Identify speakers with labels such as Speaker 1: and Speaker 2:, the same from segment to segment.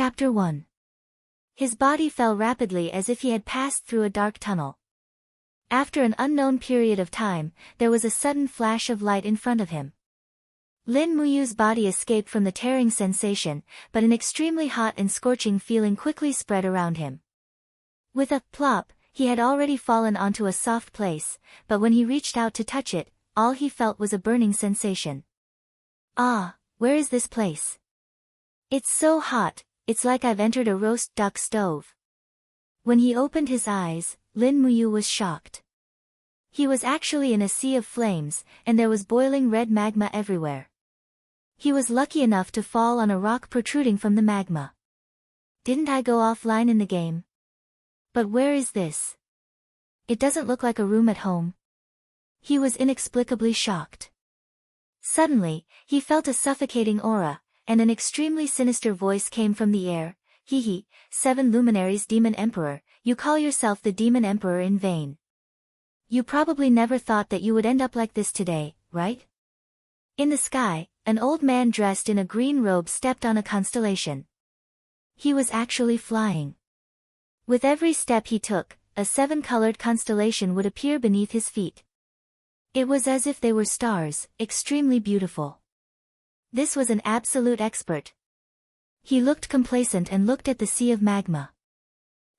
Speaker 1: Chapter 1. His body fell rapidly as if he had passed through a dark tunnel. After an unknown period of time, there was a sudden flash of light in front of him. Lin Muyu's body escaped from the tearing sensation, but an extremely hot and scorching feeling quickly spread around him. With a plop, he had already fallen onto a soft place, but when he reached out to touch it, all he felt was a burning sensation. Ah, where is this place? It's so hot, it's like I've entered a roast duck stove. When he opened his eyes, Lin Muyu was shocked. He was actually in a sea of flames, and there was boiling red magma everywhere. He was lucky enough to fall on a rock protruding from the magma. Didn't I go offline in the game? But where is this? It doesn't look like a room at home. He was inexplicably shocked. Suddenly, he felt a suffocating aura, and an extremely sinister voice came from the air. Hee, 7 luminaries Demon Emperor, you call yourself the Demon Emperor in vain. You probably never thought that you would end up like this today, right? In the sky, an old man dressed in a green robe stepped on a constellation. He was actually flying. With every step he took, a 7-colored constellation would appear beneath his feet. It was as if they were stars, extremely beautiful. This was an absolute expert. He looked complacent and looked at the sea of magma.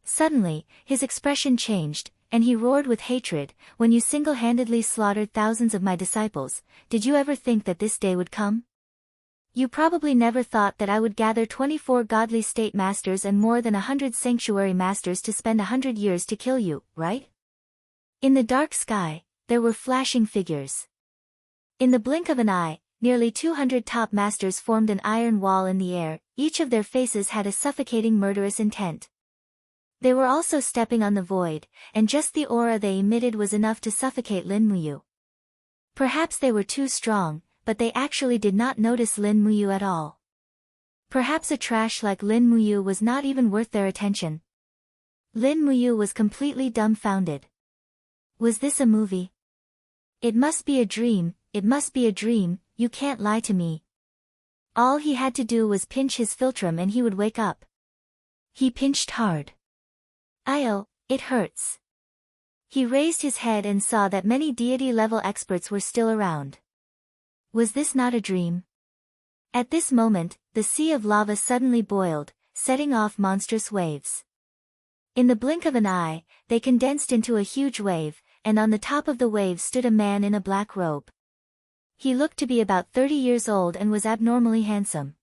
Speaker 1: Suddenly, his expression changed, and he roared with hatred. When you single-handedly slaughtered thousands of my disciples, did you ever think that this day would come? You probably never thought that I would gather 24 godly state masters and more than 100 sanctuary masters to spend 100 years to kill you, right? In the dark sky, there were flashing figures. In the blink of an eye, nearly 200 top masters formed an iron wall in the air. Each of their faces had a suffocating murderous intent. They were also stepping on the void, and just the aura they emitted was enough to suffocate Lin Muyu. Perhaps they were too strong, but they actually did not notice Lin Muyu at all. Perhaps a trash like Lin Muyu was not even worth their attention. Lin Muyu was completely dumbfounded. Was this a movie? It must be a dream, it must be a dream, you can't lie to me. All he had to do was pinch his philtrum and he would wake up. He pinched hard. Ayo, it hurts. He raised his head and saw that many deity-level experts were still around. Was this not a dream? At this moment, the sea of lava suddenly boiled, setting off monstrous waves. In the blink of an eye, they condensed into a huge wave, and on the top of the wave stood a man in a black robe. He looked to be about 30 years old and was abnormally handsome.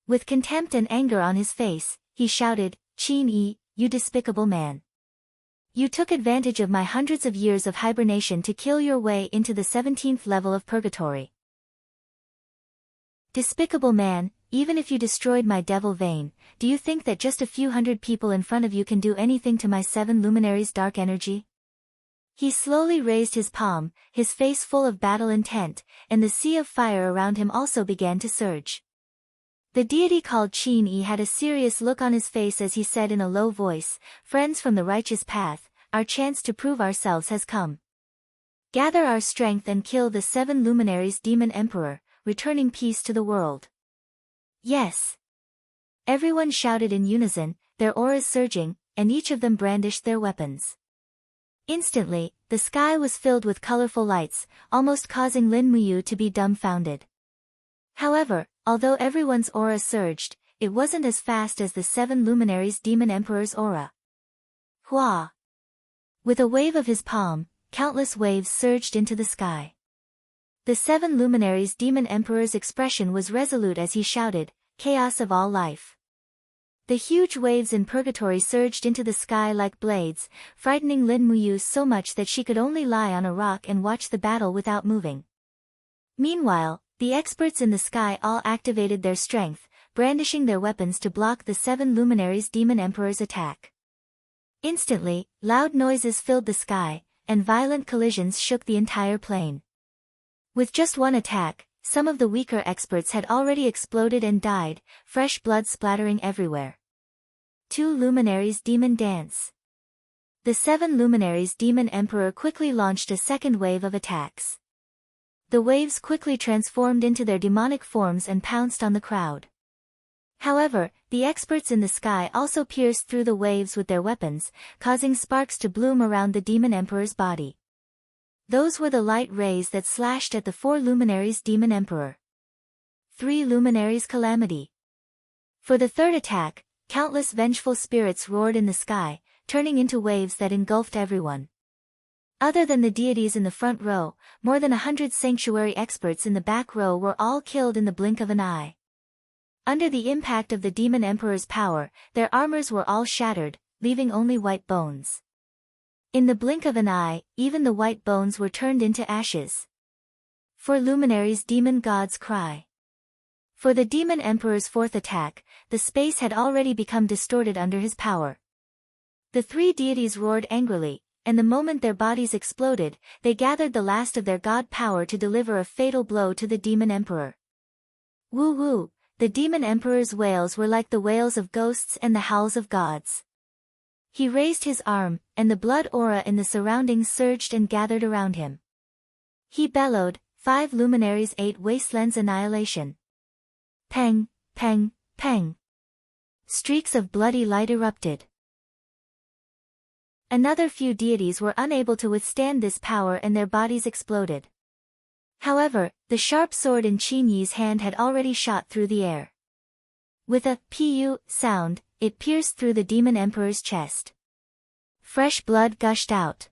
Speaker 1: With contempt and anger on his face, he shouted, Qin Yi, you despicable man. You took advantage of my hundreds of years of hibernation to kill your way into the 17th level of purgatory. Despicable man, even if you destroyed my devil vein, do you think that just a few hundred people in front of you can do anything to my 7 luminaries' dark energy? He slowly raised his palm, his face full of battle intent, and the sea of fire around him also began to surge. The deity called Qin Yi had a serious look on his face as he said in a low voice, Friends from the righteous path, our chance to prove ourselves has come. Gather our strength and kill the 7 luminaries Demon Emperor, returning peace to the world. Yes. Everyone shouted in unison, their auras surging, and each of them brandished their weapons. Instantly, the sky was filled with colorful lights, almost causing Lin Muyu to be dumbfounded. However, although everyone's aura surged, it wasn't as fast as the 7 luminaries Demon Emperor's aura. Hua! With a wave of his palm, countless waves surged into the sky. The 7 luminaries Demon Emperor's expression was resolute as he shouted, Chaos of all life. The huge waves in purgatory surged into the sky like blades, frightening Lin Muyu so much that she could only lie on a rock and watch the battle without moving. Meanwhile, the experts in the sky all activated their strength, brandishing their weapons to block the 7 luminaries Demon Emperor's attack. Instantly, loud noises filled the sky, and violent collisions shook the entire plane. With just one attack, some of the weaker experts had already exploded and died, fresh blood splattering everywhere. 2 luminaries demon dance. The 7 luminaries Demon Emperor quickly launched a second wave of attacks. The waves quickly transformed into their demonic forms and pounced on the crowd. However, the experts in the sky also pierced through the waves with their weapons, causing sparks to bloom around the Demon Emperor's body. Those were the light rays that slashed at the 4 luminaries Demon Emperor. 3 luminaries calamity. For the third attack, countless vengeful spirits roared in the sky, turning into waves that engulfed everyone. Other than the deities in the front row, more than 100 sanctuary experts in the back row were all killed in the blink of an eye. Under the impact of the Demon Emperor's power, their armors were all shattered, leaving only white bones. In the blink of an eye, even the white bones were turned into ashes. 4 luminaries Demon God's Cry. For the Demon Emperor's fourth attack, the space had already become distorted under his power. The 3 deities roared angrily, and the moment their bodies exploded, they gathered the last of their god power to deliver a fatal blow to the Demon Emperor. Woo woo, the Demon Emperor's wails were like the wails of ghosts and the howls of gods. He raised his arm, and the blood aura in the surroundings surged and gathered around him. He bellowed, 5 luminaries 8 wastelands annihilation. Peng, peng, peng. Streaks of bloody light erupted. Another few deities were unable to withstand this power and their bodies exploded. However, the sharp sword in Qin Yi's hand had already shot through the air. With a pu sound, it pierced through the Demon Emperor's chest. Fresh blood gushed out.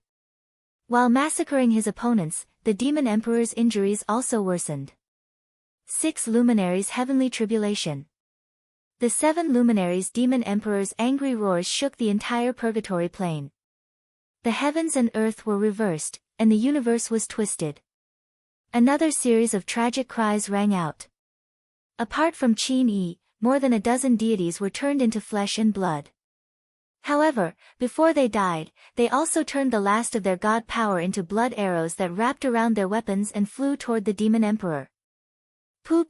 Speaker 1: While massacring his opponents, the Demon Emperor's injuries also worsened. 6 luminaries heavenly tribulation. The 7 luminaries Demon Emperor's angry roars shook the entire purgatory plane. The heavens and earth were reversed, and the universe was twisted. Another series of tragic cries rang out. Apart from Qin Yi, more than a dozen deities were turned into flesh and blood. However, before they died, they also turned the last of their god power into blood arrows that wrapped around their weapons and flew toward the Demon Emperor. Pu,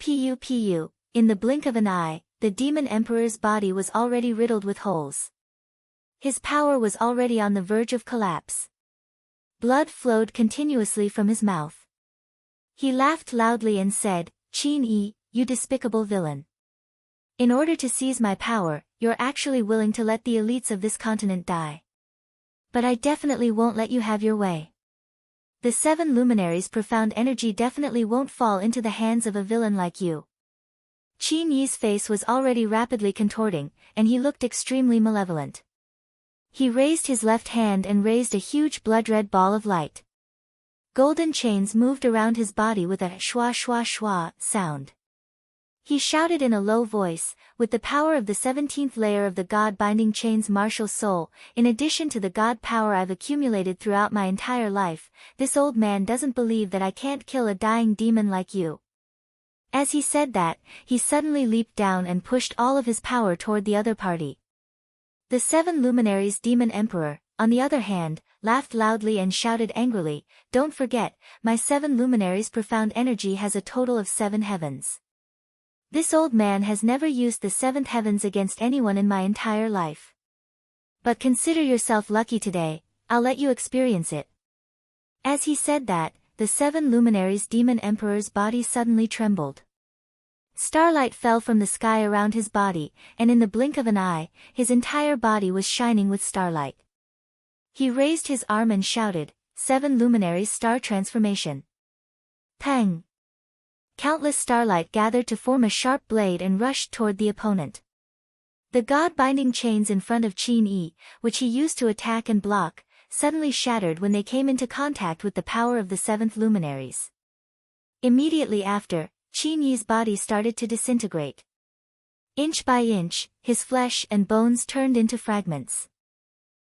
Speaker 1: in the blink of an eye, the Demon Emperor's body was already riddled with holes. His power was already on the verge of collapse. Blood flowed continuously from his mouth. He laughed loudly and said, Qin Yi, you despicable villain. In order to seize my power, you're actually willing to let the elites of this continent die. But I definitely won't let you have your way. The 7 luminaries' profound energy definitely won't fall into the hands of a villain like you. Qin Yi's face was already rapidly contorting, and he looked extremely malevolent. He raised his left hand and raised a huge blood-red ball of light. Golden chains moved around his body with a shwa shwa shwa sound. He shouted in a low voice, with the power of the 17th layer of the God-binding chains martial soul, in addition to the God power I've accumulated throughout my entire life, this old man doesn't believe that I can't kill a dying demon like you. As he said that, he suddenly leaped down and pushed all of his power toward the other party. The 7 luminaries Demon Emperor, on the other hand, laughed loudly and shouted angrily, don't forget, my 7 luminaries' profound energy has a total of 7 heavens. This old man has never used the 7th heavens against anyone in my entire life. But consider yourself lucky today, I'll let you experience it. As he said that, the 7 luminaries Demon Emperor's body suddenly trembled. Starlight fell from the sky around his body, and in the blink of an eye, his entire body was shining with starlight. He raised his arm and shouted, 7 luminaries star transformation. Peng! Countless starlight gathered to form a sharp blade and rushed toward the opponent. The god-binding chains in front of Qin Yi, which he used to attack and block, suddenly shattered when they came into contact with the power of the 7th luminaries. Immediately after, Qin Yi's body started to disintegrate. Inch by inch, his flesh and bones turned into fragments.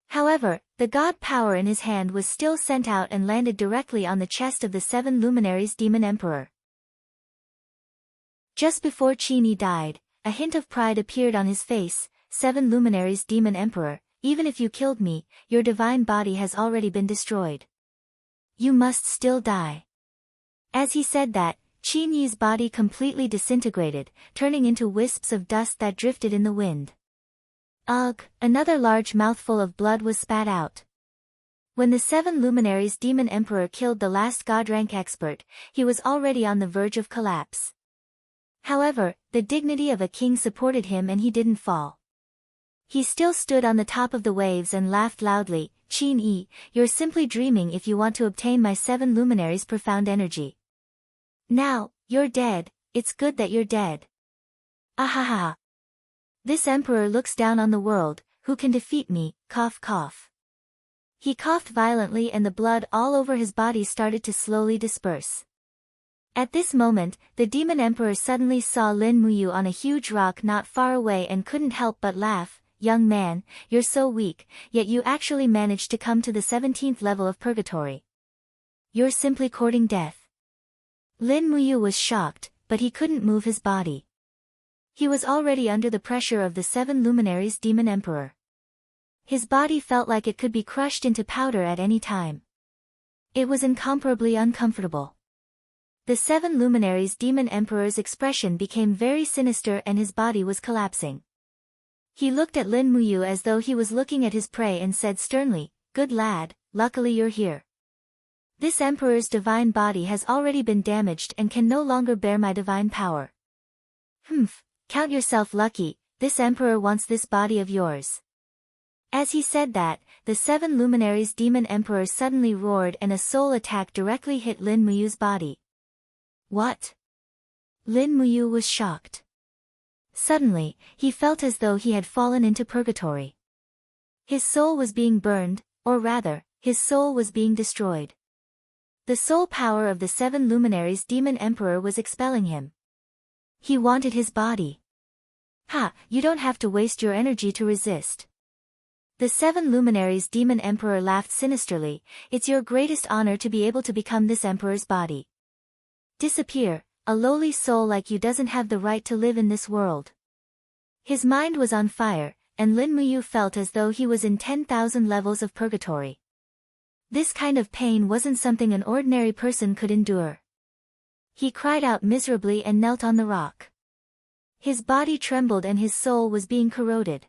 Speaker 1: However, the god power in his hand was still sent out and landed directly on the chest of the 7 luminaries Demon Emperor. Just before Qin Yi died, a hint of pride appeared on his face, 7 luminaries Demon Emperor, even if you killed me, your divine body has already been destroyed. You must still die. As he said that, Qin Yi's body completely disintegrated, turning into wisps of dust that drifted in the wind. Ugh, another large mouthful of blood was spat out. When the 7 luminaries Demon Emperor killed the last god rank expert, he was already on the verge of collapse. However, the dignity of a king supported him and he didn't fall. He still stood on the top of the waves and laughed loudly. Qin Yi, you're simply dreaming if you want to obtain my 7 luminaries' profound energy. Now, you're dead, it's good that you're dead. Ahaha. This emperor looks down on the world, who can defeat me, cough cough. He coughed violently and the blood all over his body started to slowly disperse. At this moment, the demon emperor suddenly saw Lin Muyu on a huge rock not far away and couldn't help but laugh. Young man, you're so weak, yet you actually managed to come to the 17th level of purgatory. You're simply courting death. Lin Muyu was shocked, but he couldn't move his body. He was already under the pressure of the 7 luminaries demon emperor. His body felt like it could be crushed into powder at any time. It was incomparably uncomfortable. The 7 luminaries demon emperor's expression became very sinister and his body was collapsing. He looked at Lin Muyu as though he was looking at his prey and said sternly, "Good lad, luckily you're here. This emperor's divine body has already been damaged and can no longer bear my divine power. Humph, count yourself lucky, this emperor wants this body of yours." As he said that, the 7 luminaries demon emperor suddenly roared and a soul attack directly hit Lin Muyu's body. What? Lin Muyu was shocked. Suddenly, he felt as though he had fallen into purgatory. His soul was being burned, or rather, his soul was being destroyed. The soul power of the 7 luminaries demon emperor was expelling him. He wanted his body. Ha, you don't have to waste your energy to resist. The 7 luminaries demon emperor laughed sinisterly. It's your greatest honor to be able to become this emperor's body. Disappear, a lowly soul like you doesn't have the right to live in this world. His mind was on fire, and Lin Muyu felt as though he was in 10,000 levels of purgatory. This kind of pain wasn't something an ordinary person could endure. He cried out miserably and knelt on the rock. His body trembled and his soul was being corroded.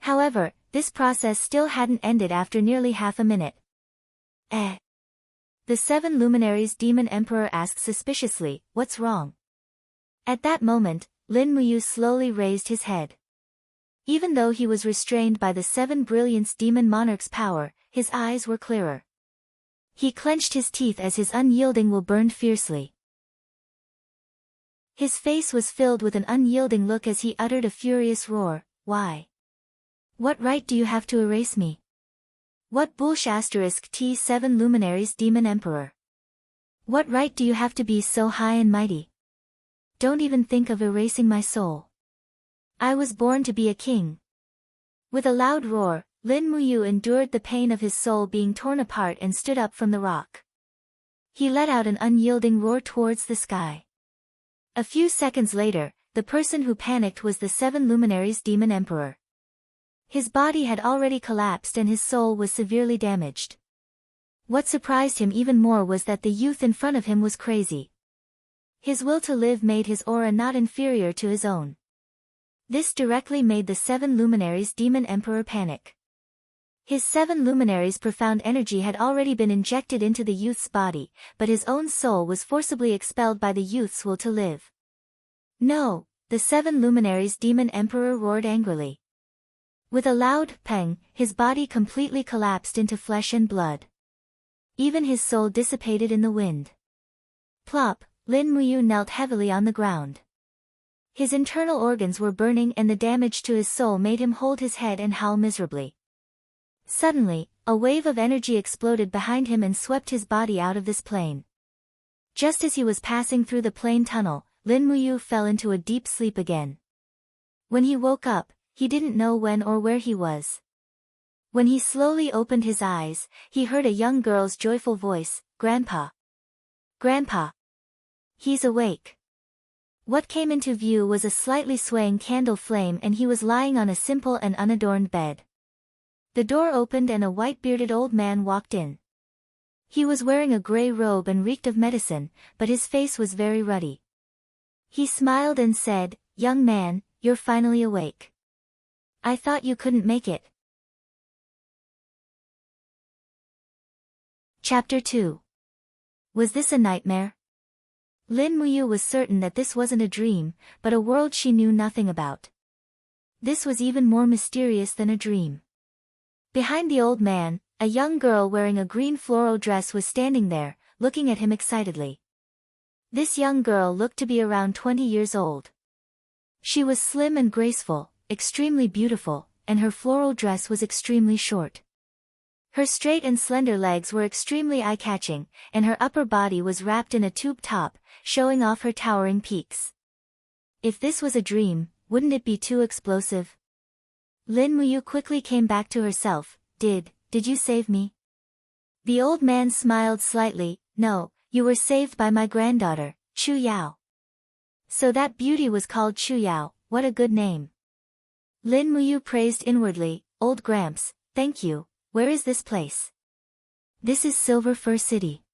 Speaker 1: However, this process still hadn't ended after nearly half a minute. The 7 luminaries demon emperor asked suspiciously, "What's wrong?" At that moment, Lin Muyu slowly raised his head. Even though he was restrained by the 7 brilliance demon monarch's power, his eyes were clearer. He clenched his teeth as his unyielding will burned fiercely. His face was filled with an unyielding look as he uttered a furious roar, "Why? What right do you have to erase me? What bullshit T7 luminaries demon emperor? What right do you have to be so high and mighty? Don't even think of erasing my soul. I was born to be a king." With a loud roar, Lin Muyu endured the pain of his soul being torn apart and stood up from the rock. He let out an unyielding roar towards the sky. A few seconds later, the person who panicked was the 7 luminaries demon emperor. His body had already collapsed and his soul was severely damaged. What surprised him even more was that the youth in front of him was crazy. His will to live made his aura not inferior to his own. This directly made the 7 luminaries demon emperor panic. His 7 luminaries' profound energy had already been injected into the youth's body, but his own soul was forcibly expelled by the youth's will to live. "No!" the 7 luminaries demon emperor roared angrily. With a loud pang, his body completely collapsed into flesh and blood. Even his soul dissipated in the wind. Plop, Lin Muyu knelt heavily on the ground. His internal organs were burning and the damage to his soul made him hold his head and howl miserably. Suddenly, a wave of energy exploded behind him and swept his body out of this plane. Just as he was passing through the plane tunnel, Lin Muyu fell into a deep sleep again. When he woke up, he didn't know when or where he was. When he slowly opened his eyes, he heard a young girl's joyful voice, "Grandpa! Grandpa! He's awake!" What came into view was a slightly swaying candle flame and he was lying on a simple and unadorned bed. The door opened and a white-bearded old man walked in. He was wearing a gray robe and reeked of medicine, but his face was very ruddy. He smiled and said, "Young man, you're finally awake. I thought you couldn't make it." Chapter 2. Was this a nightmare? Lin Muyu was certain that this wasn't a dream, but a world she knew nothing about. This was even more mysterious than a dream. Behind the old man, a young girl wearing a green floral dress was standing there, looking at him excitedly. This young girl looked to be around 20 years old. She was slim and graceful, extremely beautiful, and her floral dress was extremely short. Her straight and slender legs were extremely eye-catching, and her upper body was wrapped in a tube top, showing off her towering peaks. If this was a dream, wouldn't it be too explosive? Lin Muyu quickly came back to herself. Did you save me? The old man smiled slightly. No, you were saved by my granddaughter, Chu Yao. So that beauty was called Chu Yao, what a good name. Lin Muyu praised inwardly. Old Gramps, thank you. Where is this place? This is Silver Fir City.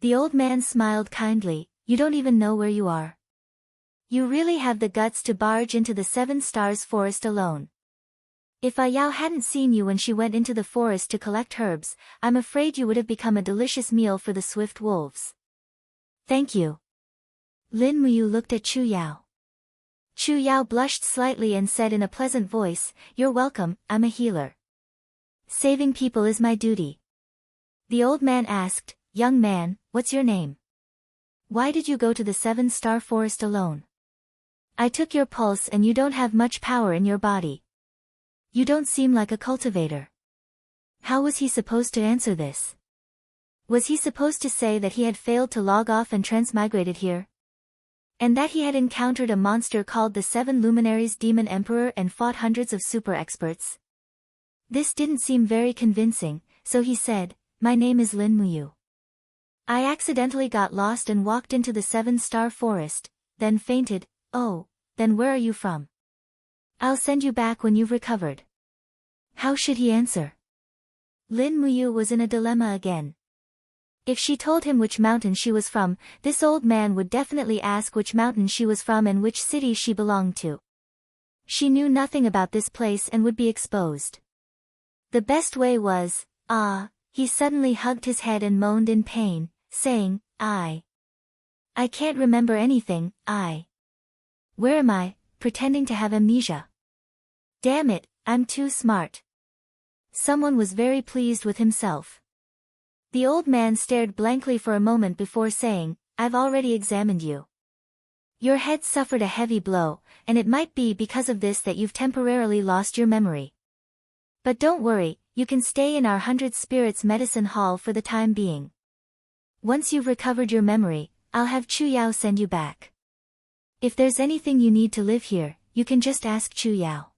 Speaker 1: The old man smiled kindly. You don't even know where you are. You really have the guts to barge into the 7 Stars forest alone. If Ayao hadn't seen you when she went into the forest to collect herbs, I'm afraid you would have become a delicious meal for the swift wolves. Thank you. Lin Muyu looked at Chu Yao. Chu Yao blushed slightly and said in a pleasant voice, You're welcome, I'm a healer. Saving people is my duty. The old man asked, Young man, what's your name? Why did you go to the 7 Star forest alone? I took your pulse and you don't have much power in your body. You don't seem like a cultivator. How was he supposed to answer this? Was he supposed to say that he had failed to log off and transmigrated here? And that he had encountered a monster called the 7 Luminaries Demon Emperor and fought hundreds of super experts? This didn't seem very convincing, so he said, My name is Lin Muyu. I accidentally got lost and walked into the 7 Star forest, then fainted. Oh, then where are you from? I'll send you back when you've recovered. How should he answer? Lin Muyu was in a dilemma again. If she told him which mountain she was from, this old man would definitely ask which mountain she was from and which city she belonged to. She knew nothing about this place and would be exposed. The best way was, he suddenly hugged his head and moaned in pain, saying, I can't remember anything, Where am I? Pretending to have amnesia. Damn it, I'm too smart. Someone was very pleased with himself. The old man stared blankly for a moment before saying, I've already examined you. Your head suffered a heavy blow, and it might be because of this that you've temporarily lost your memory. But don't worry, you can stay in our 100 Spirits Medicine Hall for the time being. Once you've recovered your memory, I'll have Chu Yao send you back. If there's anything you need to live here, you can just ask Chu Yao.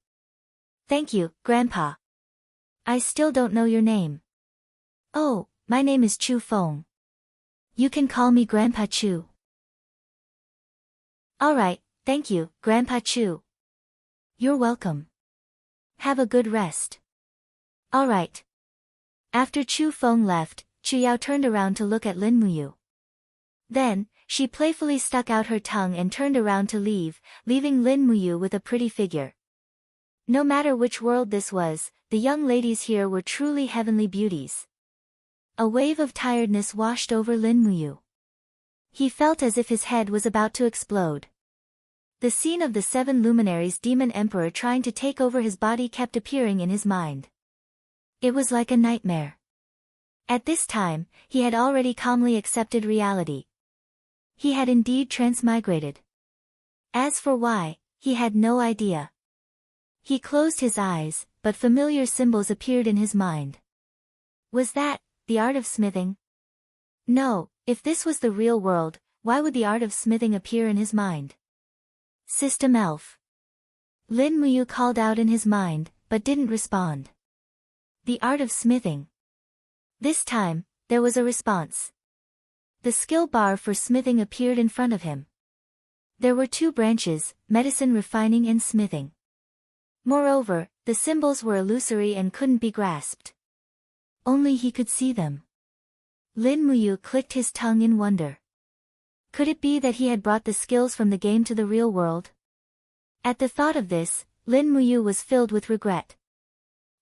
Speaker 1: Thank you, Grandpa. I still don't know your name. Oh, my name is Chu Feng. You can call me Grandpa Chu. Alright, thank you, Grandpa Chu. You're welcome. Have a good rest. Alright. After Chu Feng left, Chu Yao turned around to look at Lin Muyu. Then, she playfully stuck out her tongue and turned around to leave, leaving Lin Muyu with a pretty figure. No matter which world this was, the young ladies here were truly heavenly beauties. A wave of tiredness washed over Lin Muyu. He felt as if his head was about to explode. The scene of the 7 Luminaries Demon Emperor trying to take over his body kept appearing in his mind. It was like a nightmare. At this time, he had already calmly accepted reality. He had indeed transmigrated. As for why, he had no idea. He closed his eyes, but familiar symbols appeared in his mind. Was that the art of smithing? No, if this was the real world, why would the art of smithing appear in his mind? System Elf. Lin Muyu called out in his mind, but didn't respond. The art of smithing. This time, there was a response. The skill bar for smithing appeared in front of him. There were 2 branches, medicine refining and smithing. Moreover, the symbols were illusory and couldn't be grasped. Only he could see them. Lin Muyu clicked his tongue in wonder. Could it be that he had brought the skills from the game to the real world? At the thought of this, Lin Muyu was filled with regret.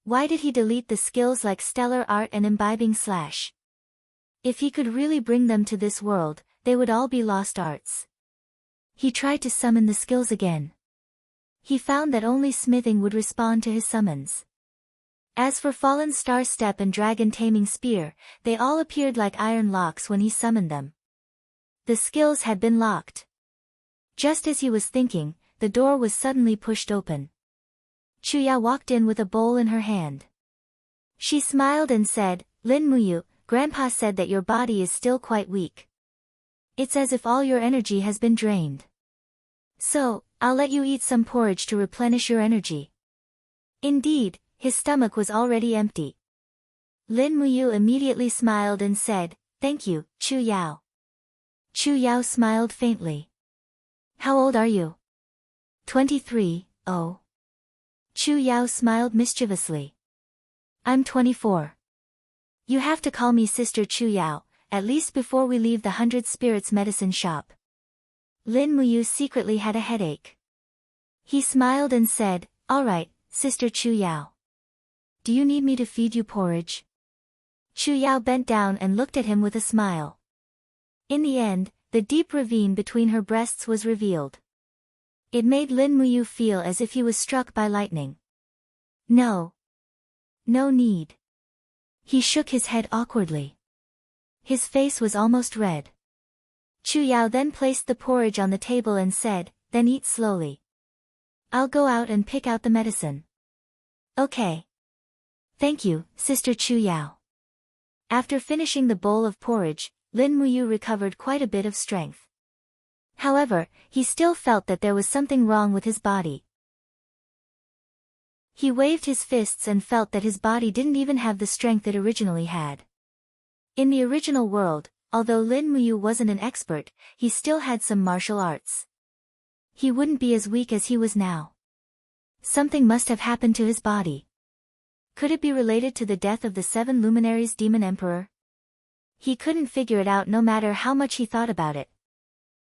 Speaker 1: Why did he delete the skills like Stellar Art and Imbibing Slash? If he could really bring them to this world, they would all be lost arts. He tried to summon the skills again. He found that only smithing would respond to his summons. As for Fallen Star Step and Dragon Taming Spear, they all appeared like iron locks when he summoned them. The skills had been locked. Just as he was thinking, the door was suddenly pushed open. Chuya walked in with a bowl in her hand. She smiled and said, "Lin Muyu, Grandpa said that your body is still quite weak. It's as if all your energy has been drained. So, I'll let you eat some porridge to replenish your energy." Indeed, his stomach was already empty. Lin Muyu immediately smiled and said, "Thank you, Chu Yao." Chu Yao smiled faintly. "How old are you?" 23, oh. Chu Yao smiled mischievously. "I'm 24. You have to call me Sister Chu Yao, at least before we leave the 100 Spirits medicine shop." Lin Muyu secretly had a headache. He smiled and said, "All right, Sister Chu Yao. Do you need me to feed you porridge?" Chu Yao bent down and looked at him with a smile. In the end, the deep ravine between her breasts was revealed. It made Lin Muyu feel as if he was struck by lightning. "No. No need." He shook his head awkwardly. His face was almost red. Chu Yao then placed the porridge on the table and said, "Then eat slowly. I'll go out and pick out the medicine." "Okay. Thank you, Sister Chu Yao." After finishing the bowl of porridge, Lin Muyu recovered quite a bit of strength. However, he still felt that there was something wrong with his body. He waved his fists and felt that his body didn't even have the strength it originally had. In the original world, although Lin Muyu wasn't an expert, he still had some martial arts. He wouldn't be as weak as he was now. Something must have happened to his body. Could it be related to the death of the 7 luminaries demon emperor? He couldn't figure it out no matter how much he thought about it.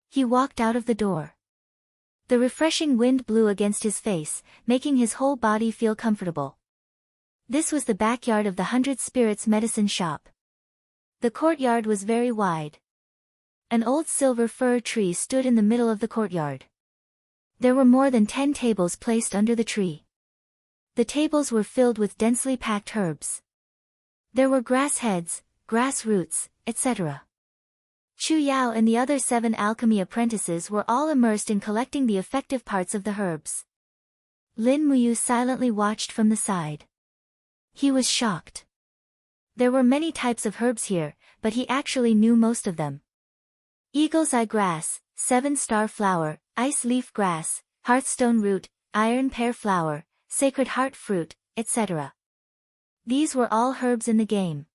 Speaker 1: He walked out of the door. The refreshing wind blew against his face, making his whole body feel comfortable. This was the backyard of the 100 Spirits medicine shop. The courtyard was very wide. An old silver fir tree stood in the middle of the courtyard. There were more than 10 tables placed under the tree. The tables were filled with densely packed herbs. There were grass heads, grass roots, etc. Chu Yao and the other 7 alchemy apprentices were all immersed in collecting the effective parts of the herbs. Lin Muyu silently watched from the side. He was shocked. There were many types of herbs here, but he actually knew most of them. Eagle's eye grass, 7-star flower, ice leaf grass, hearthstone root, iron pear flower, sacred heart fruit, etc. These were all herbs in the game.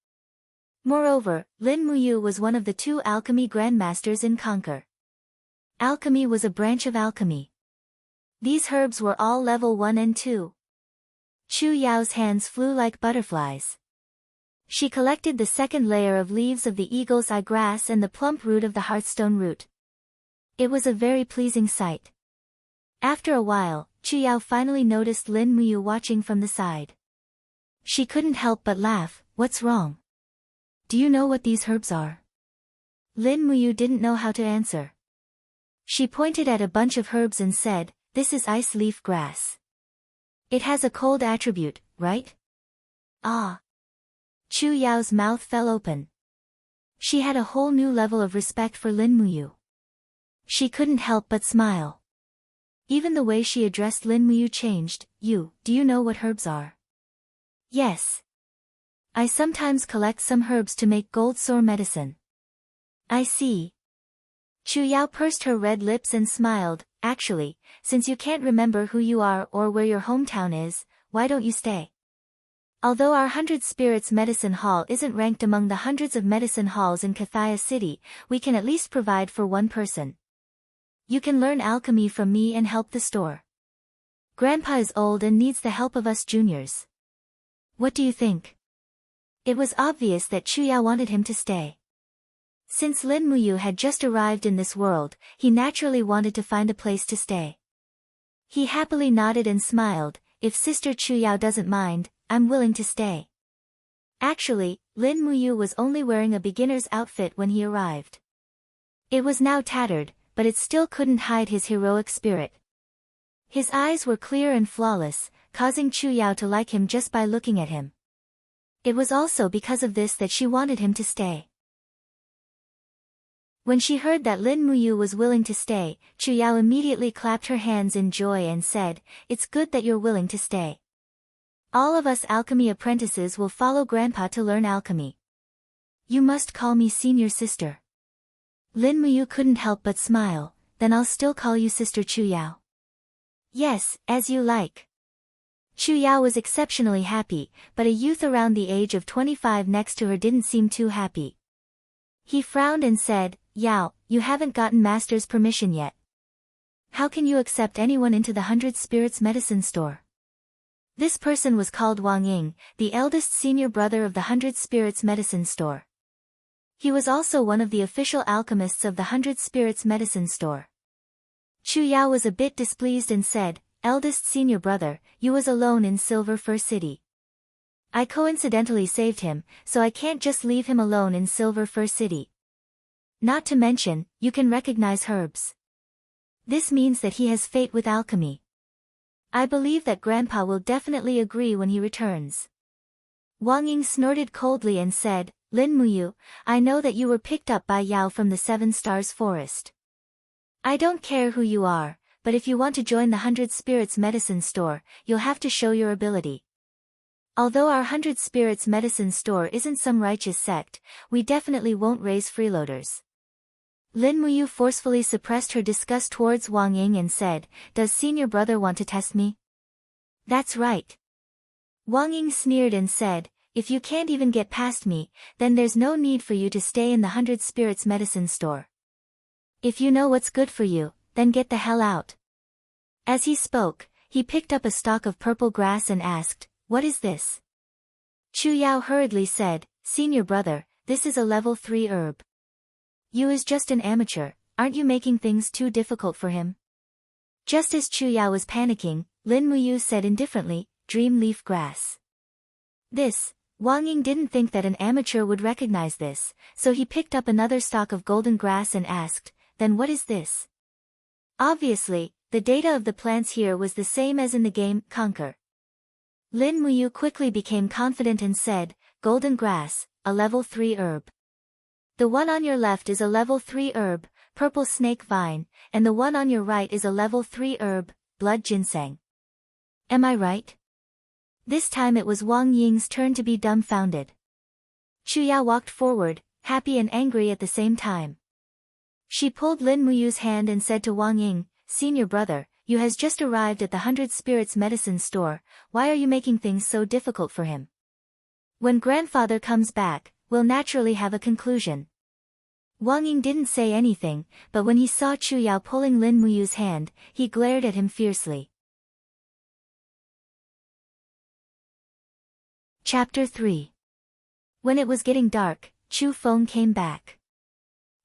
Speaker 1: Moreover, Lin Muyu was one of the 2 alchemy grandmasters in Conquer. Alchemy was a branch of alchemy. These herbs were all level 1 and 2. Chu Yao's hands flew like butterflies. She collected the 2nd layer of leaves of the eagle's eye grass and the plump root of the hearthstone root. It was a very pleasing sight. After a while, Chu Yao finally noticed Lin Muyu watching from the side. She couldn't help but laugh. "What's wrong? Do you know what these herbs are?" Lin Muyu didn't know how to answer. She pointed at a bunch of herbs and said, "This is ice leaf grass. It has a cold attribute, right?" "Ah." Chu Yao's mouth fell open. She had a whole new level of respect for Lin Muyu. She couldn't help but smile. Even the way she addressed Lin Muyu changed. Do you know what herbs are?" "Yes. I sometimes collect some herbs to make gold sore medicine." "I see." Chu Yao pursed her red lips and smiled. "Actually, since you can't remember who you are or where your hometown is, why don't you stay? Although our 100 Spirits medicine hall isn't ranked among the hundreds of medicine halls in Kathia City, we can at least provide for one person. You can learn alchemy from me and help the store. Grandpa is old and needs the help of us juniors. What do you think?" It was obvious that Chu Yao wanted him to stay. Since Lin Muyu had just arrived in this world, he naturally wanted to find a place to stay. He happily nodded and smiled. "If Sister Chu Yao doesn't mind, I'm willing to stay." Actually, Lin Muyu was only wearing a beginner's outfit when he arrived. It was now tattered, but it still couldn't hide his heroic spirit. His eyes were clear and flawless, causing Chu Yao to like him just by looking at him. It was also because of this that she wanted him to stay. When she heard that Lin Muyu was willing to stay, Chu Yao immediately clapped her hands in joy and said, "It's good that you're willing to stay. All of us alchemy apprentices will follow Grandpa to learn alchemy. You must call me senior sister." Lin Muyu couldn't help but smile. "Then I'll still call you Sister Chu Yao." "Yes, as you like." Chu Yao was exceptionally happy, but a youth around the age of 25 next to her didn't seem too happy. He frowned and said, "Yao, you haven't gotten Master's permission yet. How can you accept anyone into the 100 Spirits Medicine Store?" This person was called Wang Ying, the eldest senior brother of the 100 Spirits Medicine Store. He was also one of the official alchemists of the 100 Spirits Medicine Store. Chu Yao was a bit displeased and said, "Eldest senior brother, you was alone in Silver Fir City. I coincidentally saved him, so I can't just leave him alone in Silver Fir City. Not to mention, you can recognize herbs. This means that he has fate with alchemy. I believe that Grandpa will definitely agree when he returns." Wang Ying snorted coldly and said, "Lin Muyu, I know that you were picked up by Yao from the Seven Stars Forest. I don't care who you are, but if you want to join the 100 Spirits Medicine Store, you'll have to show your ability. Although our 100 Spirits Medicine Store isn't some righteous sect, we definitely won't raise freeloaders." Lin Muyu forcefully suppressed her disgust towards Wang Ying and said, "Does senior brother want to test me?" "That's right." Wang Ying sneered and said, "If you can't even get past me, then there's no need for you to stay in the 100 Spirits Medicine Store. If you know what's good for you, then get the hell out." As he spoke, he picked up a stalk of purple grass and asked, "What is this?" Chu Yao hurriedly said, "Senior brother, this is a level 3 herb. You is just an amateur, aren't you making things too difficult for him?" Just as Chu Yao was panicking, Lin Muyu said indifferently, "Dream leaf grass." This, Wang Ying didn't think that an amateur would recognize this, so he picked up another stalk of golden grass and asked, "Then what is this?" Obviously, the data of the plants here was the same as in the game, Conquer. Lin Muyu quickly became confident and said, "Golden grass, a level 3 herb. The one on your left is a level 3 herb, purple snake vine, and the one on your right is a level 3 herb, blood ginseng. Am I right?" This time it was Wang Ying's turn to be dumbfounded. Chu Yao walked forward, happy and angry at the same time. She pulled Lin Muyu's hand and said to Wang Ying, "Senior brother, you has just arrived at the 100 Spirits Medicine Store, why are you making things so difficult for him? When grandfather comes back, we'll naturally have a conclusion." Wang Ying didn't say anything, but when he saw Chu Yao pulling Lin Muyu's hand, he glared at him fiercely. Chapter 3. When it was getting dark, Chu Feng came back.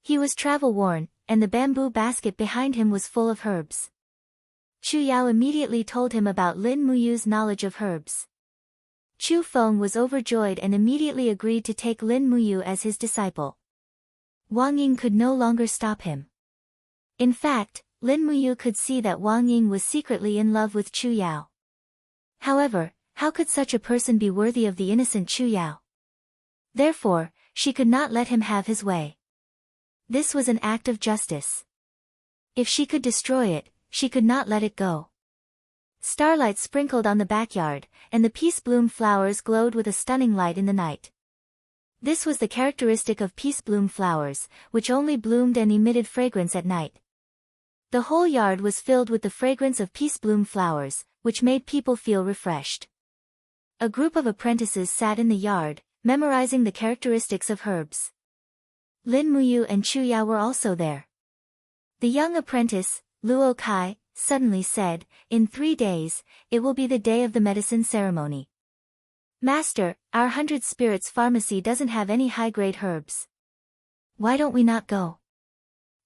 Speaker 1: He was travel-worn, and the bamboo basket behind him was full of herbs. Chu Yao immediately told him about Lin Muyu's knowledge of herbs. Chu Feng was overjoyed and immediately agreed to take Lin Muyu as his disciple. Wang Ying could no longer stop him. In fact, Lin Muyu could see that Wang Ying was secretly in love with Chu Yao. However, how could such a person be worthy of the innocent Chu Yao? Therefore, she could not let him have his way. This was an act of justice. If she could destroy it, she could not let it go. Starlight sprinkled on the backyard, and the peace bloom flowers glowed with a stunning light in the night. This was the characteristic of peace bloom flowers, which only bloomed and emitted fragrance at night. The whole yard was filled with the fragrance of peace bloom flowers, which made people feel refreshed. A group of apprentices sat in the yard, memorizing the characteristics of herbs. Lin Muyu and Chu Yao were also there. The young apprentice, Luo Kai, suddenly said, "In 3 days, it will be the day of the medicine ceremony. Master, our 100 Spirits pharmacy doesn't have any high-grade herbs. Why don't we not go?"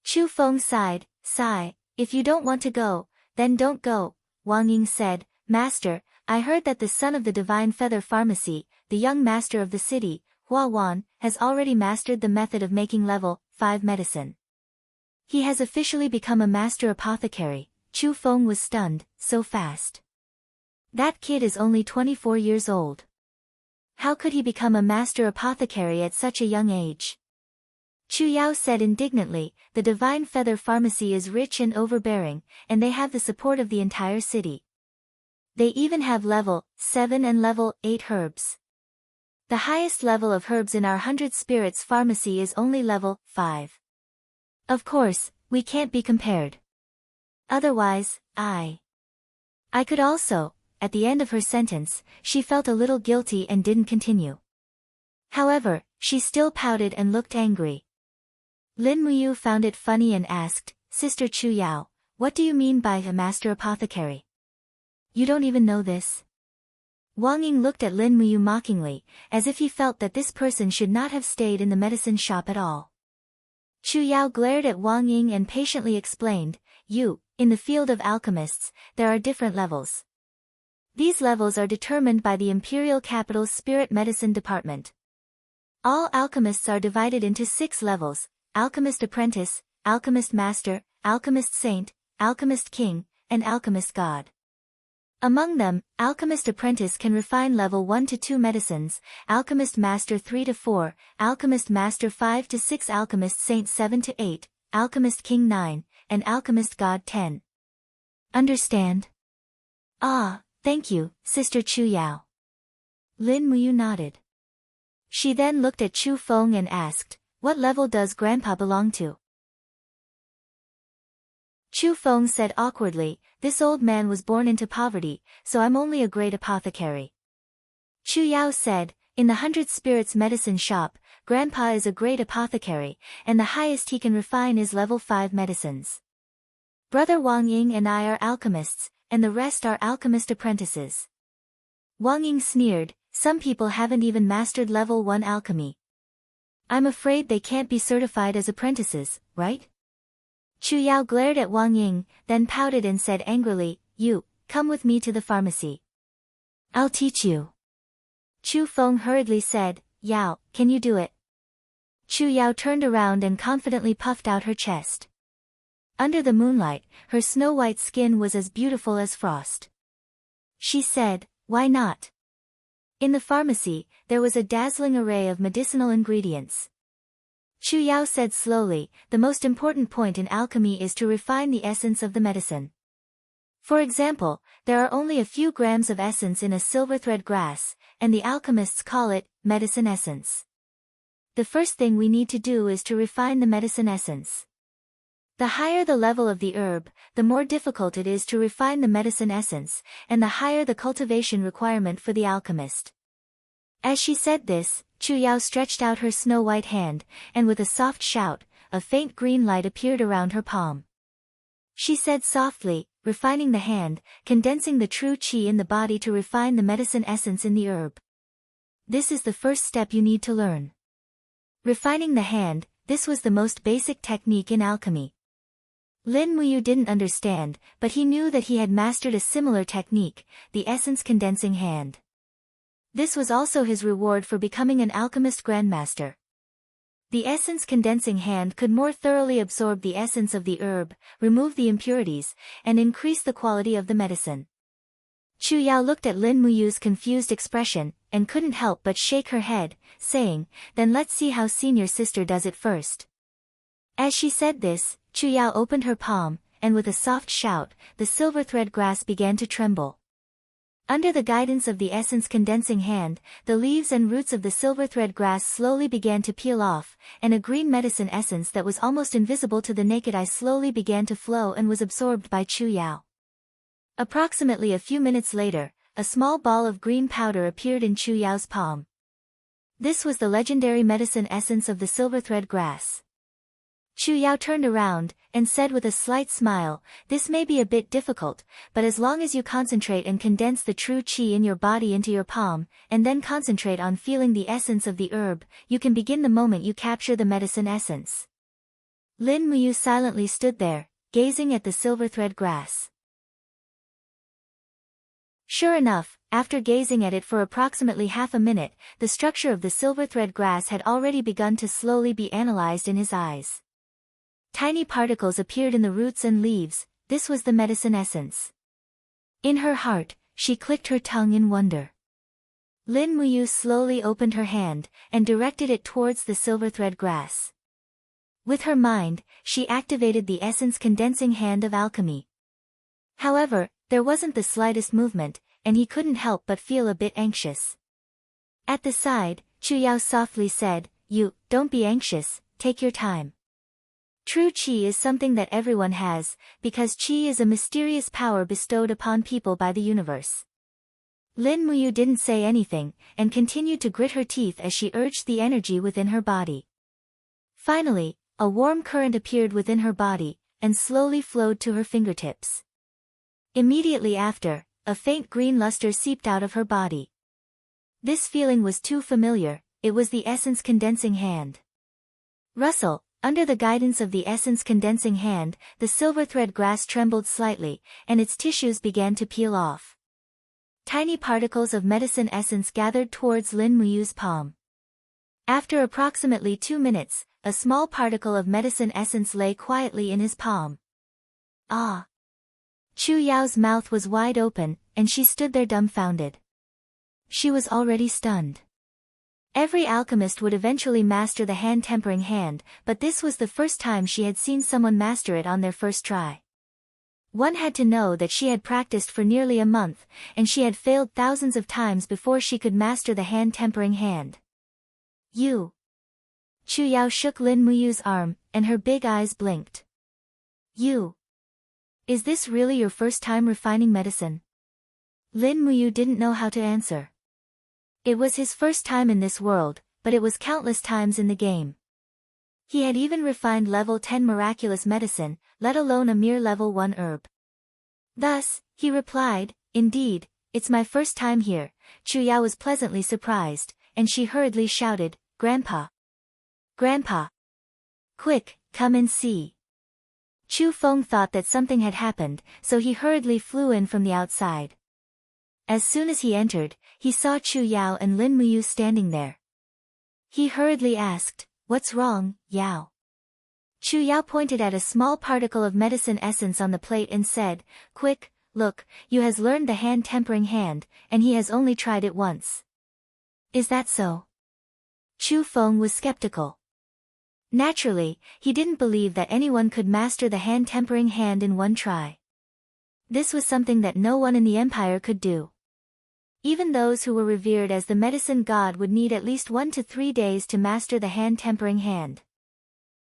Speaker 1: Chu Feng sighed, "Sigh, if you don't want to go, then don't go." Wang Ying said, "Master, I heard that the son of the Divine Feather Pharmacy, the young master of the city, Hua Wan, has already mastered the method of making level 5 medicine. He has officially become a master apothecary. Chu Feng was stunned, so fast. That kid is only 24 years old. How could he become a master apothecary at such a young age? Chu Yao said indignantly, the Divine Feather Pharmacy is rich and overbearing, and they have the support of the entire city. They even have level 7 and level 8 herbs. The highest level of herbs in our 100 Spirits Pharmacy is only level 5. Of course, we can't be compared. Otherwise, I could also. At the end of her sentence, she felt a little guilty and didn't continue. However, she still pouted and looked angry. Lin Muyu found it funny and asked, Sister Chu Yao, what do you mean by a master apothecary? You don't even know this? Wang Ying looked at Lin Muyu mockingly, as if he felt that this person should not have stayed in the medicine shop at all. Chu Yao glared at Wang Ying and patiently explained, in the field of alchemists, there are different levels. These levels are determined by the Imperial Capital's Spirit Medicine Department. All alchemists are divided into 6 levels: Alchemist Apprentice, Alchemist Master, Alchemist Saint, Alchemist King, and Alchemist God. Among them, Alchemist Apprentice can refine level 1 to 2 medicines, Alchemist Master 3 to 4, Alchemist Master 5 to 6, Alchemist Saint 7 to 8, Alchemist King 9, and Alchemist God 10. Understand? Ah. Thank you, Sister Chu Yao. Lin Muyu nodded. She then looked at Chu Feng and asked, what level does Grandpa belong to? Chu Feng said awkwardly, this old man was born into poverty, so I'm only a great apothecary. Chu Yao said, in the 100 Spirits medicine shop, Grandpa is a great apothecary, and the highest he can refine is level 5 medicines. Brother Wang Ying and I are alchemists, and the rest are alchemist apprentices. Wang Ying sneered, some people haven't even mastered level 1 alchemy. I'm afraid they can't be certified as apprentices, right? Chu Yao glared at Wang Ying, then pouted and said angrily, come with me to the pharmacy. I'll teach you. Chu Feng hurriedly said, Yao, can you do it? Chu Yao turned around and confidently puffed out her chest. Under the moonlight, her snow-white skin was as beautiful as frost. She said, why not? In the pharmacy, there was a dazzling array of medicinal ingredients. Chu Yao said slowly, the most important point in alchemy is to refine the essence of the medicine. For example, there are only a few grams of essence in a silverthread grass, and the alchemists call it medicine essence. The first thing we need to do is to refine the medicine essence. The higher the level of the herb, the more difficult it is to refine the medicine essence, and the higher the cultivation requirement for the alchemist. As she said this, Chu Yao stretched out her snow-white hand, and with a soft shout, a faint green light appeared around her palm. She said softly, refining the hand, condensing the true qi in the body to refine the medicine essence in the herb. This is the first step you need to learn. Refining the hand, this was the most basic technique in alchemy. Lin Muyu didn't understand, but he knew that he had mastered a similar technique, the essence condensing hand. This was also his reward for becoming an alchemist grandmaster. The essence condensing hand could more thoroughly absorb the essence of the herb, remove the impurities, and increase the quality of the medicine. Chu Yao looked at Lin Muyu's confused expression, and couldn't help but shake her head, saying, then let's see how senior sister does it first. As she said this, Chu Yao opened her palm, and with a soft shout, the silver-thread grass began to tremble. Under the guidance of the essence-condensing hand, the leaves and roots of the silver-thread grass slowly began to peel off, and a green medicine essence that was almost invisible to the naked eye slowly began to flow and was absorbed by Chu Yao. Approximately a few minutes later, a small ball of green powder appeared in Chu Yao's palm. This was the legendary medicine essence of the silver-thread grass. Chu Yao turned around, and said with a slight smile, this may be a bit difficult, but as long as you concentrate and condense the true qi in your body into your palm, and then concentrate on feeling the essence of the herb, you can begin the moment you capture the medicine essence. Lin Muyu silently stood there, gazing at the silver-thread grass. Sure enough, after gazing at it for approximately half a minute, the structure of the silver-thread grass had already begun to slowly be analyzed in his eyes. Tiny particles appeared in the roots and leaves. This was the medicine essence. In her heart, she clicked her tongue in wonder. Lin Muyu slowly opened her hand, and directed it towards the silver thread grass. With her mind, she activated the essence condensing hand of alchemy. However, there wasn't the slightest movement, and he couldn't help but feel a bit anxious. At the side, Chu Yao softly said, Don't be anxious, take your time. True qi is something that everyone has, because qi is a mysterious power bestowed upon people by the universe. Lin Muyu didn't say anything, and continued to grit her teeth as she urged the energy within her body. Finally, a warm current appeared within her body, and slowly flowed to her fingertips. Immediately after, a faint green luster seeped out of her body. This feeling was too familiar, it was the essence condensing hand. Rustle, under the guidance of the essence condensing hand, the silver thread grass trembled slightly, and its tissues began to peel off. Tiny particles of medicine essence gathered towards Lin Muyu's palm. After approximately 2 minutes, a small particle of medicine essence lay quietly in his palm. Ah! Chu Yao's mouth was wide open, and she stood there dumbfounded. She was already stunned. Every alchemist would eventually master the hand-tempering hand, but this was the first time she had seen someone master it on their first try. One had to know that she had practiced for nearly a month, and she had failed thousands of times before she could master the hand-tempering hand. You! Chu Yao shook Lin Muyu's arm, and her big eyes blinked. You! Is this really your first time refining medicine? Lin Muyu didn't know how to answer. It was his first time in this world, but it was countless times in the game. He had even refined level 10 miraculous medicine, let alone a mere level 1 herb. Thus, he replied, Indeed, it's my first time here. Chu Yao was pleasantly surprised, and she hurriedly shouted, Grandpa! Grandpa! Quick, come and see. Chu Feng thought that something had happened, so he hurriedly flew in from the outside. As soon as he entered, he saw Chu Yao and Lin Muyu standing there. He hurriedly asked, What's wrong, Yao? Chu Yao pointed at a small particle of medicine essence on the plate and said, Quick, look, Yu has learned the hand-tempering hand, and he has only tried it once. Is that so? Chu Feng was skeptical. Naturally, he didn't believe that anyone could master the hand-tempering hand in one try. This was something that no one in the empire could do. Even those who were revered as the medicine god would need at least 1 to 3 days to master the hand-tempering hand.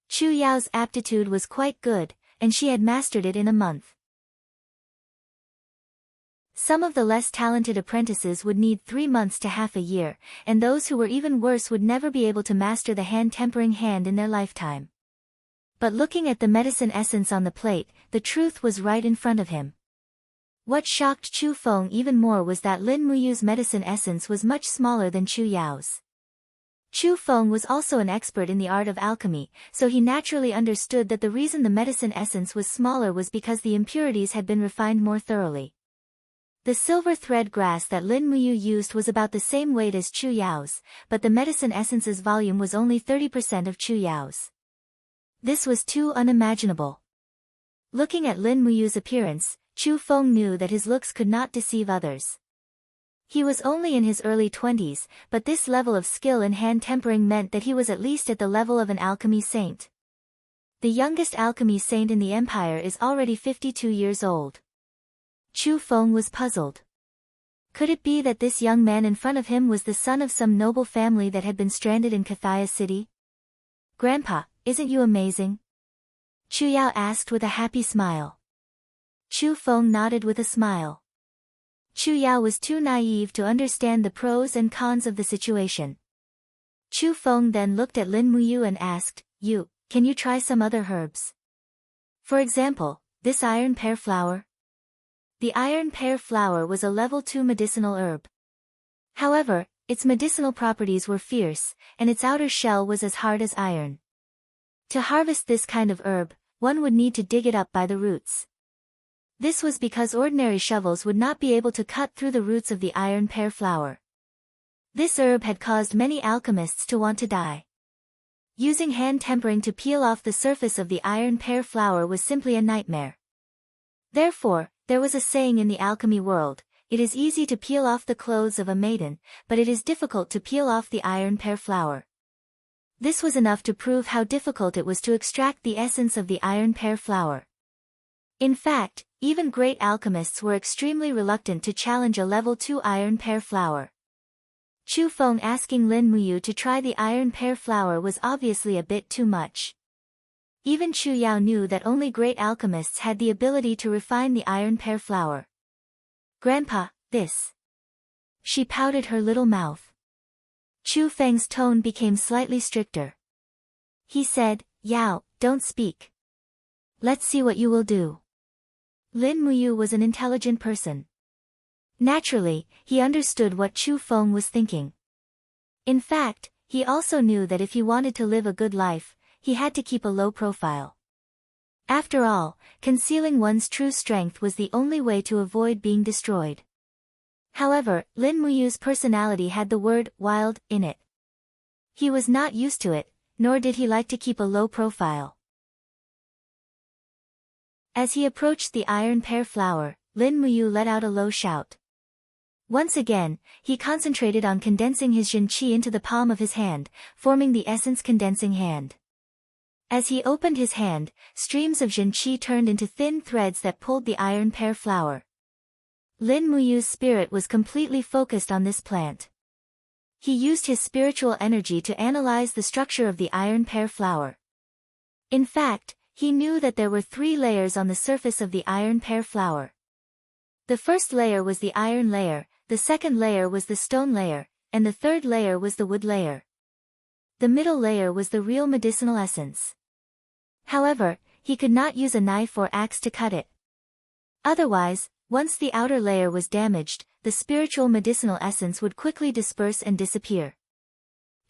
Speaker 1: Chu Yao's aptitude was quite good, and she had mastered it in a month. Some of the less talented apprentices would need 3 months to half a year, and those who were even worse would never be able to master the hand-tempering hand in their lifetime. But looking at the medicine essence on the plate, the truth was right in front of him. What shocked Chu Feng even more was that Lin Muyu's medicine essence was much smaller than Chu Yao's. Chu Feng was also an expert in the art of alchemy, so he naturally understood that the reason the medicine essence was smaller was because the impurities had been refined more thoroughly. The silver thread grass that Lin Muyu used was about the same weight as Chu Yao's, but the medicine essence's volume was only 30% of Chu Yao's. This was too unimaginable. Looking at Lin Muyu's appearance, Chu Feng knew that his looks could not deceive others. He was only in his early 20s, but this level of skill in hand-tempering meant that he was at least at the level of an alchemy saint. The youngest alchemy saint in the empire is already 52 years old. Chu Feng was puzzled. Could it be that this young man in front of him was the son of some noble family that had been stranded in Kathaya City? Grandpa, isn't you amazing? Chu Yao asked with a happy smile. Chu Feng nodded with a smile. Chu Yao was too naive to understand the pros and cons of the situation. Chu Feng then looked at Lin Muyu and asked, Can you try some other herbs? For example, this iron pear flower? The iron pear flower was a level 2 medicinal herb. However, its medicinal properties were fierce, and its outer shell was as hard as iron. To harvest this kind of herb, one would need to dig it up by the roots. This was because ordinary shovels would not be able to cut through the roots of the iron pear flower. This herb had caused many alchemists to want to die. Using hand tempering to peel off the surface of the iron pear flower was simply a nightmare. Therefore, there was a saying in the alchemy world: it is easy to peel off the clothes of a maiden, but it is difficult to peel off the iron pear flower. This was enough to prove how difficult it was to extract the essence of the iron pear flower. In fact, even great alchemists were extremely reluctant to challenge a level 2 iron pear flower. Chu Feng asking Lin Muyu to try the iron pear flower was obviously a bit too much. Even Chu Yao knew that only great alchemists had the ability to refine the iron pear flower. "Grandpa, this..." She pouted her little mouth. Chu Feng's tone became slightly stricter. He said, "Yao, don't speak. Let's see what you will do." Lin Muyu was an intelligent person. Naturally, he understood what Chu Feng was thinking. In fact, he also knew that if he wanted to live a good life, he had to keep a low profile. After all, concealing one's true strength was the only way to avoid being destroyed. However, Lin Muyu's personality had the word "wild" in it. He was not used to it, nor did he like to keep a low profile. As he approached the iron pear flower, Lin Muyu let out a low shout. Once again, he concentrated on condensing his Jin Qi into the palm of his hand, forming the essence condensing hand. As he opened his hand, streams of Jin Qi turned into thin threads that pulled the iron pear flower. Lin Muyu's spirit was completely focused on this plant. He used his spiritual energy to analyze the structure of the iron pear flower. In fact, he knew that there were 3 layers on the surface of the iron pear flower. The first layer was the iron layer, the second layer was the stone layer, and the third layer was the wood layer. The middle layer was the real medicinal essence. However, he could not use a knife or axe to cut it. Otherwise, once the outer layer was damaged, the spiritual medicinal essence would quickly disperse and disappear.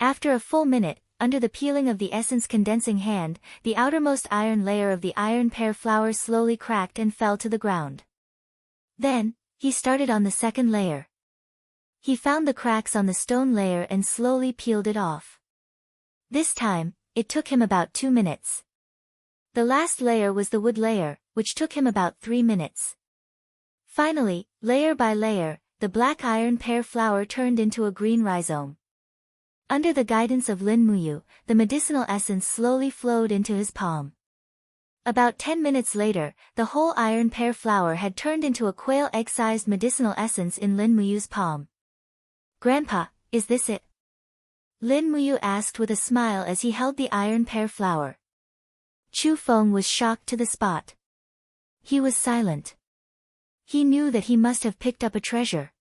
Speaker 1: After a full minute, under the peeling of the essence condensing hand, the outermost iron layer of the iron pear flower slowly cracked and fell to the ground. Then, he started on the second layer. He found the cracks on the stone layer and slowly peeled it off. This time, it took him about 2 minutes. The last layer was the wood layer, which took him about 3 minutes. Finally, layer by layer, the black iron pear flower turned into a green rhizome. Under the guidance of Lin Muyu, the medicinal essence slowly flowed into his palm. About 10 minutes later, the whole iron pear flower had turned into a quail egg-sized medicinal essence in Lin Muyu's palm. "Grandpa, is this it?" Lin Muyu asked with a smile as he held the iron pear flower. Chu Feng was shocked to the spot. He was silent. He knew that he must have picked up a treasure.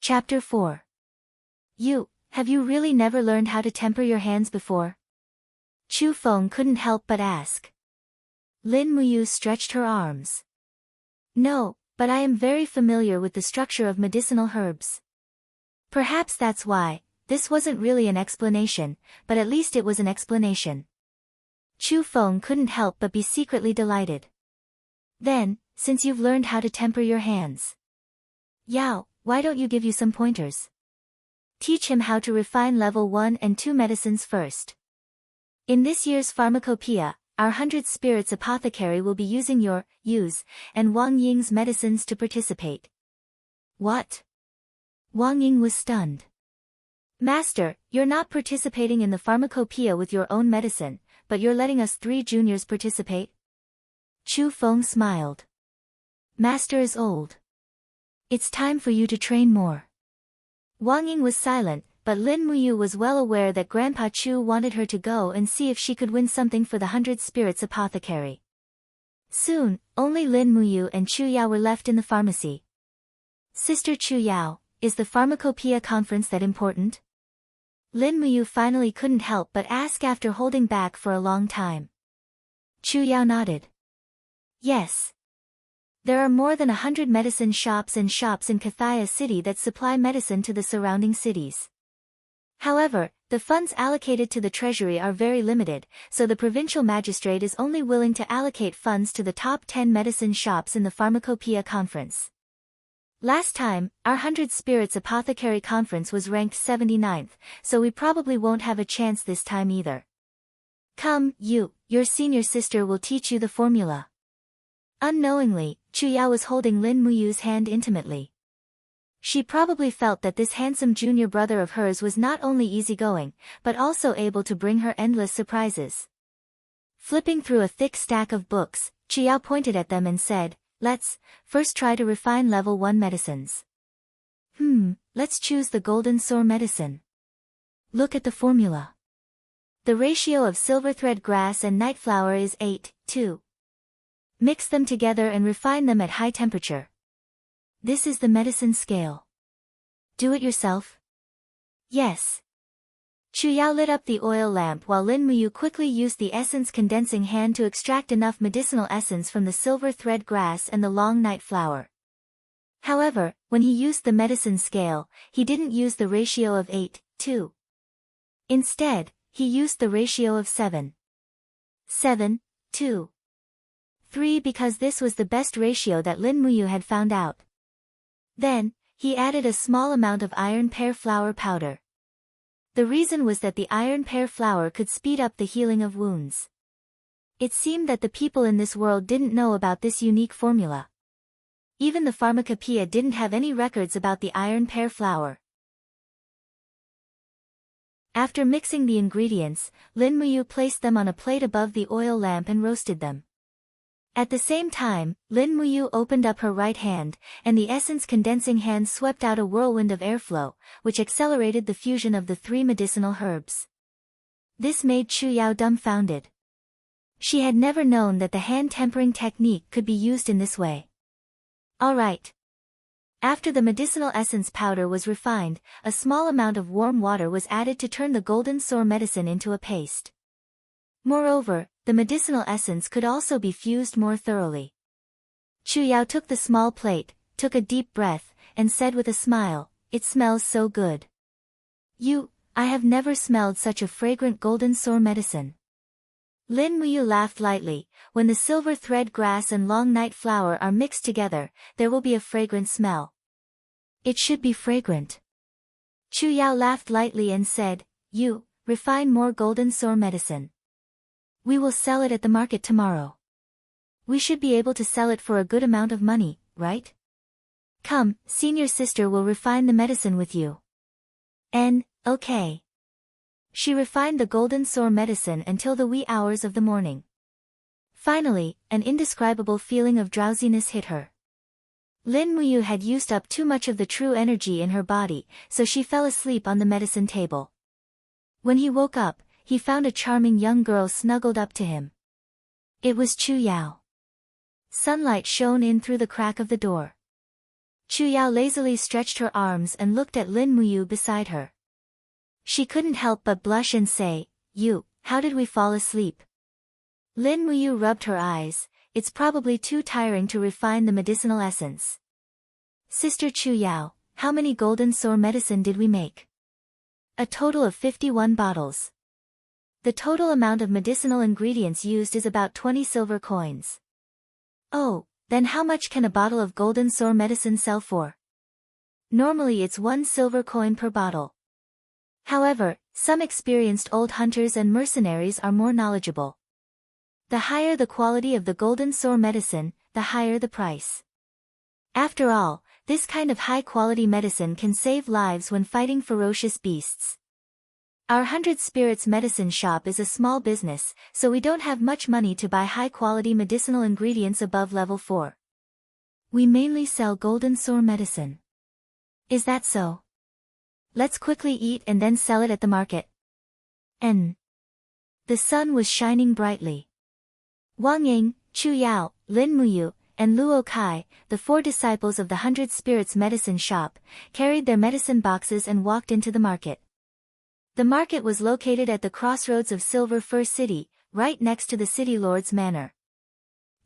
Speaker 1: Chapter 4. Have you really never learned how to temper your hands before? Chu Feng couldn't help but ask. Lin Muyu stretched her arms. "No, but I am very familiar with the structure of medicinal herbs." Perhaps that's why. This wasn't really an explanation, but at least it was an explanation. Chu Feng couldn't help but be secretly delighted. "Then, since you've learned how to temper your hands, Yao, why don't you give you some pointers? Teach him how to refine level 1 and 2 medicines first. In this year's pharmacopoeia, our 100 spirits apothecary will be using your, and Wang Ying's medicines to participate." "What?" Wang Ying was stunned. "Master, you're not participating in the pharmacopoeia with your own medicine, but you're letting us 3 juniors participate?" Chu Feng smiled. "Master is old. It's time for you to train more." Wang Ying was silent, but Lin Muyu was well aware that Grandpa Chu wanted her to go and see if she could win something for the 100 spirits apothecary. Soon, only Lin Muyu and Chu Yao were left in the pharmacy. "Sister Chu Yao, is the pharmacopoeia conference that important?" Lin Muyu finally couldn't help but ask after holding back for a long time. Chu Yao nodded. "Yes. There are more than 100 medicine shops and shops in Kathaya City that supply medicine to the surrounding cities. However, the funds allocated to the treasury are very limited, so the provincial magistrate is only willing to allocate funds to the top 10 medicine shops in the pharmacopoeia conference." Last time, our 100 Spirits Apothecary Conference was ranked 79th, so we probably won't have a chance this time either. Come, your senior sister will teach you the formula. Unknowingly, Chuyao was holding Lin Muyu's hand intimately. She probably felt that this handsome junior brother of hers was not only easygoing, but also able to bring her endless surprises. Flipping through a thick stack of books, Chuyao pointed at them and said, "Let's first try to refine level 1 medicines. Let's choose the golden sore medicine. Look at the formula. The ratio of silverthread grass and nightflower is 8:2. Mix them together and refine them at high temperature. This is the medicine scale. Do it yourself?" "Yes." Chuyao lit up the oil lamp while Lin Muyu quickly used the essence condensing hand to extract enough medicinal essence from the silver thread grass and the long night flower. However, when he used the medicine scale, he didn't use the ratio of 8:2. Instead, he used the ratio of 7:2 because this was the best ratio that Lin Muyu had found out. Then, he added a small amount of iron pear flower powder. The reason was that the iron pear flower could speed up the healing of wounds. It seemed that the people in this world didn't know about this unique formula. Even the pharmacopoeia didn't have any records about the iron pear flower. After mixing the ingredients, Lin Muyu placed them on a plate above the oil lamp and roasted them. At the same time, Lin Muyu opened up her right hand, and the essence condensing hand swept out a whirlwind of airflow, which accelerated the fusion of the 3 medicinal herbs. This made Chuyao dumbfounded. She had never known that the hand tempering technique could be used in this way. Alright. After the medicinal essence powder was refined, a small amount of warm water was added to turn the golden sore medicine into a paste. Moreover, the medicinal essence could also be fused more thoroughly. Chuyao took the small plate, took a deep breath, and said with a smile, "It smells so good. I have never smelled such a fragrant golden sore medicine." Lin Muyu laughed lightly. "When the silver thread grass and long night flower are mixed together, there will be a fragrant smell. It should be fragrant." Chuyao laughed lightly and said, "Refine more golden sore medicine. We will sell it at the market tomorrow. We should be able to sell it for a good amount of money, right? Come, senior sister will refine the medicine with you." Okay. She refined the golden sore medicine until the wee hours of the morning. Finally, an indescribable feeling of drowsiness hit her. Lin Muyu had used up too much of the true energy in her body, so she fell asleep on the medicine table. When he woke up, he found a charming young girl snuggled up to him. It was Chuyao. Sunlight shone in through the crack of the door. Chuyao lazily stretched her arms and looked at Lin Muyu beside her. She couldn't help but blush and say, How did we fall asleep?" Lin Muyu rubbed her eyes. "It's probably too tiring to refine the medicinal essence." "Sister Chuyao, how many golden sore medicine did we make?" "A total of 51 bottles. The total amount of medicinal ingredients used is about 20 silver coins." "Oh, then how much can a bottle of golden sore medicine sell for?" "Normally it's 1 silver coin per bottle. However, some experienced old hunters and mercenaries are more knowledgeable. The higher the quality of the golden sore medicine, the higher the price. After all, this kind of high-quality medicine can save lives when fighting ferocious beasts. Our 100 Spirits medicine shop is a small business, so we don't have much money to buy high-quality medicinal ingredients above level 4. We mainly sell golden sore medicine." "Is that so? Let's quickly eat and then sell it at the market." The sun was shining brightly. Wang Ying, Chuyao, Lin Muyu, and Luo Kai, the 4 disciples of the 100 Spirits medicine shop, carried their medicine boxes and walked into the market. The market was located at the crossroads of Silver Fir City, right next to the city lord's manor.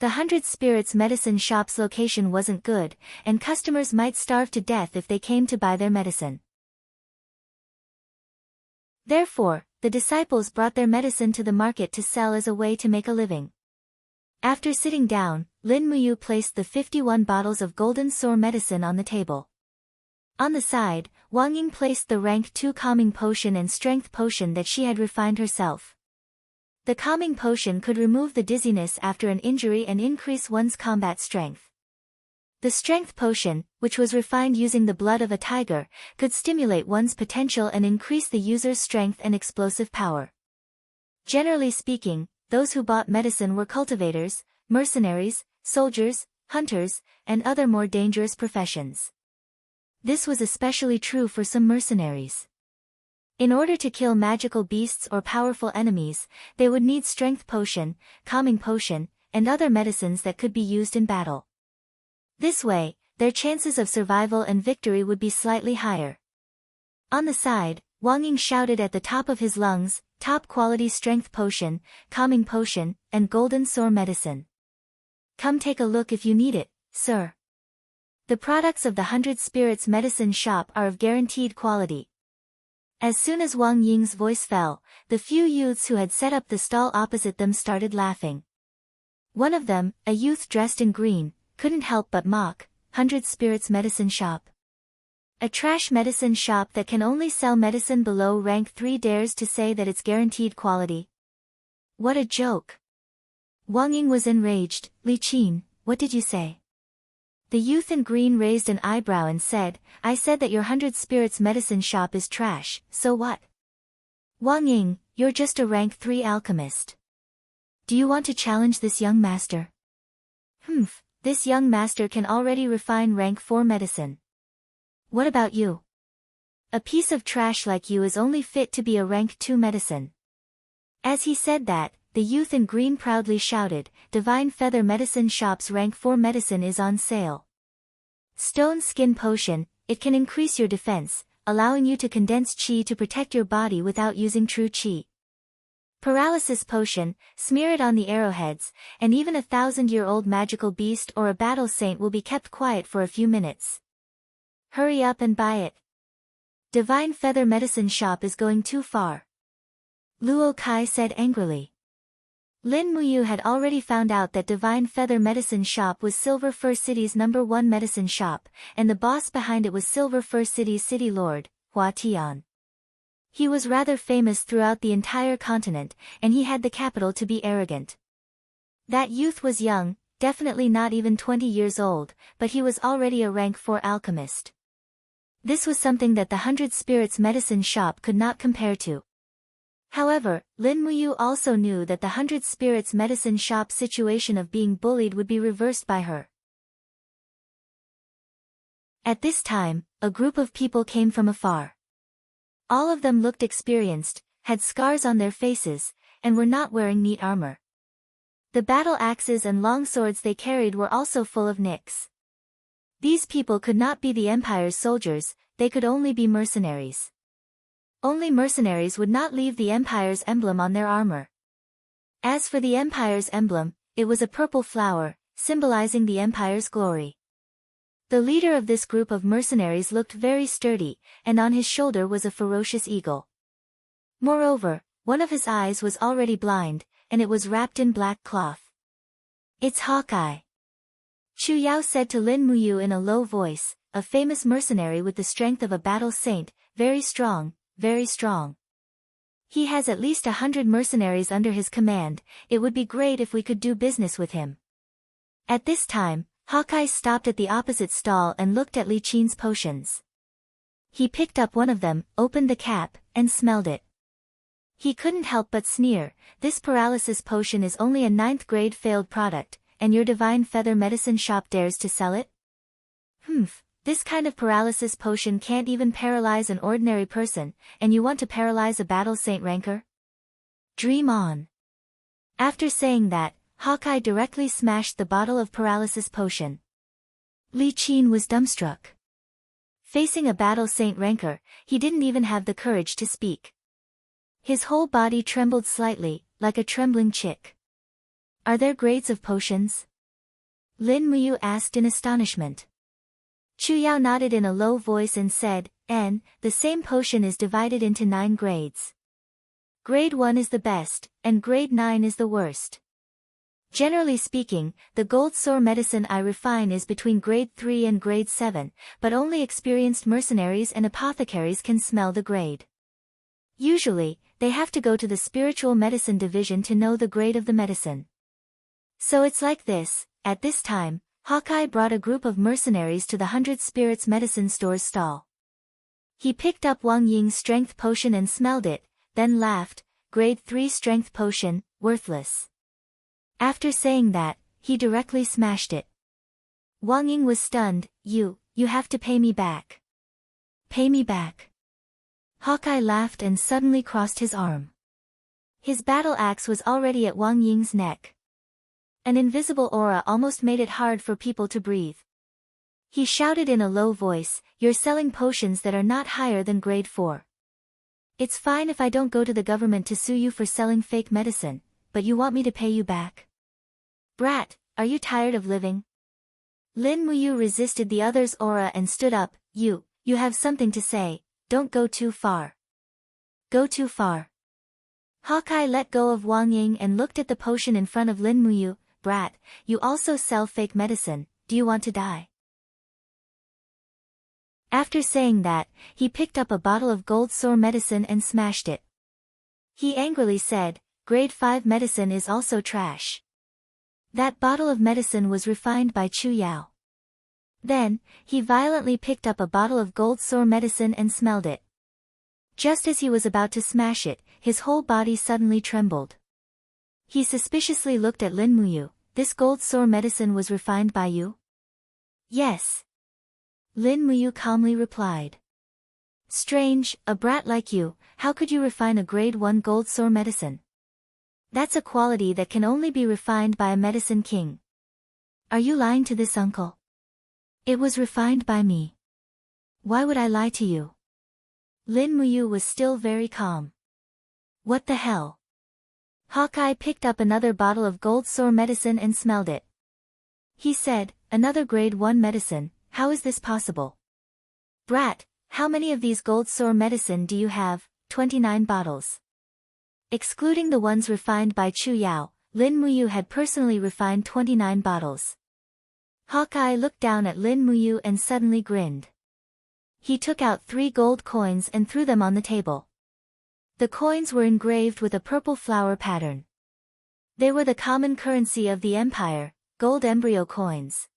Speaker 1: The 100 Spirits medicine shop's location wasn't good, and customers might starve to death if they came to buy their medicine. Therefore, the disciples brought their medicine to the market to sell as a way to make a living. After sitting down, Lin Muyu placed the 51 bottles of golden sore medicine on the table. On the side, Wang Ying placed the rank 2 calming potion and strength potion that she had refined herself. The calming potion could remove the dizziness after an injury and increase one's combat strength. The strength potion, which was refined using the blood of a tiger, could stimulate one's potential and increase the user's strength and explosive power. Generally speaking, those who bought medicine were cultivators, mercenaries, soldiers, hunters, and other more dangerous professions. This was especially true for some mercenaries. In order to kill magical beasts or powerful enemies, they would need strength potion, calming potion, and other medicines that could be used in battle. This way, their chances of survival and victory would be slightly higher. On the side, Wang Ying shouted at the top of his lungs, top quality strength potion, calming potion, and golden sore medicine. Come take a look if you need it, sir. The products of the 100 Spirits Medicine Shop are of guaranteed quality. As soon as Wang Ying's voice fell, the few youths who had set up the stall opposite them started laughing. One of them, a youth dressed in green, couldn't help but mock, 100 Spirits Medicine Shop. A trash medicine shop that can only sell medicine below rank 3 dares to say that it's guaranteed quality. What a joke. Wang Ying was enraged. Li Qin, what did you say? The youth in green raised an eyebrow and said, I said that your 100 Spirits Medicine Shop is trash, so what? Wang Ying, you're just a rank 3 alchemist. Do you want to challenge this young master? This young master can already refine rank 4 medicine. What about you? A piece of trash like you is only fit to be a rank 2 medicine. As he said that, the youth in green proudly shouted, Divine Feather Medicine Shop's rank 4 medicine is on sale. Stone Skin Potion, it can increase your defense, allowing you to condense chi to protect your body without using true chi. Paralysis Potion, smear it on the arrowheads, and even a 1,000-year-old magical beast or a battle saint will be kept quiet for a few minutes. Hurry up and buy it. Divine Feather Medicine Shop is going too far. Luo Kai said angrily. Lin Muyu had already found out that Divine Feather Medicine Shop was Silver Fir City's #1 medicine shop, and the boss behind it was Silver Fir City's city lord, Hua Tian. He was rather famous throughout the entire continent, and he had the capital to be arrogant. That youth was young, definitely not even 20 years old, but he was already a rank 4 alchemist. This was something that the 100 Spirits Medicine Shop could not compare to. However, Lin Muyu also knew that the 100 Spirits Medicine Shop's situation of being bullied would be reversed by her. At this time, a group of people came from afar. All of them looked experienced, had scars on their faces, and were not wearing neat armor. The battle axes and long swords they carried were also full of nicks. These people could not be the Empire's soldiers, they could only be mercenaries. Only mercenaries would not leave the Empire's emblem on their armor. As for the Empire's emblem, it was a purple flower, symbolizing the Empire's glory. The leader of this group of mercenaries looked very sturdy, and on his shoulder was a ferocious eagle. Moreover, one of his eyes was already blind, and it was wrapped in black cloth. It's Hawkeye. Chu Yao said to Lin Muyu in a low voice, a famous mercenary with the strength of a battle saint, very strong, very strong. He has at least 100 mercenaries under his command, it would be great if we could do business with him. At this time, Hawkeye stopped at the opposite stall and looked at Li Qin's potions. He picked up one of them, opened the cap, and smelled it. He couldn't help but sneer, this paralysis potion is only a 9th grade failed product, and your Divine Feather Medicine Shop dares to sell it? This kind of paralysis potion can't even paralyze an ordinary person, and you want to paralyze a battle saint ranker? Dream on. After saying that, Hawkeye directly smashed the bottle of paralysis potion. Li Qin was dumbstruck. Facing a battle saint ranker, he didn't even have the courage to speak. His whole body trembled slightly, like a trembling chick. Are there grades of potions? Lin Muyu asked in astonishment. Chu Yao nodded in a low voice and said, the same potion is divided into 9 grades. Grade 1 is the best, and grade 9 is the worst. Generally speaking, the gold sore medicine I refine is between grade 3 and grade 7, but only experienced mercenaries and apothecaries can smell the grade. Usually, they have to go to the spiritual medicine division to know the grade of the medicine. So it's like this. At this time, Hawkeye brought a group of mercenaries to the 100 Spirits Medicine Store's stall. He picked up Wang Ying's strength potion and smelled it, then laughed. Grade 3 strength potion, worthless. After saying that, he directly smashed it. Wang Ying was stunned. You have to pay me back. Pay me back. Hawkeye laughed and suddenly crossed his arm. His battle axe was already at Wang Ying's neck. An invisible aura almost made it hard for people to breathe. He shouted in a low voice, "You're selling potions that are not higher than grade 4. It's fine if I don't go to the government to sue you for selling fake medicine, but you want me to pay you back? Brat, are you tired of living?" Lin Muyu resisted the other's aura and stood up. You have something to say, don't go too far. Go too far. Hawkeye let go of Wang Ying and looked at the potion in front of Lin Muyu. Brat, you also sell fake medicine, do you want to die? After saying that, he picked up a bottle of gold sore medicine and smashed it. He angrily said, grade 5 medicine is also trash. That bottle of medicine was refined by Chu Yao. Then, he violently picked up a bottle of gold sore medicine and smelled it. Just as he was about to smash it, his whole body suddenly trembled. He suspiciously looked at Lin Muyu. This gold sore medicine was refined by you? Yes. Lin Muyu calmly replied. Strange, a brat like you, how could you refine a grade 1 gold sore medicine? That's a quality that can only be refined by a medicine king. Are you lying to this uncle? It was refined by me. Why would I lie to you? Lin Muyu was still very calm. What the hell? Hawkeye picked up another bottle of gold sore medicine and smelled it. He said, another grade 1 medicine, how is this possible? Brat, how many of these gold sore medicine do you have? 29 bottles. Excluding the ones refined by Chu Yao, Lin Muyu had personally refined 29 bottles. Hawkeye looked down at Lin Muyu and suddenly grinned. He took out 3 gold coins and threw them on the table. The coins were engraved with a purple flower pattern. They were the common currency of the empire, gold embryo coins.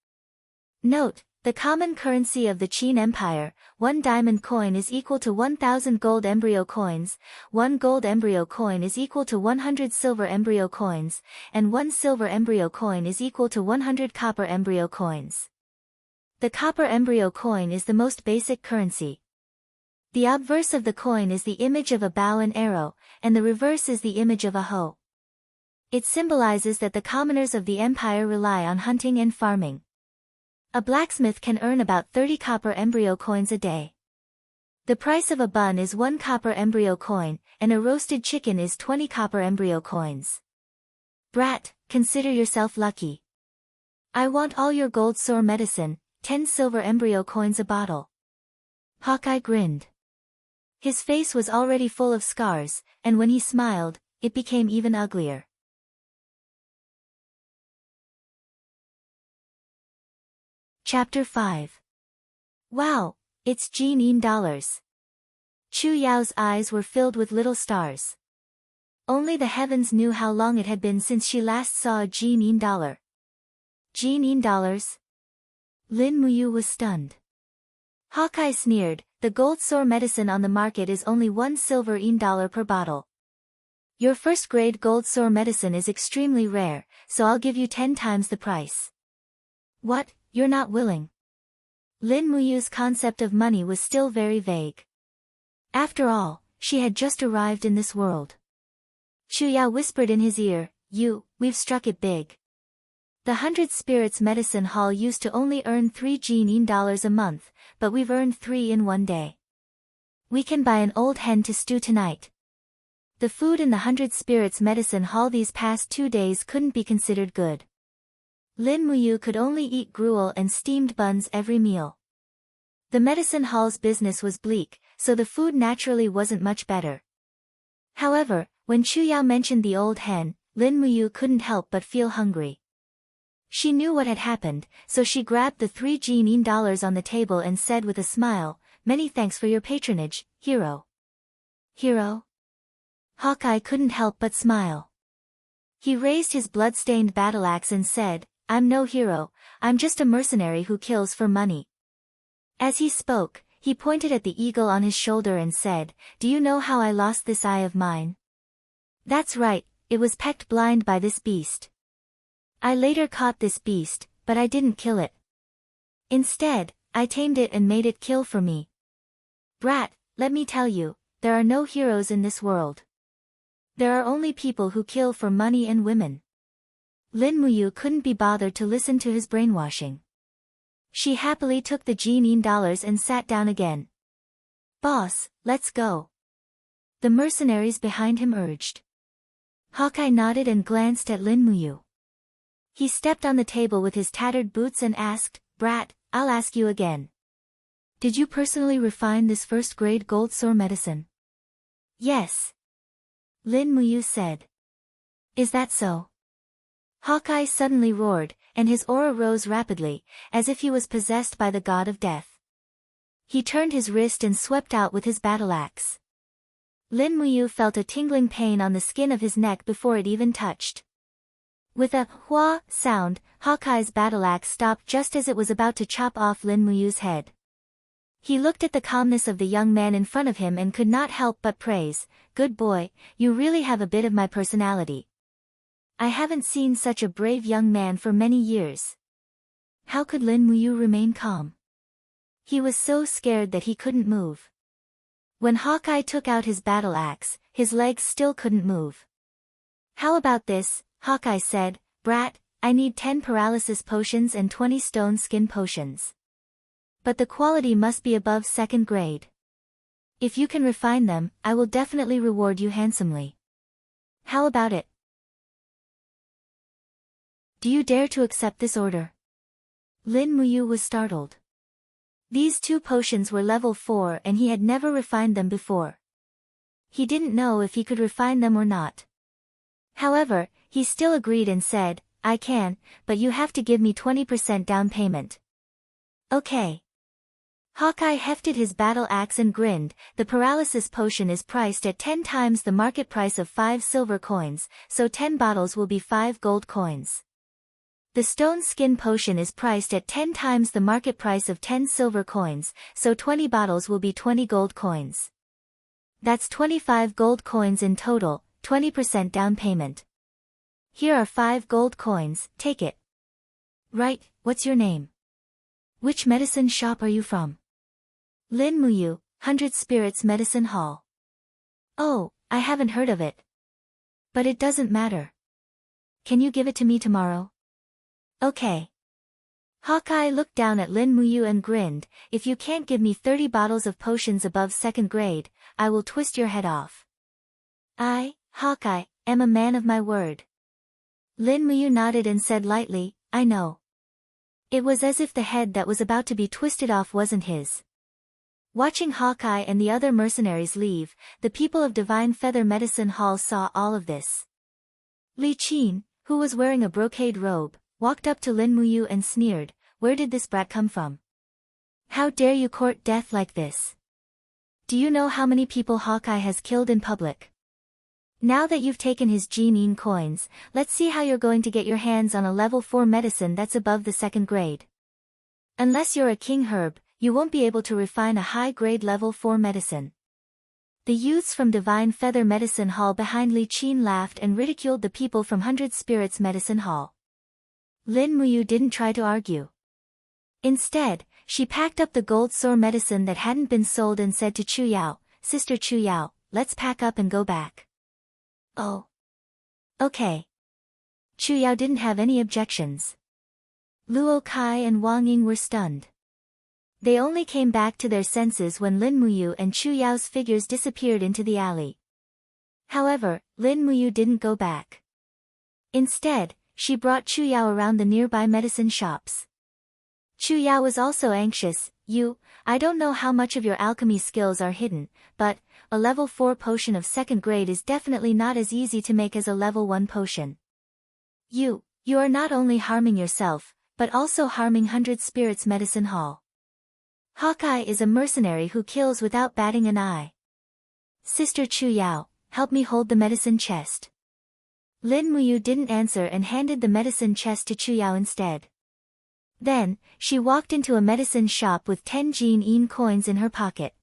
Speaker 1: Note, the common currency of the Qin Empire, 1 diamond coin is equal to 1,000 gold embryo coins, 1 gold embryo coin is equal to 100 silver embryo coins, and 1 silver embryo coin is equal to 100 copper embryo coins. The copper embryo coin is the most basic currency. The obverse of the coin is the image of a bow and arrow, and the reverse is the image of a hoe. It symbolizes that the commoners of the empire rely on hunting and farming. A blacksmith can earn about 30 copper embryo coins a day. The price of a bun is 1 copper embryo coin, and a roasted chicken is 20 copper embryo coins. Brat, consider yourself lucky. I want all your gold sore medicine, 10 silver embryo coins a bottle. Hawkeye grinned. His face was already full of scars, and when he smiled, it became even uglier. Chapter 5. Wow, it's Jin dollars. Chu Yao's eyes were filled with little stars. Only the heavens knew how long it had been since she last saw a Jin dollar. Jin dollars? Lin Muyu was stunned. Hawkeye sneered, the gold sore medicine on the market is only 1 silver dollar per bottle. Your first grade gold sore medicine is extremely rare, so I'll give you 10 times the price. What, you're not willing? Lin Muyu's concept of money was still very vague. After all, she had just arrived in this world. Chu Yao whispered in his ear, we've struck it big. The 100 Spirits Medicine Hall used to only earn 3 Jin dollars a month, but we've earned 3 in one day. We can buy an old hen to stew tonight. The food in the 100 Spirits Medicine Hall these past 2 days couldn't be considered good. Lin Muyu could only eat gruel and steamed buns every meal. The medicine hall's business was bleak, so the food naturally wasn't much better. However, when Chu Yao mentioned the old hen, Lin Muyu couldn't help but feel hungry. She knew what had happened, so she grabbed the 3 genin dollars on the table and said with a smile, "Many thanks for your patronage, hero." Hero? Hawkeye couldn't help but smile. He raised his blood-stained battle axe and said, "I'm no hero, I'm just a mercenary who kills for money." As he spoke, he pointed at the eagle on his shoulder and said, "Do you know how I lost this eye of mine? That's right, it was pecked blind by this beast. I later caught this beast, but I didn't kill it. Instead, I tamed it and made it kill for me. Brat, let me tell you, there are no heroes in this world. There are only people who kill for money and women." Lin Muyu couldn't be bothered to listen to his brainwashing. She happily took the genin dollars and sat down again. "Boss, let's go," the mercenaries behind him urged. Hawkeye nodded and glanced at Lin Muyu. He stepped on the table with his tattered boots and asked, "Brat, I'll ask you again. Did you personally refine this first-grade gold sore medicine?" "Yes," Lin Muyu said. "Is that so?" Hawkeye suddenly roared, and his aura rose rapidly, as if he was possessed by the god of death. He turned his wrist and swept out with his battle axe. Lin Muyu felt a tingling pain on the skin of his neck before it even touched. With a "hua" sound, Hawkeye's battle axe stopped just as it was about to chop off Lin Muyu's head. He looked at the calmness of the young man in front of him and could not help but praise, "Good boy, you really have a bit of my personality. I haven't seen such a brave young man for many years." How could Lin Muyu remain calm? He was so scared that he couldn't move. When Hawkeye took out his battle axe, his legs still couldn't move. "How about this?" Hawkeye said, "Brat, I need 10 paralysis potions and 20 stone skin potions. But the quality must be above 2nd grade. If you can refine them, I will definitely reward you handsomely. How about it? Do you dare to accept this order?" Lin Muyu was startled. These 2 potions were level 4 and he had never refined them before. He didn't know if he could refine them or not. However, he still agreed and said, "I can, but you have to give me 20% down payment." "Okay." Hawkeye hefted his battle axe and grinned. "The paralysis potion is priced at 10 times the market price of 5 silver coins, so 10 bottles will be 5 gold coins. The stone skin potion is priced at 10 times the market price of 10 silver coins, so 20 bottles will be 20 gold coins. That's 25 gold coins in total, 20% down payment. Here are 5 gold coins, take it." "Right, what's your name? Which medicine shop are you from?" "Lin Muyu, 100 Spirits Medicine Hall." "Oh, I haven't heard of it. But it doesn't matter. Can you give it to me tomorrow?" "Okay." Hawkeye looked down at Lin Muyu and grinned, "If you can't give me 30 bottles of potions above 2nd grade, I will twist your head off." "I, Hawkeye, am a man of my word." Lin Muyu nodded and said lightly, "I know." It was as if the head that was about to be twisted off wasn't his. Watching Hawkeye and the other mercenaries leave, the people of Divine Feather Medicine Hall saw all of this. Li Qin, who was wearing a brocade robe, walked up to Lin Muyu and sneered, "Where did this brat come from? How dare you court death like this? Do you know how many people Hawkeye has killed in public? Now that you've taken his genin coins, let's see how you're going to get your hands on a level 4 medicine that's above the 2nd grade. Unless you're a king herb, you won't be able to refine a high-grade level 4 medicine." The youths from Divine Feather Medicine Hall behind Li Qin laughed and ridiculed the people from 100 Spirits Medicine Hall. Lin Muyu didn't try to argue. Instead, she packed up the gold sore medicine that hadn't been sold and said to Chu Yao, "Sister Chu Yao, let's pack up and go back." "Oh. Okay." Chu Yao didn't have any objections. Luo Kai and Wang Ying were stunned. They only came back to their senses when Lin Muyu and Chu Yao's figures disappeared into the alley. However, Lin Muyu didn't go back. Instead, she brought Chu Yao around the nearby medicine shops. Chu Yao was also anxious. I don't know how much of your alchemy skills are hidden, but a level 4 potion of 2nd grade is definitely not as easy to make as a level 1 potion. You are not only harming yourself, but also harming 100 Spirits Medicine Hall. Hawkeye is a mercenary who kills without batting an eye. Sister Chu Yao, help me hold the medicine chest. Lin Muyu didn't answer and handed the medicine chest to Chu Yao instead. Then, she walked into a medicine shop with 10 Jin coins in her pocket.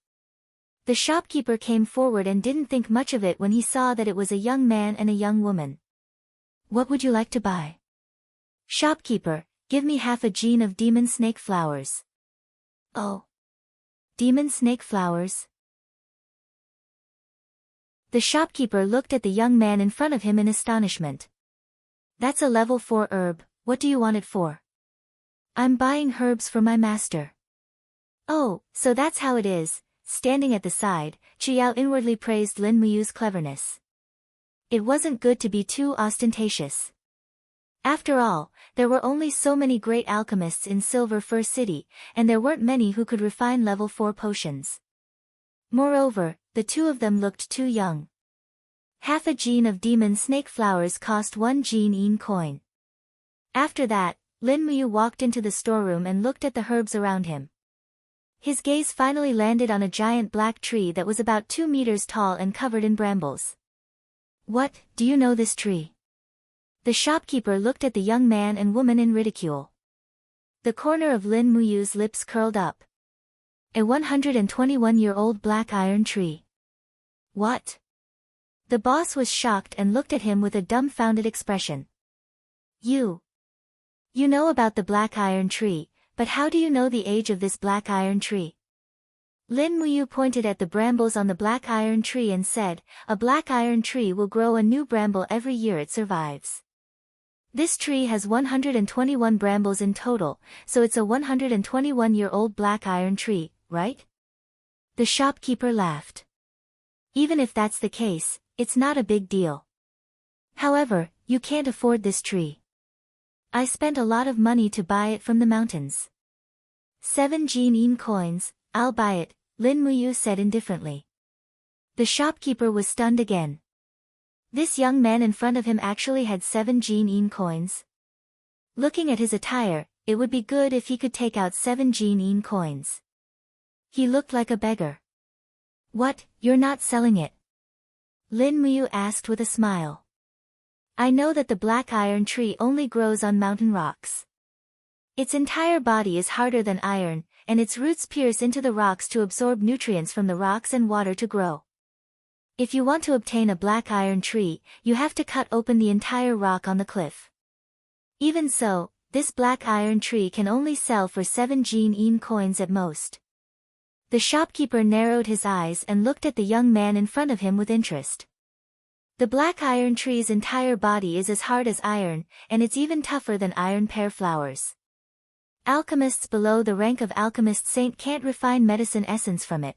Speaker 1: The shopkeeper came forward and didn't think much of it when he saw that it was a young man and a young woman. What would you like to buy? Shopkeeper, give me half a Jin of demon snake flowers. Oh. Demon snake flowers? The shopkeeper looked at the young man in front of him in astonishment. That's a level 4 herb, what do you want it for? I'm buying herbs for my master. Oh, so that's how it is. Standing at the side, Chuyao inwardly praised Lin Muyu's cleverness. It wasn't good to be too ostentatious. After all, there were only so many great alchemists in Silver Fir City, and there weren't many who could refine level 4 potions. Moreover, the two of them looked too young. Half a Jin of demon snake flowers cost 1 Jin coin. After that, Lin Muyu walked into the storeroom and looked at the herbs around him. His gaze finally landed on a giant black tree that was about 2 meters tall and covered in brambles. What, do you know this tree? The shopkeeper looked at the young man and woman in ridicule. The corner of Lin Muyu's lips curled up. A 121-year-old black iron tree. What? The boss was shocked and looked at him with a dumbfounded expression. You know about the black iron tree, but how do you know the age of this black iron tree? Lin Muyu pointed at the brambles on the black iron tree and said, a black iron tree will grow a new bramble every year it survives. This tree has 121 brambles in total, so it's a 121-year-old black iron tree, right? The shopkeeper laughed. Even if that's the case, it's not a big deal. However, you can't afford this tree. I spent a lot of money to buy it from the mountains. 7 Jin coins, I'll buy it, Lin Muyu said indifferently. The shopkeeper was stunned again. This young man in front of him actually had 7 Jin coins. Looking at his attire, it would be good if he could take out 7 Jin coins. He looked like a beggar. What, you're not selling it? Lin Muyu asked with a smile. I know that the black iron tree only grows on mountain rocks. Its entire body is harder than iron, and its roots pierce into the rocks to absorb nutrients from the rocks and water to grow. If you want to obtain a black iron tree, you have to cut open the entire rock on the cliff. Even so, this black iron tree can only sell for 7 Jin coins at most. The shopkeeper narrowed his eyes and looked at the young man in front of him with interest. The black iron tree's entire body is as hard as iron, and it's even tougher than iron pear flowers. Alchemists below the rank of alchemist saint can't refine medicine essence from it.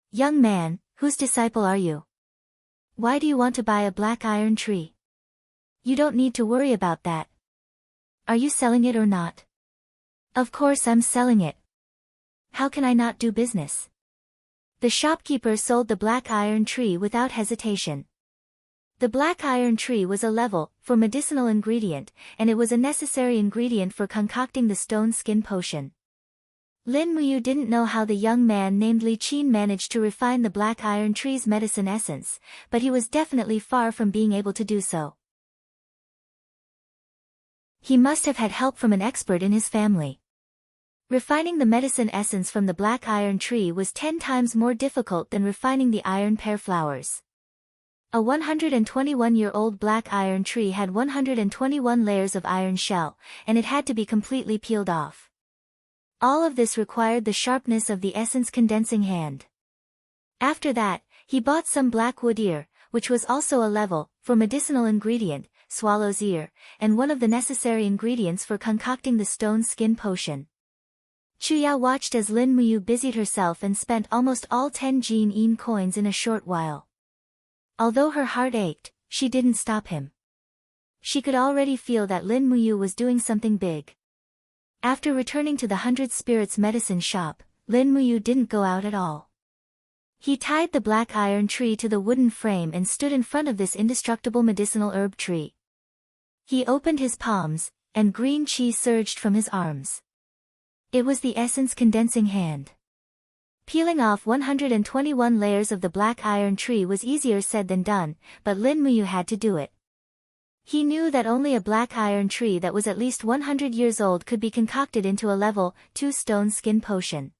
Speaker 1: Young man, whose disciple are you? Why do you want to buy a black iron tree? You don't need to worry about that. Are you selling it or not? Of course I'm selling it. How can I not do business? The shopkeeper sold the black iron tree without hesitation. The black iron tree was a level 4 medicinal ingredient, and it was a necessary ingredient for concocting the stone skin potion. Lin Muyu didn't know how the young man named Li Qin managed to refine the black iron tree's medicine essence, but he was definitely far from being able to do so. He must have had help from an expert in his family. Refining the medicine essence from the black iron tree was 10 times more difficult than refining the iron pear flowers. A 121-year-old black iron tree had 121 layers of iron shell, and it had to be completely peeled off. All of this required the sharpness of the essence condensing hand. After that, he bought some black wood ear, which was also a level 4 medicinal ingredient, swallow's ear, and one of the necessary ingredients for concocting the stone skin potion. Chuya watched as Lin Muyu busied herself and spent almost all 10 Jin coins in a short while. Although her heart ached, she didn't stop him. She could already feel that Lin Muyu was doing something big. After returning to the 100 Spirits medicine shop, Lin Muyu didn't go out at all. He tied the black iron tree to the wooden frame and stood in front of this indestructible medicinal herb tree. He opened his palms, and green chi surged from his arms. It was the essence condensing hand. Peeling off 121 layers of the black iron tree was easier said than done, but Lin Muyu had to do it. He knew that only a black iron tree that was at least 100 years old could be concocted into a level 2 stone skin potion.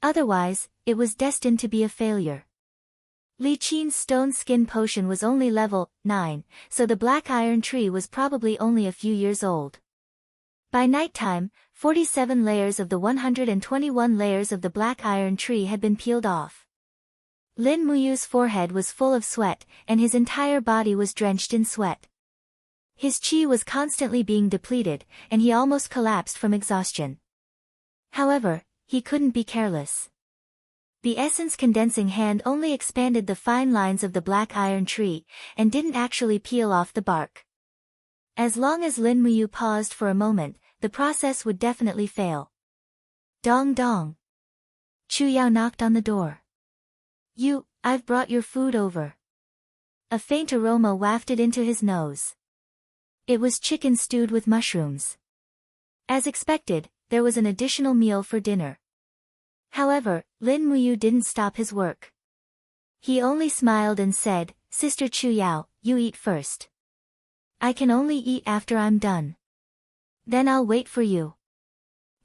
Speaker 1: Otherwise, it was destined to be a failure. Li Qin's stone skin potion was only level 9, so the black iron tree was probably only a few years old. By nighttime, 47 layers of the 121 layers of the black iron tree had been peeled off. Lin Muyu's forehead was full of sweat, and his entire body was drenched in sweat. His chi was constantly being depleted, and he almost collapsed from exhaustion. However, he couldn't be careless. The essence condensing hand only expanded the fine lines of the black iron tree, and didn't actually peel off the bark. As long as Lin Muyu paused for a moment, the process would definitely fail. Dong dong. Chu Yao knocked on the door. I've brought your food over. A faint aroma wafted into his nose. It was chicken stewed with mushrooms. As expected, there was an additional meal for dinner. However, Lin Muyu didn't stop his work. He only smiled and said, "Sister Chu Yao, you eat first. I can only eat after I'm done. Then I'll wait for you."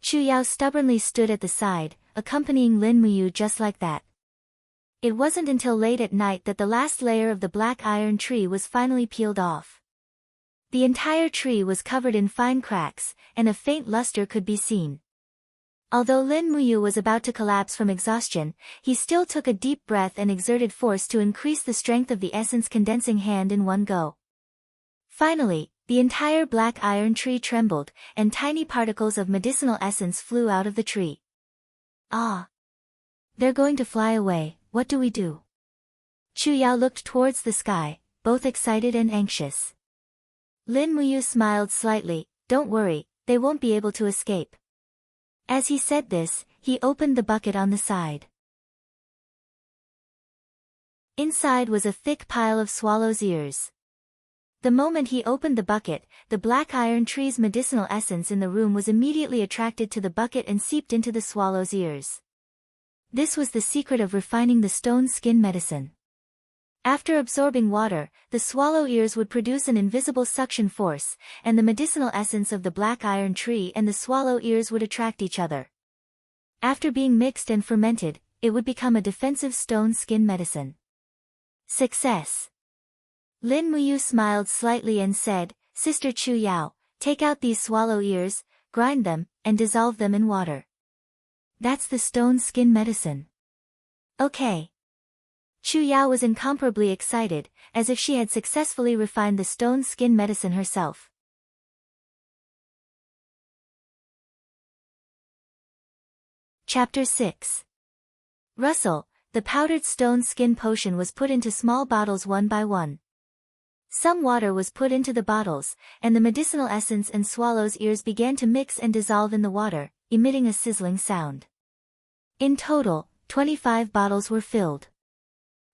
Speaker 1: Chu Yao stubbornly stood at the side, accompanying Lin Muyu just like that. It wasn't until late at night that the last layer of the black iron tree was finally peeled off. The entire tree was covered in fine cracks, and a faint luster could be seen. Although Lin Muyu was about to collapse from exhaustion, he still took a deep breath and exerted force to increase the strength of the essence condensing hand in one go. Finally, the entire black iron tree trembled, and tiny particles of medicinal essence flew out of the tree. "Ah! They're going to fly away, what do we do?" Chu Yao looked towards the sky, both excited and anxious. Lin Muyu smiled slightly, "Don't worry, they won't be able to escape." As he said this, he opened the bucket on the side. Inside was a thick pile of swallow's ears. The moment he opened the bucket, the black iron tree's medicinal essence in the room was immediately attracted to the bucket and seeped into the swallow's ears. This was the secret of refining the stone skin medicine. After absorbing water, the swallow ears would produce an invisible suction force, and the medicinal essence of the black iron tree and the swallow ears would attract each other. After being mixed and fermented, it would become a defensive stone skin medicine. Success! Lin Muyu smiled slightly and said, "Sister Chu Yao, take out these swallow ears, grind them, and dissolve them in water. That's the stone skin medicine." "Okay." Chu Yao was incomparably excited, as if she had successfully refined the stone skin medicine herself. Chapter 6. Rustle, the powdered stone skin potion was put into small bottles one by one. Some water was put into the bottles, and the medicinal essence and swallow's ears began to mix and dissolve in the water, emitting a sizzling sound. In total, 25 bottles were filled.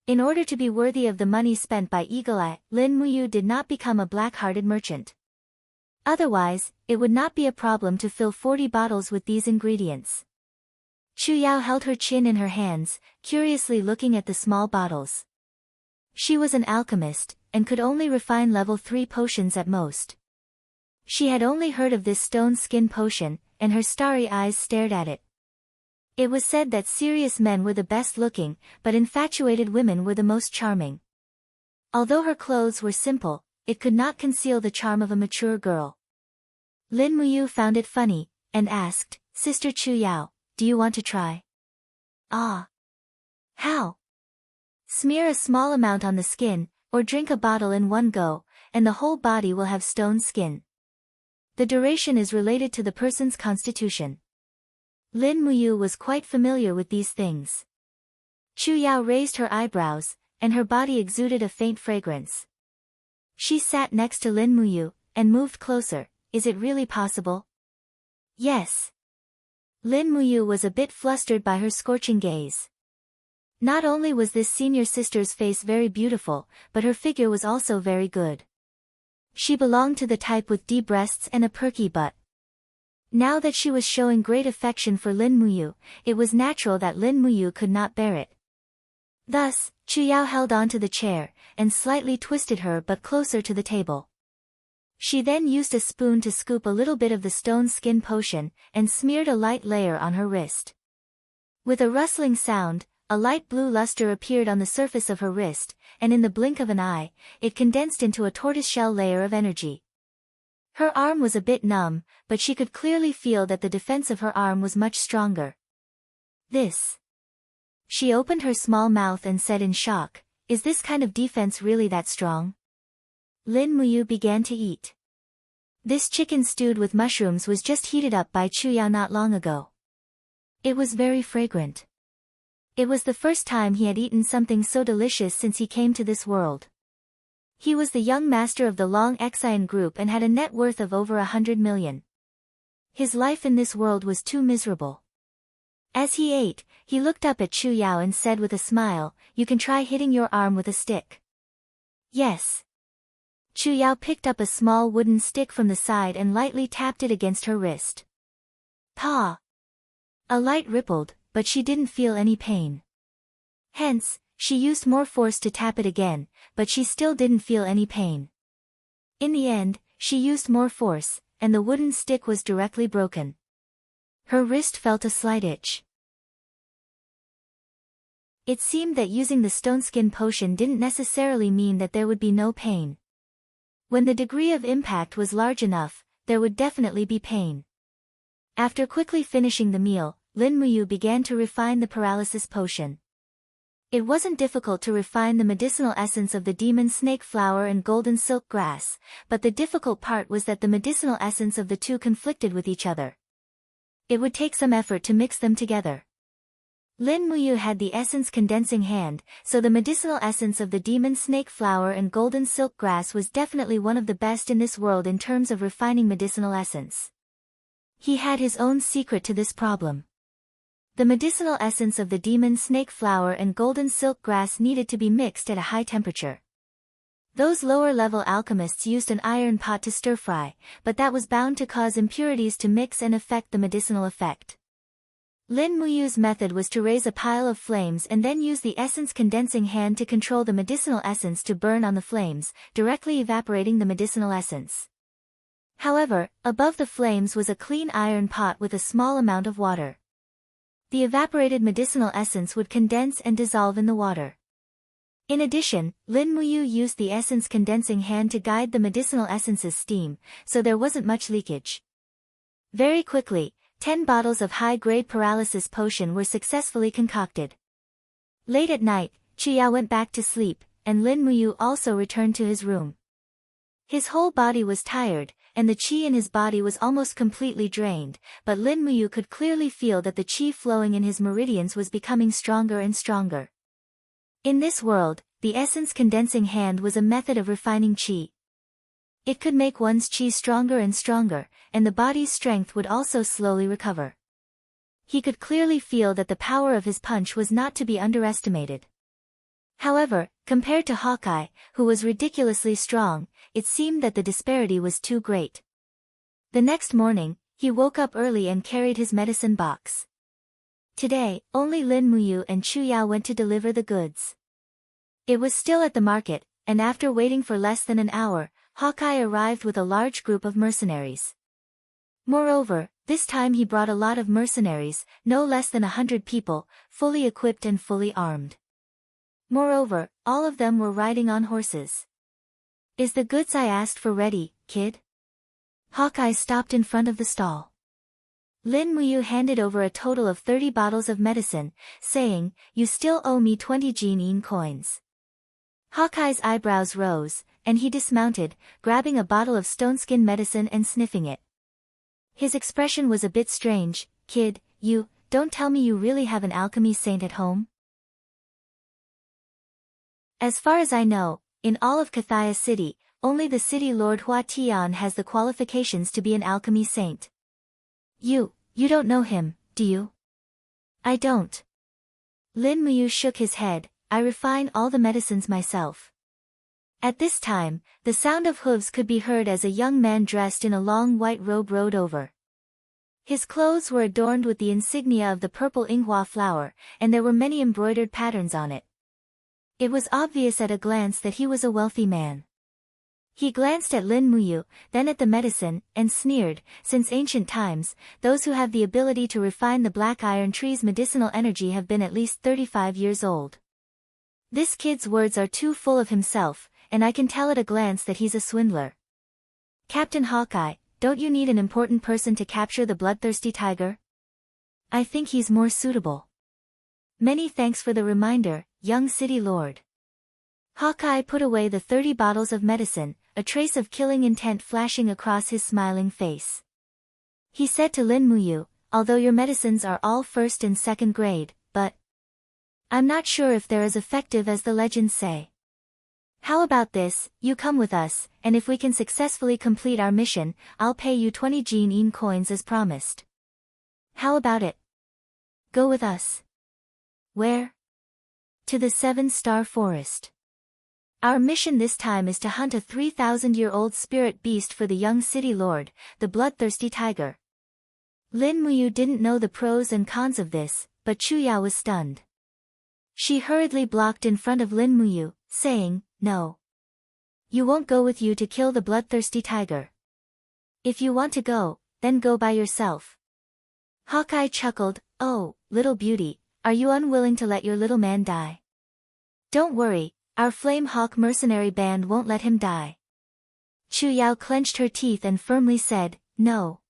Speaker 1: In order to be worthy of the money spent by Eagle Eye, Lin Muyu did not become a black-hearted merchant. Otherwise, it would not be a problem to fill 40 bottles with these ingredients. Chu Yao held her chin in her hands, curiously looking at the small bottles. She was an alchemist, and could only refine level 3 potions at most. She had only heard of this stone skin potion, and her starry eyes stared at it. It was said that serious men were the best looking, but infatuated women were the most charming. Although her clothes were simple, it could not conceal the charm of a mature girl. Lin Muyu found it funny, and asked, "Sister Chu Yao, do you want to try?" "Ah. How?" "Smear a small amount on the skin, or drink a bottle in one go, and the whole body will have stone skin. The duration is related to the person's constitution." Lin Muyu was quite familiar with these things. Chu Yao raised her eyebrows, and her body exuded a faint fragrance. She sat next to Lin Muyu, and moved closer. "Is it really possible?" Yes. Lin Muyu was a bit flustered by her scorching gaze. Not only was this senior sister's face very beautiful, but her figure was also very good. She belonged to the type with deep breasts and a perky butt. Now that she was showing great affection for Lin Muyu, it was natural that Lin Muyu could not bear it. Thus, Chuyao held onto the chair, and slightly twisted her but closer to the table. She then used a spoon to scoop a little bit of the stone skin potion, and smeared a light layer on her wrist. With a rustling sound, a light blue luster appeared on the surface of her wrist, and in the blink of an eye, it condensed into a tortoiseshell layer of energy. Her arm was a bit numb, but she could clearly feel that the defense of her arm was much stronger. This. She opened her small mouth and said in shock, "Is this kind of defense really that strong?" Lin Muyu began to eat. This chicken stewed with mushrooms was just heated up by Chuyao not long ago. It was very fragrant. It was the first time he had eaten something so delicious since he came to this world. He was the young master of the Long Exine group and had a net worth of over 100 million. His life in this world was too miserable. As he ate, he looked up at Chuyao and said with a smile, "You can try hitting your arm with a stick." Yes. Chuyao picked up a small wooden stick from the side and lightly tapped it against her wrist. Pa! A light rippled, but she didn't feel any pain. Hence, she used more force to tap it again, but she still didn't feel any pain. In the end, she used more force, and the wooden stick was directly broken. Her wrist felt a slight itch. It seemed that using the stone skin potion didn't necessarily mean that there would be no pain. When the degree of impact was large enough, there would definitely be pain. After quickly finishing the meal, Lin Muyu began to refine the paralysis potion. It wasn't difficult to refine the medicinal essence of the demon snake flower and golden silk grass, but the difficult part was that the medicinal essence of the two conflicted with each other. It would take some effort to mix them together. Lin Muyu had the essence condensing hand, so the medicinal essence of the demon snake flower and golden silk grass was definitely one of the best in this world in terms of refining medicinal essence. He had his own secret to this problem. The medicinal essence of the demon snake flower and golden silk grass needed to be mixed at a high temperature. Those lower-level alchemists used an iron pot to stir-fry, but that was bound to cause impurities to mix and affect the medicinal effect. Lin Muyu's method was to raise a pile of flames and then use the essence condensing hand to control the medicinal essence to burn on the flames, directly evaporating the medicinal essence. However, above the flames was a clean iron pot with a small amount of water. The evaporated medicinal essence would condense and dissolve in the water. In addition, Lin Muyu used the essence condensing hand to guide the medicinal essence's steam, so there wasn't much leakage. Very quickly, 10 bottles of high-grade paralysis potion were successfully concocted. Late at night, Chuyao went back to sleep, and Lin Muyu also returned to his room. His whole body was tired, and the qi in his body was almost completely drained, but Lin Muyu could clearly feel that the qi flowing in his meridians was becoming stronger and stronger. In this world, the essence condensing hand was a method of refining qi. It could make one's qi stronger and stronger, and the body's strength would also slowly recover. He could clearly feel that the power of his punch was not to be underestimated. However, compared to Hawkeye, who was ridiculously strong, it seemed that the disparity was too great. The next morning, he woke up early and carried his medicine box. Today, only Lin Muyu and Chuyao went to deliver the goods. It was still at the market, and after waiting for less than an hour, Hawkeye arrived with a large group of mercenaries. Moreover, this time he brought a lot of mercenaries, no less than 100 people, fully equipped and fully armed. Moreover, all of them were riding on horses. "Is the goods I asked for ready, kid?" Hawkeye stopped in front of the stall. Lin Muyu handed over a total of 30 bottles of medicine, saying, "You still owe me 20 Jin coins." Hawkeye's eyebrows rose, and he dismounted, grabbing a bottle of stone-skin medicine and sniffing it. His expression was a bit strange. "Kid, you, don't tell me you really have an alchemy saint at home?" "As far as I know, in all of Kathia City, only the city lord Hua Tian has the qualifications to be an alchemy saint." You don't know him, do you? I don't. Lin Muyu shook his head. I refine all the medicines myself. At this time, the sound of hooves could be heard as a young man dressed in a long white robe rode over. His clothes were adorned with the insignia of the purple Inghua flower, and there were many embroidered patterns on it. It was obvious at a glance that he was a wealthy man. He glanced at Lin Muyu, then at the medicine, and sneered, since ancient times, those who have the ability to refine the black iron tree's medicinal energy have been at least 35 years old. This kid's words are too full of himself, and I can tell at a glance that he's a swindler. Captain Hawkeye, don't you need an important person to capture the bloodthirsty tiger? I think he's more suitable. Many thanks for the reminder, young city lord. Hawkeye put away the 30 bottles of medicine, a trace of killing intent flashing across his smiling face. He said to Lin Muyu, although your medicines are all first and second grade, but I'm not sure if they're as effective as the legends say. How about this, you come with us, and if we can successfully complete our mission, I'll pay you 20 Jin coins as promised. How about it? Go with us. Where? To the 7-star forest. Our mission this time is to hunt a 3,000-year-old spirit beast for the young city lord, the bloodthirsty tiger. Lin Muyu didn't know the pros and cons of this, but Chu Yao was stunned. She hurriedly blocked in front of Lin Muyu, saying, no. You won't go with you to kill the bloodthirsty tiger. If you want to go, then go by yourself. Hawkeye chuckled, oh, little beauty, are you unwilling to let your little man die? Don't worry. Our Flame Hawk mercenary band won't let him die. Chu Yao clenched her teeth and firmly said, no.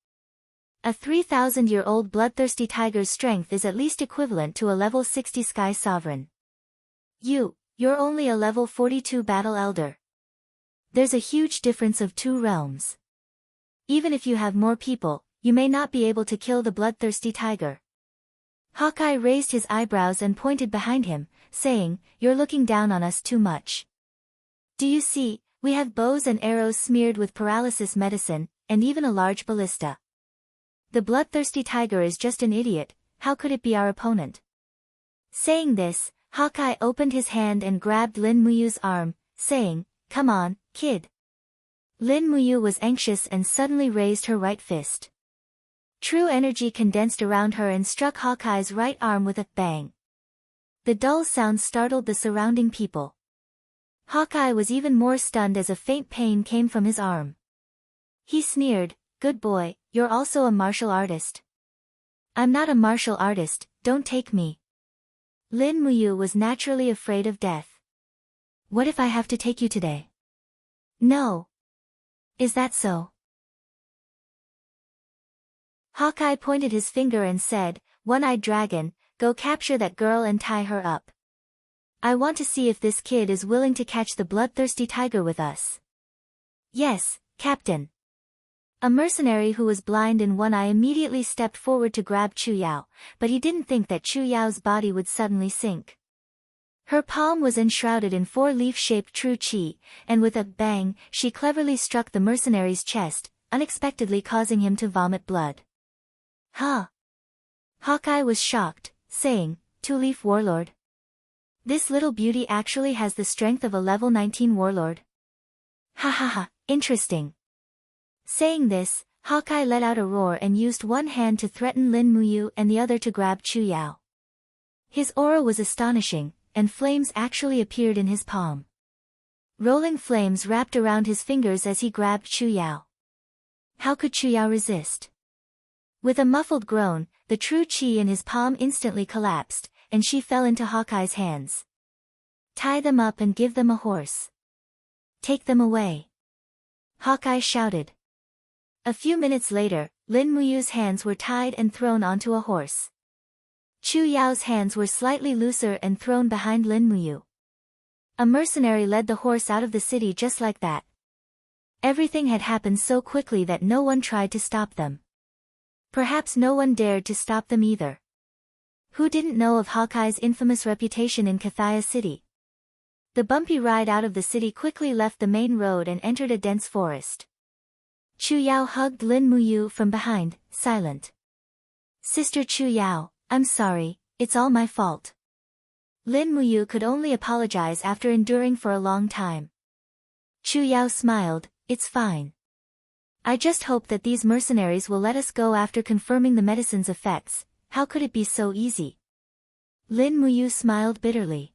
Speaker 1: A 3,000-year-old bloodthirsty tiger's strength is at least equivalent to a level 60 Sky Sovereign. You're only a level 42 Battle Elder. There's a huge difference of 2 realms. Even if you have more people, you may not be able to kill the bloodthirsty tiger. Hawkeye raised his eyebrows and pointed behind him, saying, you're looking down on us too much. Do you see, we have bows and arrows smeared with paralysis medicine, and even a large ballista. The bloodthirsty tiger is just an idiot, how could it be our opponent? Saying this, Hawkeye opened his hand and grabbed Lin Muyu's arm, saying, come on, kid. Lin Muyu was anxious and suddenly raised her right fist. True energy condensed around her and struck Hawkeye's right arm with a bang. The dull sound startled the surrounding people. Hawkeye was even more stunned as a faint pain came from his arm. He sneered, good boy, you're also a martial artist. I'm not a martial artist, don't take me. Lin Muyu was naturally afraid of death. What if I have to take you today? No. Is that so? Hawkeye pointed his finger and said, One-Eyed Dragon, go capture that girl and tie her up. I want to see if this kid is willing to catch the bloodthirsty tiger with us. Yes, Captain. A mercenary who was blind in one eye immediately stepped forward to grab Chu Yao, but he didn't think that Chu Yao's body would suddenly sink. Her palm was enshrouded in 4-leaf-shaped true chi, and with a bang, she cleverly struck the mercenary's chest, unexpectedly causing him to vomit blood. Huh? Hawkeye was shocked, saying, 2-leaf warlord. This little beauty actually has the strength of a level 19 warlord. Ha ha ha, interesting. Saying this, Hawkeye let out a roar and used one hand to threaten Lin Muyu and the other to grab Chu Yao. His aura was astonishing, and flames actually appeared in his palm. Rolling flames wrapped around his fingers as he grabbed Chu Yao. How could Chu Yao resist? With a muffled groan, the true chi in his palm instantly collapsed, and she fell into Hawkeye's hands. Tie them up and give them a horse. Take them away. Hawkeye shouted. A few minutes later, Lin Muyu's hands were tied and thrown onto a horse. Chu Yao's hands were slightly looser and thrown behind Lin Muyu. A mercenary led the horse out of the city just like that. Everything had happened so quickly that no one tried to stop them. Perhaps no one dared to stop them either. Who didn't know of Hawkeye's infamous reputation in Kathia City? The bumpy ride out of the city quickly left the main road and entered a dense forest. Chu Yao hugged Lin Muyu from behind, silent. Sister Chu Yao, I'm sorry, it's all my fault. Lin Muyu could only apologize after enduring for a long time. Chu Yao smiled, it's fine. I just hope that these mercenaries will let us go after confirming the medicine's effects. How could it be so easy? Lin Muyu smiled bitterly.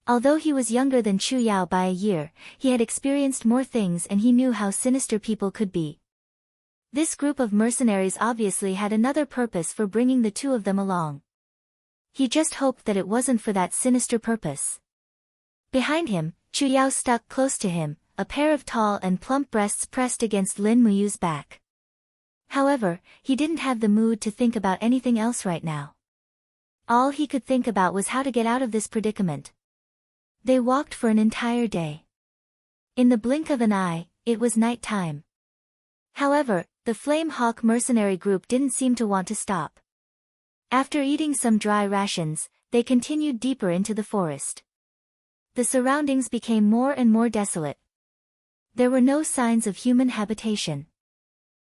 Speaker 1: Although he was younger than Chu Yao by a year, he had experienced more things and he knew how sinister people could be. This group of mercenaries obviously had another purpose for bringing the two of them along. He just hoped that it wasn't for that sinister purpose. Behind him, Chu Yao stuck close to him, a pair of tall and plump breasts pressed against Lin Muyu's back. However, he didn't have the mood to think about anything else right now. All he could think about was how to get out of this predicament. They walked for an entire day. In the blink of an eye, it was night time. However, the Flame Hawk mercenary group didn't seem to want to stop. After eating some dry rations, they continued deeper into the forest. The surroundings became more and more desolate. There were no signs of human habitation.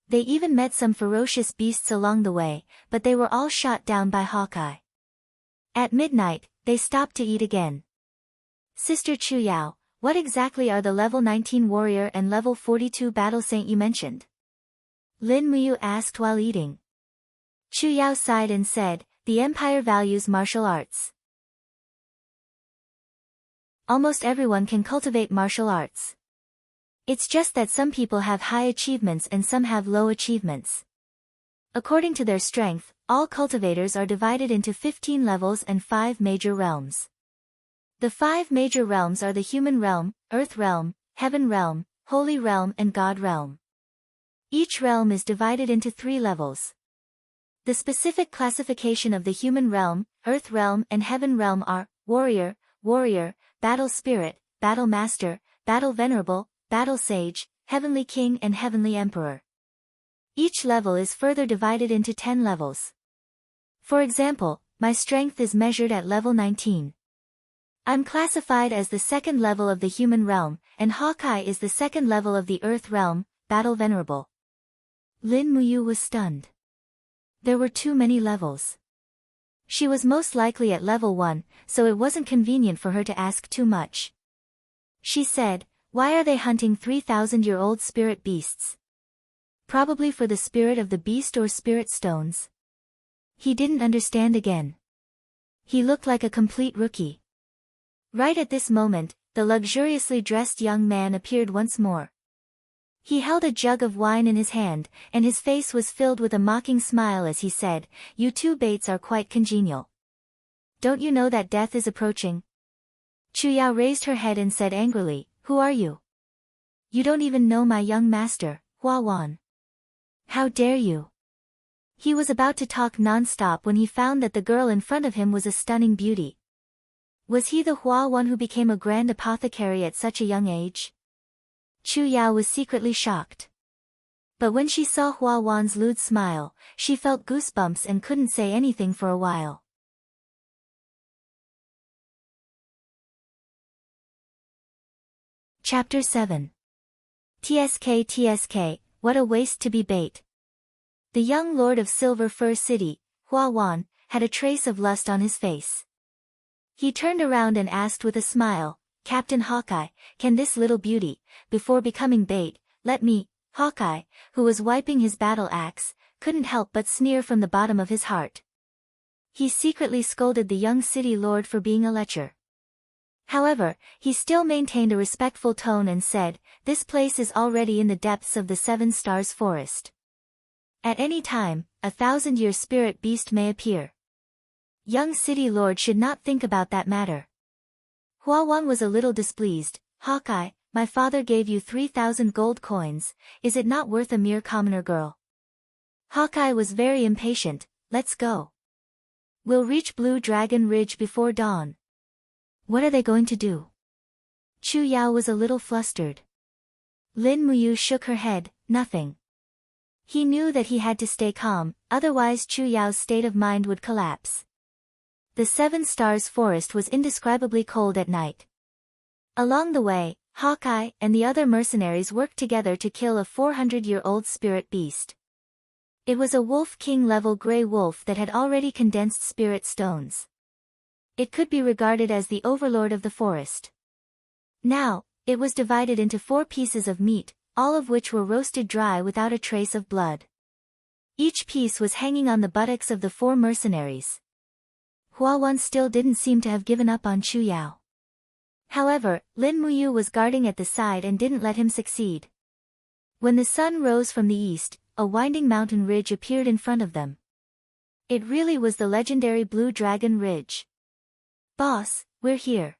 Speaker 1: They even met some ferocious beasts along the way, but they were all shot down by Hawkeye. At midnight, they stopped to eat again. Sister Chu Yao, what exactly are the level 19 warrior and level 42 battle saint you mentioned? Lin Muyu asked while eating. Chu Yao sighed and said, the Empire values martial arts. Almost everyone can cultivate martial arts. It's just that some people have high achievements and some have low achievements. According to their strength, all cultivators are divided into 15 levels and 5 major realms. The 5 major realms are the human realm, earth realm, heaven realm, holy realm and god realm. Each realm is divided into 3 levels. The specific classification of the human realm, earth realm and heaven realm are warrior, warrior, battle spirit, battle master, battle venerable, battle sage, heavenly king and heavenly emperor. Each level is further divided into 10 levels. For example, my strength is measured at level 19. I'm classified as the second level of the human realm, and Hawkeye is the second level of the earth realm, battle venerable. Lin Muyu was stunned. There were too many levels. She was most likely at level 1, so it wasn't convenient for her to ask too much. She said, why are they hunting 3,000-year-old spirit beasts? Probably for the spirit of the beast or spirit stones. He didn't understand again. He looked like a complete rookie. Right at this moment, the luxuriously dressed young man appeared once more. He held a jug of wine in his hand, and his face was filled with a mocking smile as he said, you two baits are quite congenial. Don't you know that death is approaching? Chu Yao raised her head and said angrily, who are you? You don't even know my young master, Hua Wan. How dare you? He was about to talk non-stop when he found that the girl in front of him was a stunning beauty. Was he the Hua Wan who became a grand apothecary at such a young age? Chu Yao was secretly shocked. But when she saw Hua Wan's lewd smile, she felt goosebumps and couldn't say anything for a while. Chapter 7. TSK, what a waste to be bait. The young lord of Silver Fir City, Hua Wan, had a trace of lust on his face. He turned around and asked with a smile, Captain Hawkeye, can this little beauty, before becoming bait, let me? Hawkeye, who was wiping his battle axe, couldn't help but sneer from the bottom of his heart. He secretly scolded the young city lord for being a lecher. However, he still maintained a respectful tone and said, this place is already in the depths of the 7 Stars Forest. At any time, 1,000-year spirit beast may appear. Young city lord should not think about that matter. Hua Wan was a little displeased. Hawkeye, my father gave you 3,000 gold coins, is it not worth a mere commoner girl? Hawkeye was very impatient, let's go. We'll reach Blue Dragon Ridge before dawn. What are they going to do? Chu Yao was a little flustered. Lin Muyu shook her head, nothing. He knew that he had to stay calm, otherwise Chu Yao's state of mind would collapse. The 7 Stars Forest was indescribably cold at night. Along the way, Hawkeye and the other mercenaries worked together to kill a 400-year-old spirit beast. It was a Wolf King level gray wolf that had already condensed spirit stones. It could be regarded as the overlord of the forest. Now, it was divided into 4 pieces of meat, all of which were roasted dry without a trace of blood. Each piece was hanging on the buttocks of the 4 mercenaries. Huawan still didn't seem to have given up on Chu Yao. However, Lin Muyu was guarding at the side and didn't let him succeed. When the sun rose from the east, a winding mountain ridge appeared in front of them. It really was the legendary Blue Dragon Ridge. "Boss, we're here,"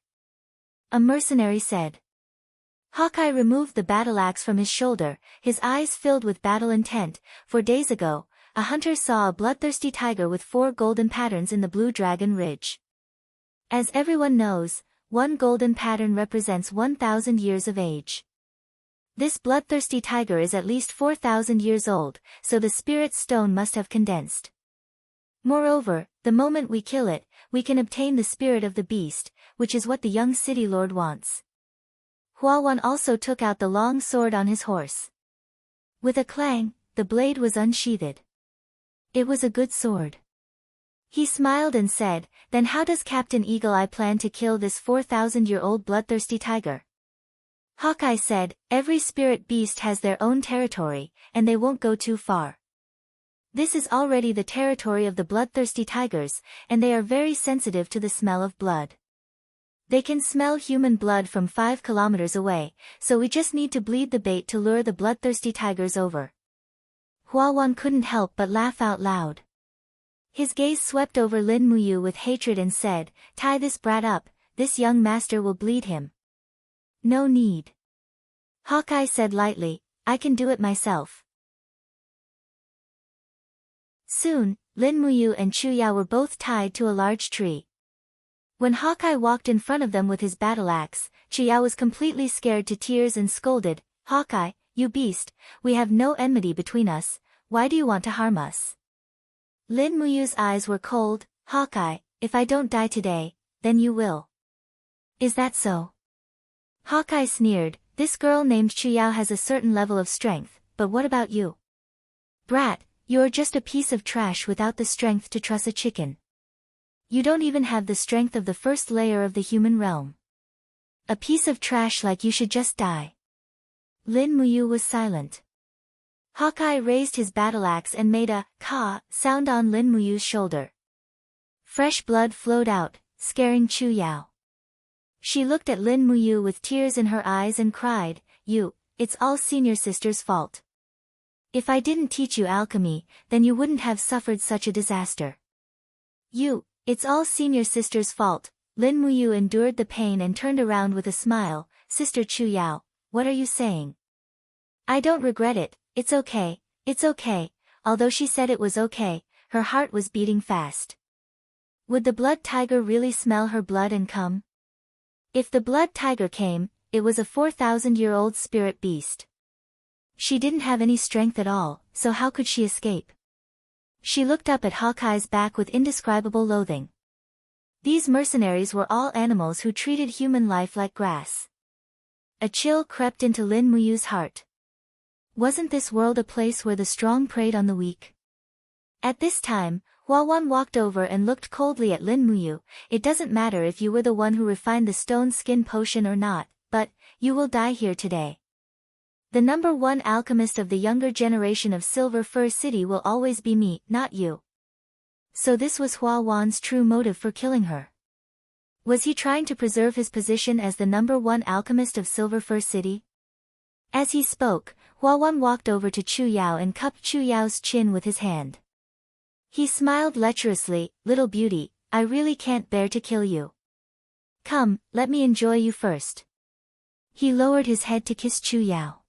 Speaker 1: a mercenary said. Hawkeye removed the battle axe from his shoulder, his eyes filled with battle intent. 4 days ago, a hunter saw a bloodthirsty tiger with 4 golden patterns in the Blue Dragon Ridge. As everyone knows, 1 golden pattern represents 1,000 years of age. This bloodthirsty tiger is at least 4,000 years old, so the spirit stone must have condensed. Moreover, the moment we kill it, we can obtain the spirit of the beast, which is what the young city lord wants. Huawan also took out the long sword on his horse. With a clang, the blade was unsheathed. It was a good sword. He smiled and said, "Then how does Captain Eagle Eye plan to kill this 4,000-year-old bloodthirsty tiger?" Hawkeye said, "Every spirit beast has their own territory, and they won't go too far. This is already the territory of the bloodthirsty tigers, and they are very sensitive to the smell of blood. They can smell human blood from 5 kilometers away, so we just need to bleed the bait to lure the bloodthirsty tigers over." Huawan couldn't help but laugh out loud. His gaze swept over Lin Muyu with hatred and said, "Tie this brat up, this young master will bleed him." "No need," Hawkeye said lightly, "I can do it myself." Soon, Lin Muyu and Chu Yao were both tied to a large tree. When Hawkeye walked in front of them with his battle axe, Chu Yao was completely scared to tears and scolded, "Hawkeye, you beast, we have no enmity between us, why do you want to harm us?" Lin Muyu's eyes were cold. "Hawkeye, if I don't die today, then you will." "Is that so?" Hawkeye sneered, "This girl named Chu Yao has a certain level of strength, but what about you? Brat, you're just a piece of trash without the strength to truss a chicken. You don't even have the strength of the first layer of the human realm. A piece of trash like you should just die." Lin Muyu was silent. Hawkeye raised his battle axe and made a "ka" sound on Lin Muyu's shoulder. Fresh blood flowed out, scaring Chu Yao. She looked at Lin Muyu with tears in her eyes and cried, It's all senior sister's fault. If I didn't teach you alchemy, then you wouldn't have suffered such a disaster." It's all senior sister's fault." Lin Muyu endured the pain and turned around with a smile, "Sister Chu Yao, what are you saying?" "I don't regret it, it's okay." Although she said it was okay, her heart was beating fast. Would the blood tiger really smell her blood and come? If the blood tiger came, it was a 4,000-year-old spirit beast. She didn't have any strength at all, so how could she escape? She looked up at Hawkeye's back with indescribable loathing. These mercenaries were all animals who treated human life like grass. A chill crept into Lin Muyu's heart. Wasn't this world a place where the strong preyed on the weak? At this time, Huawan walked over and looked coldly at Lin Muyu. "It doesn't matter if you were the one who refined the stone skin potion or not, but you will die here today. The number 1 alchemist of the younger generation of Silver Fir City will always be me, not you." So this was Huawan's true motive for killing her. Was he trying to preserve his position as the number 1 alchemist of Silver Fir City? As he spoke, Huawan walked over to Chu Yao and cupped Chu Yao's chin with his hand. He smiled lecherously, "Little beauty, I really can't bear to kill you. Come, let me enjoy you first." He lowered his head to kiss Chu Yao.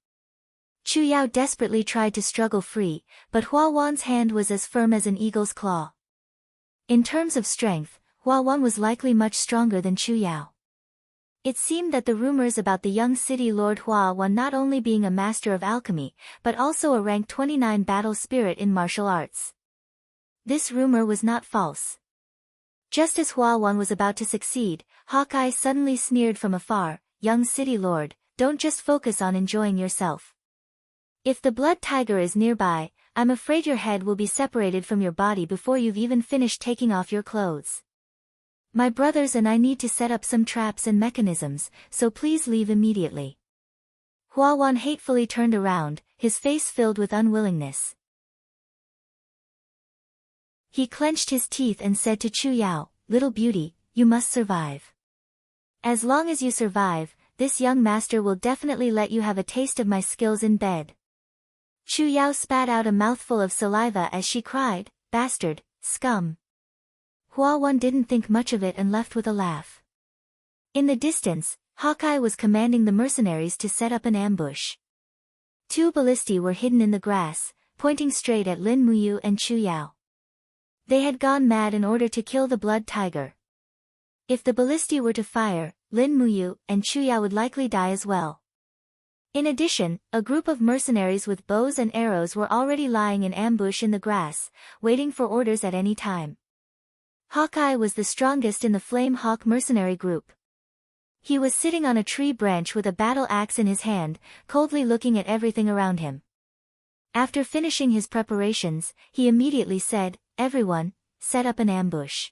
Speaker 1: Chu Yao desperately tried to struggle free, but Huawan's hand was as firm as an eagle's claw. In terms of strength, Huawan was likely much stronger than Chu Yao. It seemed that the rumors about the young city lord Huawan not only being a master of alchemy, but also a rank 29 battle spirit in martial arts. This rumor was not false. Just as Huawan was about to succeed, Hawkeye suddenly sneered from afar, "Young city lord, don't just focus on enjoying yourself. If the blood tiger is nearby, I'm afraid your head will be separated from your body before you've even finished taking off your clothes. My brothers and I need to set up some traps and mechanisms, so please leave immediately. Huawan hatefully turned around, his face filled with unwillingness. He clenched his teeth and said to Chu Yao, "Little beauty, you must survive. As long as you survive, this young master will definitely let you have a taste of my skills in bed." Chu Yao spat out a mouthful of saliva as she cried, "Bastard, scum." Huawan didn't think much of it and left with a laugh. In the distance, Hawkeye was commanding the mercenaries to set up an ambush. 2 ballistae were hidden in the grass, pointing straight at Lin Muyu and Chu Yao. They had gone mad in order to kill the blood tiger. If the ballistae were to fire, Lin Muyu and Chu Yao would likely die as well. In addition, a group of mercenaries with bows and arrows were already lying in ambush in the grass, waiting for orders at any time. Hawkeye was the strongest in the Flame Hawk mercenary group. He was sitting on a tree branch with a battle axe in his hand, coldly looking at everything around him. After finishing his preparations, he immediately said, "Everyone, set up an ambush.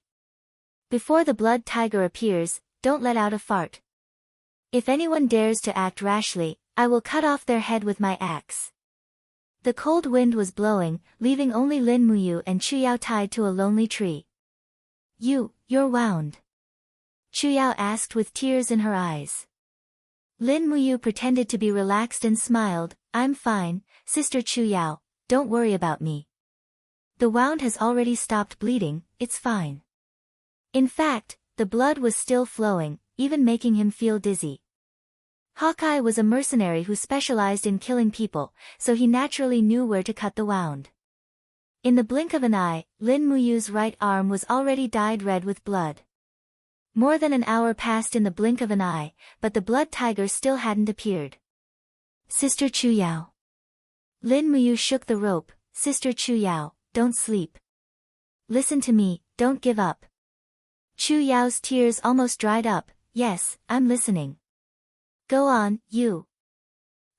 Speaker 1: Before the blood tiger appears, don't let out a fart. If anyone dares to act rashly, I will cut off their head with my axe." The cold wind was blowing, leaving only Lin Muyu and Chu Yao tied to a lonely tree. You're wound?" Chu Yao asked with tears in her eyes. Lin Muyu pretended to be relaxed and smiled, "I'm fine, Sister Chu Yao, don't worry about me. The wound has already stopped bleeding, it's fine." In fact, the blood was still flowing, even making him feel dizzy. Hawkeye was a mercenary who specialized in killing people, so he naturally knew where to cut the wound. In the blink of an eye, Lin Muyu's right arm was already dyed red with blood. More than an hour passed in the blink of an eye, but the blood tiger still hadn't appeared. "Sister Chu Yao." Lin Muyu shook the rope, "Sister Chu Yao, don't sleep. Listen to me, don't give up." Chu Yao's tears almost dried up, "Yes, I'm listening." "Go on, you."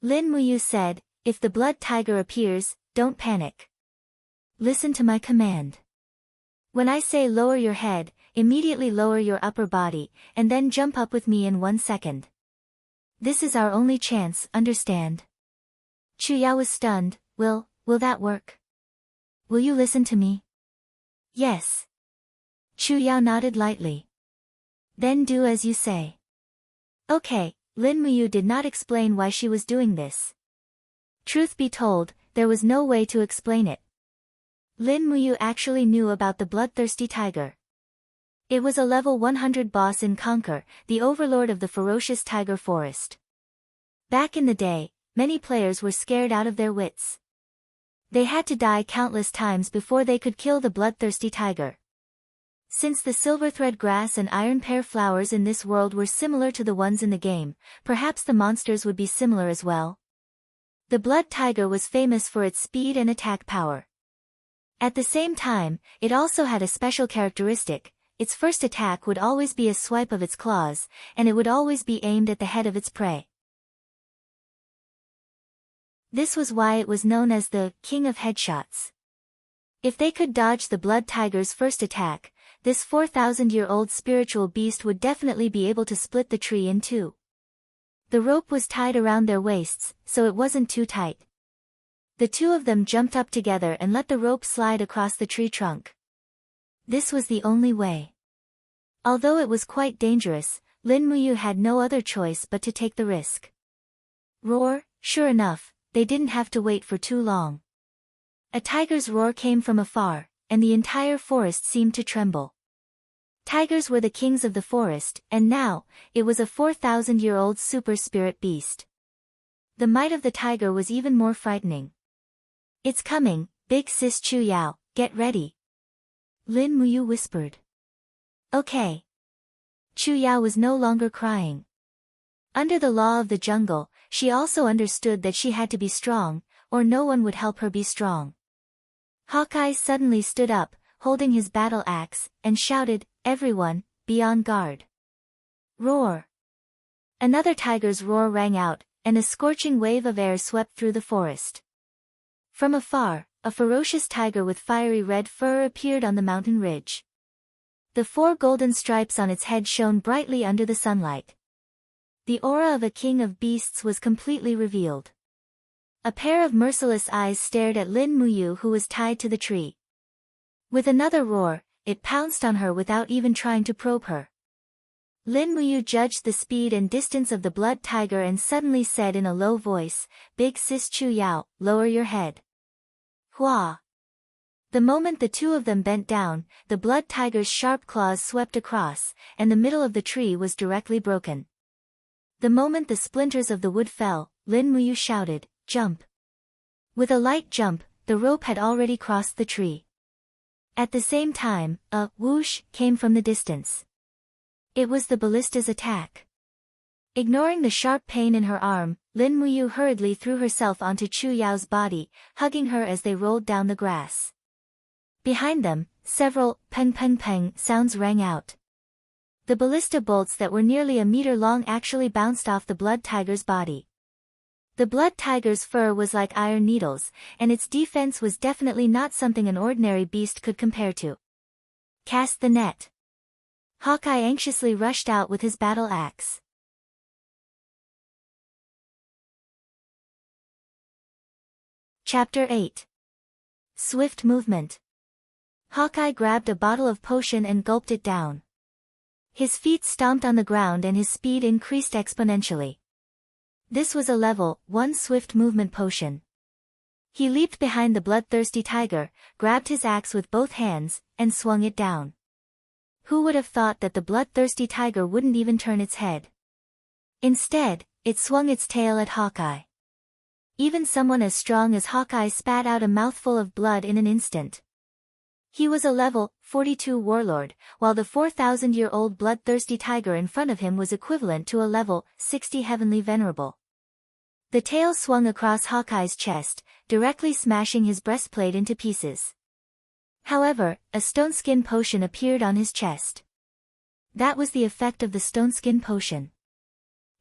Speaker 1: Lin Muyu said, "If the blood tiger appears, don't panic. Listen to my command. When I say lower your head, immediately lower your upper body, and then jump up with me in 1 second. This is our only chance, understand?" Chu Yao was stunned. Will that work? Will you listen to me?" "Yes." Chu Yao nodded lightly. "Then do as you say." "Okay." Lin Muyu did not explain why she was doing this. Truth be told, there was no way to explain it. Lin Muyu actually knew about the bloodthirsty tiger. It was a level 100 boss in Conquer, the overlord of the ferocious tiger forest. Back in the day, many players were scared out of their wits. They had to die countless times before they could kill the bloodthirsty tiger. Since the silverthread grass and iron pear flowers in this world were similar to the ones in the game, perhaps the monsters would be similar as well. The blood tiger was famous for its speed and attack power. At the same time, it also had a special characteristic: its first attack would always be a swipe of its claws, and it would always be aimed at the head of its prey. This was why it was known as the King of Headshots. If they could dodge the blood tiger's first attack, this 4,000-year-old spiritual beast would definitely be able to split the tree in two. The rope was tied around their waists, so it wasn't too tight. The two of them jumped up together and let the rope slide across the tree trunk. This was the only way. Although it was quite dangerous, Lin Muyu had no other choice but to take the risk. Roar. Sure enough, they didn't have to wait for too long. A tiger's roar came from afar, and the entire forest seemed to tremble. Tigers were the kings of the forest, and now, it was a 4,000-year-old super spirit beast. The might of the tiger was even more frightening. "It's coming, big sis Chu Yao, get ready," Lin Muyu whispered. "Okay." Chu Yao was no longer crying. Under the law of the jungle, she also understood that she had to be strong, or no one would help her be strong. Hawkeye suddenly stood up, holding his battle axe, and shouted, "Everyone, be on guard." Roar! Another tiger's roar rang out, and a scorching wave of air swept through the forest. From afar, a ferocious tiger with fiery red fur appeared on the mountain ridge. The 4 golden stripes on its head shone brightly under the sunlight. The aura of a king of beasts was completely revealed. A pair of merciless eyes stared at Lin Muyu, who was tied to the tree. With another roar, it pounced on her without even trying to probe her. Lin Muyu judged the speed and distance of the blood tiger and suddenly said in a low voice, "Big sis Chu Yao, lower your head." Hua! The moment the two of them bent down, the blood tiger's sharp claws swept across, and the middle of the tree was directly broken. The moment the splinters of the wood fell, Lin Muyu shouted, "Jump!" With a light jump, the rope had already crossed the tree. At the same time, a whoosh came from the distance. It was the ballista's attack. Ignoring the sharp pain in her arm, Lin Muyu hurriedly threw herself onto Chu Yao's body, hugging her as they rolled down the grass. Behind them, several peng peng peng sounds rang out. The ballista bolts that were nearly a meter long actually bounced off the blood tiger's body. The blood tiger's fur was like iron needles, and its defense was definitely not something an ordinary beast could compare to. Cast the net. Hawkeye anxiously rushed out with his battle axe. Chapter 8. Swift Movement. Hawkeye grabbed a bottle of potion and gulped it down. His feet stomped on the ground and his speed increased exponentially. This was a level 1 swift movement potion. He leaped behind the bloodthirsty tiger, grabbed his axe with both hands, and swung it down. Who would have thought that the bloodthirsty tiger wouldn't even turn its head? Instead, it swung its tail at Hawkeye. Even someone as strong as Hawkeye spat out a mouthful of blood in an instant. He was a level 42 warlord, while the 4,000-year-old bloodthirsty tiger in front of him was equivalent to a level 60 heavenly venerable. The tail swung across Hawkeye's chest, directly smashing his breastplate into pieces. However, a stone skin potion appeared on his chest. That was the effect of the stone skin potion.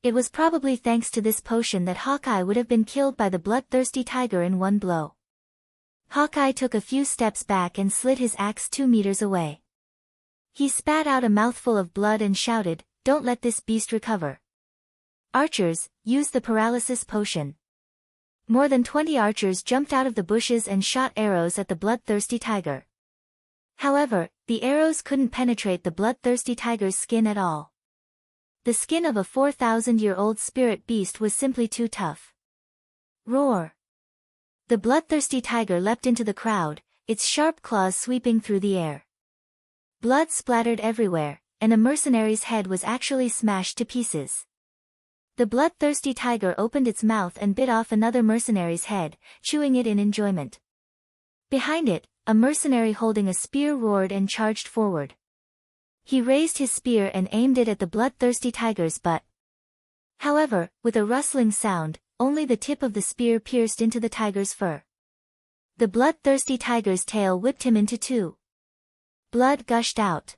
Speaker 1: It was probably thanks to this potion that Hawkeye would have been killed by the bloodthirsty tiger in one blow. Hawkeye took a few steps back and slid his axe 2 meters away. He spat out a mouthful of blood and shouted, "Don't let this beast recover." Archers, use the paralysis potion. More than 20 archers jumped out of the bushes and shot arrows at the bloodthirsty tiger. However, the arrows couldn't penetrate the bloodthirsty tiger's skin at all. The skin of a 4,000-year-old spirit beast was simply too tough. Roar! The bloodthirsty tiger leapt into the crowd, its sharp claws sweeping through the air. Blood splattered everywhere, and a mercenary's head was actually smashed to pieces. The bloodthirsty tiger opened its mouth and bit off another mercenary's head, chewing it in enjoyment. Behind it, a mercenary holding a spear roared and charged forward. He raised his spear and aimed it at the bloodthirsty tiger's butt. However, with a rustling sound, only the tip of the spear pierced into the tiger's fur. The bloodthirsty tiger's tail whipped him into two. Blood gushed out.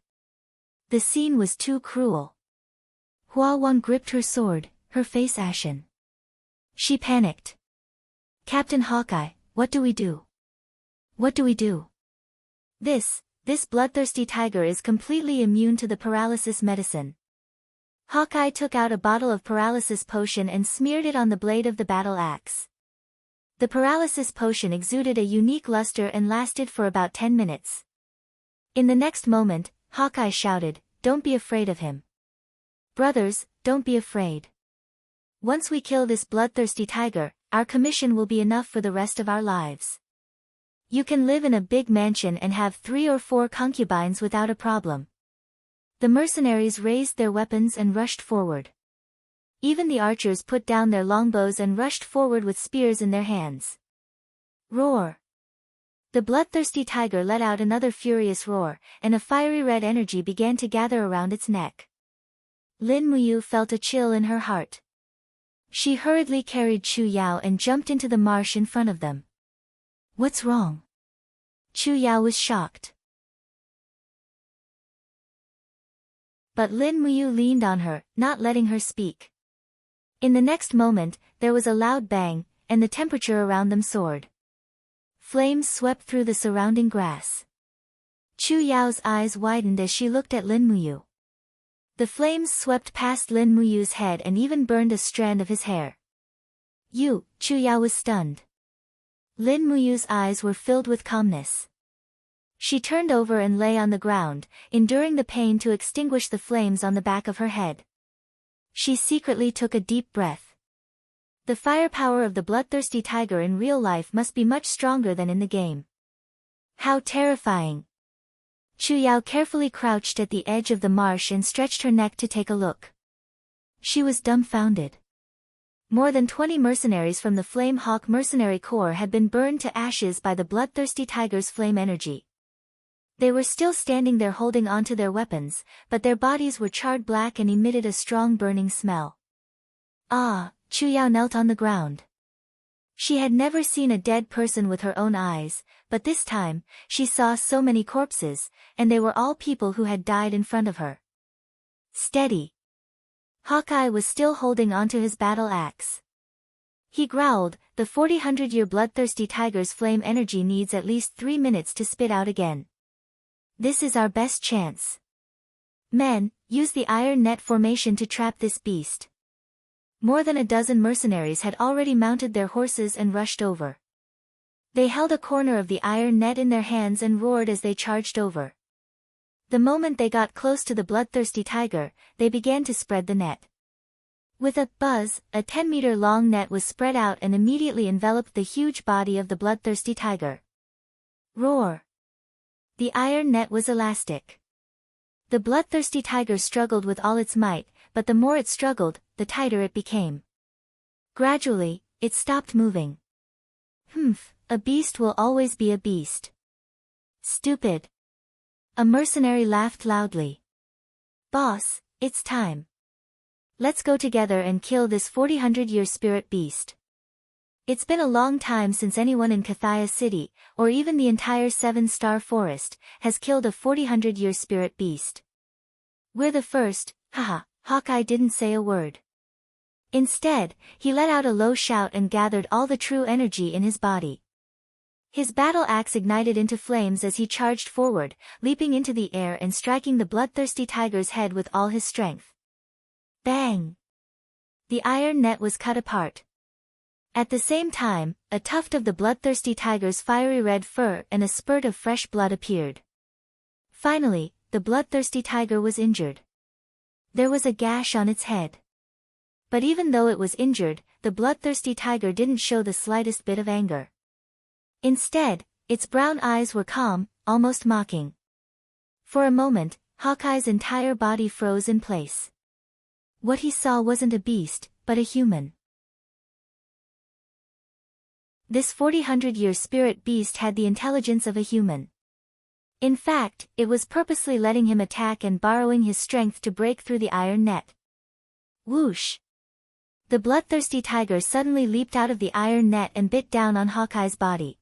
Speaker 1: The scene was too cruel. Hua Wan gripped her sword, her face ashen. She panicked. "Captain Hawkeye, what do we do? What do we do? This bloodthirsty tiger is completely immune to the paralysis medicine." Hawkeye took out a bottle of paralysis potion and smeared it on the blade of the battle axe. The paralysis potion exuded a unique luster and lasted for about 10 minutes. In the next moment, Hawkeye shouted, "Don't be afraid of him. Brothers, don't be afraid. Once we kill this bloodthirsty tiger, our commission will be enough for the rest of our lives. You can live in a big mansion and have 3 or 4 concubines without a problem." The mercenaries raised their weapons and rushed forward. Even the archers put down their longbows and rushed forward with spears in their hands. Roar! The bloodthirsty tiger let out another furious roar, and a fiery red energy began to gather around its neck. Lin Muyu felt a chill in her heart. She hurriedly carried Chu Yao and jumped into the marsh in front of them. "What's wrong?" Chu Yao was shocked. But Lin Muyu leaned on her, not letting her speak. In the next moment, there was a loud bang, and the temperature around them soared. Flames swept through the surrounding grass. Chu Yao's eyes widened as she looked at Lin Muyu. The flames swept past Lin Muyu's head and even burned a strand of his hair. Chu Yao was stunned. Lin Muyu's eyes were filled with calmness. She turned over and lay on the ground, enduring the pain to extinguish the flames on the back of her head. She secretly took a deep breath. The firepower of the bloodthirsty tiger in real life must be much stronger than in the game. How terrifying! Chu Yao carefully crouched at the edge of the marsh and stretched her neck to take a look. She was dumbfounded. More than 20 mercenaries from the Flame Hawk Mercenary Corps had been burned to ashes by the bloodthirsty tiger's flame energy. They were still standing there holding onto their weapons, but their bodies were charred black and emitted a strong burning smell. Chu Yao knelt on the ground. She had never seen a dead person with her own eyes, but this time, she saw so many corpses, and they were all people who had died in front of her. Steady. Hawkeye was still holding onto his battle axe. He growled, the 400-year bloodthirsty tiger's flame energy needs at least 3 minutes to spit out again. This is our best chance. Men, use the iron net formation to trap this beast. More than a dozen mercenaries had already mounted their horses and rushed over. They held a corner of the iron net in their hands and roared as they charged over. The moment they got close to the bloodthirsty tiger, they began to spread the net. With a buzz, a 10-meter-long net was spread out and immediately enveloped the huge body of the bloodthirsty tiger. Roar! The iron net was elastic. The bloodthirsty tiger struggled with all its might, but the more it struggled, the tighter it became. Gradually, it stopped moving. A beast will always be a beast. Stupid. A mercenary laughed loudly. Boss, it's time. Let's go together and kill this 400-year spirit beast. It's been a long time since anyone in Kathia City, or even the entire 7-star forest, has killed a 400-year spirit beast. We're the first, haha. Hawkeye didn't say a word. Instead, he let out a low shout and gathered all the true energy in his body. His battle axe ignited into flames as he charged forward, leaping into the air and striking the bloodthirsty tiger's head with all his strength. Bang! The iron net was cut apart. At the same time, a tuft of the bloodthirsty tiger's fiery red fur and a spurt of fresh blood appeared. Finally, the bloodthirsty tiger was injured. There was a gash on its head. But even though it was injured, the bloodthirsty tiger didn't show the slightest bit of anger. Instead, its brown eyes were calm, almost mocking. For a moment, Hawkeye's entire body froze in place. What he saw wasn't a beast, but a human. This 400-year spirit beast had the intelligence of a human. In fact, it was purposely letting him attack and borrowing his strength to break through the iron net. Whoosh! The bloodthirsty tiger suddenly leaped out of the iron net and bit down on Hawkeye's body.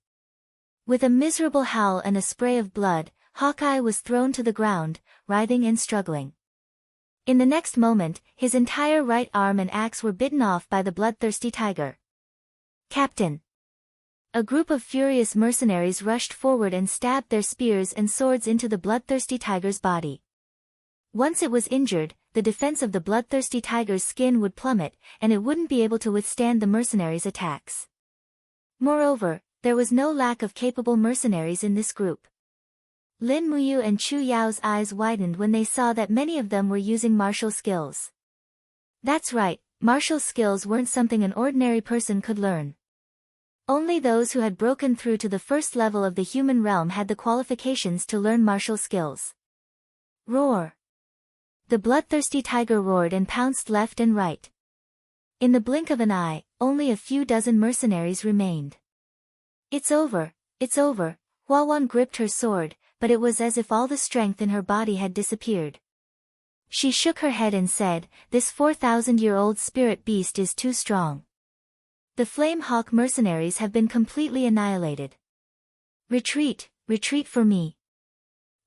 Speaker 1: With a miserable howl and a spray of blood, Hawkeye was thrown to the ground, writhing and struggling. In the next moment, his entire right arm and axe were bitten off by the bloodthirsty tiger. Captain! A group of furious mercenaries rushed forward and stabbed their spears and swords into the bloodthirsty tiger's body. Once it was injured, the defense of the bloodthirsty tiger's skin would plummet, and it wouldn't be able to withstand the mercenaries' attacks. Moreover, there was no lack of capable mercenaries in this group. Lin Muyu and Chu Yao's eyes widened when they saw that many of them were using martial skills. That's right, martial skills weren't something an ordinary person could learn. Only those who had broken through to the first level of the human realm had the qualifications to learn martial skills. Roar! The bloodthirsty tiger roared and pounced left and right. In the blink of an eye, only a few dozen mercenaries remained. It's over, it's over. Huawan gripped her sword, but it was as if all the strength in her body had disappeared. She shook her head and said, "This 4,000-year-old spirit beast is too strong. The Flame Hawk mercenaries have been completely annihilated. Retreat, retreat for me."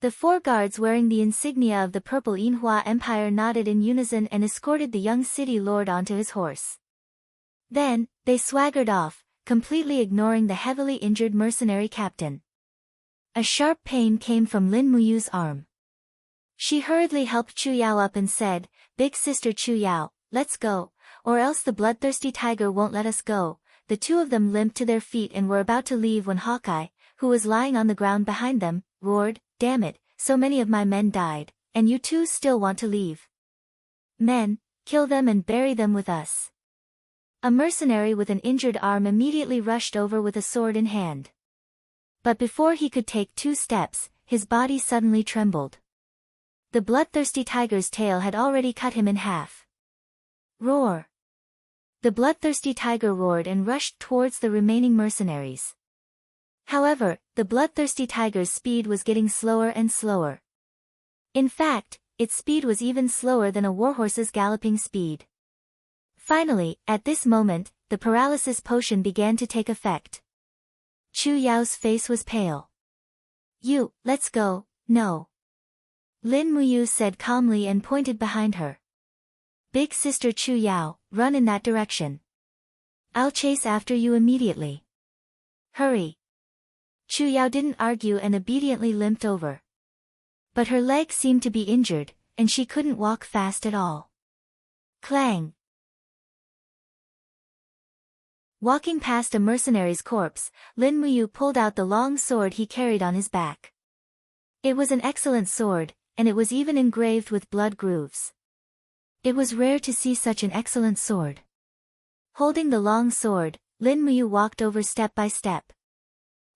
Speaker 1: The 4 guards wearing the insignia of the Purple Yinhua Empire nodded in unison and escorted the young city lord onto his horse. Then, they swaggered off, completely ignoring the heavily injured mercenary captain. A sharp pain came from Lin Muyu's arm. She hurriedly helped Chu Yao up and said, "Big sister Chu Yao, let's go, or else the bloodthirsty tiger won't let us go." The two of them limped to their feet and were about to leave when Hawkeye, who was lying on the ground behind them, roared, "Damn it, so many of my men died, and you two still want to leave? Men, kill them and bury them with us." A mercenary with an injured arm immediately rushed over with a sword in hand. But before he could take 2 steps, his body suddenly trembled. The bloodthirsty tiger's tail had already cut him in half. Roar! The bloodthirsty tiger roared and rushed towards the remaining mercenaries. However, the bloodthirsty tiger's speed was getting slower and slower. In fact, its speed was even slower than a warhorse's galloping speed. Finally, at this moment, the paralysis potion began to take effect. Chu Yao's face was pale. Let's go." "No." Lin Muyu said calmly and pointed behind her. "Big sister Chu Yao, run in that direction. I'll chase after you immediately. Hurry." Chu Yao didn't argue and obediently limped over. But her leg seemed to be injured, and she couldn't walk fast at all. Clang! Walking past a mercenary's corpse, Lin Muyu pulled out the long sword he carried on his back. It was an excellent sword, and it was even engraved with blood grooves. It was rare to see such an excellent sword. Holding the long sword, Lin Muyu walked over step by step.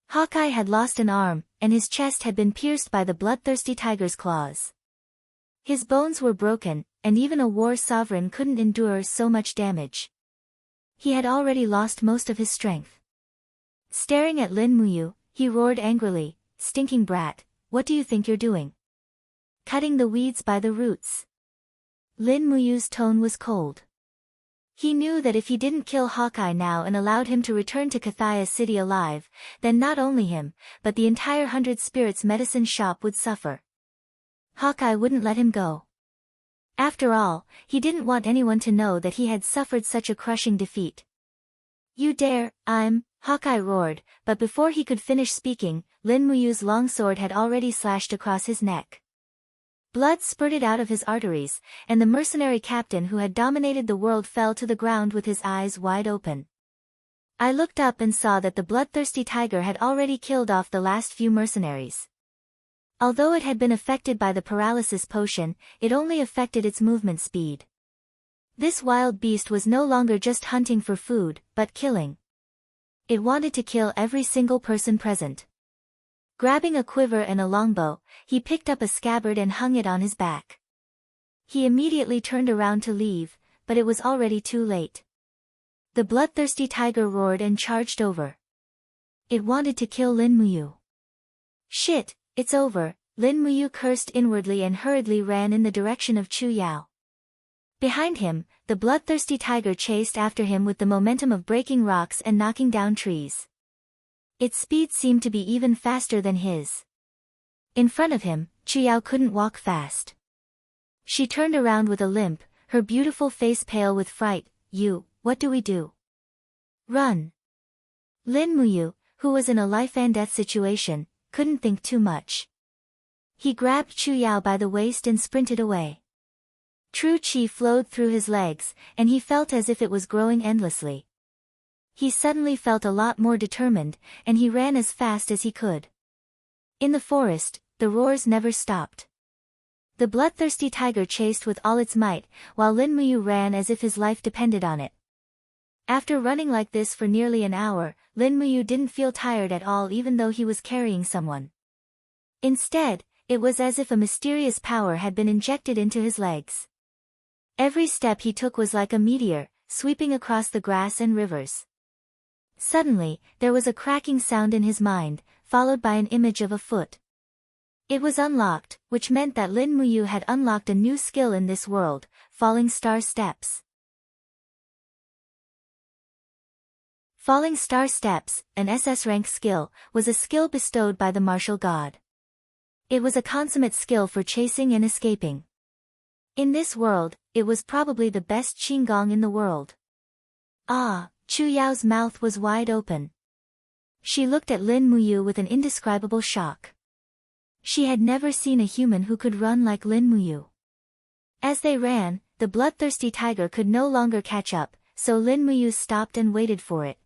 Speaker 1: Hawkeye had lost an arm, and his chest had been pierced by the bloodthirsty tiger's claws. His bones were broken, and even a war sovereign couldn't endure so much damage. He had already lost most of his strength. Staring at Lin Muyu, he roared angrily, "Stinking brat, what do you think you're doing? Cutting the weeds by the roots." Lin Muyu's tone was cold. He knew that if he didn't kill Hawkeye now and allowed him to return to Kathia City alive, then not only him, but the entire 100 Spirits medicine shop would suffer. Hawkeye wouldn't let him go. After all, he didn't want anyone to know that he had suffered such a crushing defeat. "You dare, Hawkeye roared, but before he could finish speaking, Lin Muyu's long sword had already slashed across his neck. Blood spurted out of his arteries, and the mercenary captain who had dominated the world fell to the ground with his eyes wide open. I looked up and saw that the bloodthirsty tiger had already killed off the last few mercenaries. Although it had been affected by the paralysis potion, it only affected its movement speed. This wild beast was no longer just hunting for food, but killing. It wanted to kill every single person present. Grabbing a quiver and a longbow, he picked up a scabbard and hung it on his back. He immediately turned around to leave, but it was already too late. The bloodthirsty tiger roared and charged over. It wanted to kill Lin Muyu. "Shit, it's over," Lin Muyu cursed inwardly and hurriedly ran in the direction of Chu Yao. Behind him, the bloodthirsty tiger chased after him with the momentum of breaking rocks and knocking down trees. Its speed seemed to be even faster than his. In front of him, Chu Yao couldn't walk fast. She turned around with a limp, her beautiful face pale with fright. What do we do?" "Run." Lin Muyu, who was in a life-and-death situation, couldn't think too much. He grabbed Chu Yao by the waist and sprinted away. True chi flowed through his legs, and he felt as if it was growing endlessly. He suddenly felt a lot more determined, and he ran as fast as he could. In the forest, the roars never stopped. The bloodthirsty tiger chased with all its might, while Lin Muyu ran as if his life depended on it. After running like this for nearly an hour, Lin Muyu didn't feel tired at all even though he was carrying someone. Instead, it was as if a mysterious power had been injected into his legs. Every step he took was like a meteor, sweeping across the grass and rivers. Suddenly, there was a cracking sound in his mind, followed by an image of a foot. It was unlocked, which meant that Lin Muyu had unlocked a new skill in this world, Falling Star Steps. Falling Star Steps, an SS rank skill, was a skill bestowed by the martial god. It was a consummate skill for chasing and escaping. In this world, it was probably the best Qinggong in the world. "Ah, Chu Yao's mouth was wide open. She looked at Lin Muyu with an indescribable shock. She had never seen a human who could run like Lin Muyu. As they ran, the bloodthirsty tiger could no longer catch up, so Lin Muyu stopped and waited for it.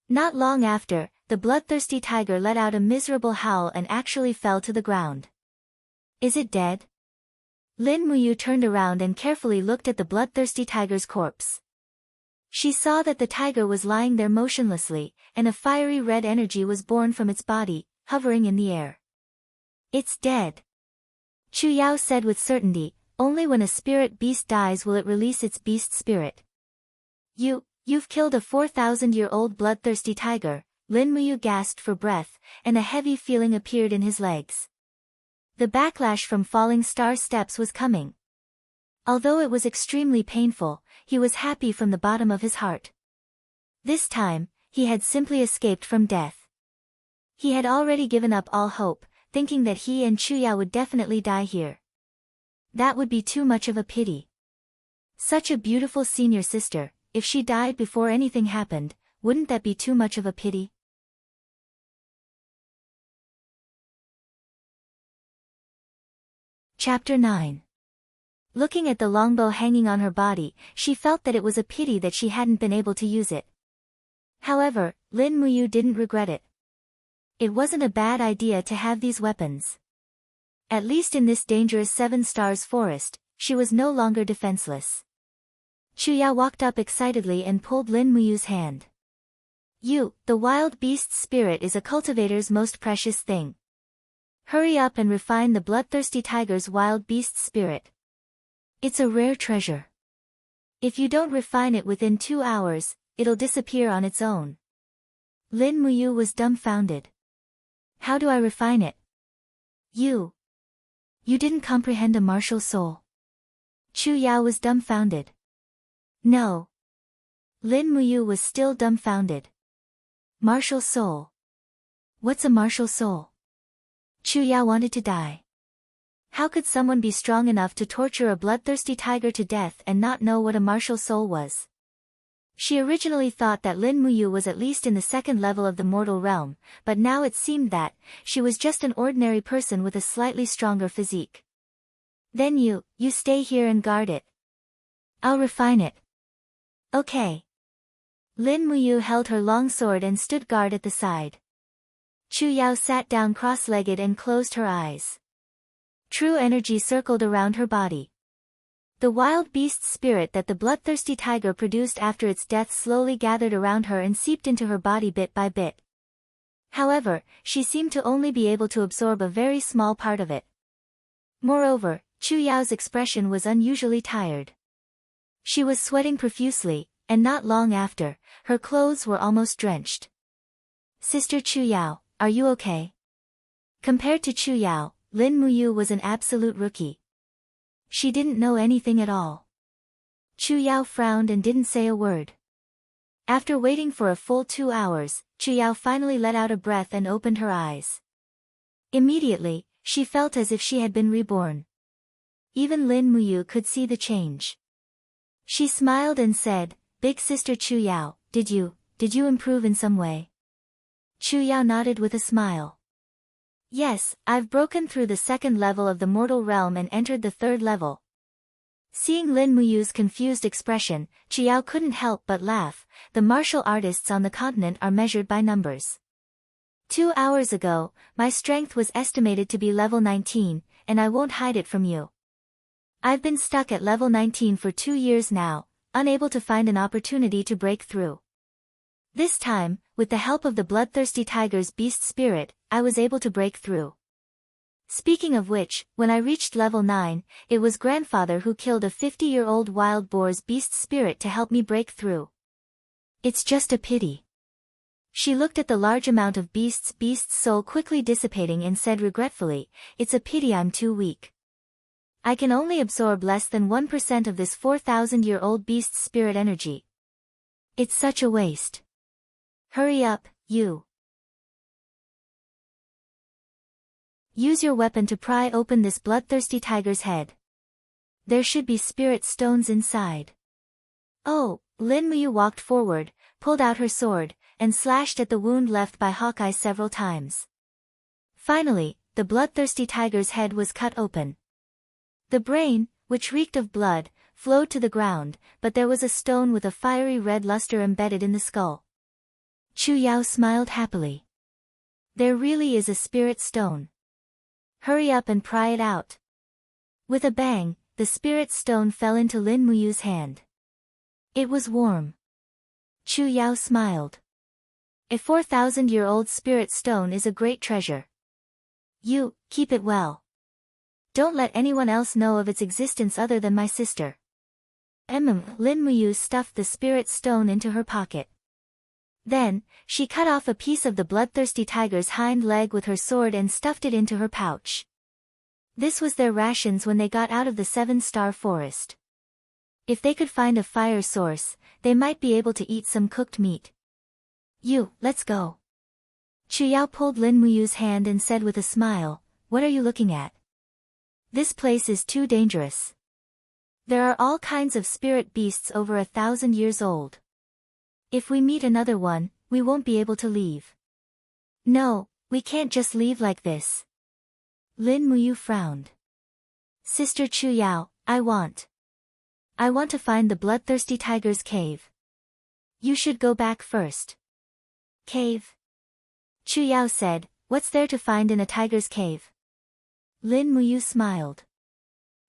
Speaker 1: Not long after, the bloodthirsty tiger let out a miserable howl and actually fell to the ground. Is it dead? Lin Muyu turned around and carefully looked at the bloodthirsty tiger's corpse. She saw that the tiger was lying there motionlessly, and a fiery red energy was born from its body, hovering in the air. It's dead. Chu Yao said with certainty, only when a spirit beast dies will it release its beast spirit. You've killed a 4,000-year-old bloodthirsty tiger, Lin Muyu gasped for breath, and a heavy feeling appeared in his legs. The backlash from falling star steps was coming. Although it was extremely painful, he was happy from the bottom of his heart. This time, he had simply escaped from death. He had already given up all hope, thinking that he and Chu Yao would definitely die here. That would be too much of a pity. Such a beautiful senior sister, if she died before anything happened, wouldn't that be too much of a pity? Chapter 9. Looking at the longbow hanging on her body, she felt that it was a pity that she hadn't been able to use it. However, Lin Muyu didn't regret it. It wasn't a bad idea to have these weapons. At least in this dangerous 7 Stars forest, she was no longer defenseless. Chu Yao walked up excitedly and pulled Lin Muyu's hand. The wild beast's spirit is a cultivator's most precious thing. Hurry up and refine the bloodthirsty tiger's wild beast spirit. It's a rare treasure. If you don't refine it within 2 hours, it'll disappear on its own. Lin Muyu was dumbfounded. How do I refine it? You didn't comprehend a martial soul. Chu Yao was dumbfounded. No. Lin Muyu was still dumbfounded. Martial soul. What's a martial soul? Chu Yao wanted to die. How could someone be strong enough to torture a bloodthirsty tiger to death and not know what a martial soul was? She originally thought that Lin Muyu was at least in the 2nd level of the mortal realm, but now it seemed that she was just an ordinary person with a slightly stronger physique. Then you stay here and guard it. I'll refine it. Okay. Lin Muyu held her long sword and stood guard at the side. Chu Yao sat down cross-legged and closed her eyes. True energy circled around her body. The wild beast spirit that the bloodthirsty tiger produced after its death slowly gathered around her and seeped into her body bit by bit. However, she seemed to only be able to absorb a very small part of it. Moreover, Chu Yao's expression was unusually tired. She was sweating profusely, and not long after, her clothes were almost drenched. Sister Chu Yao, are you okay? Compared to Chu Yao, Lin Muyu was an absolute rookie. She didn't know anything at all. Chu Yao frowned and didn't say a word. After waiting for a full 2 hours, Chu Yao finally let out a breath and opened her eyes. Immediately, she felt as if she had been reborn. Even Lin Muyu could see the change. She smiled and said, "Big sister Chu Yao, did you improve in some way?" Chu Yao nodded with a smile. "Yes, I've broken through the 2nd level of the mortal realm and entered the 3rd level." Seeing Lin Muyu's confused expression, Chu Yao couldn't help but laugh. The martial artists on the continent are measured by numbers. 2 hours ago, my strength was estimated to be level 19, and I won't hide it from you. I've been stuck at level 19 for 2 years now, unable to find an opportunity to break through. This time, with the help of the bloodthirsty tiger's beast spirit, I was able to break through. Speaking of which, when I reached level 9, it was grandfather who killed a 50-year-old wild boar's beast spirit to help me break through. It's just a pity. She looked at the large amount of beast's soul quickly dissipating and said regretfully, "It's a pity I'm too weak. I can only absorb less than 1% of this 4,000-year-old beast's spirit energy. It's such a waste. Hurry up, you. Use your weapon to pry open this bloodthirsty tiger's head. There should be spirit stones inside." Oh, Lin Muyu walked forward, pulled out her sword, and slashed at the wound left by Hawkeye several times. Finally, the bloodthirsty tiger's head was cut open. The brain, which reeked of blood, flowed to the ground, but there was a stone with a fiery red luster embedded in the skull. Chu Yao smiled happily. There really is a spirit stone. Hurry up and pry it out. With a bang, the spirit stone fell into Lin Muyu's hand. It was warm. Chu Yao smiled. A 4,000-year-old spirit stone is a great treasure. You, keep it well. Don't let anyone else know of its existence other than my sister. Lin Muyu stuffed the spirit stone into her pocket. Then, she cut off a piece of the bloodthirsty tiger's hind leg with her sword and stuffed it into her pouch. This was their rations when they got out of the 7-star forest. If they could find a fire source, they might be able to eat some cooked meat. Let's go. Chu Yao pulled Lin Muyu's hand and said with a smile, "What are you looking at? This place is too dangerous. There are all kinds of spirit beasts over 1,000 years old. If we meet another one, we won't be able to leave." "No, we can't just leave like this." Lin Muyu frowned. "Sister Chu Yao, I want to find the bloodthirsty tiger's cave. You should go back first." "Cave?" Chu Yao said, "What's there to find in a tiger's cave?" Lin Muyu smiled.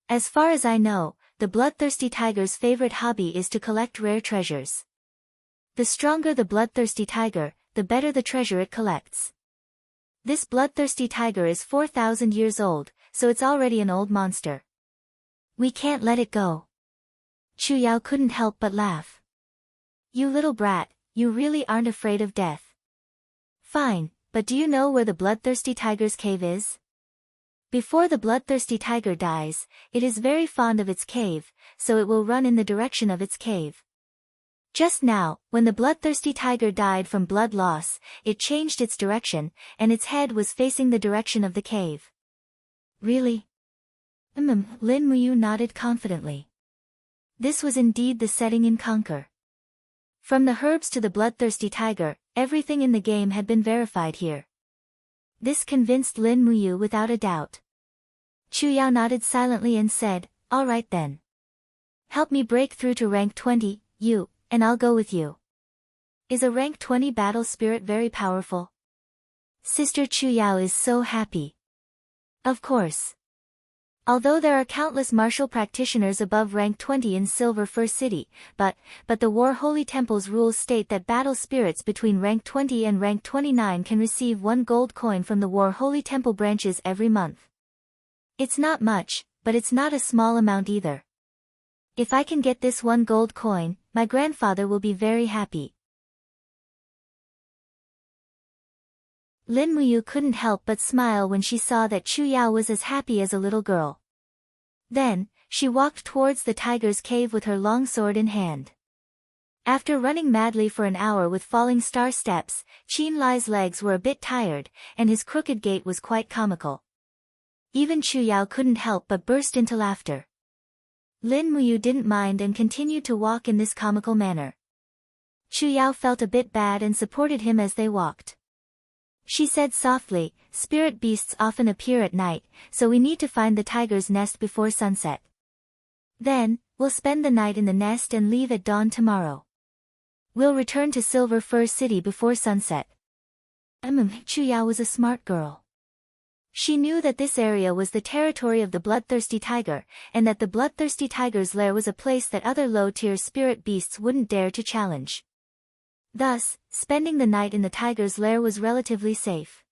Speaker 1: "As far as I know, the bloodthirsty tiger's favorite hobby is to collect rare treasures. The stronger the bloodthirsty tiger, the better the treasure it collects. This bloodthirsty tiger is 4,000 years old, so it's already an old monster. We can't let it go." Chu Yao couldn't help but laugh. "You little brat, you really aren't afraid of death." "Fine, but do you know where the bloodthirsty tiger's cave is?" "Before the bloodthirsty tiger dies, it is very fond of its cave, so it will run in the direction of its cave. Just now, when the bloodthirsty tiger died from blood loss, it changed its direction, and its head was facing the direction of the cave." "Really?" Lin Muyu nodded confidently. This was indeed the setting in Conquer. From the herbs to the bloodthirsty tiger, everything in the game had been verified here. This convinced Lin Muyu without a doubt. Chu Yao nodded silently and said, "All right then. Help me break through to rank 20, and I'll go with you." "Is a rank 20 battle spirit very powerful?" Sister Chu Yao is so happy. "Of course. Although there are countless martial practitioners above rank 20 in Silver Fir City, but the War Holy Temple's rules state that battle spirits between rank 20 and rank 29 can receive 1 gold coin from the War Holy Temple branches every month. It's not much, but it's not a small amount either. If I can get this 1 gold coin, my grandfather will be very happy." Lin Muyu couldn't help but smile when she saw that Chu Yao was as happy as a little girl. Then, she walked towards the tiger's cave with her long sword in hand. After running madly for an hour with falling star steps, Qin Lai's legs were a bit tired, and his crooked gait was quite comical. Even Chu Yao couldn't help but burst into laughter. Lin Muyu didn't mind and continued to walk in this comical manner. Chu Yao felt a bit bad and supported him as they walked. She said softly, "Spirit beasts often appear at night, so we need to find the tiger's nest before sunset. Then, we'll spend the night in the nest and leave at dawn tomorrow. We'll return to Silver Fir City before sunset." Chu Yao was a smart girl. She knew that this area was the territory of the bloodthirsty tiger, and that the bloodthirsty tiger's lair was a place that other low-tier spirit beasts wouldn't dare to challenge. Thus, spending the night in the tiger's lair was relatively safe.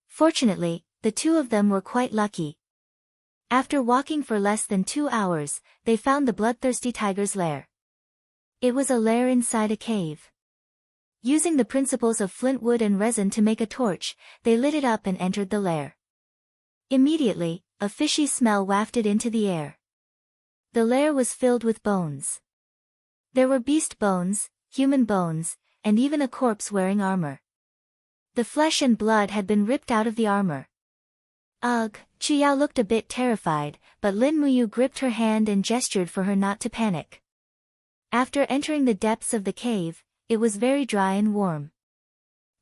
Speaker 1: Fortunately, the two of them were quite lucky. After walking for less than 2 hours, they found the bloodthirsty tiger's lair. It was a lair inside a cave. Using the principles of flint wood and resin to make a torch, they lit it up and entered the lair. Immediately, a fishy smell wafted into the air. The lair was filled with bones. There were beast bones, human bones, and even a corpse wearing armor. The flesh and blood had been ripped out of the armor. Ugh, Chu Yao looked a bit terrified, but Lin Muyu gripped her hand and gestured for her not to panic. After entering the depths of the cave, it was very dry and warm.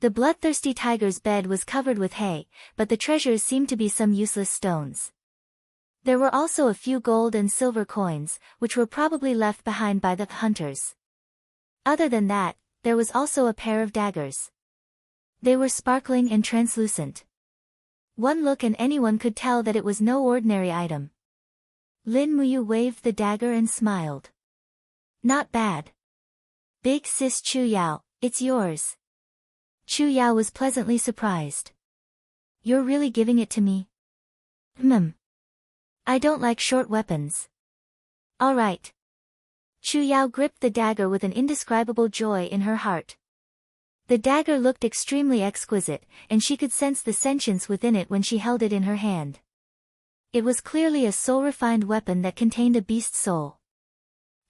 Speaker 1: The bloodthirsty tiger's bed was covered with hay, but the treasures seemed to be some useless stones. There were also a few gold and silver coins, which were probably left behind by the hunters. Other than that, there was also a pair of daggers. They were sparkling and translucent. One look and anyone could tell that it was no ordinary item. Lin Muyu waved the dagger and smiled. Not bad. Big sis Chu Yao, it's yours. Chu Yao was pleasantly surprised. You're really giving it to me? I don't like short weapons. All right. Chu Yao gripped the dagger with an indescribable joy in her heart. The dagger looked extremely exquisite, and she could sense the sentience within it when she held it in her hand. It was clearly a soul-refined weapon that contained a beast's soul.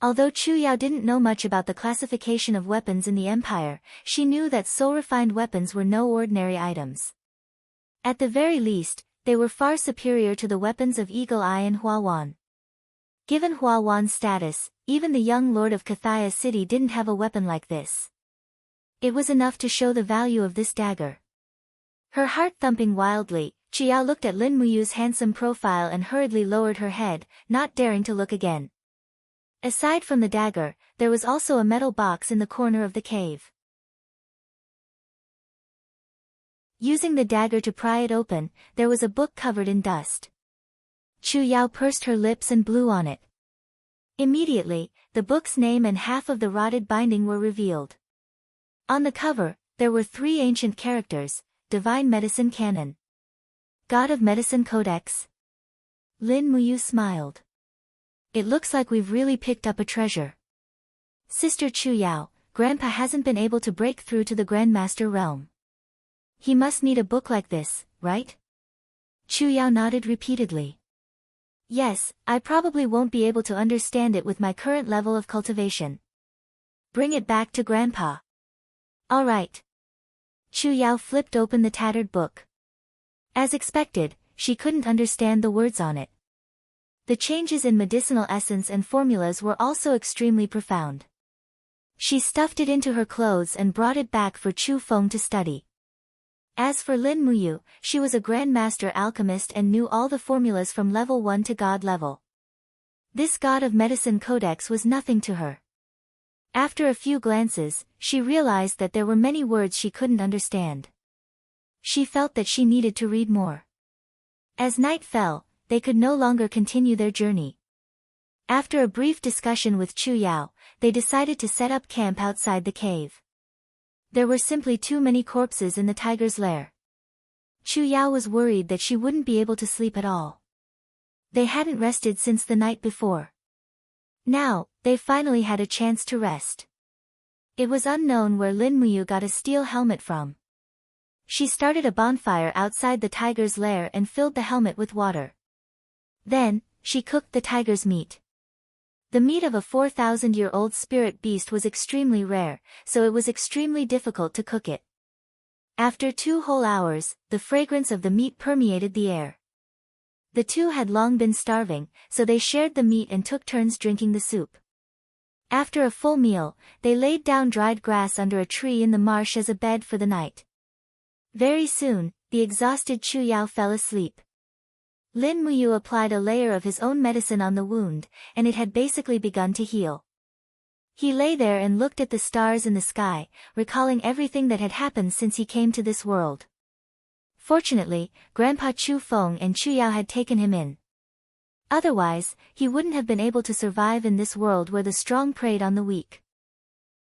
Speaker 1: Although Chu Yao didn't know much about the classification of weapons in the Empire, she knew that soul-refined weapons were no ordinary items. At the very least, they were far superior to the weapons of Eagle Eye and Hua Wan. Given Hua Wan's status, even the young lord of Kathaya City didn't have a weapon like this. It was enough to show the value of this dagger. Her heart thumping wildly, Chu Yao looked at Lin Muyu's handsome profile and hurriedly lowered her head, not daring to look again. Aside from the dagger, there was also a metal box in the corner of the cave. Using the dagger to pry it open, there was a book covered in dust. Chu Yao pursed her lips and blew on it. Immediately, the book's name and half of the rotted binding were revealed. On the cover, there were 3 ancient characters: Divine Medicine Canon, God of Medicine Codex. Lin Muyu smiled. It looks like we've really picked up a treasure. Sister Chu Yao, Grandpa hasn't been able to break through to the Grandmaster realm. He must need a book like this, right? Chu Yao nodded repeatedly. Yes, I probably won't be able to understand it with my current level of cultivation. Bring it back to Grandpa. All right. Chu Yao flipped open the tattered book. As expected, she couldn't understand the words on it. The changes in medicinal essence and formulas were also extremely profound. She stuffed it into her clothes and brought it back for Chu Feng to study. As for Lin Muyu, she was a grandmaster alchemist and knew all the formulas from level 1 to god level. This God of Medicine Codex was nothing to her. After a few glances, she realized that there were many words she couldn't understand. She felt that she needed to read more. As night fell, they could no longer continue their journey. After a brief discussion with Chu Yao, they decided to set up camp outside the cave. There were simply too many corpses in the tiger's lair. Chu Yao was worried that she wouldn't be able to sleep at all. They hadn't rested since the night before. Now, they finally had a chance to rest. It was unknown where Lin Muyu got a steel helmet from. She started a bonfire outside the tiger's lair and filled the helmet with water. Then, she cooked the tiger's meat. The meat of a 4,000-year-old spirit beast was extremely rare, so it was extremely difficult to cook it. After 2 whole hours, the fragrance of the meat permeated the air. The two had long been starving, so they shared the meat and took turns drinking the soup. After a full meal, they laid down dried grass under a tree in the marsh as a bed for the night. Very soon, the exhausted Chu Yao fell asleep. Lin Muyu applied a layer of his own medicine on the wound, and it had basically begun to heal. He lay there and looked at the stars in the sky, recalling everything that had happened since he came to this world. Fortunately, Grandpa Chu Feng and Chu Yao had taken him in. Otherwise, he wouldn't have been able to survive in this world where the strong preyed on the weak.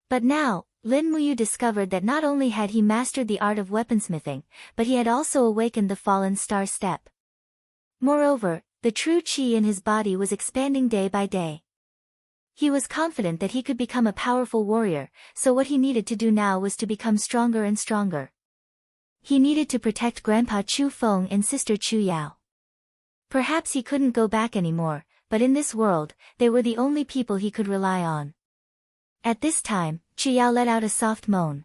Speaker 1: But now, Lin Muyu discovered that not only had he mastered the art of weaponsmithing, but he had also awakened the fallen star step. Moreover, the true qi in his body was expanding day by day. He was confident that he could become a powerful warrior, so what he needed to do now was to become stronger and stronger. He needed to protect Grandpa Chu Feng and Sister Chu Yao. Perhaps he couldn't go back anymore, but in this world, they were the only people he could rely on. At this time, Chu Yao let out a soft moan.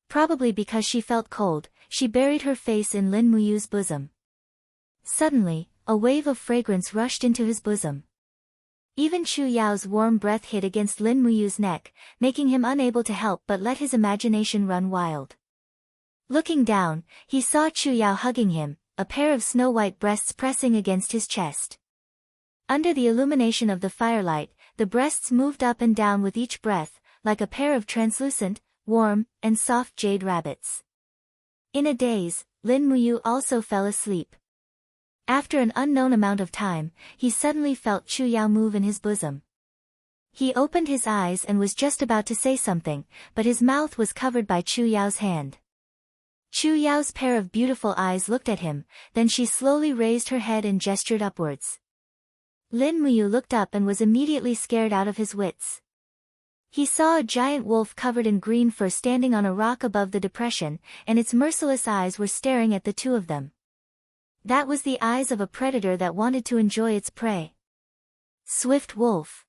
Speaker 1: Probably because she felt cold, she buried her face in Lin Muyu's bosom. Suddenly, a wave of fragrance rushed into his bosom. Even Chu Yao's warm breath hit against Lin Muyu's neck, making him unable to help but let his imagination run wild. Looking down, he saw Chu Yao hugging him, a pair of snow-white breasts pressing against his chest. Under the illumination of the firelight, the breasts moved up and down with each breath, like a pair of translucent, warm, and soft jade rabbits. In a daze, Lin Muyu also fell asleep. After an unknown amount of time, he suddenly felt Chu Yao move in his bosom. He opened his eyes and was just about to say something, but his mouth was covered by Chu Yao's hand. Chu Yao's pair of beautiful eyes looked at him, then she slowly raised her head and gestured upwards. Lin Muyu looked up and was immediately scared out of his wits. He saw a giant wolf covered in green fur standing on a rock above the depression, and its merciless eyes were staring at the two of them. That was the eyes of a predator that wanted to enjoy its prey. Swift wolf.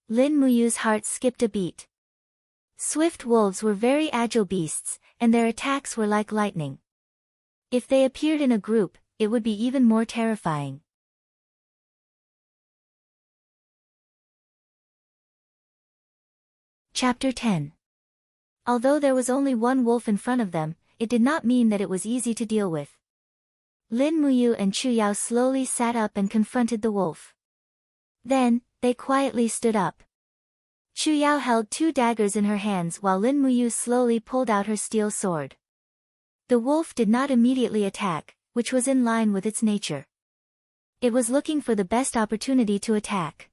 Speaker 1: Lin Muyu's heart skipped a beat. Swift wolves were very agile beasts, and their attacks were like lightning. If they appeared in a group, it would be even more terrifying. Chapter 10. Although there was only one wolf in front of them, it did not mean that it was easy to deal with. Lin Muyu and Chu Yao slowly sat up and confronted the wolf. Then, they quietly stood up. Chu Yao held 2 daggers in her hands while Lin Muyu slowly pulled out her steel sword. The wolf did not immediately attack, which was in line with its nature. It was looking for the best opportunity to attack.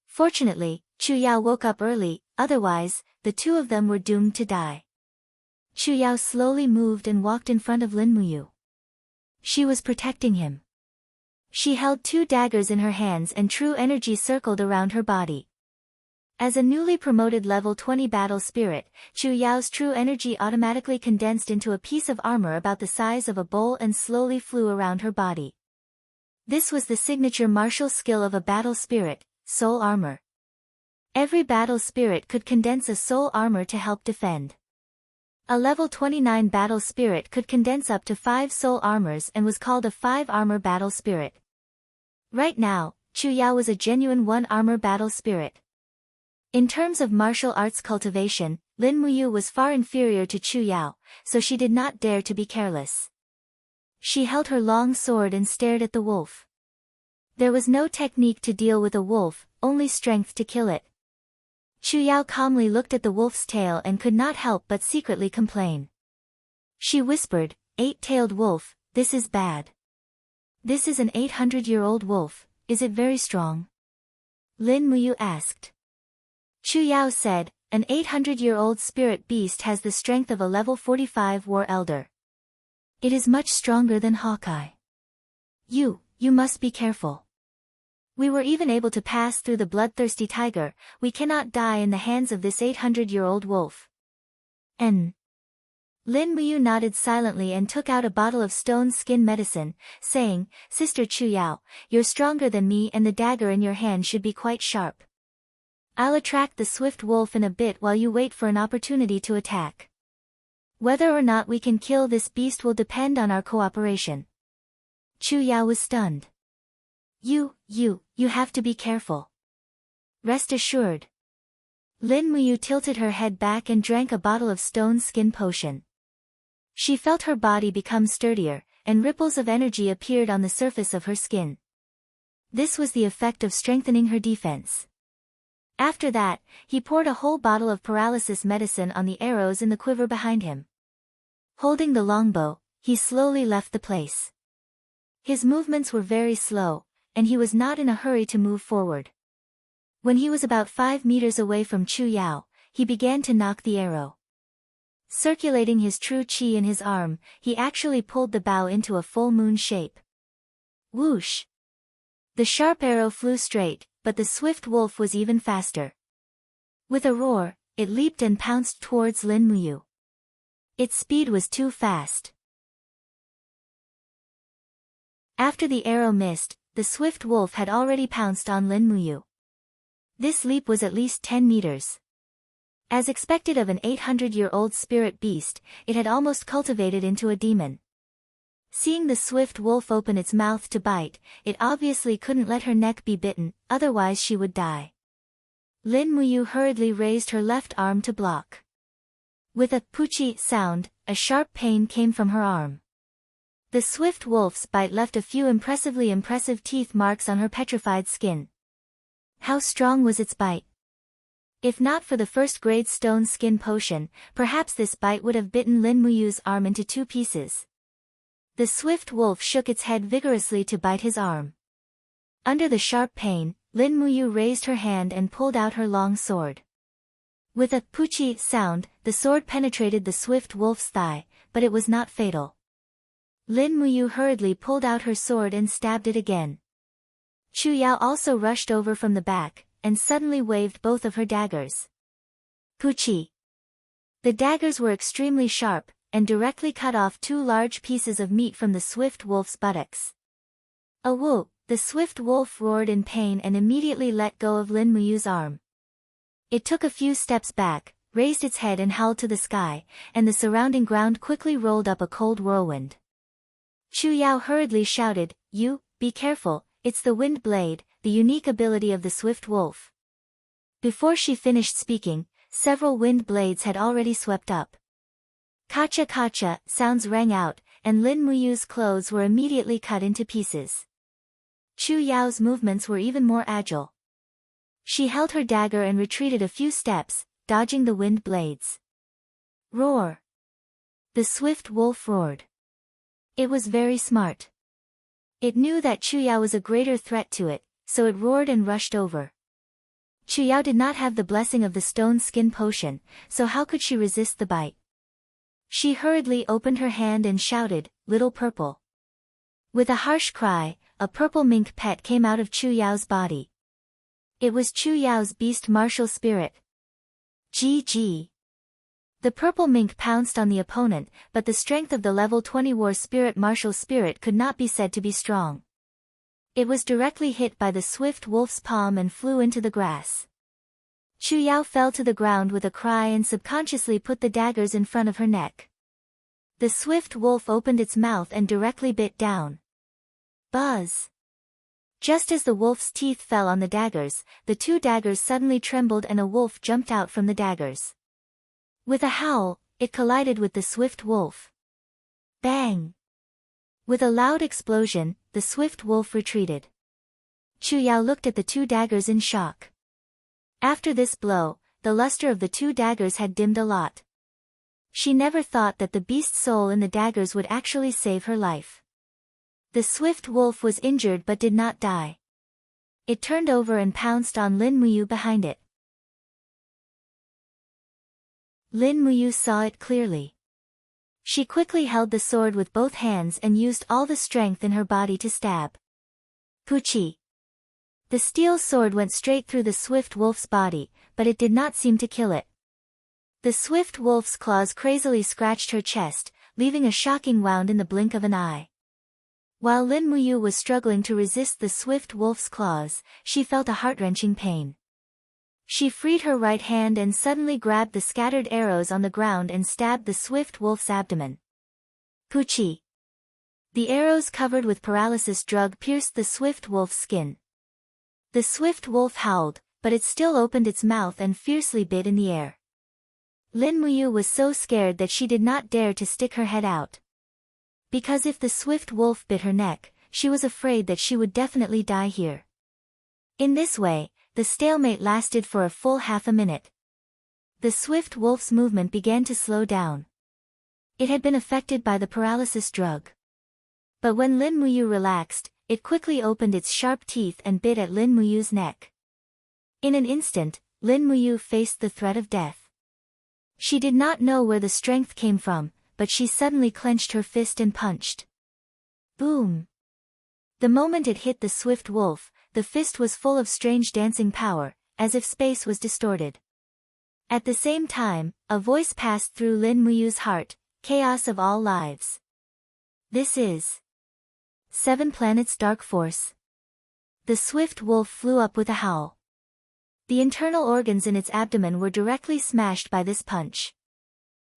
Speaker 1: Fortunately, Chu Yao woke up early, otherwise, the two of them were doomed to die. Chu Yao slowly moved and walked in front of Lin Muyu. She was protecting him. She held 2 daggers in her hands and true energy circled around her body. As a newly promoted level 20 battle spirit, Chu Yao's true energy automatically condensed into a piece of armor about the size of a bowl and slowly flew around her body. This was the signature martial skill of a battle spirit, soul armor. Every battle spirit could condense a soul armor to help defend. A level 29 battle spirit could condense up to 5 soul armors and was called a 5 armor battle spirit. Right now, Chu Yao was a genuine 1 armor battle spirit. In terms of martial arts cultivation, Lin Muyu was far inferior to Chu Yao, so she did not dare to be careless. She held her long sword and stared at the wolf. There was no technique to deal with a wolf, only strength to kill it. Chu Yao calmly looked at the wolf's tail and could not help but secretly complain. She whispered, 8-tailed wolf, this is bad. This is an 800-year-old wolf, is it very strong? Lin Muyu asked. Chu Yao said, an 800-year-old spirit beast has the strength of a level 45 war elder. It is much stronger than Hawkeye. You must be careful. We were even able to pass through the bloodthirsty tiger, we cannot die in the hands of this 800-year-old wolf. Lin Muyu nodded silently and took out a bottle of stone skin medicine, saying, Sister Chu Yao, you're stronger than me and the dagger in your hand should be quite sharp. I'll attract the swift wolf in a bit while you wait for an opportunity to attack. Whether or not we can kill this beast will depend on our cooperation. Chu Yao was stunned. You have to be careful. Rest assured. Lin Muyu tilted her head back and drank a bottle of stone skin potion. She felt her body become sturdier, and ripples of energy appeared on the surface of her skin. This was the effect of strengthening her defense. After that, he poured a whole bottle of paralysis medicine on the arrows in the quiver behind him. Holding the longbow, he slowly left the place. His movements were very slow, and he was not in a hurry to move forward. When he was about 5 meters away from Chu Yao, he began to knock the arrow. Circulating his true qi in his arm, he actually pulled the bow into a full moon shape. Whoosh! The sharp arrow flew straight, but the swift wolf was even faster. With a roar, it leaped and pounced towards Lin Muyu. Its speed was too fast. After the arrow missed, the swift wolf had already pounced on Lin Muyu. This leap was at least 10 meters. As expected of an 800-year-old spirit beast, it had almost cultivated into a demon. Seeing the swift wolf open its mouth to bite, it obviously couldn't let her neck be bitten, otherwise she would die. Lin Muyu hurriedly raised her left arm to block. With a poochie sound, a sharp pain came from her arm. The swift wolf's bite left a few impressive teeth marks on her petrified skin. How strong was its bite? If not for the first-grade stone skin potion, perhaps this bite would have bitten Lin Muyu's arm into 2 pieces. The swift wolf shook its head vigorously to bite his arm. Under the sharp pain, Lin Muyu raised her hand and pulled out her long sword. With a poochie sound, the sword penetrated the swift wolf's thigh, but it was not fatal. Lin Muyu hurriedly pulled out her sword and stabbed it again. Chu Yao also rushed over from the back, and suddenly waved both of her daggers. Poochie. The daggers were extremely sharp, and directly cut off 2 large pieces of meat from the swift wolf's buttocks. A whoop, the swift wolf roared in pain and immediately let go of Lin Muyu's arm. It took a few steps back, raised its head and howled to the sky, and the surrounding ground quickly rolled up a cold whirlwind. Chu Yao hurriedly shouted, "You, be careful, it's the wind blade, the unique ability of the swift wolf." Before she finished speaking, several wind blades had already swept up. Kacha kacha sounds rang out, and Lin Muyu's clothes were immediately cut into pieces. Chu Yao's movements were even more agile. She held her dagger and retreated a few steps, dodging the wind blades. Roar! The swift wolf roared. It was very smart. It knew that Chu Yao was a greater threat to it, so it roared and rushed over. Chu Yao did not have the blessing of the stone skin potion, so how could she resist the bite? She hurriedly opened her hand and shouted, "Little purple." With a harsh cry, a purple mink pet came out of Chu Yao's body. It was Chu Yao's beast martial spirit. GG. The purple mink pounced on the opponent, but the strength of the level 20 war spirit martial spirit could not be said to be strong. It was directly hit by the swift wolf's palm and flew into the grass. Chu Yao fell to the ground with a cry and subconsciously put the daggers in front of her neck. The swift wolf opened its mouth and directly bit down. Buzz! Just as the wolf's teeth fell on the daggers, the 2 daggers suddenly trembled and a wolf jumped out from the daggers. With a howl, it collided with the swift wolf. Bang! With a loud explosion, the swift wolf retreated. Chu Yao looked at the 2 daggers in shock. After this blow, the luster of the 2 daggers had dimmed a lot. She never thought that the beast soul in the daggers would actually save her life. The swift wolf was injured but did not die. It turned over and pounced on Lin Muyu behind it. Lin Muyu saw it clearly. She quickly held the sword with both hands and used all the strength in her body to stab. Poochie! The steel sword went straight through the swift wolf's body, but it did not seem to kill it. The swift wolf's claws crazily scratched her chest, leaving a shocking wound in the blink of an eye. While Lin Muyu was struggling to resist the swift wolf's claws, she felt a heart-wrenching pain. She freed her right hand and suddenly grabbed the scattered arrows on the ground and stabbed the swift wolf's abdomen. Poochie! The arrows covered with paralysis drug pierced the swift wolf's skin. The swift wolf howled, but it still opened its mouth and fiercely bit in the air. Lin Muyu was so scared that she did not dare to stick her head out. Because if the swift wolf bit her neck, she was afraid that she would definitely die here. In this way, the stalemate lasted for a full half a minute. The swift wolf's movement began to slow down. It had been affected by the paralysis drug. But when Lin Muyu relaxed, it quickly opened its sharp teeth and bit at Lin Muyu's neck. In an instant, Lin Muyu faced the threat of death. She did not know where the strength came from, but she suddenly clenched her fist and punched. Boom! The moment it hit the swift wolf, the fist was full of strange dancing power, as if space was distorted. At the same time, a voice passed through Lin Muyu's heart, "Chaos of all lives. This is 7 planets dark force." The swift wolf flew up with a howl. The internal organs in its abdomen were directly smashed by this punch.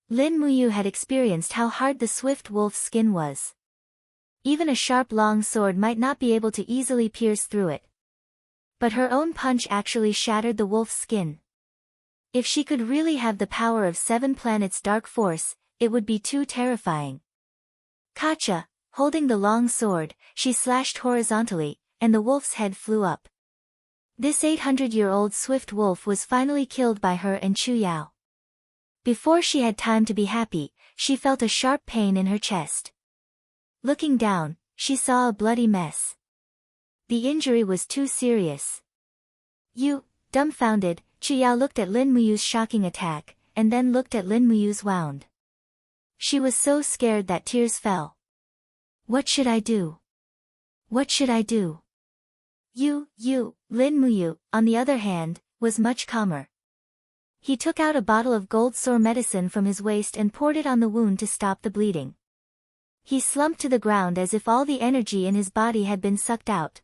Speaker 1: Lin Muyu had experienced how hard the swift wolf's skin was. Even a sharp long sword might not be able to easily pierce through it. But her own punch actually shattered the wolf's skin. If she could really have the power of 7 planets' dark force, it would be too terrifying. Katja, holding the long sword, she slashed horizontally, and the wolf's head flew up. This 800-year-old swift wolf was finally killed by her and Chu Yao. Before she had time to be happy, she felt a sharp pain in her chest. Looking down, she saw a bloody mess. The injury was too serious. Dumbfounded, Chu Yao looked at Lin Muyu's shocking attack, and then looked at Lin Muyu's wound. She was so scared that tears fell. What should I do? What should I do? Lin Muyu, on the other hand, was much calmer. He took out a bottle of gold sore medicine from his waist and poured it on the wound to stop the bleeding. He slumped to the ground as if all the energy in his body had been sucked out.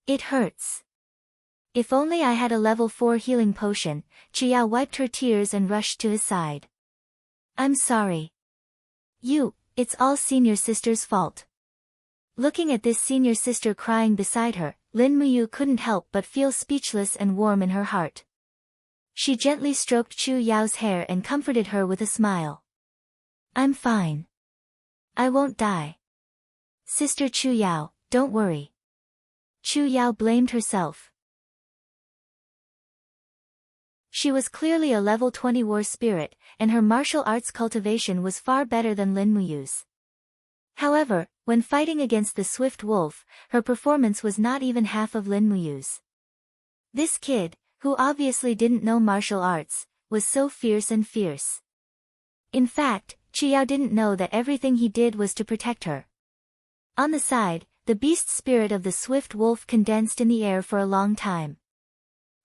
Speaker 1: It hurts. If only I had a level 4 healing potion. Chu Yao wiped her tears and rushed to his side. I'm sorry. It's all senior sister's fault. Looking at this senior sister crying beside her, Lin Muyu couldn't help but feel speechless and warm in her heart. She gently stroked Chu Yao's hair and comforted her with a smile. I'm fine. I won't die. Sister Chu Yao, don't worry. Chu Yao blamed herself. She was clearly a level 20 war spirit, and her martial arts cultivation was far better than Lin Muyu's. However, when fighting against the swift wolf, her performance was not even half of Lin Muyu's. This kid, who obviously didn't know martial arts, was so fierce. In fact, Chu Yao didn't know that everything he did was to protect her. On the side, the beast spirit of the swift wolf condensed in the air for a long time.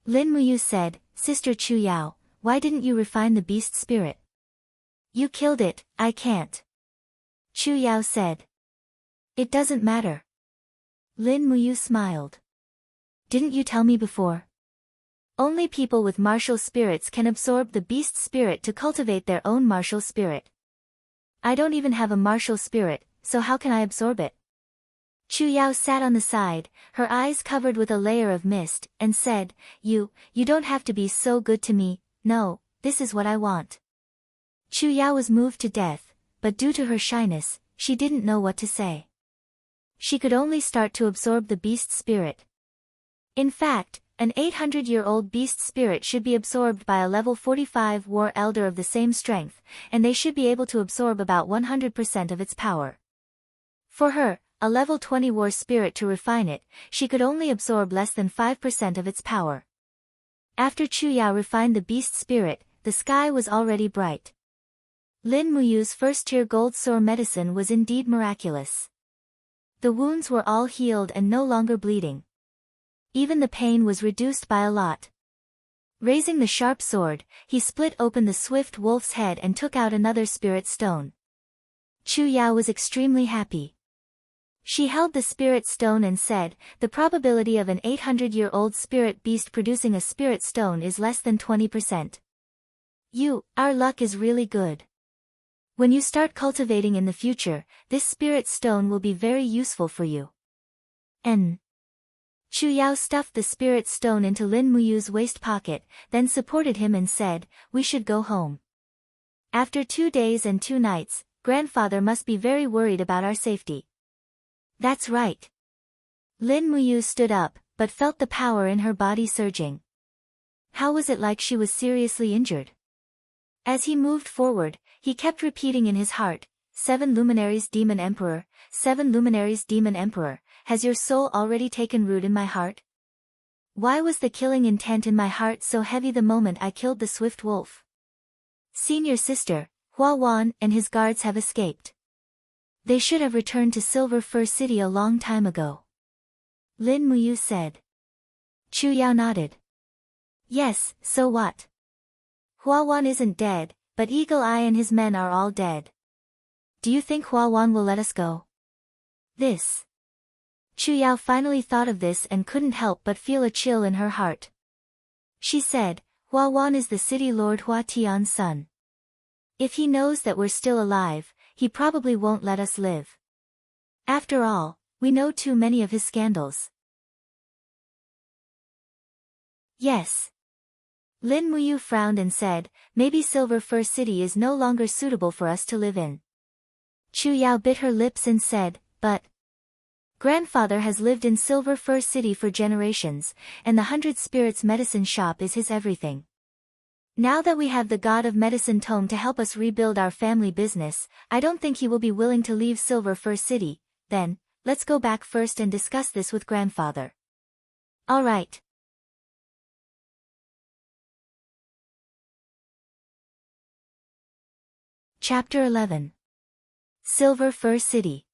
Speaker 1: Lin Muyu said, Sister Chu Yao, why didn't you refine the beast spirit? You killed it, I can't. Chu Yao said. It doesn't matter. Lin Muyu smiled. Didn't you tell me before? Only people with martial spirits can absorb the beast spirit to cultivate their own martial spirit. I don't even have a martial spirit, so how can I absorb it? Chu Yao sat on the side, her eyes covered with a layer of mist, and said, You don't have to be so good to me, no, this is what I want. Chu Yao was moved to death, but due to her shyness, she didn't know what to say. She could only start to absorb the beast spirit. In fact, an 800-year-old beast spirit should be absorbed by a level 45 war elder of the same strength, and they should be able to absorb about 100% of its power. For her, a level 20 war spirit to refine it, she could only absorb less than 5% of its power. After Chu Yao refined the beast spirit, the sky was already bright. Lin Muyu's first-tier gold sore medicine was indeed miraculous. The wounds were all healed and no longer bleeding. Even the pain was reduced by a lot. Raising the sharp sword, he split open the swift wolf's head and took out another spirit stone. Chu Yao was extremely happy. She held the spirit stone and said, the probability of an 800-year-old spirit beast producing a spirit stone is less than 20%. Our luck is really good. When you start cultivating in the future, this spirit stone will be very useful for you. Chu Yao stuffed the spirit stone into Lin Muyu's waist pocket, then supported him and said, We should go home. After 2 days and 2 nights, grandfather must be very worried about our safety. That's right. Lin Muyu stood up, but felt the power in her body surging. How was it like she was seriously injured? As he moved forward, he kept repeating in his heart, 7 luminaries demon emperor, 7 luminaries demon emperor, has your soul already taken root in my heart? Why was the killing intent in my heart so heavy the moment I killed the swift wolf? Senior sister, Hua Wan and his guards have escaped. They should have returned to Silver Fir City a long time ago. Lin Muyu said. Chu Yao nodded. Yes, so what? Hua Wan isn't dead, but Eagle Eye and his men are all dead. Do you think Hua Wan will let us go? Chu Yao finally thought of this and couldn't help but feel a chill in her heart. She said, Hua Wan is the city lord Hua Tian's son. If he knows that we're still alive, he probably won't let us live. After all, we know too many of his scandals. Yes. Lin Muyu frowned and said, maybe Silver Fir City is no longer suitable for us to live in. Chu Yao bit her lips and said, but grandfather has lived in Silver Fir City for generations, and the 100 Spirits medicine shop is his everything. Now that we have the God of Medicine Tome to help us rebuild our family business, I don't think he will be willing to leave Silver Fir City. Then, let's go back first and discuss this with grandfather. All right. Chapter 11. Silver Fir City.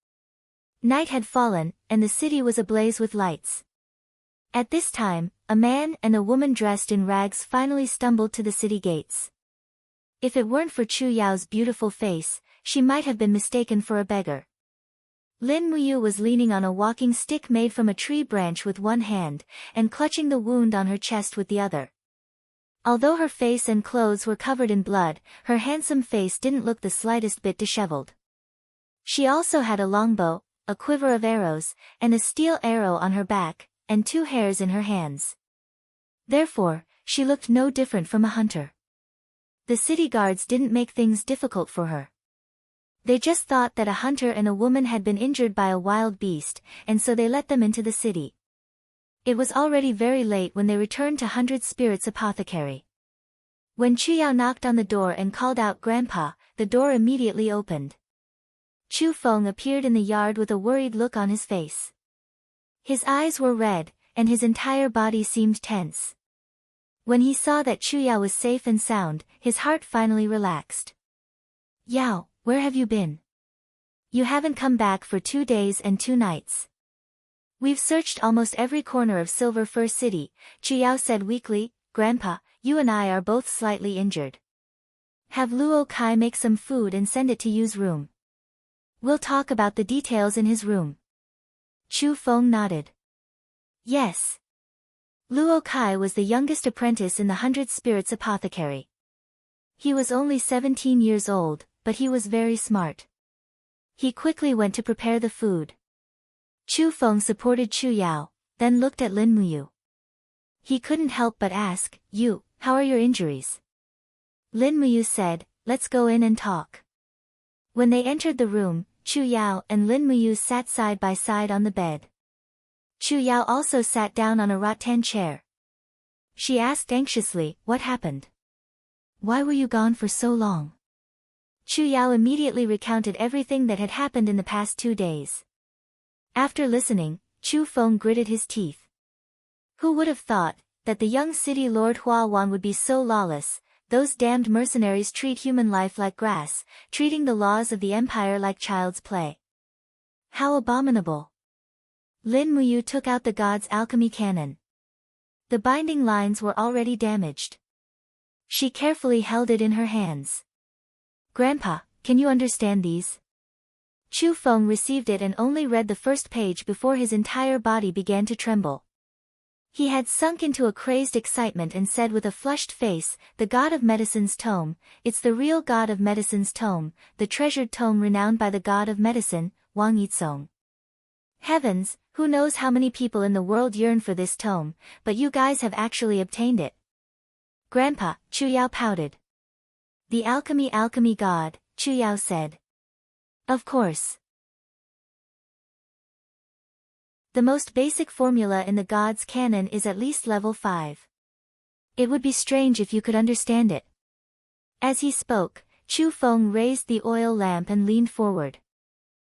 Speaker 1: Night had fallen, and the city was ablaze with lights. At this time, a man and a woman dressed in rags finally stumbled to the city gates. If it weren't for Chu Yao's beautiful face, she might have been mistaken for a beggar. Lin Muyu was leaning on a walking stick made from a tree branch with one hand, and clutching the wound on her chest with the other. Although her face and clothes were covered in blood, her handsome face didn't look the slightest bit disheveled. She also had a longbow, a quiver of arrows, and a steel arrow on her back, and 2 hares in her hands. Therefore, she looked no different from a hunter. The city guards didn't make things difficult for her. They just thought that a hunter and a woman had been injured by a wild beast, and so they let them into the city. It was already very late when they returned to 100 Spirits Apothecary. When Chu Yao knocked on the door and called out Grandpa, the door immediately opened. Chu Feng appeared in the yard with a worried look on his face. His eyes were red, and his entire body seemed tense. When he saw that Chu Yao was safe and sound, his heart finally relaxed. Yao, where have you been? You haven't come back for 2 days and 2 nights. We've searched almost every corner of Silver Fir City, Chu Yao said weakly. Grandpa, you and I are both slightly injured. Have Luo Kai make some food and send it to Yu's room. We'll talk about the details in his room. Chu Feng nodded. Yes. Luo Kai was the youngest apprentice in the 100 Spirits Apothecary. He was only 17 years old, but he was very smart. He quickly went to prepare the food. Chu Feng supported Chu Yao, then looked at Lin Muyu. He couldn't help but ask, You, how are your injuries? Lin Muyu said, let's go in and talk. When they entered the room, Chu Yao and Lin Muyu sat side by side on the bed. Chu Yao also sat down on a rattan chair. She asked anxiously, what happened? Why were you gone for so long? Chu Yao immediately recounted everything that had happened in the past 2 days. After listening, Chu Feng gritted his teeth. Who would have thought that the young city lord Hua Wan would be so lawless? Those damned mercenaries treat human life like grass, treating the laws of the empire like child's play. How abominable! Lin Muyu took out the god's alchemy cannon. The binding lines were already damaged. She carefully held it in her hands. Grandpa, can you understand these? Chu Feng received it and only read the first page before his entire body began to tremble. He had sunk into a crazed excitement and said with a flushed face, the God of Medicine's tome, it's the real God of Medicine's tome, the treasured tome renowned by the God of Medicine, Wang Yizong. Heavens, who knows how many people in the world yearn for this tome, but you guys have actually obtained it. Grandpa, Chu Yao pouted. The alchemy god, Chu Yao said. Of course. The most basic formula in the God's canon is at least level 5. It would be strange if you could understand it. As he spoke, Chu Feng raised the oil lamp and leaned forward.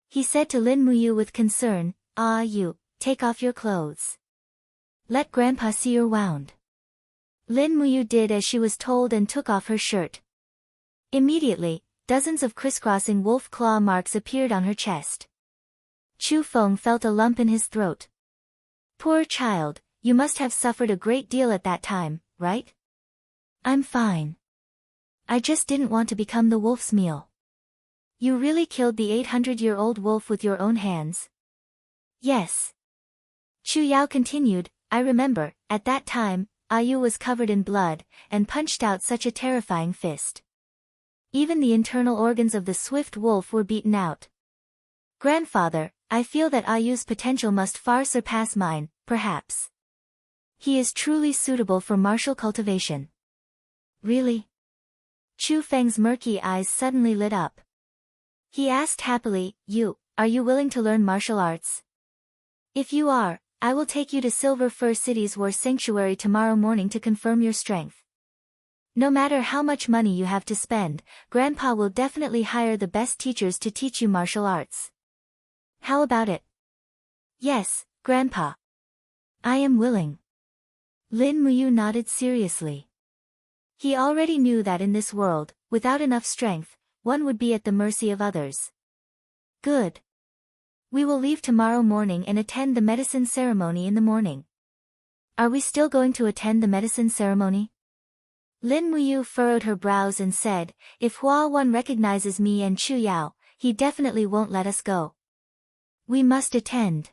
Speaker 1: He said to Lin Muyu with concern, you, take off your clothes. Let Grandpa see your wound. Lin Muyu did as she was told and took off her shirt. Immediately, dozens of crisscrossing wolf claw marks appeared on her chest. Chu Feng felt a lump in his throat. Poor child, you must have suffered a great deal at that time, right? I'm fine. I just didn't want to become the wolf's meal. You really killed the 800-year-old wolf with your own hands? Yes. Chu Yao continued, I remember, at that time, Ayu was covered in blood, and punched out such a terrifying fist. Even the internal organs of the swift wolf were beaten out. Grandfather, I feel that Ayu's potential must far surpass mine, perhaps. He is truly suitable for martial cultivation. Really? Chu Feng's murky eyes suddenly lit up. He asked happily, are you willing to learn martial arts? If you are, I will take you to Silver Fir City's War Sanctuary tomorrow morning to confirm your strength. No matter how much money you have to spend, Grandpa will definitely hire the best teachers to teach you martial arts. How about it? Yes, Grandpa. I am willing. Lin Muyu nodded seriously. He already knew that in this world, without enough strength, one would be at the mercy of others. Good. We will leave tomorrow morning and attend the medicine ceremony in the morning. Are we still going to attend the medicine ceremony? Lin Muyu furrowed her brows and said, if Hua Wan recognizes me and Chu Yao, he definitely won't let us go. We must attend.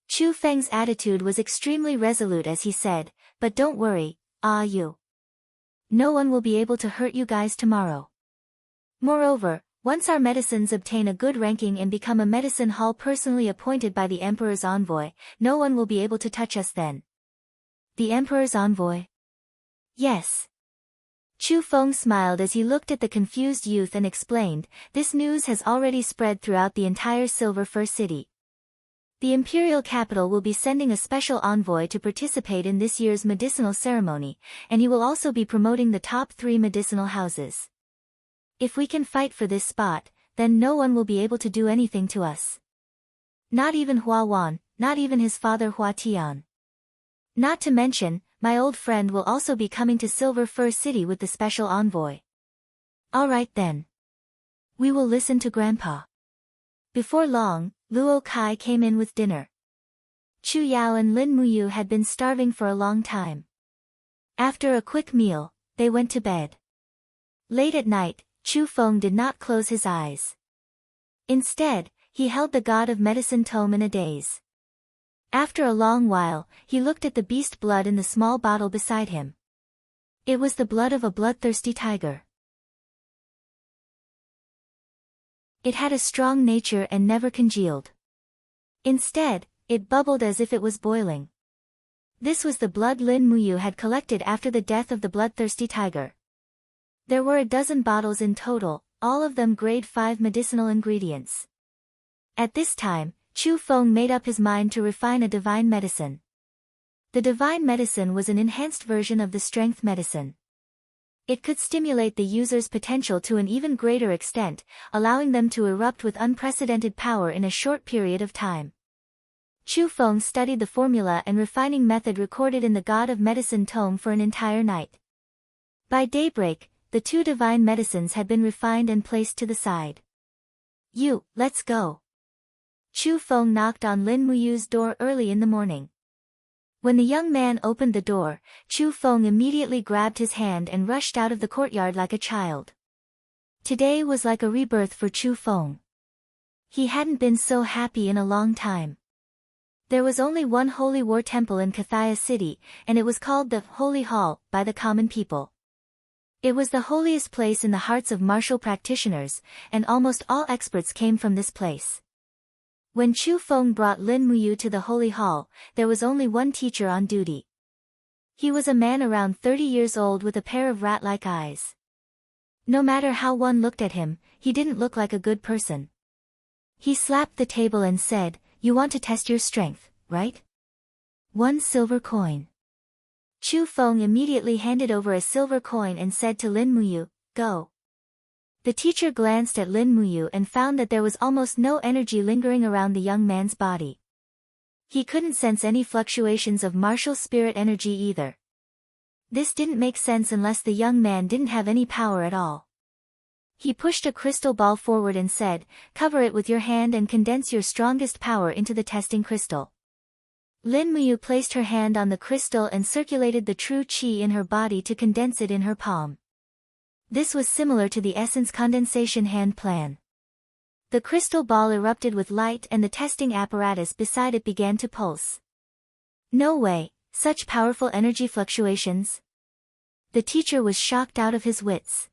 Speaker 1: Chu Feng's attitude was extremely resolute as he said, but don't worry, you. No one will be able to hurt you guys tomorrow. Moreover, once our medicines obtain a good ranking and become a medicine hall personally appointed by the Emperor's envoy, no one will be able to touch us then. The Emperor's envoy? Yes. Chu Feng smiled as he looked at the confused youth and explained, this news has already spread throughout the entire Silver Fir City. The imperial capital will be sending a special envoy to participate in this year's medicinal ceremony, and he will also be promoting the top 3 medicinal houses. If we can fight for this spot, then no one will be able to do anything to us. Not even Hua Wan, not even his father Hua Tian. Not to mention, my old friend will also be coming to Silver Fir City with the special envoy. Alright then. We will listen to Grandpa. Before long, Luo Kai came in with dinner. Chu Yao and Lin Muyu had been starving for a long time. After a quick meal, they went to bed. Late at night, Chu Feng did not close his eyes. Instead, he held the God of Medicine tome in a daze. After a long while, he looked at the beast blood in the small bottle beside him. It was the blood of a bloodthirsty tiger. It had a strong nature and never congealed. Instead, it bubbled as if it was boiling. This was the blood Lin Muyu had collected after the death of the bloodthirsty tiger. There were a dozen bottles in total, all of them grade 5 medicinal ingredients. At this time, Chu Feng made up his mind to refine a divine medicine. The divine medicine was an enhanced version of the strength medicine. It could stimulate the user's potential to an even greater extent, allowing them to erupt with unprecedented power in a short period of time. Chu Feng studied the formula and refining method recorded in the God of Medicine tome for an entire night. By daybreak, the 2 divine medicines had been refined and placed to the side. Let's go. Chu Feng knocked on Lin Muyu's door early in the morning. When the young man opened the door, Chu Feng immediately grabbed his hand and rushed out of the courtyard like a child. Today was like a rebirth for Chu Feng. He hadn't been so happy in a long time. There was only one holy war temple in Kathaya City, and it was called the Holy Hall by the common people. It was the holiest place in the hearts of martial practitioners, and almost all experts came from this place. When Chu Feng brought Lin Muyu to the Holy Hall, there was only one teacher on duty. He was a man around 30 years old with a pair of rat-like eyes. No matter how one looked at him, he didn't look like a good person. He slapped the table and said, "You want to test your strength, right? 1 silver coin." Chu Feng immediately handed over a silver coin and said to Lin Muyu, "Go." The teacher glanced at Lin Muyu and found that there was almost no energy lingering around the young man's body. He couldn't sense any fluctuations of martial spirit energy either. This didn't make sense unless the young man didn't have any power at all. He pushed a crystal ball forward and said, "Cover it with your hand and condense your strongest power into the testing crystal." Lin Muyu placed her hand on the crystal and circulated the true qi in her body to condense it in her palm. This was similar to the essence condensation hand plan. The crystal ball erupted with light and the testing apparatus beside it began to pulse. No way, such powerful energy fluctuations? The teacher was shocked out of his wits.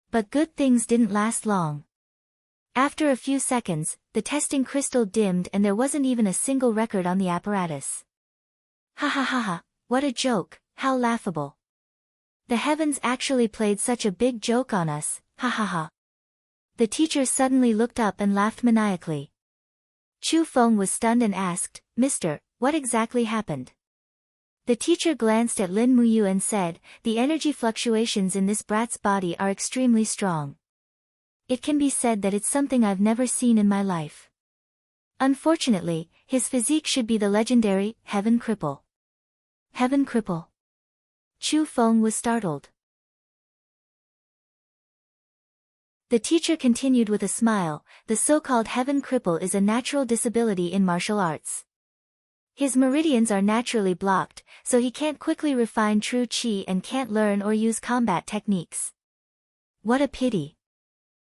Speaker 1: But good things didn't last long. After a few seconds, the testing crystal dimmed and there wasn't even a single record on the apparatus. Ha ha ha ha, what a joke, how laughable. The heavens actually played such a big joke on us, ha ha ha. The teacher suddenly looked up and laughed maniacally. Chu Feng was stunned and asked, Mister, what exactly happened? The teacher glanced at Lin Muyu and said, the energy fluctuations in this brat's body are extremely strong. It can be said that it's something I've never seen in my life. Unfortunately, his physique should be the legendary Heaven Cripple. Heaven Cripple? Chu Feng was startled. The teacher continued with a smile, the so-called Heaven Cripple is a natural disability in martial arts. His meridians are naturally blocked, so he can't quickly refine true qi and can't learn or use combat techniques. What a pity.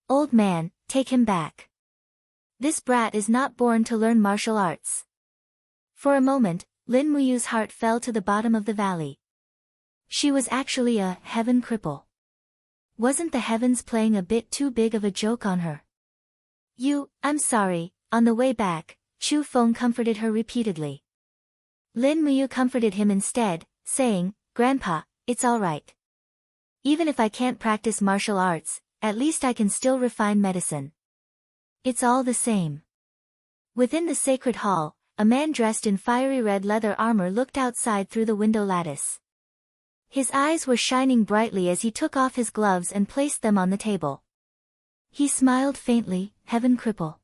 Speaker 1: Old man, take him back. This brat is not born to learn martial arts. For a moment, Lin Muyu's heart fell to the bottom of the valley. She was actually a heaven cripple. Wasn't the heavens playing a bit too big of a joke on her? I'm sorry. On the way back, Chu Feng comforted her repeatedly. Lin Muyu comforted him instead, saying, Grandpa, it's all right. Even if I can't practice martial arts, at least I can still refine medicine. It's all the same. Within the sacred hall, a man dressed in fiery red leather armor looked outside through the window lattice. His eyes were shining brightly as he took off his gloves and placed them on the table. He smiled faintly, Heaven Cripple.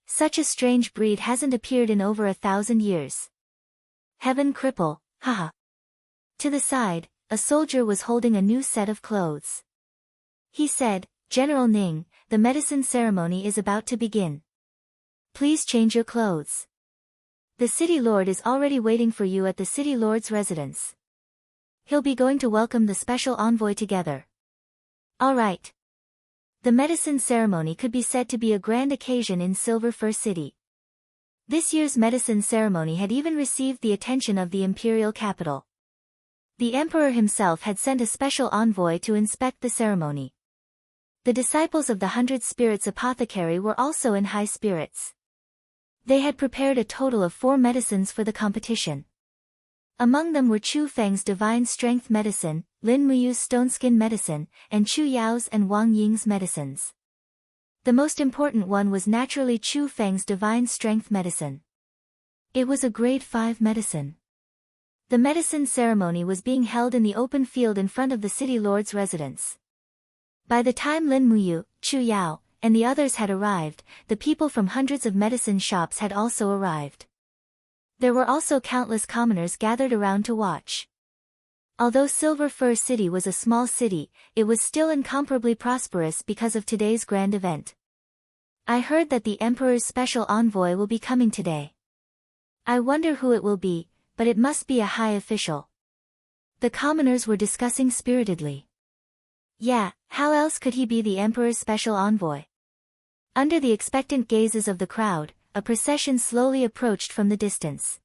Speaker 1: Such a strange breed hasn't appeared in over 1,000 years. Heaven Cripple, haha. To the side, a soldier was holding a new set of clothes. He said, General Ning, the medicine ceremony is about to begin. Please change your clothes. The city lord is already waiting for you at the city lord's residence. He'll be going to welcome the special envoy together. All right. The medicine ceremony could be said to be a grand occasion in Silver Fir City. This year's medicine ceremony had even received the attention of the imperial capital. The emperor himself had sent a special envoy to inspect the ceremony. The disciples of the 100 Spirits Apothecary were also in high spirits. They had prepared a total of 4 medicines for the competition. Among them were Chu Feng's Divine Strength Medicine, Lin Muyu's Stone Skin Medicine, and Chu Yao's and Wang Ying's medicines. The most important one was naturally Chu Feng's Divine Strength Medicine. It was a grade 5 medicine. The medicine ceremony was being held in the open field in front of the city lord's residence. By the time Lin Muyu, Chu Yao, and the others had arrived, the people from hundreds of medicine shops had also arrived. There were also countless commoners gathered around to watch. Although Silver Fir City was a small city, it was still incomparably prosperous because of today's grand event. I heard that the Emperor's special envoy will be coming today. I wonder who it will be, but it must be a high official. The commoners were discussing spiritedly. Yeah, how else could he be the Emperor's special envoy? Under the expectant gazes of the crowd, a procession slowly approached from the distance.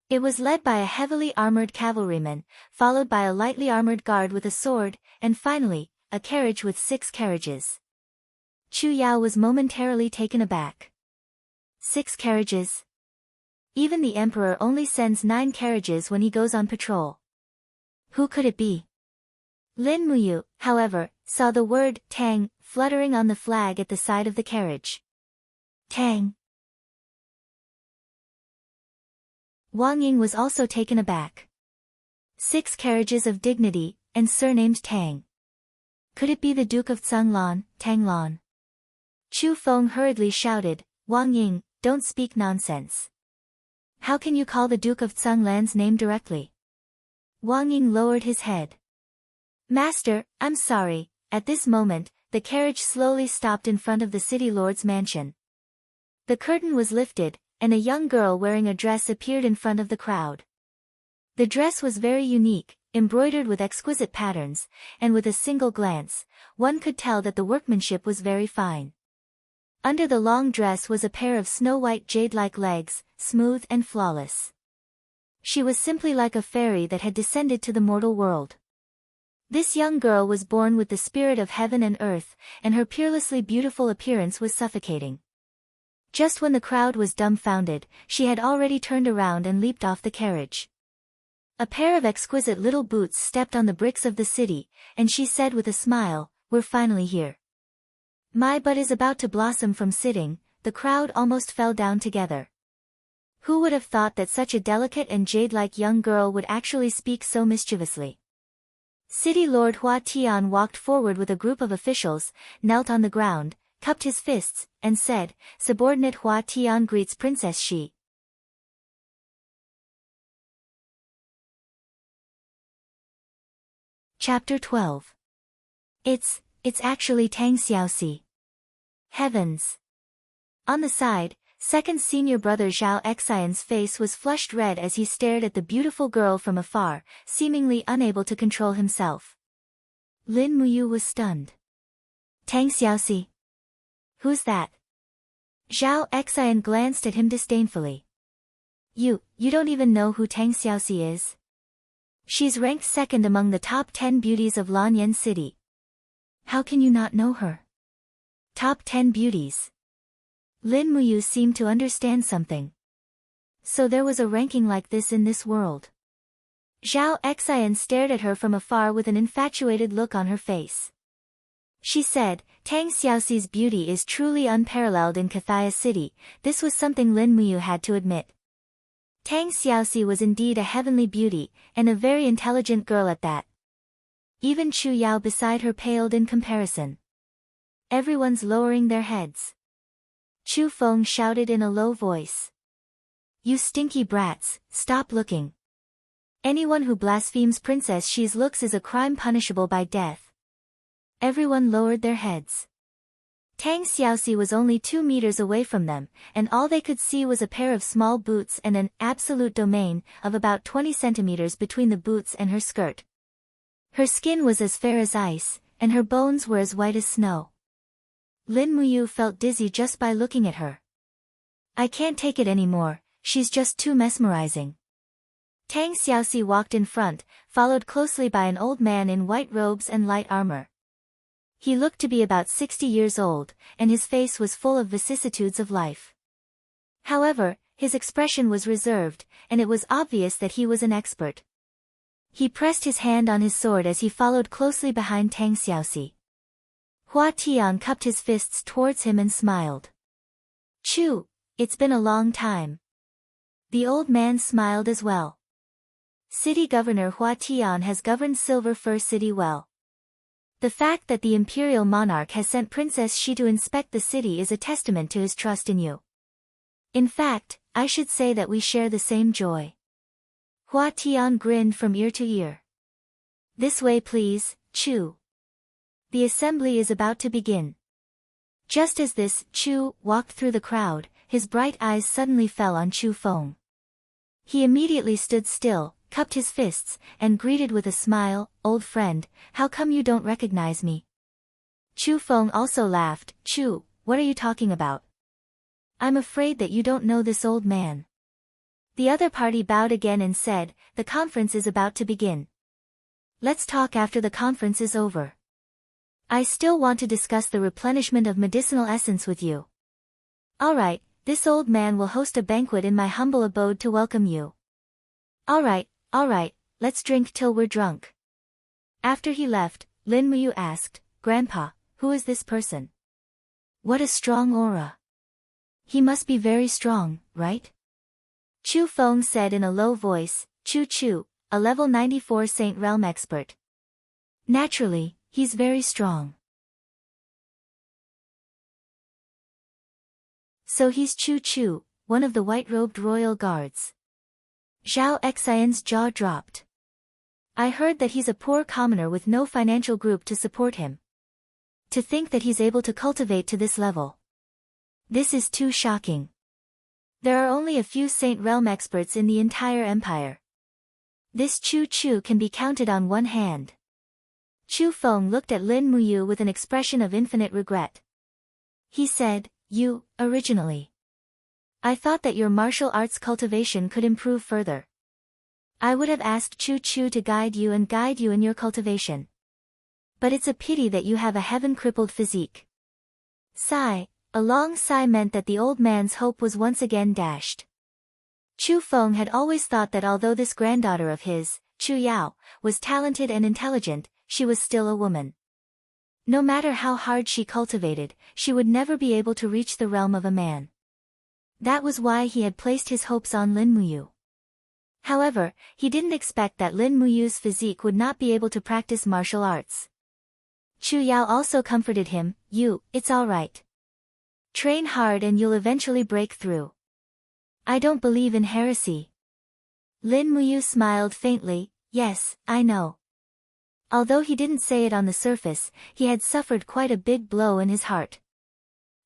Speaker 1: It was led by a heavily armored cavalryman, followed by a lightly armored guard with a sword, and finally, a carriage with 6 carriages. Chu Yao was momentarily taken aback. 6 carriages? Even the Emperor only sends 9 carriages when he goes on patrol. Who could it be? Lin Muyu, however, saw the word Tang fluttering on the flag at the side of the carriage. Tang. Wang Ying was also taken aback. 6 carriages of dignity, and surnamed Tang. Could it be the Duke of Tsanglan, Tang Lan? Chu Feng hurriedly shouted, Wang Ying, don't speak nonsense. How can you call the Duke of Tsanglan's name directly? Wang Ying lowered his head. Master, I'm sorry. At this moment, the carriage slowly stopped in front of the city lord's mansion. The curtain was lifted, and a young girl wearing a dress appeared in front of the crowd. The dress was very unique, embroidered with exquisite patterns, and with a single glance, one could tell that the workmanship was very fine. Under the long dress was a pair of snow-white jade-like legs, smooth and flawless. She was simply like a fairy that had descended to the mortal world. This young girl was born with the spirit of heaven and earth, and her peerlessly beautiful appearance was suffocating. Just when the crowd was dumbfounded, she had already turned around and leaped off the carriage. A pair of exquisite little boots stepped on the bricks of the city, and she said with a smile, "We're finally here." My bud is about to blossom from sitting. The crowd almost fell down together. Who would have thought that such a delicate and jade-like young girl would actually speak so mischievously? City Lord Hua Tian walked forward with a group of officials, knelt on the ground, cupped his fists, and said, "Subordinate Hua Tian greets Princess Shi." Chapter 12. It's actually Tang Xiaoxi. Heavens! On the side, second senior brother Zhao Xian's face was flushed red as he stared at the beautiful girl from afar, seemingly unable to control himself. Lin Muyu was stunned. "Tang Xiaoxi? Who's that?" Zhao Xian glanced at him disdainfully. You don't even know who Tang Xiaoxi is? She's ranked second among the top 10 beauties of Lanyan City. How can you not know her? Top 10 beauties. Lin Muyu seemed to understand something. So there was a ranking like this in this world. Zhao Xian stared at her from afar with an infatuated look on her face. She said, "Tang Xiaoxi's beauty is truly unparalleled in Kathaya City." This was something Lin Muyu had to admit. Tang Xiaoxi was indeed a heavenly beauty, and a very intelligent girl at that. Even Chu Yao beside her paled in comparison. Everyone's lowering their heads. Chu Feng shouted in a low voice. "You stinky brats, stop looking. Anyone who blasphemes Princess Shi's looks is a crime punishable by death." Everyone lowered their heads. Tang Xiaoxi was only 2 meters away from them, and all they could see was a pair of small boots and an absolute domain of about 20 centimeters between the boots and her skirt. Her skin was as fair as ice, and her bones were as white as snow. Lin Muyu felt dizzy just by looking at her. "I can't take it anymore, she's just too mesmerizing." Tang Xiaoxi walked in front, followed closely by an old man in white robes and light armor. He looked to be about 60 years old, and his face was full of vicissitudes of life. However, his expression was reserved, and it was obvious that he was an expert. He pressed his hand on his sword as he followed closely behind Tang Xiaoxi. Hua Tian cupped his fists towards him and smiled. "Chu, it's been a long time." The old man smiled as well. City Governor Hua Tian has governed Silver Fir City well. The fact that the imperial monarch has sent Princess Shi to inspect the city is a testament to his trust in you. In fact, I should say that we share the same joy. Hua Tian grinned from ear to ear. "This way please, Chu. The assembly is about to begin." Just as this Chu walked through the crowd, his bright eyes suddenly fell on Chu Feng. He immediately stood still, cupped his fists, and greeted with a smile, "Old friend, how come you don't recognize me?" Chu Feng also laughed. "Chu, what are you talking about? I'm afraid that you don't know this old man." The other party bowed again and said, "The conference is about to begin. Let's talk after the conference is over. I still want to discuss the replenishment of medicinal essence with you." "Alright, this old man will host a banquet in my humble abode to welcome you." Alright, let's drink till we're drunk." After he left, Lin Muyu asked, "Grandpa, who is this person? What a strong aura. He must be very strong, right?" Chu Feng said in a low voice, Chu, a level 94 Saint Realm expert. "Naturally, he's very strong." "So he's Chu, one of the white-robed royal guards." Zhao Xian's jaw dropped. "I heard that he's a poor commoner with no financial group to support him. To think that he's able to cultivate to this level. This is too shocking. There are only a few Saint Realm experts in the entire empire. This Chu can be counted on one hand." Chu Feng looked at Lin Muyu with an expression of infinite regret. He said, "You, originally. I thought that your martial arts cultivation could improve further. I would have asked Chu to guide you in your cultivation." But it's a pity that you have a heaven-crippled physique. Sigh. A long sigh meant that the old man's hope was once again dashed. Chu Feng had always thought that although this granddaughter of his, Chu Yao, was talented and intelligent, she was still a woman. No matter how hard she cultivated, she would never be able to reach the realm of a man. That was why he had placed his hopes on Lin Muyu. However, he didn't expect that Lin Muyu's physique would not be able to practice martial arts. Chu Yao also comforted him, it's all right. Train hard and you'll eventually break through. I don't believe in heresy. Lin Muyu smiled faintly, yes, I know. Although he didn't say it on the surface, he had suffered quite a big blow in his heart.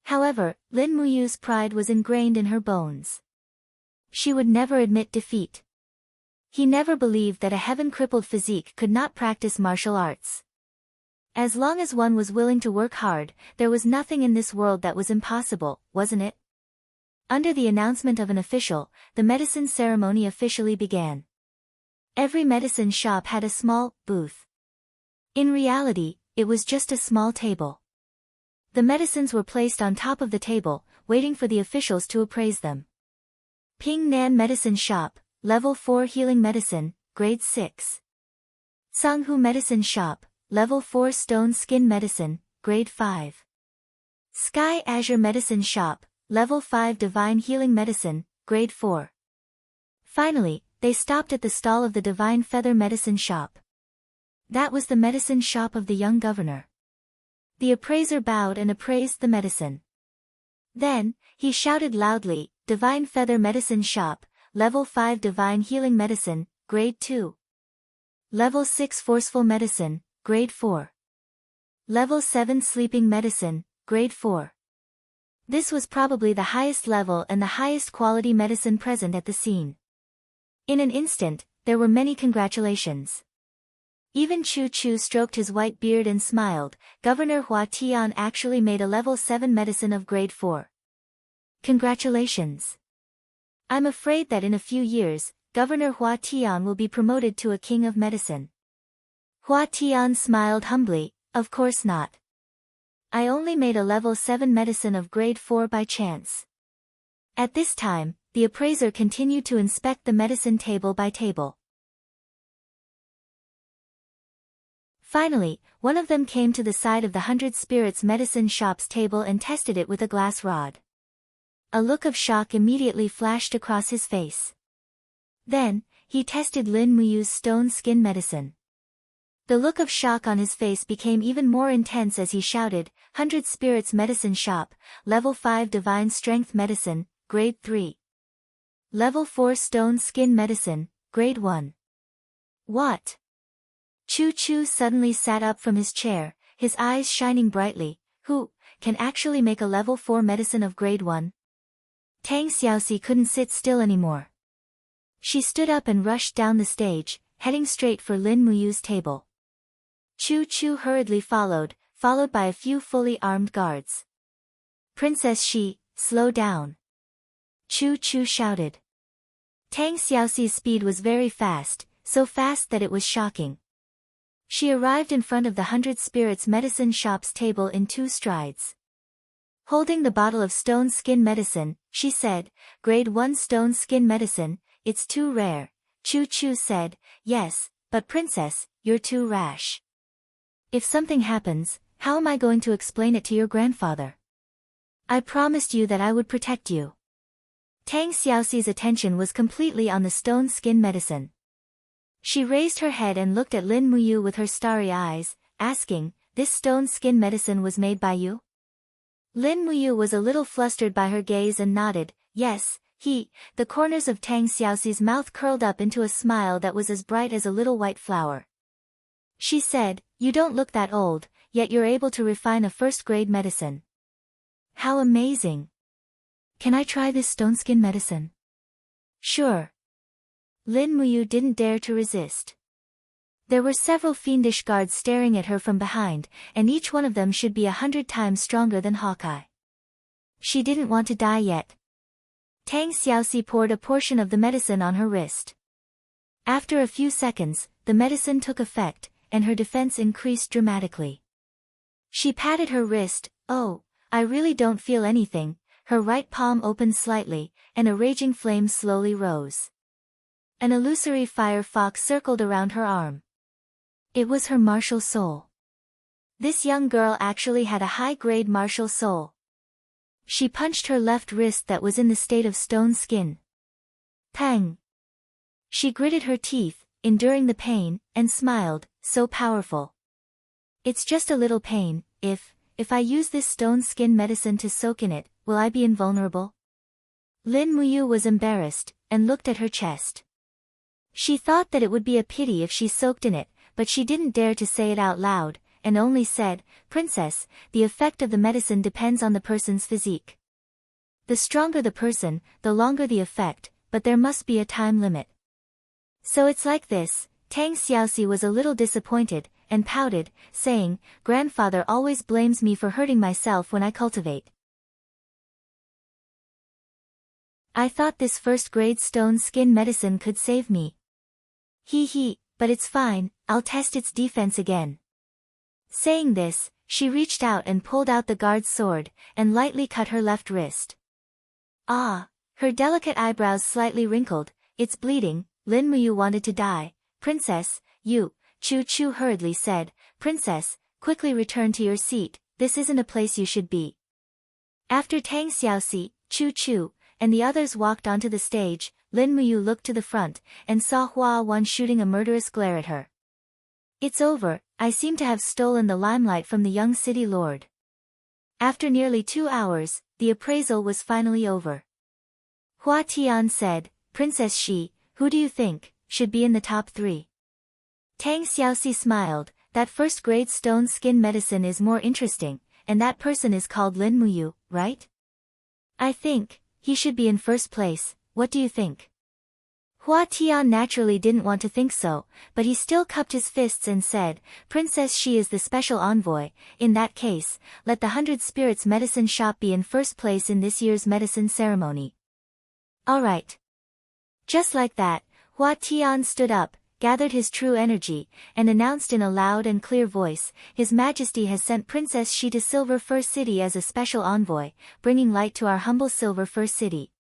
Speaker 1: However, Lin Muyu's pride was ingrained in her bones. She would never admit defeat. He never believed that a heaven-crippled physique could not practice martial arts. As long as one was willing to work hard, there was nothing in this world that was impossible, wasn't it? Under the announcement of an official, the medicine ceremony officially began. Every medicine shop had a small booth. In reality, it was just a small table. The medicines were placed on top of the table, waiting for the officials to appraise them. Ping Nan Medicine Shop, Level 4 Healing Medicine, Grade 6. Sanghu Medicine Shop, Level 4 Stone Skin Medicine, Grade 5. Sky Azure Medicine Shop, Level 5 Divine Healing Medicine, Grade 4. Finally, they stopped at the stall of the Divine Feather Medicine Shop. That was the medicine shop of the young governor. The appraiser bowed and appraised the medicine. Then, he shouted loudly, Divine Feather Medicine Shop, Level 5 Divine Healing Medicine, Grade 2. Level 6 Forceful Medicine, Grade 4. Level 7 Sleeping Medicine, Grade 4. This was probably the highest level and the highest quality medicine present at the scene. In an instant, there were many congratulations. Even Chu Chu stroked his white beard and smiled. Governor Hua Tian actually made a level 7 medicine of grade 4. Congratulations. I'm afraid that in a few years, Governor Hua Tian will be promoted to a king of medicine. Hua Tian smiled humbly, of course not. I only made a level 7 medicine of grade 4 by chance. At this time, the appraiser continued to inspect the medicine table by table. Finally, one of them came to the side of the 100 Spirits Medicine Shop's table and tested it with a glass rod. A look of shock immediately flashed across his face. Then, he tested Lin Muyu's stone skin medicine. The look of shock on his face became even more intense as he shouted, 100 Spirits Medicine Shop, Level 5 Divine Strength Medicine, Grade 3. Level 4 Stone Skin Medicine, Grade 1. What? Chu Chu suddenly sat up from his chair, his eyes shining brightly. Who can actually make a level 4 medicine of grade 1? Tang Xiaoxi couldn't sit still anymore. She stood up and rushed down the stage, heading straight for Lin Muyu's table. Chu Chu hurriedly followed by a few fully armed guards. Princess Shi, slow down. Chu Chu shouted. Tang Xiaoxi's speed was very fast, so fast that it was shocking. She arrived in front of the 100 Spirits Medicine Shop's table in 2 strides. Holding the bottle of stone skin medicine, she said, Grade 1 stone skin medicine, it's too rare. Chu Chu said, yes, but princess, you're too rash. If something happens, how am I going to explain it to your grandfather? I promised you that I would protect you. Tang Xiaoxi's attention was completely on the stone skin medicine. She raised her head and looked at Lin Muyu with her starry eyes, asking, this stone skin medicine was made by you? Lin Muyu was a little flustered by her gaze and nodded, yes, the corners of Tang Xiaoxi's mouth curled up into a smile that was as bright as a little white flower. She said, you don't look that old, yet you're able to refine a first-grade medicine. How amazing! Can I try this stone skin medicine? Sure. Lin Muyu didn't dare to resist. There were several fiendish guards staring at her from behind, and each one of them should be 100 times stronger than Hawkeye. She didn't want to die yet. Tang Xiaoxi poured a portion of the medicine on her wrist. After a few seconds, the medicine took effect, and her defense increased dramatically. She patted her wrist. "Oh, I really don't feel anything." Her right palm opened slightly, and a raging flame slowly rose. An illusory fire fox circled around her arm. It was her martial soul. This young girl actually had a high-grade martial soul. She punched her left wrist that was in the state of stone skin. Pang! She gritted her teeth, enduring the pain, and smiled, "So powerful. It's just a little pain. If I use this stone skin medicine to soak in it, will I be invulnerable?" Lin Muyu was embarrassed, and looked at her chest. She thought that it would be a pity if she soaked in it, but she didn't dare to say it out loud, and only said, "Princess, the effect of the medicine depends on the person's physique. The stronger the person, the longer the effect, but there must be a time limit." "So it's like this." Tang Xiaoxi was a little disappointed, and pouted, saying, "Grandfather always blames me for hurting myself when I cultivate. I thought this first-grade stone skin medicine could save me. Hee, but it's fine, I'll test its defense again." Saying this, she reached out and pulled out the guard's sword, and lightly cut her left wrist. Ah! Her delicate eyebrows slightly wrinkled. "It's bleeding." Lin Muyu wanted to die. "Princess, you," Chu Chu hurriedly said. "Princess, quickly return to your seat, this isn't a place you should be." After Tang Xiaoxi, Chu Chu, and the others walked onto the stage, Lin Muyu looked to the front, and saw Hua Wan shooting a murderous glare at her. "It's over, I seem to have stolen the limelight from the young city lord." After nearly 2 hours, the appraisal was finally over. Hua Tian said, "Princess Shi, who do you think should be in the top 3? Tang Xiaoxi smiled. "That first-grade stone skin medicine is more interesting, and that person is called Lin Muyu, right? I think he should be in first place. What do you think?" Hua Tian naturally didn't want to think so, but he still cupped his fists and said, "Princess Shi is the special envoy. In that case, let the 100 Spirits medicine shop be in first place in this year's medicine ceremony." "All right." Just like that, Hua Tian stood up, gathered his true energy, and announced in a loud and clear voice, "His Majesty has sent Princess Shi to Silver Fir City as a special envoy, bringing light to our humble Silver Fir City.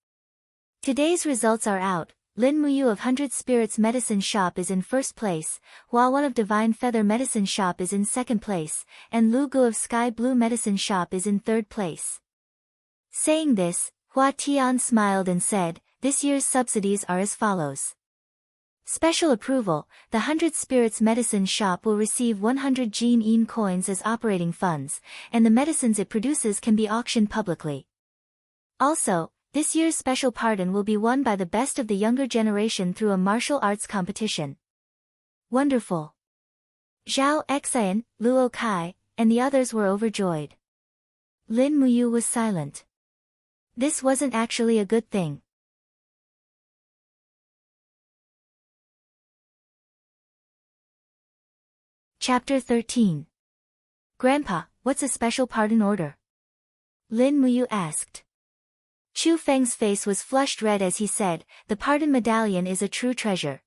Speaker 1: Today's results are out. Lin Muyu of 100 Spirits Medicine Shop is in first place, while one of Divine Feather Medicine Shop is in second place, and Lu Gu of Sky Blue Medicine Shop is in third place." Saying this, Hua Tian smiled and said, "This year's subsidies are as follows. Special approval, the 100 Spirits Medicine Shop will receive 100 Jin Yin coins as operating funds, and the medicines it produces can be auctioned publicly. Also, this year's special pardon will be won by the best of the younger generation through a martial arts competition." Wonderful! Zhao Xian, Luo Kai, and the others were overjoyed. Lin Muyu was silent. This wasn't actually a good thing. Chapter 13. "Grandpa, what's a special pardon order?" Lin Muyu asked. Chu Feng's face was flushed red as he said, "The pardon medallion is a true treasure.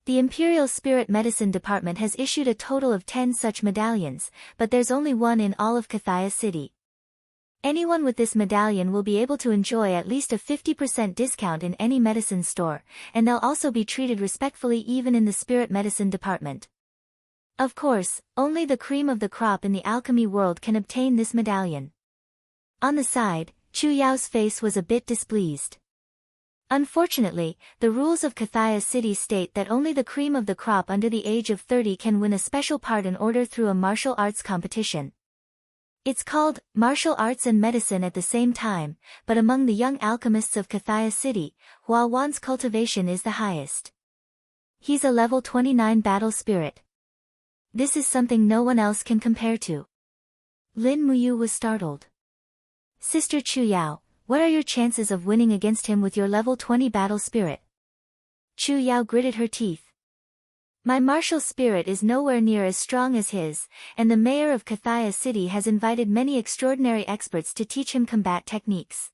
Speaker 1: The Imperial Spirit Medicine Department has issued a total of 10 such medallions, but there's only one in all of Kathia City. Anyone with this medallion will be able to enjoy at least a 50% discount in any medicine store, and they'll also be treated respectfully even in the Spirit Medicine Department. Of course, only the cream of the crop in the alchemy world can obtain this medallion." On the side, Chu Yao's face was a bit displeased. Unfortunately, the rules of Kathia City state that only the cream of the crop under the age of 30 can win a special pardon order through a martial arts competition. It's called martial arts and medicine at the same time, but among the young alchemists of Kathia City, Hua Wan's cultivation is the highest. He's a level 29 battle spirit. This is something no one else can compare to. Lin Muyu was startled. "Sister Chu Yao, what are your chances of winning against him with your level 20 battle spirit?" Chu Yao gritted her teeth. "My martial spirit is nowhere near as strong as his, and the mayor of Kathia City has invited many extraordinary experts to teach him combat techniques.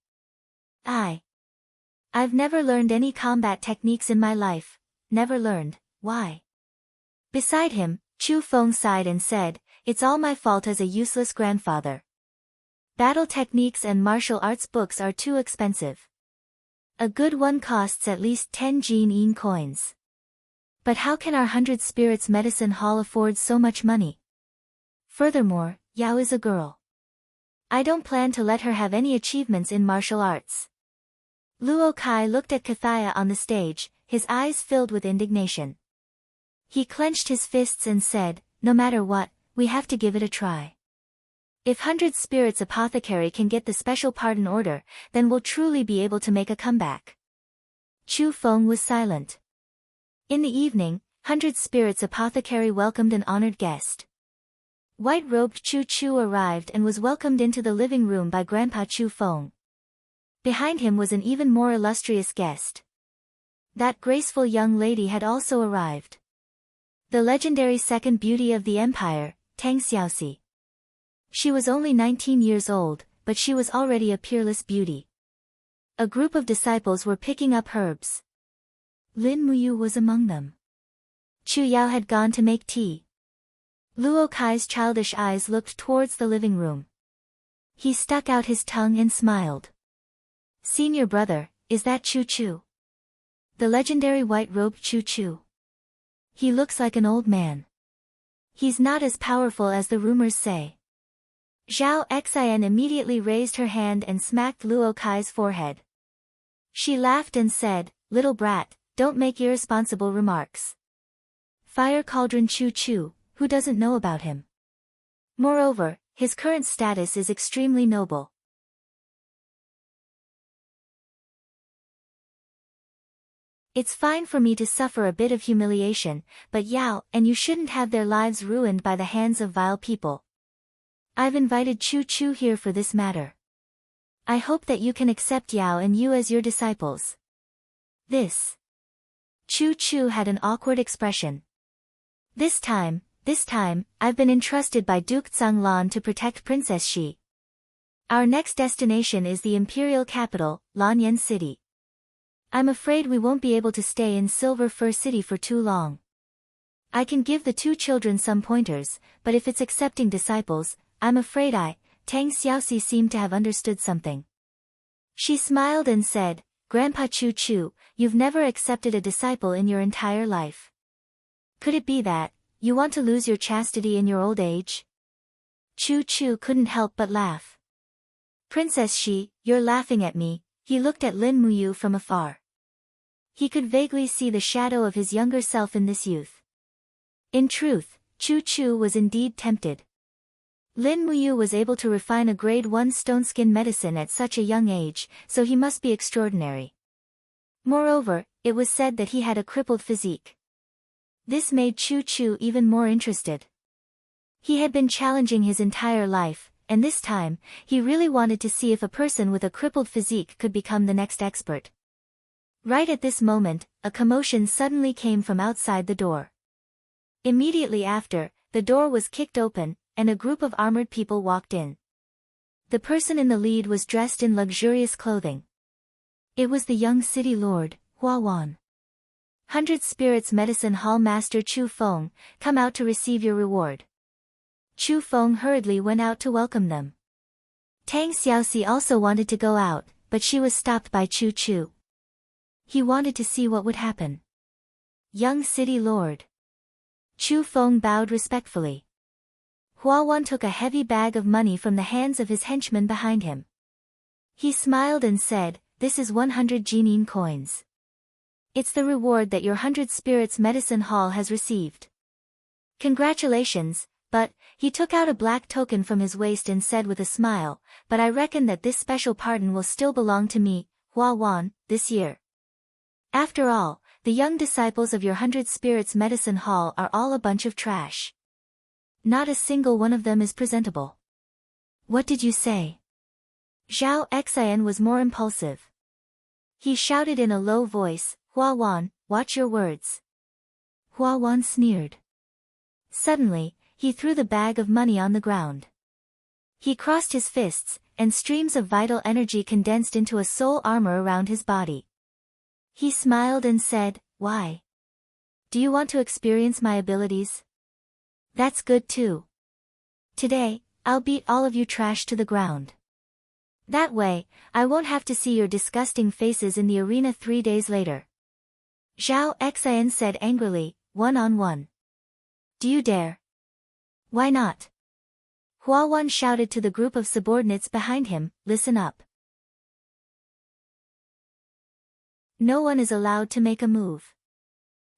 Speaker 1: I've never learned any combat techniques in my life. Never learned. Why?" Beside him, Chu Feng sighed and said, "It's all my fault as a useless grandfather. Battle techniques and martial arts books are too expensive. A good one costs at least 10 Jin coins. But how can our 100 Spirits Medicine Hall afford so much money? Furthermore, Yao is a girl. I don't plan to let her have any achievements in martial arts." Luo Kai looked at Kathaya on the stage, his eyes filled with indignation. He clenched his fists and said, "No matter what, we have to give it a try. If 100 Spirits Apothecary can get the special pardon order, then we'll truly be able to make a comeback." Chu Feng was silent. In the evening, 100 Spirits Apothecary welcomed an honored guest. White-robed Chu Chu arrived and was welcomed into the living room by Grandpa Chu Feng. Behind him was an even more illustrious guest. That graceful young lady had also arrived. The legendary second beauty of the empire, Tang Xiaoxi. She was only 19 years old, but she was already a peerless beauty. A group of disciples were picking up herbs. Lin Muyu was among them. Chu Yao had gone to make tea. Luo Kai's childish eyes looked towards the living room. He stuck out his tongue and smiled. "Senior brother, is that Chu Chu? The legendary white-robed Chu Chu? He looks like an old man. He's not as powerful as the rumors say." Zhao Xian immediately raised her hand and smacked Luo Kai's forehead. She laughed and said, "Little brat, don't make irresponsible remarks. Fire Cauldron Chu Chu, who doesn't know about him? Moreover, his current status is extremely noble." It's fine for me to suffer a bit of humiliation, but Yao and you shouldn't have their lives ruined by the hands of vile people. I've invited Chu Chu here for this matter. I hope that you can accept Yao and you as your disciples. This. Chu Chu had an awkward expression. This time, I've been entrusted by Duke Zhanglan to protect Princess Shi. Our next destination is the imperial capital, Lanyan City. I'm afraid we won't be able to stay in Silver Fir City for too long. I can give the two children some pointers, but if it's accepting disciples, I'm afraid Tang Xiaoxi seemed to have understood something. She smiled and said, "Grandpa Chu Chu, you've never accepted a disciple in your entire life. Could it be that you want to lose your chastity in your old age?" Chu Chu couldn't help but laugh. "Princess Shi, you're laughing at me." He looked at Lin Muyu from afar. He could vaguely see the shadow of his younger self in this youth. In truth, Chu Chu was indeed tempted. Lin Muyu was able to refine a grade 1 stone skin medicine at such a young age, so he must be extraordinary. Moreover, it was said that he had a crippled physique. This made Chu Chu even more interested. He had been challenging his entire life, and this time, he really wanted to see if a person with a crippled physique could become the next expert. Right at this moment, a commotion suddenly came from outside the door. Immediately after, the door was kicked open, and a group of armored people walked in. The person in the lead was dressed in luxurious clothing. It was the young city lord, Hua Wan. 100 Spirits Medicine Hall Master Chu Feng, come out to receive your reward. Chu Feng hurriedly went out to welcome them. Tang Xiaoxi also wanted to go out, but she was stopped by Chu Chu. He wanted to see what would happen. Young city lord. Chu Feng bowed respectfully. Hua Wan took a heavy bag of money from the hands of his henchmen behind him. He smiled and said, "This is 100 Jinin coins. It's the reward that your 100 Spirits Medicine Hall has received. Congratulations." But, he took out a black token from his waist and said with a smile, "But I reckon that this special pardon will still belong to me, Hua Wan, this year. After all, the young disciples of your 100 Spirits Medicine Hall are all a bunch of trash. Not a single one of them is presentable." "What did you say?" Zhao Xian was more impulsive. He shouted in a low voice, "Hua Wan, watch your words." Hua Wan sneered. Suddenly, he threw the bag of money on the ground. He crossed his fists, and streams of vital energy condensed into a soul armor around his body. He smiled and said, "Why? Do you want to experience my abilities?" That's good too. Today, I'll beat all of you trash to the ground. That way, I won't have to see your disgusting faces in the arena 3 days later. Zhao Xian said angrily, one-on-one. Do you dare? Why not? Hua Wan shouted to the group of subordinates behind him, listen up. No one is allowed to make a move.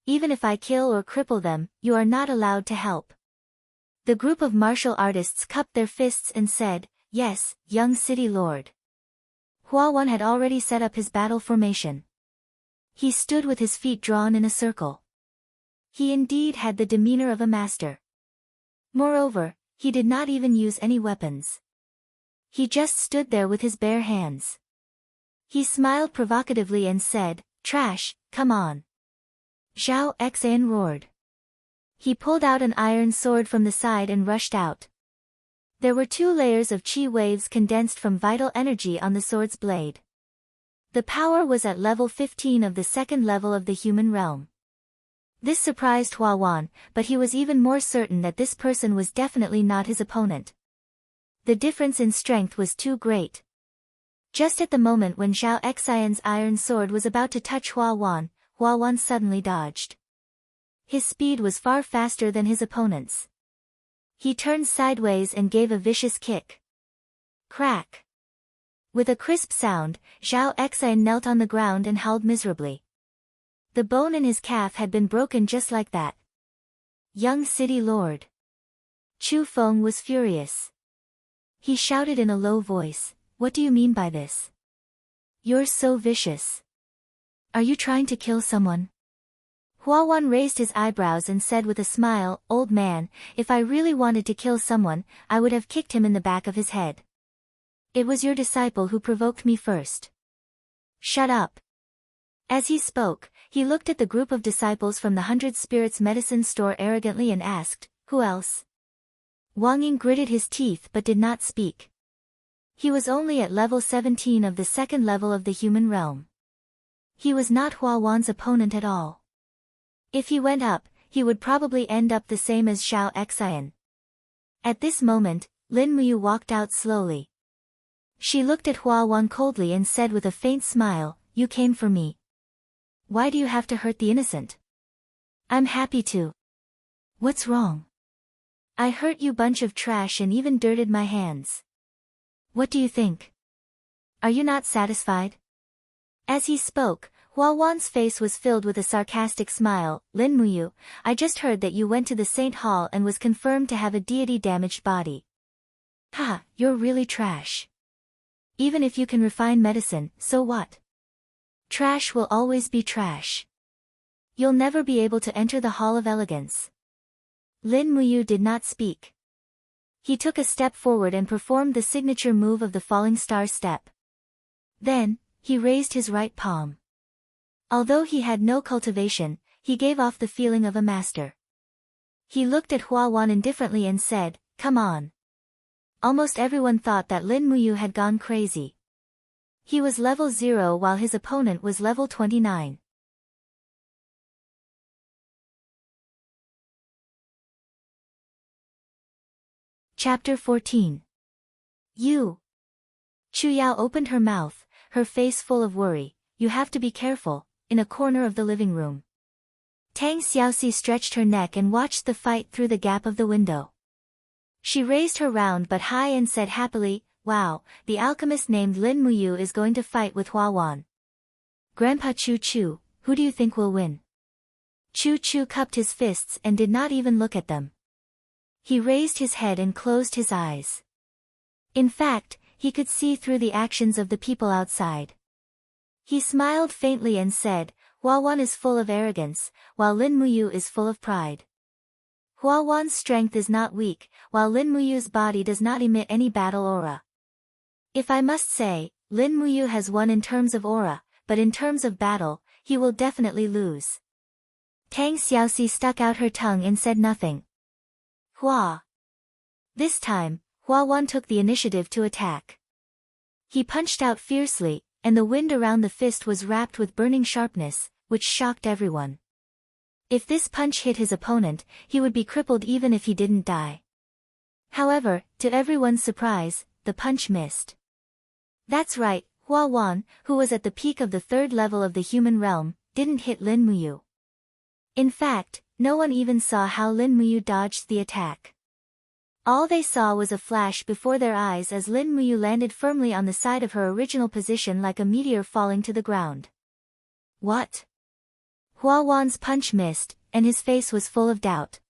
Speaker 1: Even if I kill or cripple them, you are not allowed to help. The group of martial artists cupped their fists and said, yes, young city lord. Hua Wan had already set up his battle formation. He stood with his feet drawn in a circle. He indeed had the demeanor of a master. Moreover, he did not even use any weapons. He just stood there with his bare hands. He smiled provocatively and said, trash, come on. Zhao Xian roared. He pulled out an iron sword from the side and rushed out. There were 2 layers of chi waves condensed from vital energy on the sword's blade. The power was at level 15 of the 2nd level of the human realm. This surprised Hua Wan, but he was even more certain that this person was definitely not his opponent. The difference in strength was too great. Just at the moment when Zhao Xian's iron sword was about to touch Hua Wan suddenly dodged. His speed was far faster than his opponent's. He turned sideways and gave a vicious kick. Crack! With a crisp sound, Zhao Xian knelt on the ground and howled miserably. The bone in his calf had been broken just like that. Young city lord. Chu Feng was furious. He shouted in a low voice, what do you mean by this? You're so vicious. Are you trying to kill someone? Hua Wan raised his eyebrows and said with a smile, old man, if I really wanted to kill someone, I would have kicked him in the back of his head. It was your disciple who provoked me first. Shut up. As he spoke, he looked at the group of disciples from the 100 Spirits medicine store arrogantly and asked, who else? Wang Ying gritted his teeth but did not speak. He was only at level 17 of the 2nd level of the human realm. He was not Hua Wan's opponent at all. If he went up, he would probably end up the same as Zhao Xian. At this moment, Lin Muyu walked out slowly. She looked at Hua Wan coldly and said with a faint smile, you came for me. Why do you have to hurt the innocent? I'm happy to. What's wrong? I hurt you bunch of trash and even dirted my hands. What do you think? Are you not satisfied? As he spoke, Hua Wan's face was filled with a sarcastic smile. Lin Muyu, I just heard that you went to the Saint Hall and was confirmed to have a deity-damaged body. Ha, you're really trash. Even if you can refine medicine, so what? Trash will always be trash. You'll never be able to enter the Hall of Elegance. Lin Muyu did not speak. He took a step forward and performed the signature move of the falling star step. Then, he raised his right palm. Although he had no cultivation, he gave off the feeling of a master. He looked at Hua Wan indifferently and said, come on. Almost everyone thought that Lin Muyu had gone crazy. He was level 0 while his opponent was level 29. Chapter 14. You. Chu Yao opened her mouth, her face full of worry. You have to be careful, in a corner of the living room. Tang Xiaoxi stretched her neck and watched the fight through the gap of the window. She raised her round but high and said happily, wow, the alchemist named Lin Muyu is going to fight with Hua Wan. Grandpa Chu Chu, who do you think will win? Chu Chu cupped his fists and did not even look at them. He raised his head and closed his eyes. In fact, he could see through the actions of the people outside. He smiled faintly and said, Hua Wan is full of arrogance, while Lin Muyu is full of pride. Hua Wan's strength is not weak, while Lin Muyu's body does not emit any battle aura. If I must say, Lin Muyu has won in terms of aura, but in terms of battle, he will definitely lose. Tang Xiaoxi stuck out her tongue and said nothing. Hua. This time, Hua Wan took the initiative to attack. He punched out fiercely, and the wind around the fist was wrapped with burning sharpness, which shocked everyone. If this punch hit his opponent, he would be crippled even if he didn't die. However, to everyone's surprise, the punch missed. That's right, Hua Wan, who was at the peak of the third level of the human realm, didn't hit Lin Muyu. In fact, no one even saw how Lin Muyu dodged the attack. All they saw was a flash before their eyes as Lin Muyu landed firmly on the side of her original position like a meteor falling to the ground. What? Hua Wan's punch missed, and his face was full of doubt.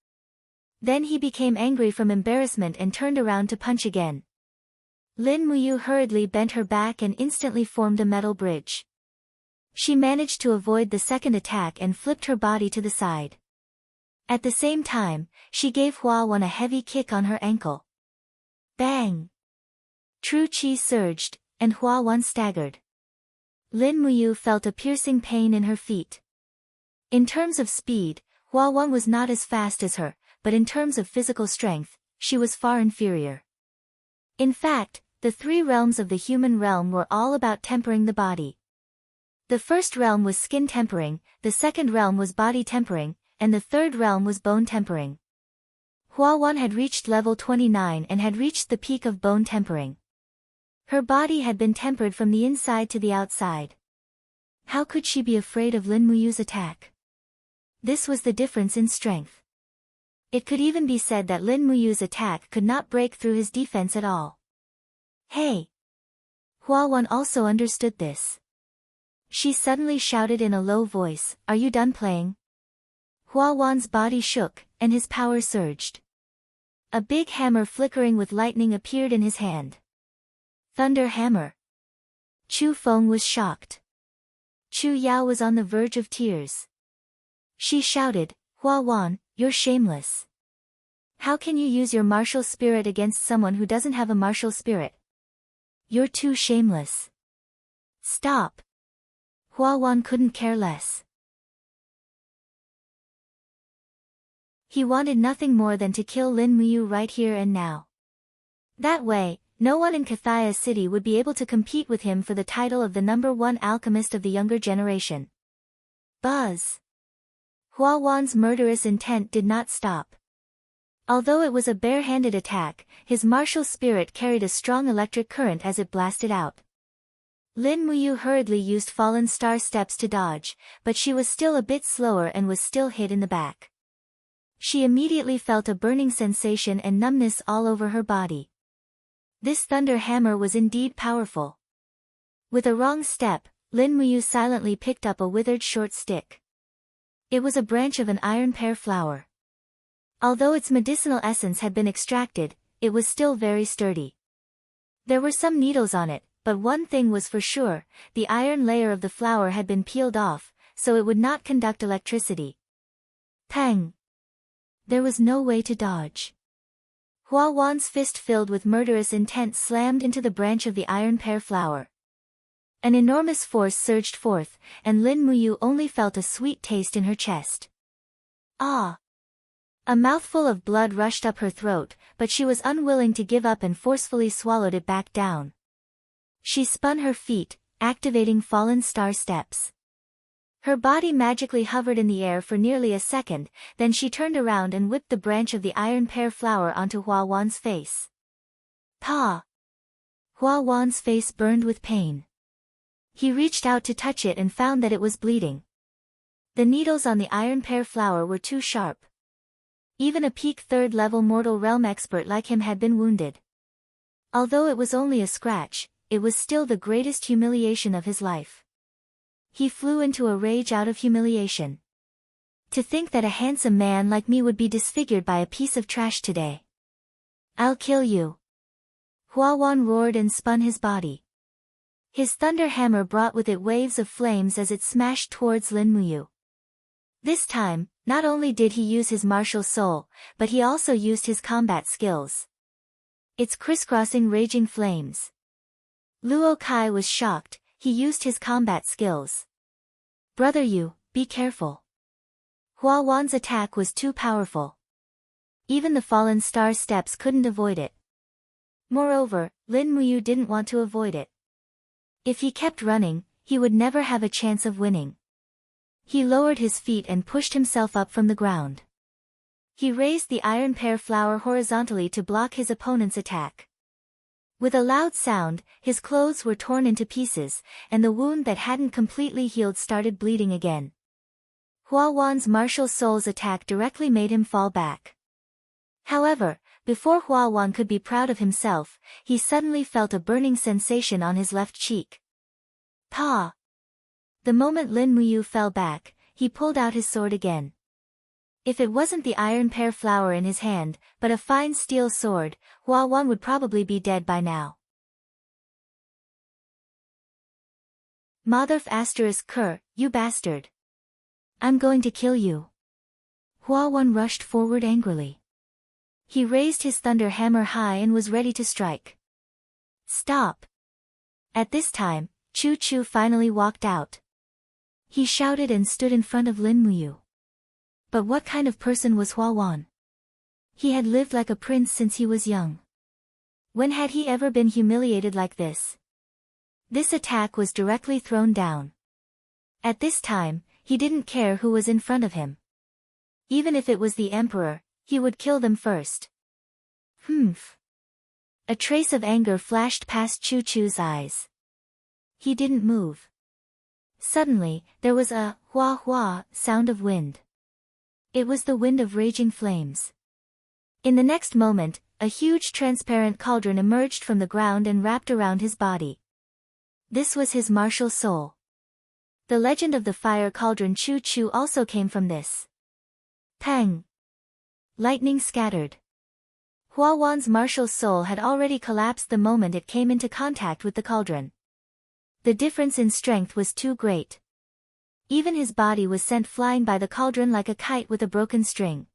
Speaker 1: Then he became angry from embarrassment and turned around to punch again. Lin Muyu hurriedly bent her back and instantly formed a metal bridge. She managed to avoid the second attack and flipped her body to the side. At the same time, she gave Hua Wan a heavy kick on her ankle. Bang! True chi surged, and Hua Wan staggered. Lin Muyu felt a piercing pain in her feet. In terms of speed, Hua Wan was not as fast as her, but in terms of physical strength, she was far inferior. In fact, the three realms of the human realm were all about tempering the body. The first realm was skin tempering, the second realm was body tempering, and the third realm was bone tempering. Hua Wan had reached level 29 and had reached the peak of bone tempering. Her body had been tempered from the inside to the outside. How could she be afraid of Lin Muyu's attack? This was the difference in strength. It could even be said that Lin Muyu's attack could not break through his defense at all. Hey! Hua Wan also understood this. She suddenly shouted in a low voice, "Are you done playing?" Hua Wan's body shook, and his power surged. A big hammer flickering with lightning appeared in his hand. Thunder hammer. Chu Feng was shocked. Chu Yao was on the verge of tears. She shouted, "Hua Wan, you're shameless. How can you use your martial spirit against someone who doesn't have a martial spirit? You're too shameless. Stop." Hua Wan couldn't care less. He wanted nothing more than to kill Lin Muyu right here and now. That way, no one in Kathaya City would be able to compete with him for the title of the #1 alchemist of the younger generation. Buzz! Hua Wan's murderous intent did not stop. Although it was a bare-handed attack, his martial spirit carried a strong electric current as it blasted out. Lin Muyu hurriedly used fallen star steps to dodge, but she was still a bit slower and was still hit in the back. She immediately felt a burning sensation and numbness all over her body. This thunder hammer was indeed powerful. With a wrong step, Lin Muyu silently picked up a withered short stick. It was a branch of an iron pear flower. Although its medicinal essence had been extracted, it was still very sturdy. There were some needles on it, but one thing was for sure, the iron layer of the flower had been peeled off, so it would not conduct electricity. Pang! There was no way to dodge. Hua Wan's fist filled with murderous intent slammed into the branch of the iron pear flower. An enormous force surged forth, and Lin Muyu only felt a sweet taste in her chest. Ah! A mouthful of blood rushed up her throat, but she was unwilling to give up and forcefully swallowed it back down. She spun her feet, activating fallen star steps. Her body magically hovered in the air for nearly a second, then she turned around and whipped the branch of the iron pear flower onto Hua Wan's face. Pa! Hua Wan's face burned with pain. He reached out to touch it and found that it was bleeding. The needles on the iron pear flower were too sharp. Even a peak third-level mortal realm expert like him had been wounded. Although it was only a scratch, it was still the greatest humiliation of his life. He flew into a rage out of humiliation. To think that a handsome man like me would be disfigured by a piece of trash today. I'll kill you. Hua Wan roared and spun his body. His thunder hammer brought with it waves of flames as it smashed towards Lin Muyu. This time, not only did he use his martial soul, but he also used his combat skills. It's crisscrossing raging flames. Luo Kai was shocked, he used his combat skills. Brother Yu, be careful. Hua Wan's attack was too powerful. Even the fallen star steps couldn't avoid it. Moreover, Lin Muyu didn't want to avoid it. If he kept running, he would never have a chance of winning. He lowered his feet and pushed himself up from the ground. He raised the iron pear flower horizontally to block his opponent's attack. With a loud sound, his clothes were torn into pieces, and the wound that hadn't completely healed started bleeding again. Hua Wan's martial soul's attack directly made him fall back. However, before Hua Wan could be proud of himself, he suddenly felt a burning sensation on his left cheek. Pa! The moment Lin Muyu fell back, he pulled out his sword again. If it wasn't the iron pear flower in his hand, but a fine steel sword, Hua Wan would probably be dead by now. Motherf *Ker, you bastard. I'm going to kill you. Hua Wan rushed forward angrily. He raised his thunder hammer high and was ready to strike. Stop! At this time, Chu Chu finally walked out. He shouted and stood in front of Lin Muyu. But what kind of person was Hua Wan? He had lived like a prince since he was young. When had he ever been humiliated like this? This attack was directly thrown down. At this time, he didn't care who was in front of him. Even if it was the emperor, he would kill them first. Humph. A trace of anger flashed past Chu Chu's eyes. He didn't move. Suddenly, there was a hua hua sound of wind. It was the wind of raging flames. In the next moment, a huge transparent cauldron emerged from the ground and wrapped around his body. This was his martial soul. The legend of the fire cauldron Chu Chu also came from this. Pang! Lightning scattered. Hua Wan's martial soul had already collapsed the moment it came into contact with the cauldron. The difference in strength was too great. Even his body was sent flying by the cauldron like a kite with a broken string.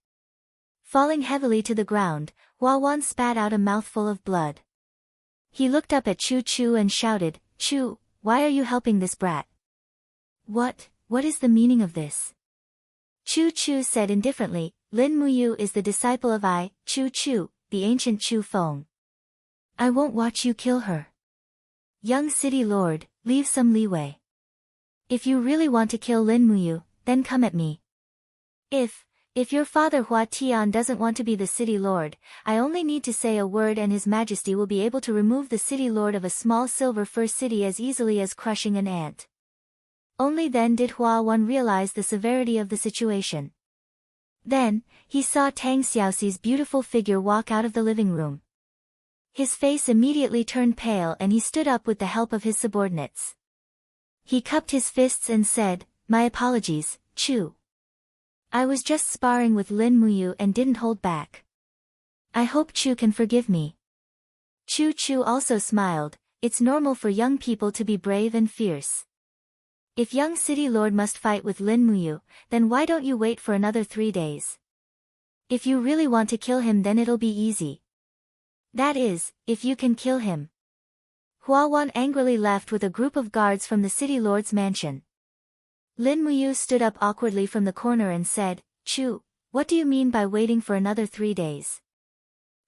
Speaker 1: Falling heavily to the ground, Hua Wan spat out a mouthful of blood. He looked up at Chu Chu and shouted, Chu, why are you helping this brat? What is the meaning of this? Chu Chu said indifferently, Lin Muyu is the disciple of Chu Chu, the ancient Chu Feng. I won't watch you kill her. Young city lord, leave some leeway. If you really want to kill Lin Muyu, then come at me. If your father Hua Tian doesn't want to be the city lord, I only need to say a word and His Majesty will be able to remove the city lord of a small silver fir city as easily as crushing an ant. Only then did Hua Wan realize the severity of the situation. Then, he saw Tang Xiaoxi's beautiful figure walk out of the living room. His face immediately turned pale and he stood up with the help of his subordinates. He cupped his fists and said, My apologies, Chu. I was just sparring with Lin Muyu and didn't hold back. I hope Chu can forgive me. Chu Chu also smiled. It's normal for young people to be brave and fierce. If young city lord must fight with Lin Muyu, then why don't you wait for another 3 days? If you really want to kill him then it'll be easy. That is, if you can kill him. Hua Wan angrily left with a group of guards from the city lord's mansion. Lin Muyu stood up awkwardly from the corner and said, Chu, what do you mean by waiting for another 3 days?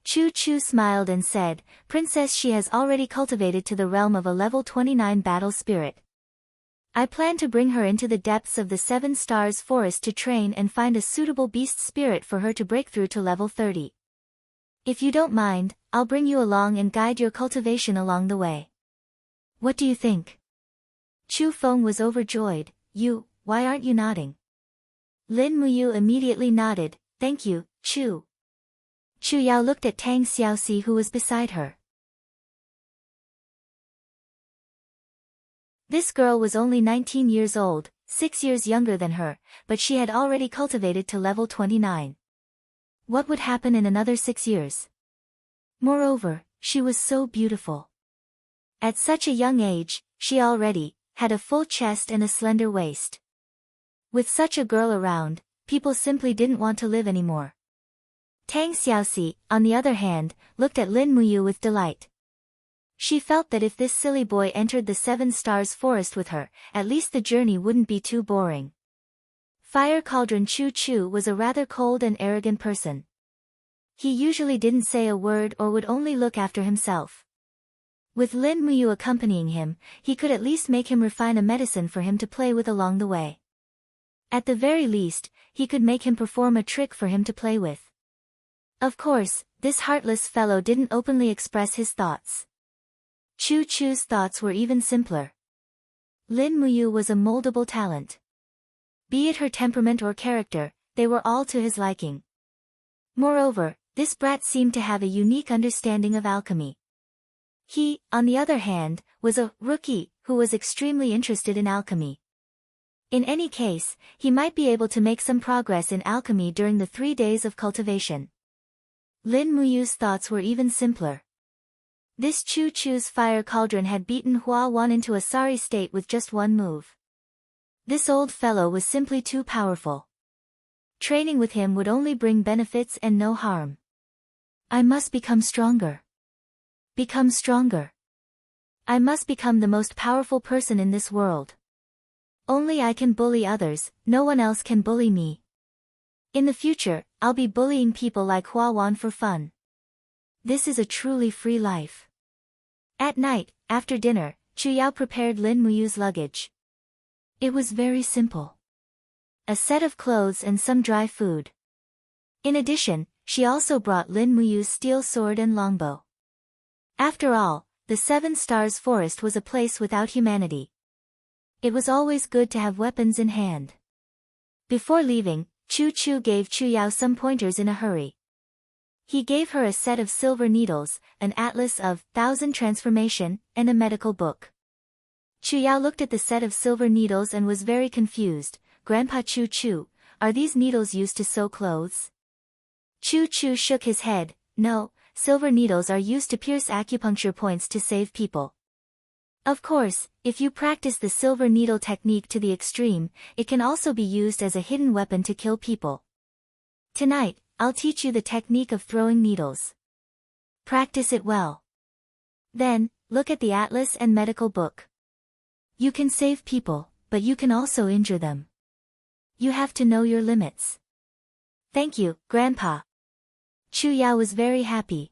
Speaker 1: Chu Chu smiled and said, Princess, she has already cultivated to the realm of a level 29 battle spirit. I plan to bring her into the depths of the 7 Stars Forest to train and find a suitable beast spirit for her to break through to level 30. If you don't mind, I'll bring you along and guide your cultivation along the way. What do you think? Chu Feng was overjoyed. Why aren't you nodding? Lin Muyu immediately nodded, Thank you, Chu. Chu Yao looked at Tang Xiaoxi who was beside her. This girl was only 19 years old, 6 years younger than her, but she had already cultivated to level 29. What would happen in another 6 years? Moreover, she was so beautiful. At such a young age, she already had a full chest and a slender waist. With such a girl around, people simply didn't want to live anymore. Tang Xiaoxi, on the other hand, looked at Lin Muyu with delight. She felt that if this silly boy entered the 7 Stars Forest with her, at least the journey wouldn't be too boring. Fire Cauldron Chu Chu was a rather cold and arrogant person. He usually didn't say a word or would only look after himself. With Lin Muyu accompanying him, he could at least make him refine a medicine for him to play with along the way. At the very least, he could make him perform a trick for him to play with. Of course, this heartless fellow didn't openly express his thoughts. Chu Chu's thoughts were even simpler. Lin Muyu was a moldable talent. Be it her temperament or character, they were all to his liking. Moreover, this brat seemed to have a unique understanding of alchemy. He, on the other hand, was a rookie who was extremely interested in alchemy. In any case, he might be able to make some progress in alchemy during the 3 days of cultivation. Lin Muyu's thoughts were even simpler. This Chu Chu's fire cauldron had beaten Hua Wan into a sorry state with just one move. This old fellow was simply too powerful. Training with him would only bring benefits and no harm. I must become stronger. Become stronger. I must become the most powerful person in this world. Only I can bully others, no one else can bully me. In the future, I'll be bullying people like Hua Wan for fun. This is a truly free life. At night, after dinner, Chu Yao prepared Lin Muyu's luggage. It was very simple. A set of clothes and some dry food. In addition, she also brought Lin Muyu's steel sword and longbow. After all, the Seven Stars Forest was a place without humanity. It was always good to have weapons in hand. Before leaving, Chu Chu gave Chu Yao some pointers in a hurry. He gave her a set of silver needles, an atlas of 1,000 transformation, and a medical book. Chu Yao looked at the set of silver needles and was very confused. Grandpa Chu Chu, are these needles used to sew clothes? Chu Chu shook his head. No, silver needles are used to pierce acupuncture points to save people. Of course, if you practice the silver needle technique to the extreme, it can also be used as a hidden weapon to kill people. Tonight, I'll teach you the technique of throwing needles. Practice it well. Then, look at the atlas and medical book. You can save people, but you can also injure them. You have to know your limits. Thank you, Grandpa. Chu Yao was very happy.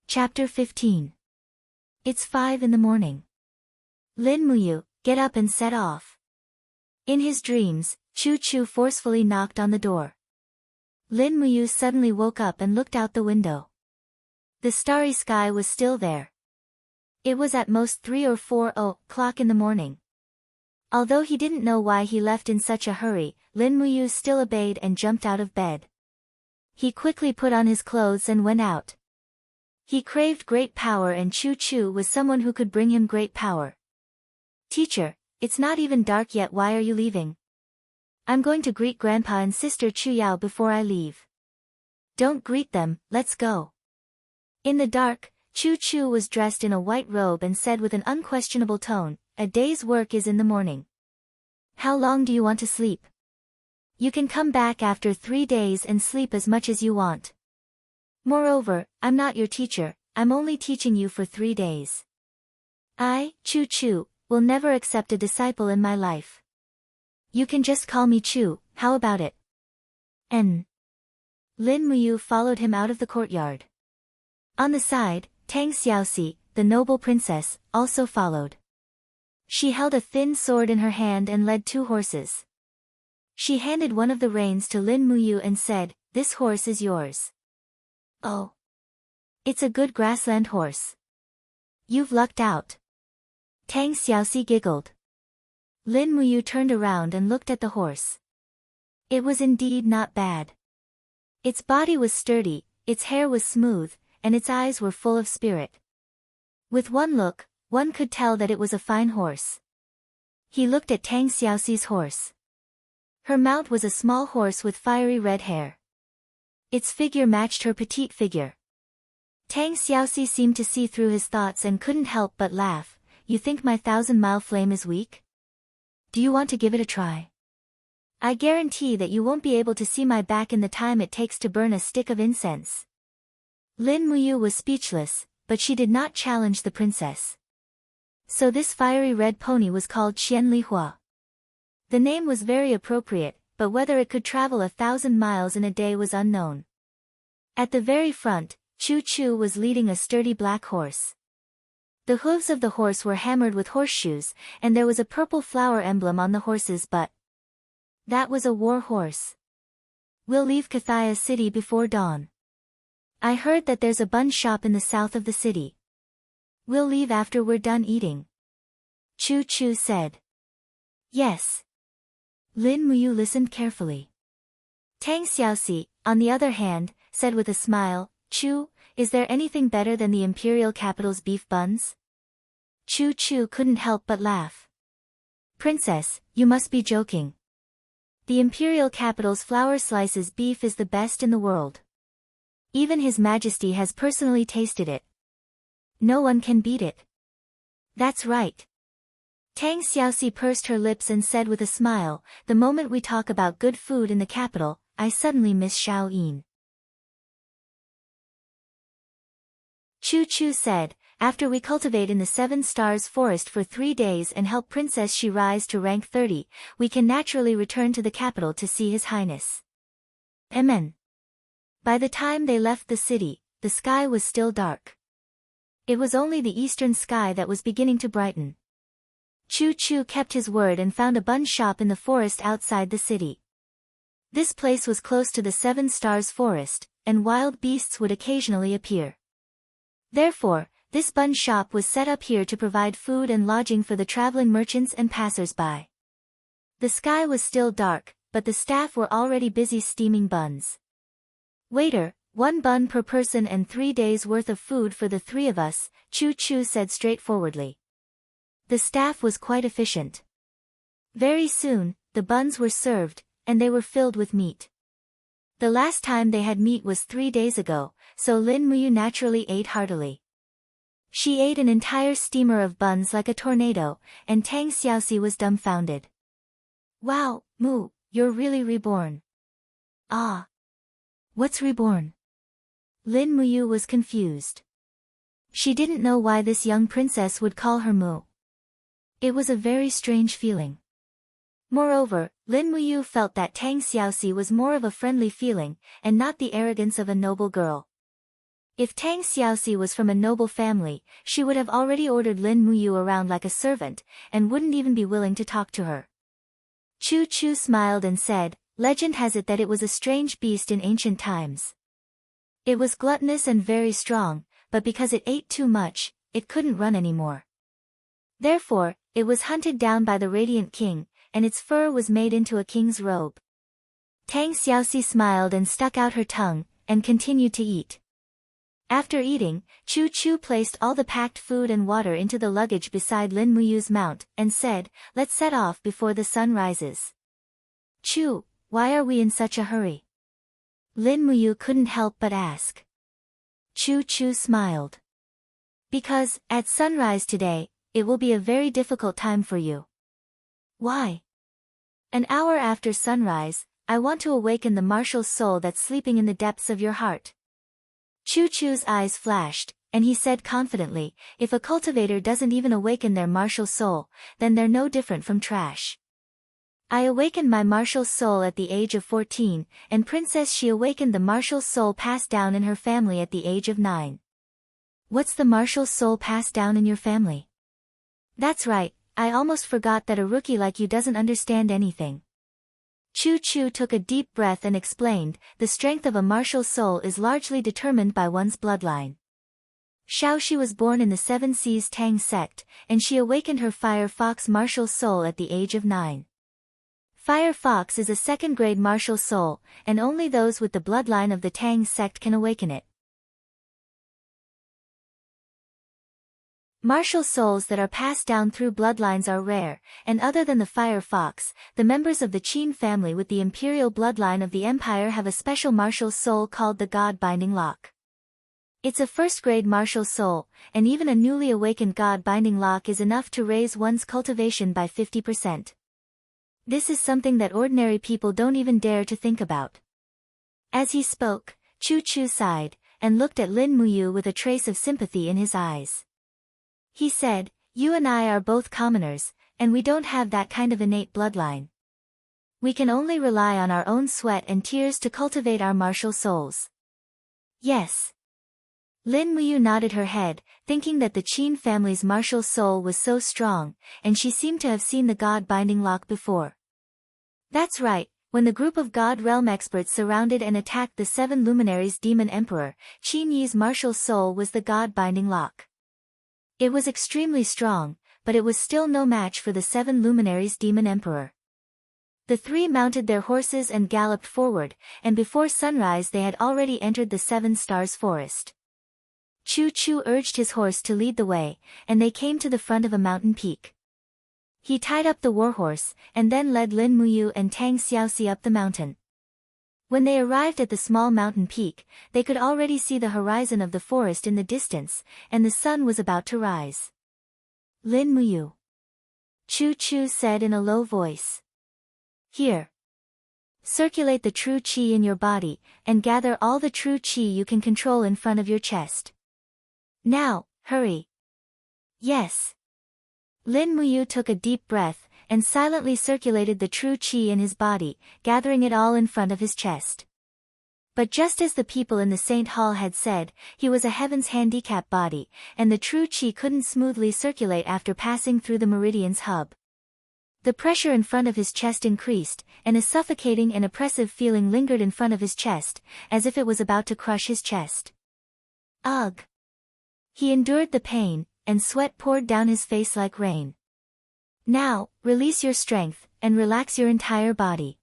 Speaker 1: Chapter 15. It's 5 in the morning. Lin Muyu, get up and set off. In his dreams, Chu Chu forcefully knocked on the door. Lin Muyu suddenly woke up and looked out the window. The starry sky was still there. It was at most 3 or 4 o'clock in the morning. Although he didn't know why he left in such a hurry, Lin Muyu still obeyed and jumped out of bed. He quickly put on his clothes and went out. He craved great power and Chu Chu was someone who could bring him great power. Teacher, it's not even dark yet, why are you leaving? I'm going to greet Grandpa and Sister Chu Yao before I leave. Don't greet them, let's go. In the dark, Chu Chu was dressed in a white robe and said with an unquestionable tone, a day's work is in the morning. How long do you want to sleep? You can come back after 3 days and sleep as much as you want. Moreover, I'm not your teacher, I'm only teaching you for 3 days. I, Chu Chu, will never accept a disciple in my life. You can just call me Chu, how about it? Lin Muyu followed him out of the courtyard. On the side, Tang Xiaoxi, the noble princess, also followed. She held a thin sword in her hand and led 2 horses. She handed one of the reins to Lin Muyu and said, this horse is yours. Oh. It's a good grassland horse. You've lucked out. Tang Xiaoxi giggled. Lin Muyu turned around and looked at the horse. It was indeed not bad. Its body was sturdy, its hair was smooth, and its eyes were full of spirit. With one look, one could tell that it was a fine horse. He looked at Tang Xiaoxi's horse. Her mount was a small horse with fiery red hair. Its figure matched her petite figure. Tang Xiaoxi seemed to see through his thoughts and couldn't help but laugh. You think my 1,000-mile flame is weak? Do you want to give it a try? I guarantee that you won't be able to see my back in the time it takes to burn a stick of incense. Lin Muyu was speechless, but she did not challenge the princess. So this fiery red pony was called Qian Li Hua. The name was very appropriate, but whether it could travel 1,000 miles in a day was unknown. At the very front, Choo-Choo was leading a sturdy black horse. The hooves of the horse were hammered with horseshoes, and there was a purple flower emblem on the horse's butt. That was a war horse. We'll leave Kathia city before dawn. I heard that there's a bun shop in the south of the city. We'll leave after we're done eating. Choo-Choo said. Yes. Lin Muyu listened carefully. Tang Xiaoxi, on the other hand, said with a smile, Choo, is there anything better than the imperial capital's beef buns? Choo-Choo couldn't help but laugh. Princess, you must be joking. The imperial capital's flour slices beef is the best in the world. Even His Majesty has personally tasted it. No one can beat it. That's right. Tang Xiaoxi pursed her lips and said with a smile, the moment we talk about good food in the capital, I suddenly miss Xiao Yin. Choo-Choo said, after we cultivate in the 7 Stars Forest for 3 days and help Princess Shi rise to rank 30, we can naturally return to the capital to see His Highness. Amen. By the time they left the city, the sky was still dark. It was only the eastern sky that was beginning to brighten. Choo-Choo kept his word and found a bun shop in the forest outside the city. This place was close to the 7 Stars Forest, and wild beasts would occasionally appear. Therefore, this bun shop was set up here to provide food and lodging for the traveling merchants and passers-by. The sky was still dark, but the staff were already busy steaming buns. Waiter, 1 bun per person and 3 days' worth of food for the 3 of us, Choo-Choo said straightforwardly. The staff was quite efficient. Very soon, the buns were served, and they were filled with meat. The last time they had meat was 3 days ago, so Lin Muyu naturally ate heartily. She ate an entire steamer of buns like a tornado, and Tang Xiaoxi was dumbfounded. Wow, Mu, you're really reborn. Ah. What's reborn? Lin Muyu was confused. She didn't know why this young princess would call her Mu. It was a very strange feeling. Moreover, Lin Muyu felt that Tang Xiaoxi was more of a friendly feeling, and not the arrogance of a noble girl. If Tang Xiaoxi was from a noble family, she would have already ordered Lin Muyu around like a servant, and wouldn't even be willing to talk to her. Choo-Choo smiled and said, legend has it that it was a strange beast in ancient times. It was gluttonous and very strong, but because it ate too much, it couldn't run anymore. Therefore, it was hunted down by the Radiant King, and its fur was made into a king's robe. Tang Xiaoxi smiled and stuck out her tongue, and continued to eat. After eating, Choo-Choo placed all the packed food and water into the luggage beside Lin Muyu's mount, and said, let's set off before the sun rises. Choo, why are we in such a hurry? Lin Muyu couldn't help but ask. Choo-Choo smiled. Because, at sunrise today, it will be a very difficult time for you. Why? An hour after sunrise, I want to awaken the martial soul that's sleeping in the depths of your heart. Choo-Choo's eyes flashed, and he said confidently, if a cultivator doesn't even awaken their martial soul, then they're no different from trash. I awakened my martial soul at the age of 14, and Princess Shi awakened the martial soul passed down in her family at the age of 9. What's the martial soul passed down in your family? That's right, I almost forgot that a rookie like you doesn't understand anything. Choo-Choo took a deep breath and explained, the strength of a martial soul is largely determined by one's bloodline. Xiaoxi was born in the 7 Seas Tang sect, and she awakened her Fire Fox martial soul at the age of 9. Fire Fox is a 2nd-grade martial soul, and only those with the bloodline of the Tang sect can awaken it. Martial souls that are passed down through bloodlines are rare, and other than the Fire Fox, the members of the Qin family with the imperial bloodline of the empire have a special martial soul called the God Binding Lock. It's a 1st-grade martial soul, and even a newly awakened God Binding Lock is enough to raise one's cultivation by 50%. This is something that ordinary people don't even dare to think about. As he spoke, Choo-Choo sighed, and looked at Lin Muyu with a trace of sympathy in his eyes. He said, you and I are both commoners, and we don't have that kind of innate bloodline. We can only rely on our own sweat and tears to cultivate our martial souls. Yes. Lin Muyu nodded her head, thinking that the Qin family's martial soul was so strong, and she seemed to have seen the God-binding lock before. That's right, when the group of God realm experts surrounded and attacked the 7 luminaries demon emperor, Qin Yi's martial soul was the God-binding lock. It was extremely strong, but it was still no match for the 7 luminaries demon emperor. The 3 mounted their horses and galloped forward, and before sunrise they had already entered the 7 stars forest. Chu Chu urged his horse to lead the way, and they came to the front of a mountain peak. He tied up the warhorse, and then led Lin Muyu and Tang Xiaoxi up the mountain. When they arrived at the small mountain peak, they could already see the horizon of the forest in the distance, and the sun was about to rise. Lin Muyu. Chu Chu said in a low voice. Here. Circulate the true qi in your body, and gather all the true qi you can control in front of your chest. Now, hurry. Yes. Lin Muyu took a deep breath, and silently circulated the true qi in his body, gathering it all in front of his chest. But just as the people in the Saint Hall had said, he was a heaven's handicap body, and the true qi couldn't smoothly circulate after passing through the meridian's hub. The pressure in front of his chest increased, and a suffocating and oppressive feeling lingered in front of his chest, as if it was about to crush his chest. Ugh! He endured the pain, and sweat poured down his face like rain. Now, release your strength, and relax your entire body.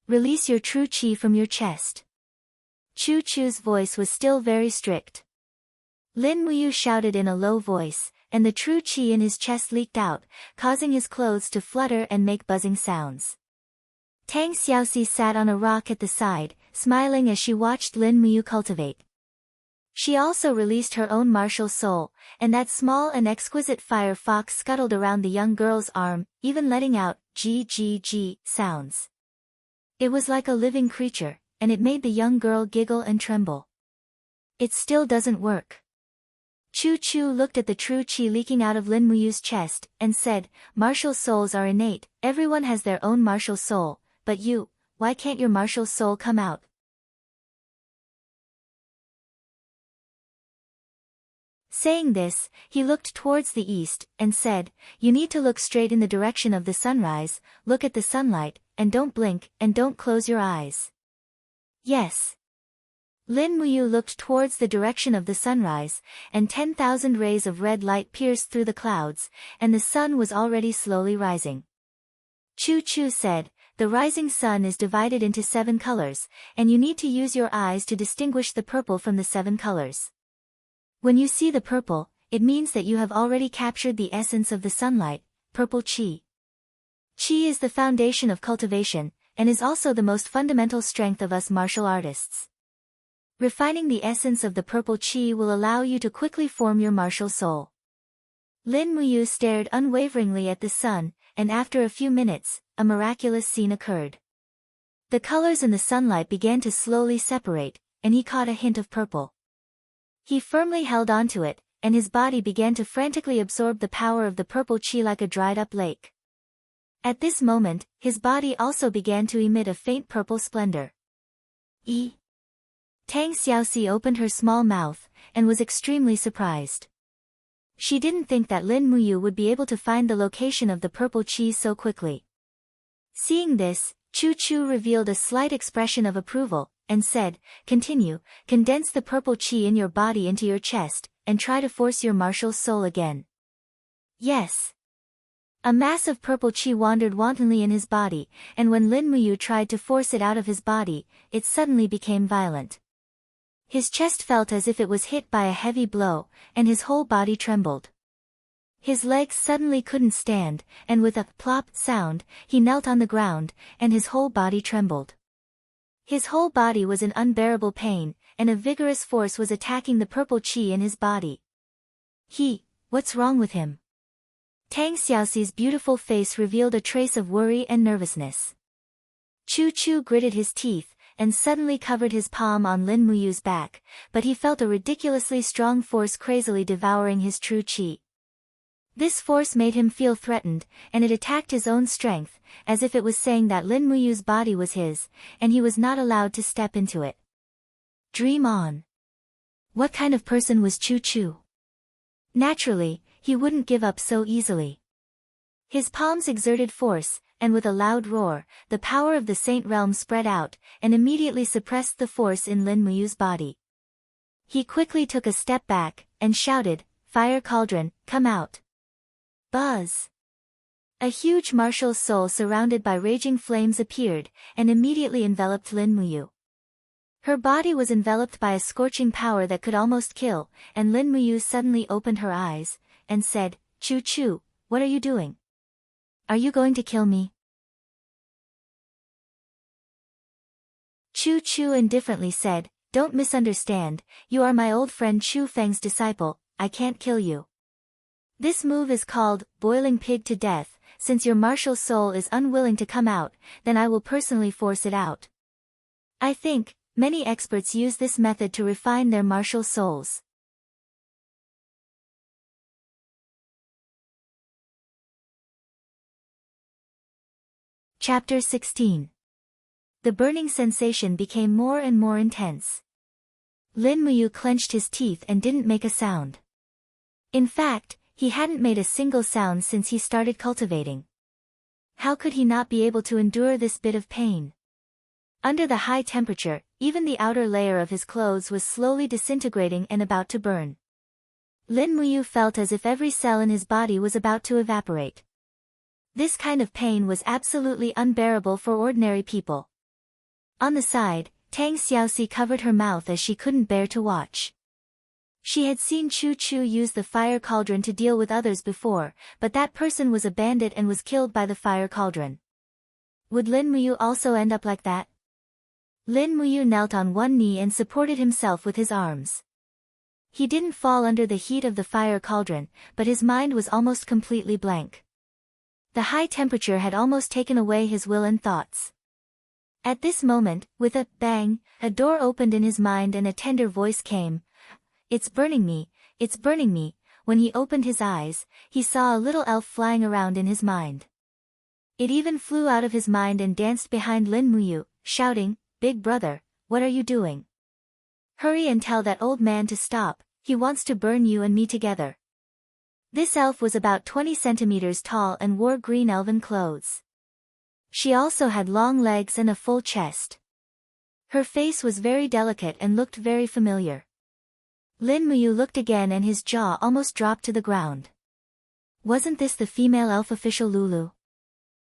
Speaker 1: Release your true qi from your chest. Chu Chu's voice was still very strict. Lin Muyu shouted in a low voice, and the true qi in his chest leaked out, causing his clothes to flutter and make buzzing sounds. Tang Xiaoxi sat on a rock at the side, smiling as she watched Lin Muyu cultivate. She also released her own martial soul, and that small and exquisite fire fox scuttled around the young girl's arm, even letting out g sounds. It was like a living creature, and it made the young girl giggle and tremble. It still doesn't work. Chu Chu looked at the true qi leaking out of Lin Muyu's chest, and said, martial souls are innate, everyone has their own martial soul, but you, why can't your martial soul come out? Saying this, he looked towards the east, and said, you need to look straight in the direction of the sunrise, look at the sunlight, and don't blink, and don't close your eyes. Yes. Lin Muyu looked towards the direction of the sunrise, and 10,000 rays of red light pierced through the clouds, and the sun was already slowly rising. Chu Chu said, the rising sun is divided into 7 colors, and you need to use your eyes to distinguish the purple from the 7 colors. When you see the purple, it means that you have already captured the essence of the sunlight, purple qi. Qi is the foundation of cultivation, and is also the most fundamental strength of us martial artists. Refining the essence of the purple qi will allow you to quickly form your martial soul. Lin Muyu stared unwaveringly at the sun, and after a few minutes, a miraculous scene occurred. The colors in the sunlight began to slowly separate, and he caught a hint of purple. He firmly held onto it, and his body began to frantically absorb the power of the purple qi like a dried-up lake. At this moment, his body also began to emit a faint purple splendor. Tang Xiaoxi opened her small mouth, and was extremely surprised. She didn't think that Lin Muyu would be able to find the location of the purple qi so quickly. Seeing this, Chu Chu revealed a slight expression of approval, and said, continue, condense the purple qi in your body into your chest, and try to force your martial soul again. Yes. A mass of purple qi wandered wantonly in his body, and when Lin Muyu tried to force it out of his body, it suddenly became violent. His chest felt as if it was hit by a heavy blow, and his whole body trembled. His legs suddenly couldn't stand, and with a plop sound, he knelt on the ground, and his whole body trembled. His whole body was in unbearable pain, and a vigorous force was attacking the purple qi in his body. What's wrong with him? Tang Xiaoxi's beautiful face revealed a trace of worry and nervousness. Chu Chu gritted his teeth, and suddenly covered his palm on Lin Muyu's back, but he felt a ridiculously strong force crazily devouring his true qi. This force made him feel threatened, and it attacked his own strength, as if it was saying that Lin Muyu's body was his, and he was not allowed to step into it. Dream on. What kind of person was Chu Chu? Naturally, he wouldn't give up so easily. His palms exerted force, and with a loud roar, the power of the Saint Realm spread out, and immediately suppressed the force in Lin Muyu's body. He quickly took a step back, and shouted, "Fire Cauldron, come out." Buzz! A huge martial soul surrounded by raging flames appeared, and immediately enveloped Lin Muyu. Her body was enveloped by a scorching power that could almost kill, and Lin Muyu suddenly opened her eyes, and said, "Chu Chu, what are you doing? Are you going to kill me?" Chu Chu indifferently said, "Don't misunderstand, you are my old friend Chu Feng's disciple, I can't kill you. This move is called, boiling pig to death, since your martial soul is unwilling to come out, then I will personally force it out. I think, many experts use this method to refine their martial souls." Chapter 16. The burning sensation became more and more intense. Lin Muyu clenched his teeth and didn't make a sound. In fact, he hadn't made a single sound since he started cultivating. How could he not be able to endure this bit of pain? Under the high temperature, even the outer layer of his clothes was slowly disintegrating and about to burn. Lin Muyu felt as if every cell in his body was about to evaporate. This kind of pain was absolutely unbearable for ordinary people. On the side, Tang Xiaoxi covered her mouth as she couldn't bear to watch. She had seen Chu Chu use the fire cauldron to deal with others before, but that person was a bandit and was killed by the fire cauldron. Would Lin Muyu also end up like that? Lin Muyu knelt on one knee and supported himself with his arms. He didn't fall under the heat of the fire cauldron, but his mind was almost completely blank. The high temperature had almost taken away his will and thoughts. At this moment, with a bang, a door opened in his mind and a tender voice came. "It's burning me, it's burning me." When he opened his eyes, he saw a little elf flying around in his mind. It even flew out of his mind and danced behind Lin Muyu, shouting, "Big brother, what are you doing? Hurry and tell that old man to stop, he wants to burn you and me together." This elf was about 20 centimeters tall and wore green elven clothes. She also had long legs and a full chest. Her face was very delicate and looked very familiar. Lin Muyu looked again and his jaw almost dropped to the ground. Wasn't this the female elf official Lulu?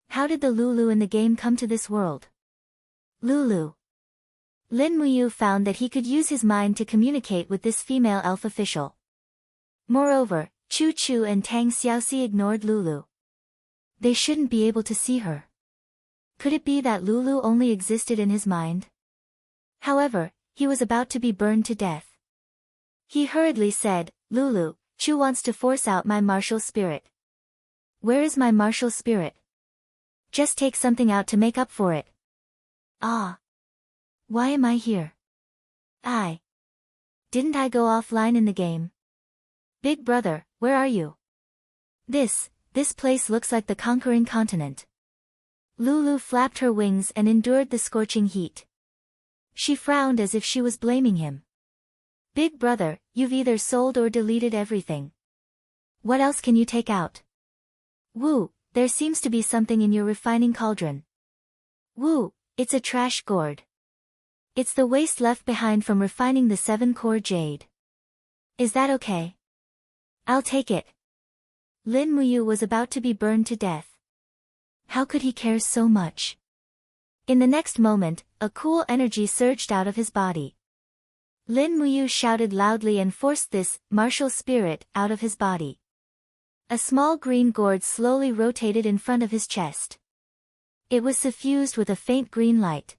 Speaker 1: How did the Lulu in the game come to this world? Lulu. Lin Muyu found that he could use his mind to communicate with this female elf official. Moreover, Chu Chu and Tang Xiaoxi ignored Lulu. They shouldn't be able to see her. Could it be that Lulu only existed in his mind? However, he was about to be burned to death. He hurriedly said, "Lulu, Chu wants to force out my martial spirit." "Where is my martial spirit?" "Just take something out to make up for it." "Ah. Why am I here? Didn't I go offline in the game? Big brother, where are you? This place looks like the conquering continent." Lulu flapped her wings and endured the scorching heat. She frowned as if she was blaming him. "Big brother, you've either sold or deleted everything. What else can you take out?" "Woo, there seems to be something in your refining cauldron." "Woo, it's a trash gourd. It's the waste left behind from refining the 7-core jade. Is that okay?" "I'll take it." Lin Muyu was about to be burned to death. How could he care so much? In the next moment, a cool energy surged out of his body. Lin Muyu shouted loudly and forced this martial spirit out of his body. A small green gourd slowly rotated in front of his chest. It was suffused with a faint green light.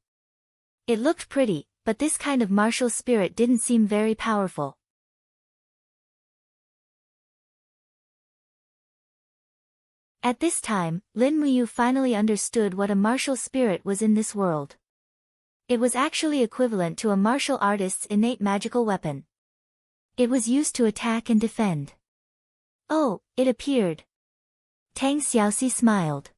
Speaker 1: It looked pretty, but this kind of martial spirit didn't seem very powerful. At this time, Lin Muyu finally understood what a martial spirit was in this world. It was actually equivalent to a martial artist's innate magical weapon. It was used to attack and defend. "Oh, it appeared." Tang Xiaoxi smiled.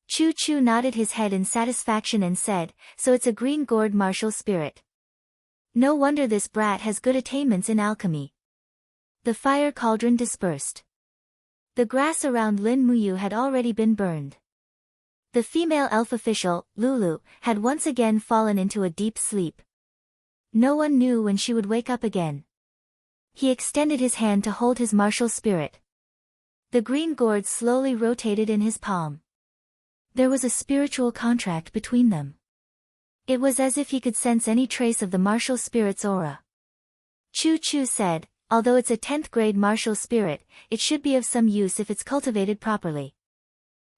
Speaker 1: Chu Chu nodded his head in satisfaction and said, "So it's a green gourd martial spirit." No wonder this brat has good attainments in alchemy. The fire cauldron dispersed. The grass around Lin Muyu had already been burned. The female elf official, Lulu, had once again fallen into a deep sleep. No one knew when she would wake up again. He extended his hand to hold his martial spirit. The green gourd slowly rotated in his palm. There was a spiritual contract between them. It was as if he could sense any trace of the martial spirit's aura. Chu Chu said, although it's a 10th grade martial spirit, it should be of some use if it's cultivated properly.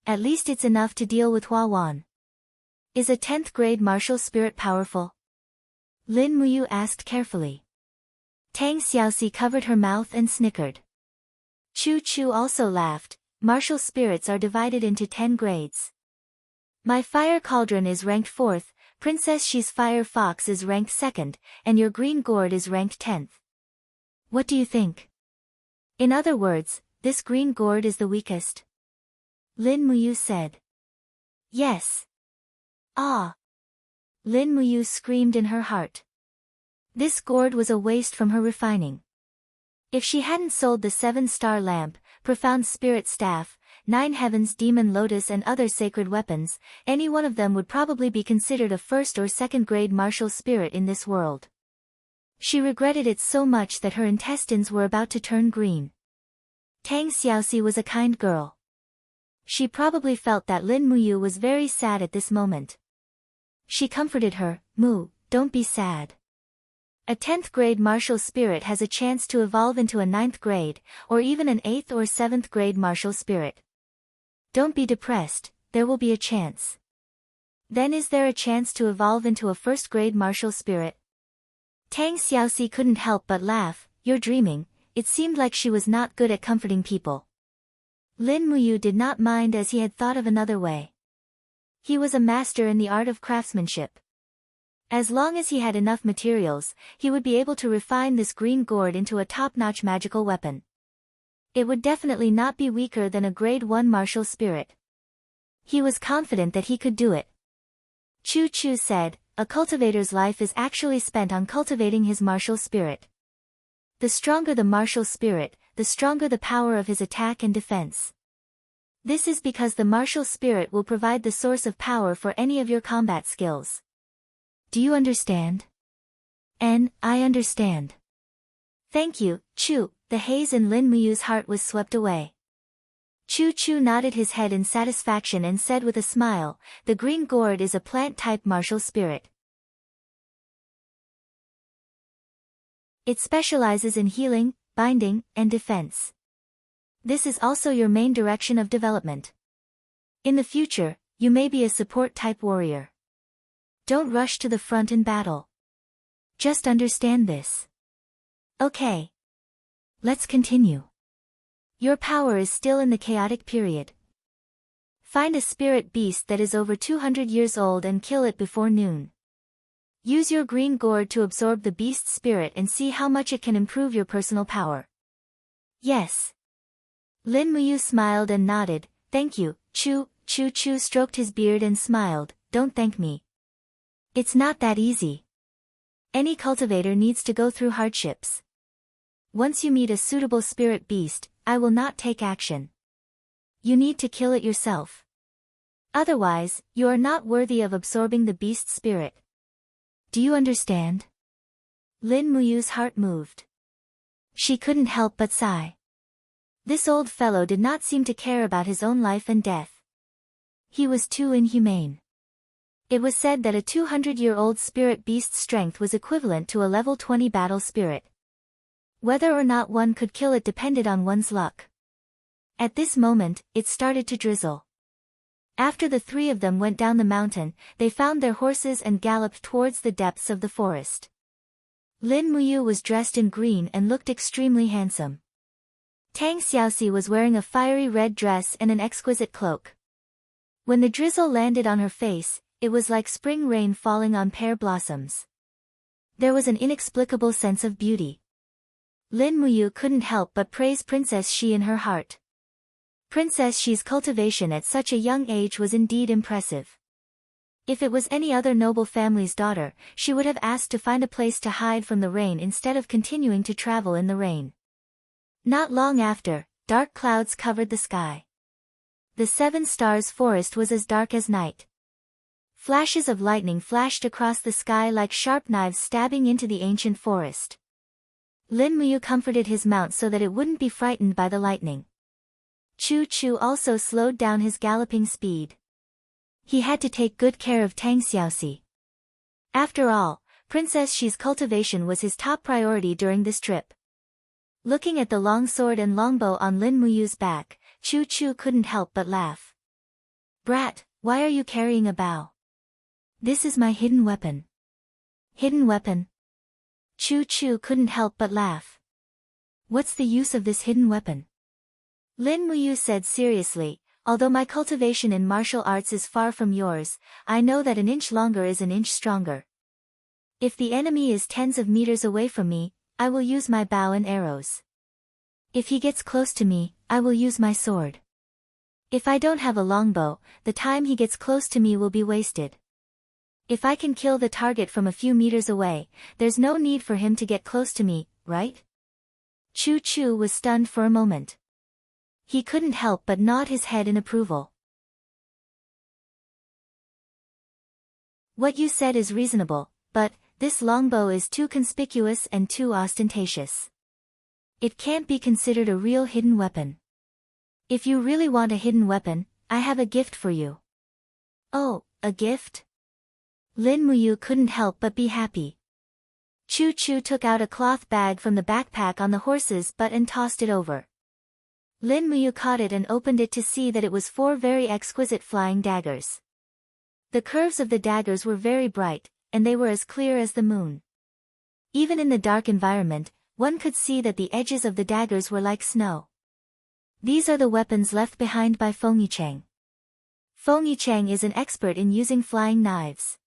Speaker 1: At least it's enough to deal with Hua Wan. Is a 10th grade martial spirit powerful? Lin Muyu asked carefully. Tang Xiaoxi covered her mouth and snickered. Chu Chu also laughed. Martial spirits are divided into 10 grades. My fire cauldron is ranked 4th, Princess Xi's fire fox is ranked 2nd, and your green gourd is ranked 10th. What do you think? In other words, this green gourd is the weakest? Lin Muyu said. Yes. Ah! Lin Muyu screamed in her heart. This gourd was a waste from her refining. If she hadn't sold the 7-star lamp, profound spirit staff, 9 heavens demon lotus and other sacred weapons, any one of them would probably be considered a 1st or 2nd grade martial spirit in this world. She regretted it so much that her intestines were about to turn green. Tang Xiaoxi was a kind girl. She probably felt that Lin Muyu was very sad at this moment. She comforted her, Mu, don't be sad. A 10th grade martial spirit has a chance to evolve into a 9th grade, or even an 8th or 7th grade martial spirit. Don't be depressed, there will be a chance. Then is there a chance to evolve into a 1st grade martial spirit? Tang Xiaoxi couldn't help but laugh. You're dreaming. It seemed like she was not good at comforting people. Lin Muyu did not mind as he had thought of another way. He was a master in the art of craftsmanship. As long as he had enough materials, he would be able to refine this green gourd into a top-notch magical weapon. It would definitely not be weaker than a grade 1 martial spirit. He was confident that he could do it. Chu Chu said, a cultivator's life is actually spent on cultivating his martial spirit. The stronger the martial spirit, the stronger the power of his attack and defense. This is because the martial spirit will provide the source of power for any of your combat skills. Do you understand? I understand. Thank you, Chu. The haze in Lin Muyu's heart was swept away. Chu Chu nodded his head in satisfaction and said with a smile, the green gourd is a plant-type martial spirit. It specializes in healing, binding, and defense. This is also your main direction of development. In the future, you may be a support-type warrior. Don't rush to the front in battle. Just understand this. Okay. Let's continue. Your power is still in the chaotic period. Find a spirit beast that is over 200 years old and kill it before noon. Use your green gourd to absorb the beast's spirit and see how much it can improve your personal power. Yes. Lin Muyu smiled and nodded, thank you, Chu. Chu Chu stroked his beard and smiled, don't thank me. It's not that easy. Any cultivator needs to go through hardships. Once you meet a suitable spirit beast, I will not take action. You need to kill it yourself. Otherwise, you are not worthy of absorbing the beast's spirit. Do you understand? Lin Muyu's heart moved. She couldn't help but sigh. This old fellow did not seem to care about his own life and death. He was too inhumane. It was said that a 200-year-old spirit beast's strength was equivalent to a level 20 battle spirit. Whether or not one could kill it depended on one's luck. At this moment, it started to drizzle. After the three of them went down the mountain, they found their horses and galloped towards the depths of the forest. Lin Muyu was dressed in green and looked extremely handsome. Tang Xiaoxi was wearing a fiery red dress and an exquisite cloak. When the drizzle landed on her face, it was like spring rain falling on pear blossoms. There was an inexplicable sense of beauty. Lin Muyu couldn't help but praise Princess Xi in her heart. Princess Xi's cultivation at such a young age was indeed impressive. If it was any other noble family's daughter, she would have asked to find a place to hide from the rain instead of continuing to travel in the rain. Not long after, dark clouds covered the sky. The Seven Stars Forest was as dark as night. Flashes of lightning flashed across the sky like sharp knives stabbing into the ancient forest. Lin Muyu comforted his mount so that it wouldn't be frightened by the lightning. Chu Chu also slowed down his galloping speed. He had to take good care of Tang Xiaoxi. After all, Princess Xi's cultivation was his top priority during this trip. Looking at the long sword and longbow on Lin Muyu's back, Chu Chu couldn't help but laugh. "Brat, why are you carrying a bow?" "This is my hidden weapon." "Hidden weapon?" Chu Chu couldn't help but laugh. "What's the use of this hidden weapon?" Lin Muyu said seriously, "Although my cultivation in martial arts is far from yours, I know that an inch longer is an inch stronger. If the enemy is tens of meters away from me, I will use my bow and arrows. If he gets close to me, I will use my sword. If I don't have a longbow, the time he gets close to me will be wasted. If I can kill the target from a few meters away, there's no need for him to get close to me, right?" Chu Chu was stunned for a moment. He couldn't help but nod his head in approval. "What you said is reasonable, but this longbow is too conspicuous and too ostentatious. It can't be considered a real hidden weapon. If you really want a hidden weapon, I have a gift for you." "Oh, a gift?" Lin Muyu couldn't help but be happy. Chu Chu took out a cloth bag from the backpack on the horse's butt and tossed it over. Lin Muyu caught it and opened it to see that it was 4 very exquisite flying daggers. The curves of the daggers were very bright, and they were as clear as the moon. Even in the dark environment, one could see that the edges of the daggers were like snow. These are the weapons left behind by Feng Yicheng. Feng Yicheng is an expert in using flying knives.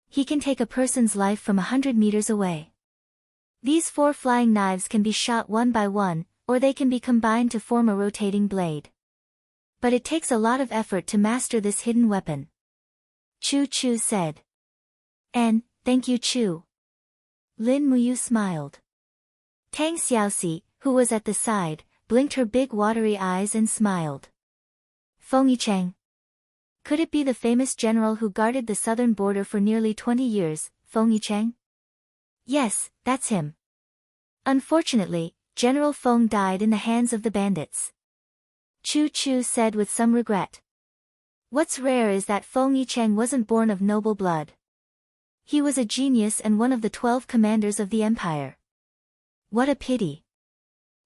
Speaker 1: He can take a person's life from 100 meters away. These 4 flying knives can be shot one by one, or they can be combined to form a rotating blade. But it takes a lot of effort to master this hidden weapon. Chu Chu said. "And, thank you Chu." Lin Muyu smiled. Tang Xiaoxi, who was at the side, blinked her big watery eyes and smiled. "Feng Yicheng? Could it be the famous general who guarded the southern border for nearly 20 years, Feng Yicheng?" "Yes, that's him. Unfortunately, General Feng died in the hands of the bandits." Chu Chu said with some regret. "What's rare is that Feng Yicheng wasn't born of noble blood. He was a genius and one of the 12 commanders of the empire. What a pity."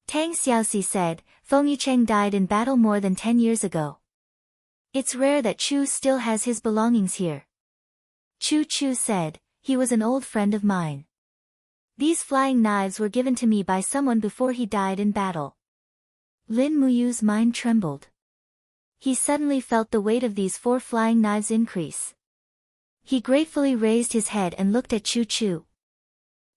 Speaker 1: Tang Xiaoxi said, "Feng Yicheng died in battle more than 10 years ago. It's rare that Chu still has his belongings here." Chu Chu said, "He was an old friend of mine. These flying knives were given to me by someone before he died in battle." Lin Muyu's mind trembled. He suddenly felt the weight of these 4 flying knives increase. He gratefully raised his head and looked at Chu Chu.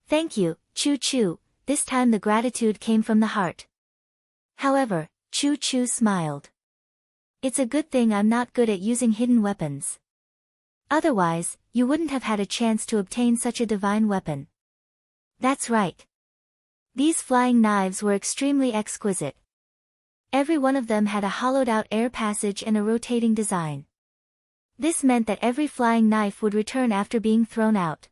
Speaker 1: "Thank you, Chu Chu." This time the gratitude came from the heart. However, Chu Chu smiled. "It's a good thing I'm not good at using hidden weapons. Otherwise, you wouldn't have had a chance to obtain such a divine weapon." "That's right. These flying knives were extremely exquisite. Every one of them had a hollowed-out air passage and a rotating design. This meant that every flying knife would return after being thrown out.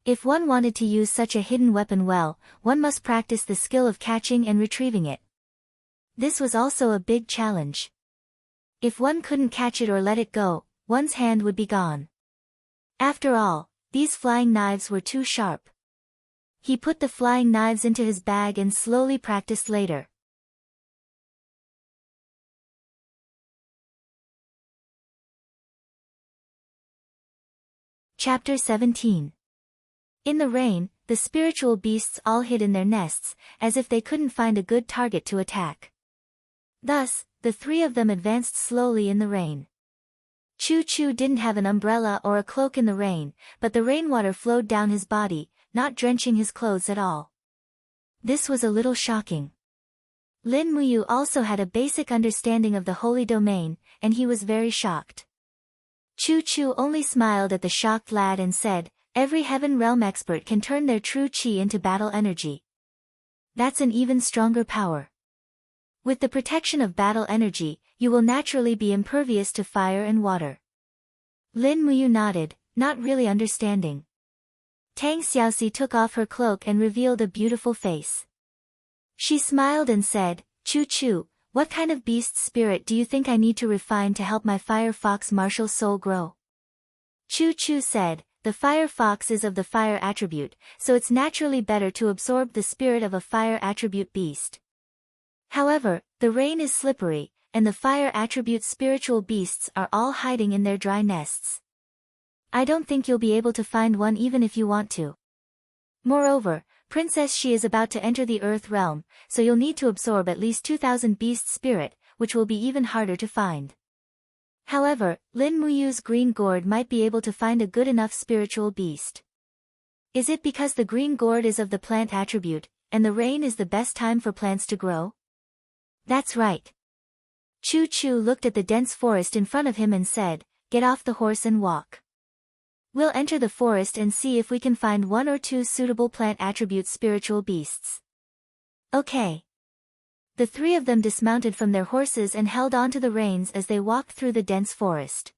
Speaker 1: If one wanted to use such a hidden weapon well, one must practice the skill of catching and retrieving it. This was also a big challenge. If one couldn't catch it or let it go, one's hand would be gone. After all, these flying knives were too sharp." He put the flying knives into his bag and slowly practiced later. Chapter 17. In the rain, the spiritual beasts all hid in their nests, as if they couldn't find a good target to attack. Thus, the 3 of them advanced slowly in the rain. Chu Chu didn't have an umbrella or a cloak in the rain, but the rainwater flowed down his body, not drenching his clothes at all. This was a little shocking. Lin Muyu also had a basic understanding of the holy domain, and he was very shocked. Chu Chu only smiled at the shocked lad and said, every Heaven Realm expert can turn their true chi into battle energy. That's an even stronger power. With the protection of battle energy, you will naturally be impervious to fire and water. Lin Muyu nodded, not really understanding. Tang Xiaoxi took off her cloak and revealed a beautiful face. She smiled and said, Chu Chu, what kind of beast spirit do you think I need to refine to help my fire fox martial soul grow? Chu Chu said, the fire fox is of the fire attribute, so it's naturally better to absorb the spirit of a fire attribute beast. However, the rain is slippery, and the fire attribute spiritual beasts are all hiding in their dry nests. I don't think you'll be able to find one even if you want to. Moreover, Princess She is about to enter the Earth realm, so you'll need to absorb at least 2,000 beast spirit, which will be even harder to find. However, Lin Muyu's green gourd might be able to find a good enough spiritual beast. Is it because the green gourd is of the plant attribute, and the rain is the best time for plants to grow? That's right. Chu Chu looked at the dense forest in front of him and said, get off the horse and walk. We'll enter the forest and see if we can find one or two suitable plant attribute spiritual beasts. Okay. The three of them dismounted from their horses and held onto the reins as they walked through the dense forest.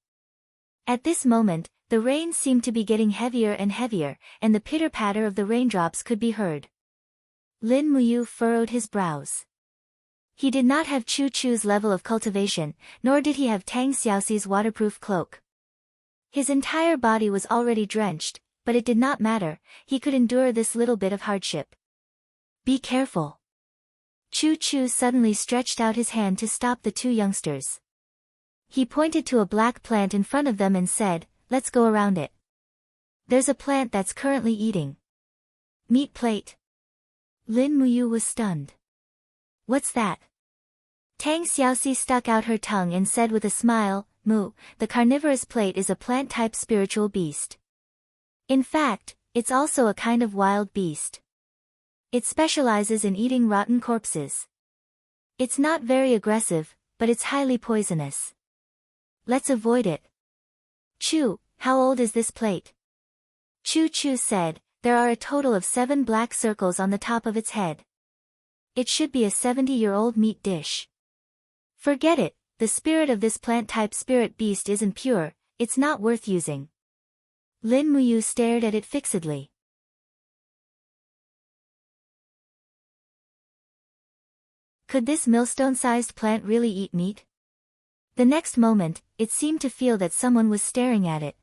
Speaker 1: At this moment, the rain seemed to be getting heavier and heavier, and the pitter-patter of the raindrops could be heard. Lin Muyu furrowed his brows. He did not have Chu Chu's level of cultivation, nor did he have Tang Xiaoxi's waterproof cloak. His entire body was already drenched, but it did not matter, he could endure this little bit of hardship. Be careful. Chu Chu suddenly stretched out his hand to stop the two youngsters. He pointed to a black plant in front of them and said, let's go around it. There's a plant that's currently eating. Meat plate. Lin Muyu was stunned. What's that? Tang Xiaoxi stuck out her tongue and said with a smile, Mu, the carnivorous plate is a plant-type spiritual beast. In fact, it's also a kind of wild beast. It specializes in eating rotten corpses. It's not very aggressive, but it's highly poisonous. Let's avoid it. Chu, how old is this plate? Chu Chu said, there are a total of 7 black circles on the top of its head. It should be a 70-year-old meat dish. Forget it, the spirit of this plant-type spirit beast isn't pure, it's not worth using. Lin Muyu stared at it fixedly. Could this millstone-sized plant really eat meat? The next moment, it seemed to feel that someone was staring at it.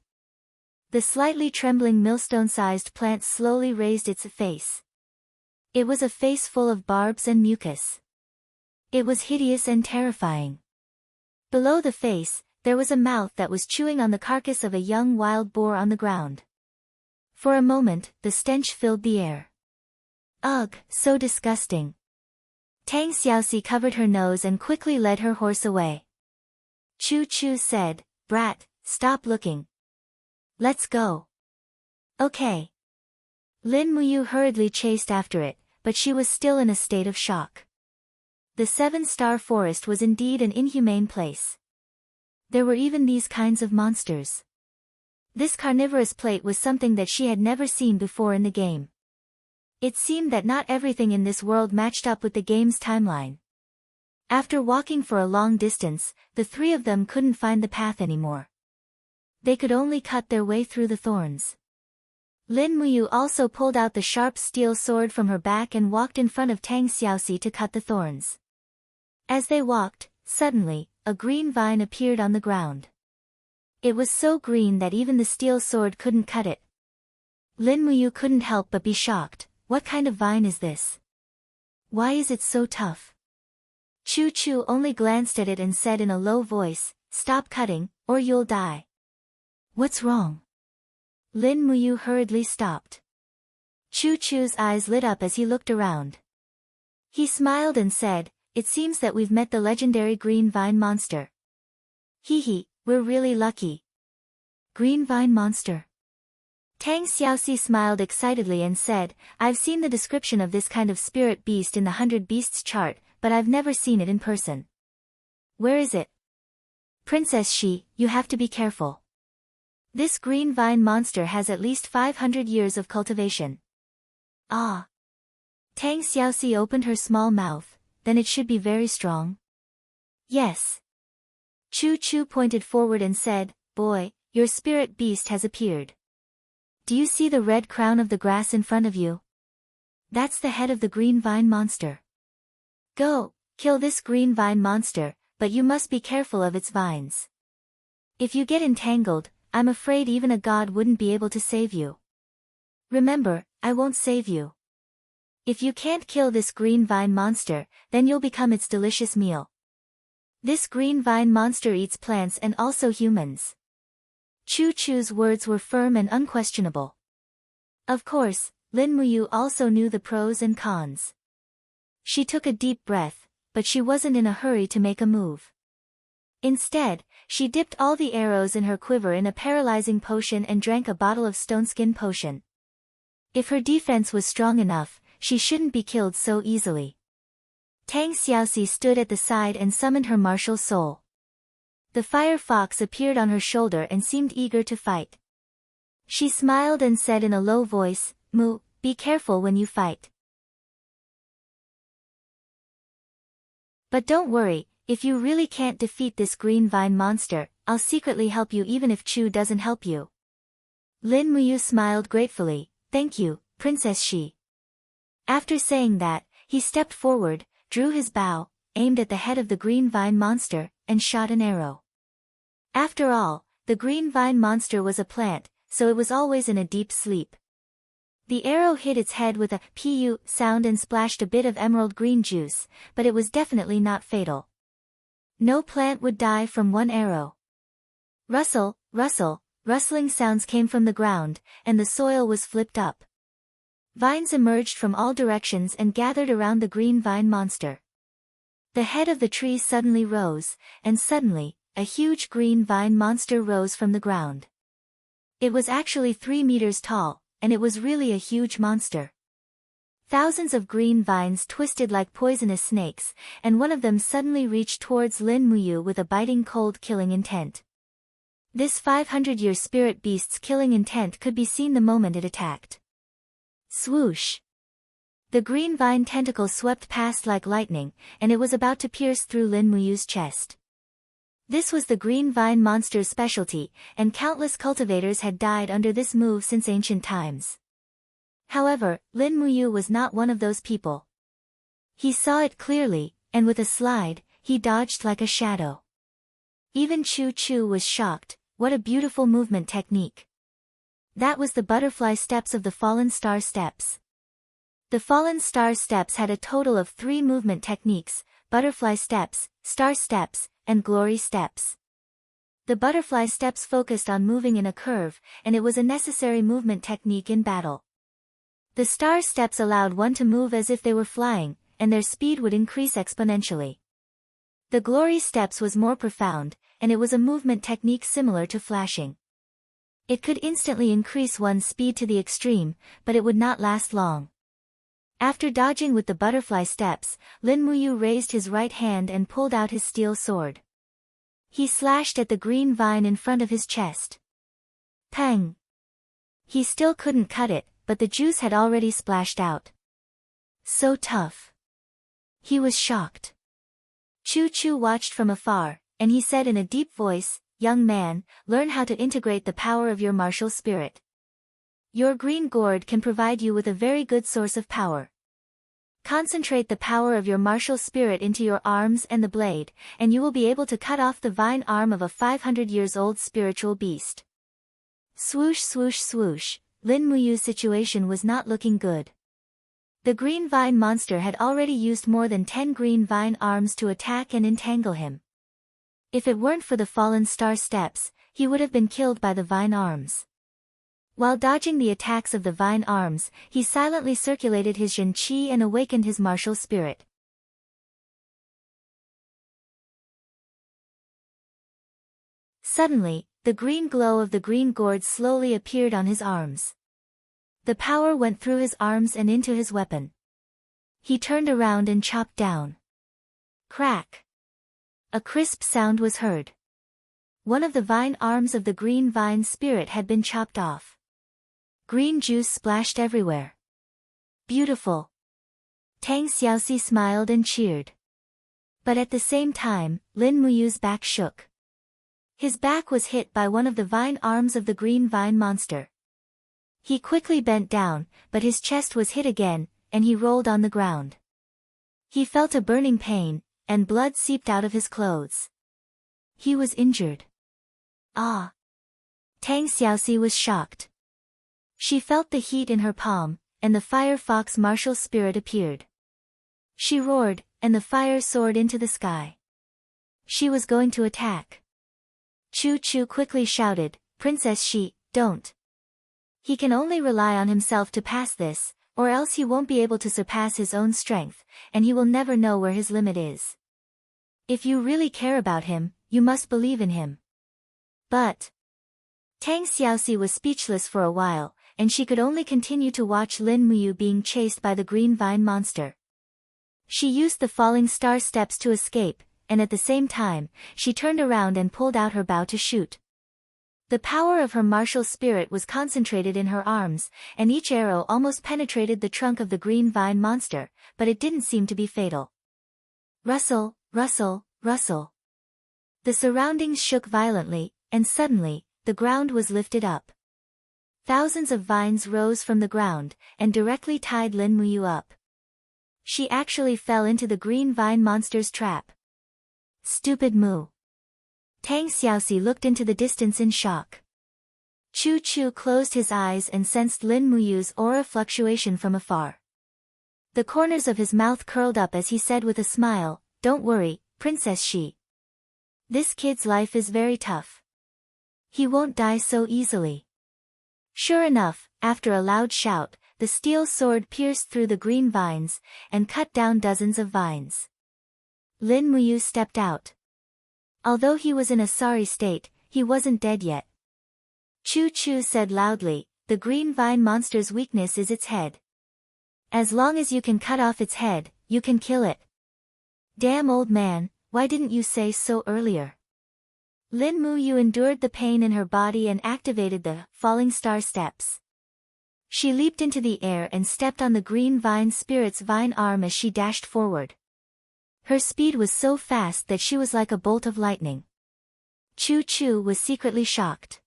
Speaker 1: The slightly trembling millstone-sized plant slowly raised its face. It was a face full of barbs and mucus. It was hideous and terrifying. Below the face, there was a mouth that was chewing on the carcass of a young wild boar on the ground. For a moment, the stench filled the air. Ugh, so disgusting. Tang Xiaoxi covered her nose and quickly led her horse away. Chu Chu said, Brat, stop looking. Let's go. Okay. Lin Muyu hurriedly chased after it, but she was still in a state of shock. The 7-star forest was indeed an inhumane place. There were even these kinds of monsters. This carnivorous plate was something that she had never seen before in the game. It seemed that not everything in this world matched up with the game's timeline. After walking for a long distance, the three of them couldn't find the path anymore. They could only cut their way through the thorns. Lin Muyu also pulled out the sharp steel sword from her back and walked in front of Tang Xiaoxi to cut the thorns. As they walked, suddenly, a green vine appeared on the ground. It was so green that even the steel sword couldn't cut it. Lin Muyu couldn't help but be shocked. What kind of vine is this? Why is it so tough? Chu Chu only glanced at it and said in a low voice, Stop cutting, or you'll die. What's wrong? Lin Muyu hurriedly stopped. Chu Chu's eyes lit up as he looked around. He smiled and said, It seems that we've met the legendary green vine monster. Hee hee, we're really lucky. Green vine monster. Tang Xiaoxi smiled excitedly and said, I've seen the description of this kind of spirit beast in the 100 Beasts chart, but I've never seen it in person. Where is it? Princess She, you have to be careful. This green vine monster has at least 500 years of cultivation. Ah! Tang Xiaoxi opened her small mouth, then it should be very strong. Yes. Chu Chu pointed forward and said, Boy, your spirit beast has appeared. Do you see the red crown of the grass in front of you? That's the head of the green vine monster. Go, kill this green vine monster, but you must be careful of its vines. If you get entangled, I'm afraid even a god wouldn't be able to save you. Remember, I won't save you. If you can't kill this green vine monster, then you'll become its delicious meal. This green vine monster eats plants and also humans. Chu Chu's words were firm and unquestionable. Of course, Lin Muyu also knew the pros and cons. She took a deep breath, but she wasn't in a hurry to make a move. Instead, she dipped all the arrows in her quiver in a paralyzing potion and drank a bottle of stoneskin potion. If her defense was strong enough, she shouldn't be killed so easily. Tang Xiaoxi stood at the side and summoned her martial soul. The fire fox appeared on her shoulder and seemed eager to fight. She smiled and said in a low voice, Mu, be careful when you fight. But don't worry, if you really can't defeat this green vine monster, I'll secretly help you even if Chu doesn't help you. Lin Muyu smiled gratefully, thank you, Princess Shi. After saying that, he stepped forward, drew his bow, aimed at the head of the green vine monster, and shot an arrow. After all, the green vine monster was a plant, so it was always in a deep sleep. The arrow hit its head with a pu sound and splashed a bit of emerald green juice, but it was definitely not fatal. No plant would die from one arrow. Rustle, rustle, rustling sounds came from the ground, and the soil was flipped up. Vines emerged from all directions and gathered around the green vine monster. The head of the tree suddenly rose, and suddenly, a huge green vine monster rose from the ground. It was actually 3 meters tall, and it was really a huge monster. Thousands of green vines twisted like poisonous snakes, and one of them suddenly reached towards Lin Muyu with a biting cold killing intent. This 500-year spirit beast's killing intent could be seen the moment it attacked. Swoosh! The green vine tentacle swept past like lightning, and it was about to pierce through Lin Muyu's chest. This was the green vine monster's specialty, and countless cultivators had died under this move since ancient times. However, Lin Muyu was not one of those people. He saw it clearly, and with a slide, he dodged like a shadow. Even Chu Chu was shocked. What a beautiful movement technique. That was the butterfly steps of the fallen star steps. The fallen star steps had a total of 3 movement techniques: butterfly steps, star steps, and glory steps. The butterfly steps focused on moving in a curve, and it was a necessary movement technique in battle. The star steps allowed one to move as if they were flying, and their speed would increase exponentially. The glory steps was more profound, and it was a movement technique similar to flashing. It could instantly increase one's speed to the extreme, but it would not last long. After dodging with the butterfly steps, Lin Muyu raised his right hand and pulled out his steel sword. He slashed at the green vine in front of his chest. Pang! He still couldn't cut it, but the juice had already splashed out. So tough. He was shocked. Chu Chu watched from afar, and he said in a deep voice, Young man, learn how to integrate the power of your martial spirit. Your green gourd can provide you with a very good source of power. Concentrate the power of your martial spirit into your arms and the blade, and you will be able to cut off the vine arm of a 500 years old spiritual beast. Swoosh swoosh swoosh, Lin Muyu's situation was not looking good. The green vine monster had already used more than 10 green vine arms to attack and entangle him. If it weren't for the fallen star steps, he would have been killed by the vine arms. While dodging the attacks of the vine arms, he silently circulated his Jin Qi and awakened his martial spirit. Suddenly, the green glow of the green gourd slowly appeared on his arms. The power went through his arms and into his weapon. He turned around and chopped down. Crack! A crisp sound was heard. One of the vine arms of the green vine spirit had been chopped off. Green juice splashed everywhere. Beautiful. Tang Xiaoxi smiled and cheered. But at the same time, Lin Muyu's back shook. His back was hit by one of the vine arms of the green vine monster. He quickly bent down, but his chest was hit again, and he rolled on the ground. He felt a burning pain, and blood seeped out of his clothes. He was injured. Ah! Tang Xiaoxi was shocked. She felt the heat in her palm, and the fire fox martial spirit appeared. She roared, and the fire soared into the sky. She was going to attack. Chu Chu quickly shouted, "Princess Shi, don't. He can only rely on himself to pass this, or else he won't be able to surpass his own strength, and he will never know where his limit is. If you really care about him, you must believe in him." But Tang Xiaoxi was speechless for a while, and she could only continue to watch Lin Muyu being chased by the green vine monster. She used the falling star steps to escape, and at the same time, she turned around and pulled out her bow to shoot. The power of her martial spirit was concentrated in her arms, and each arrow almost penetrated the trunk of the green vine monster, but it didn't seem to be fatal. Rustle, rustle, rustle. The surroundings shook violently, and suddenly, the ground was lifted up. Thousands of vines rose from the ground, and directly tied Lin Muyu up. She actually fell into the green vine monster's trap. Stupid Mu. Tang Xiaoxi looked into the distance in shock. Chu Chu closed his eyes and sensed Lin Muyu's aura fluctuation from afar. The corners of his mouth curled up as he said with a smile, "Don't worry, Princess Shi. This kid's life is very tough. He won't die so easily." Sure enough, after a loud shout, the steel sword pierced through the green vines, and cut down dozens of vines. Lin Muyu stepped out. Although he was in a sorry state, he wasn't dead yet. Chu Chu said loudly, "The green vine monster's weakness is its head. As long as you can cut off its head, you can kill it." Damn old man, why didn't you say so earlier? Lin Muyu endured the pain in her body and activated the falling star steps. She leaped into the air and stepped on the green vine spirit's vine arm as she dashed forward. Her speed was so fast that she was like a bolt of lightning. Chu Chu was secretly shocked.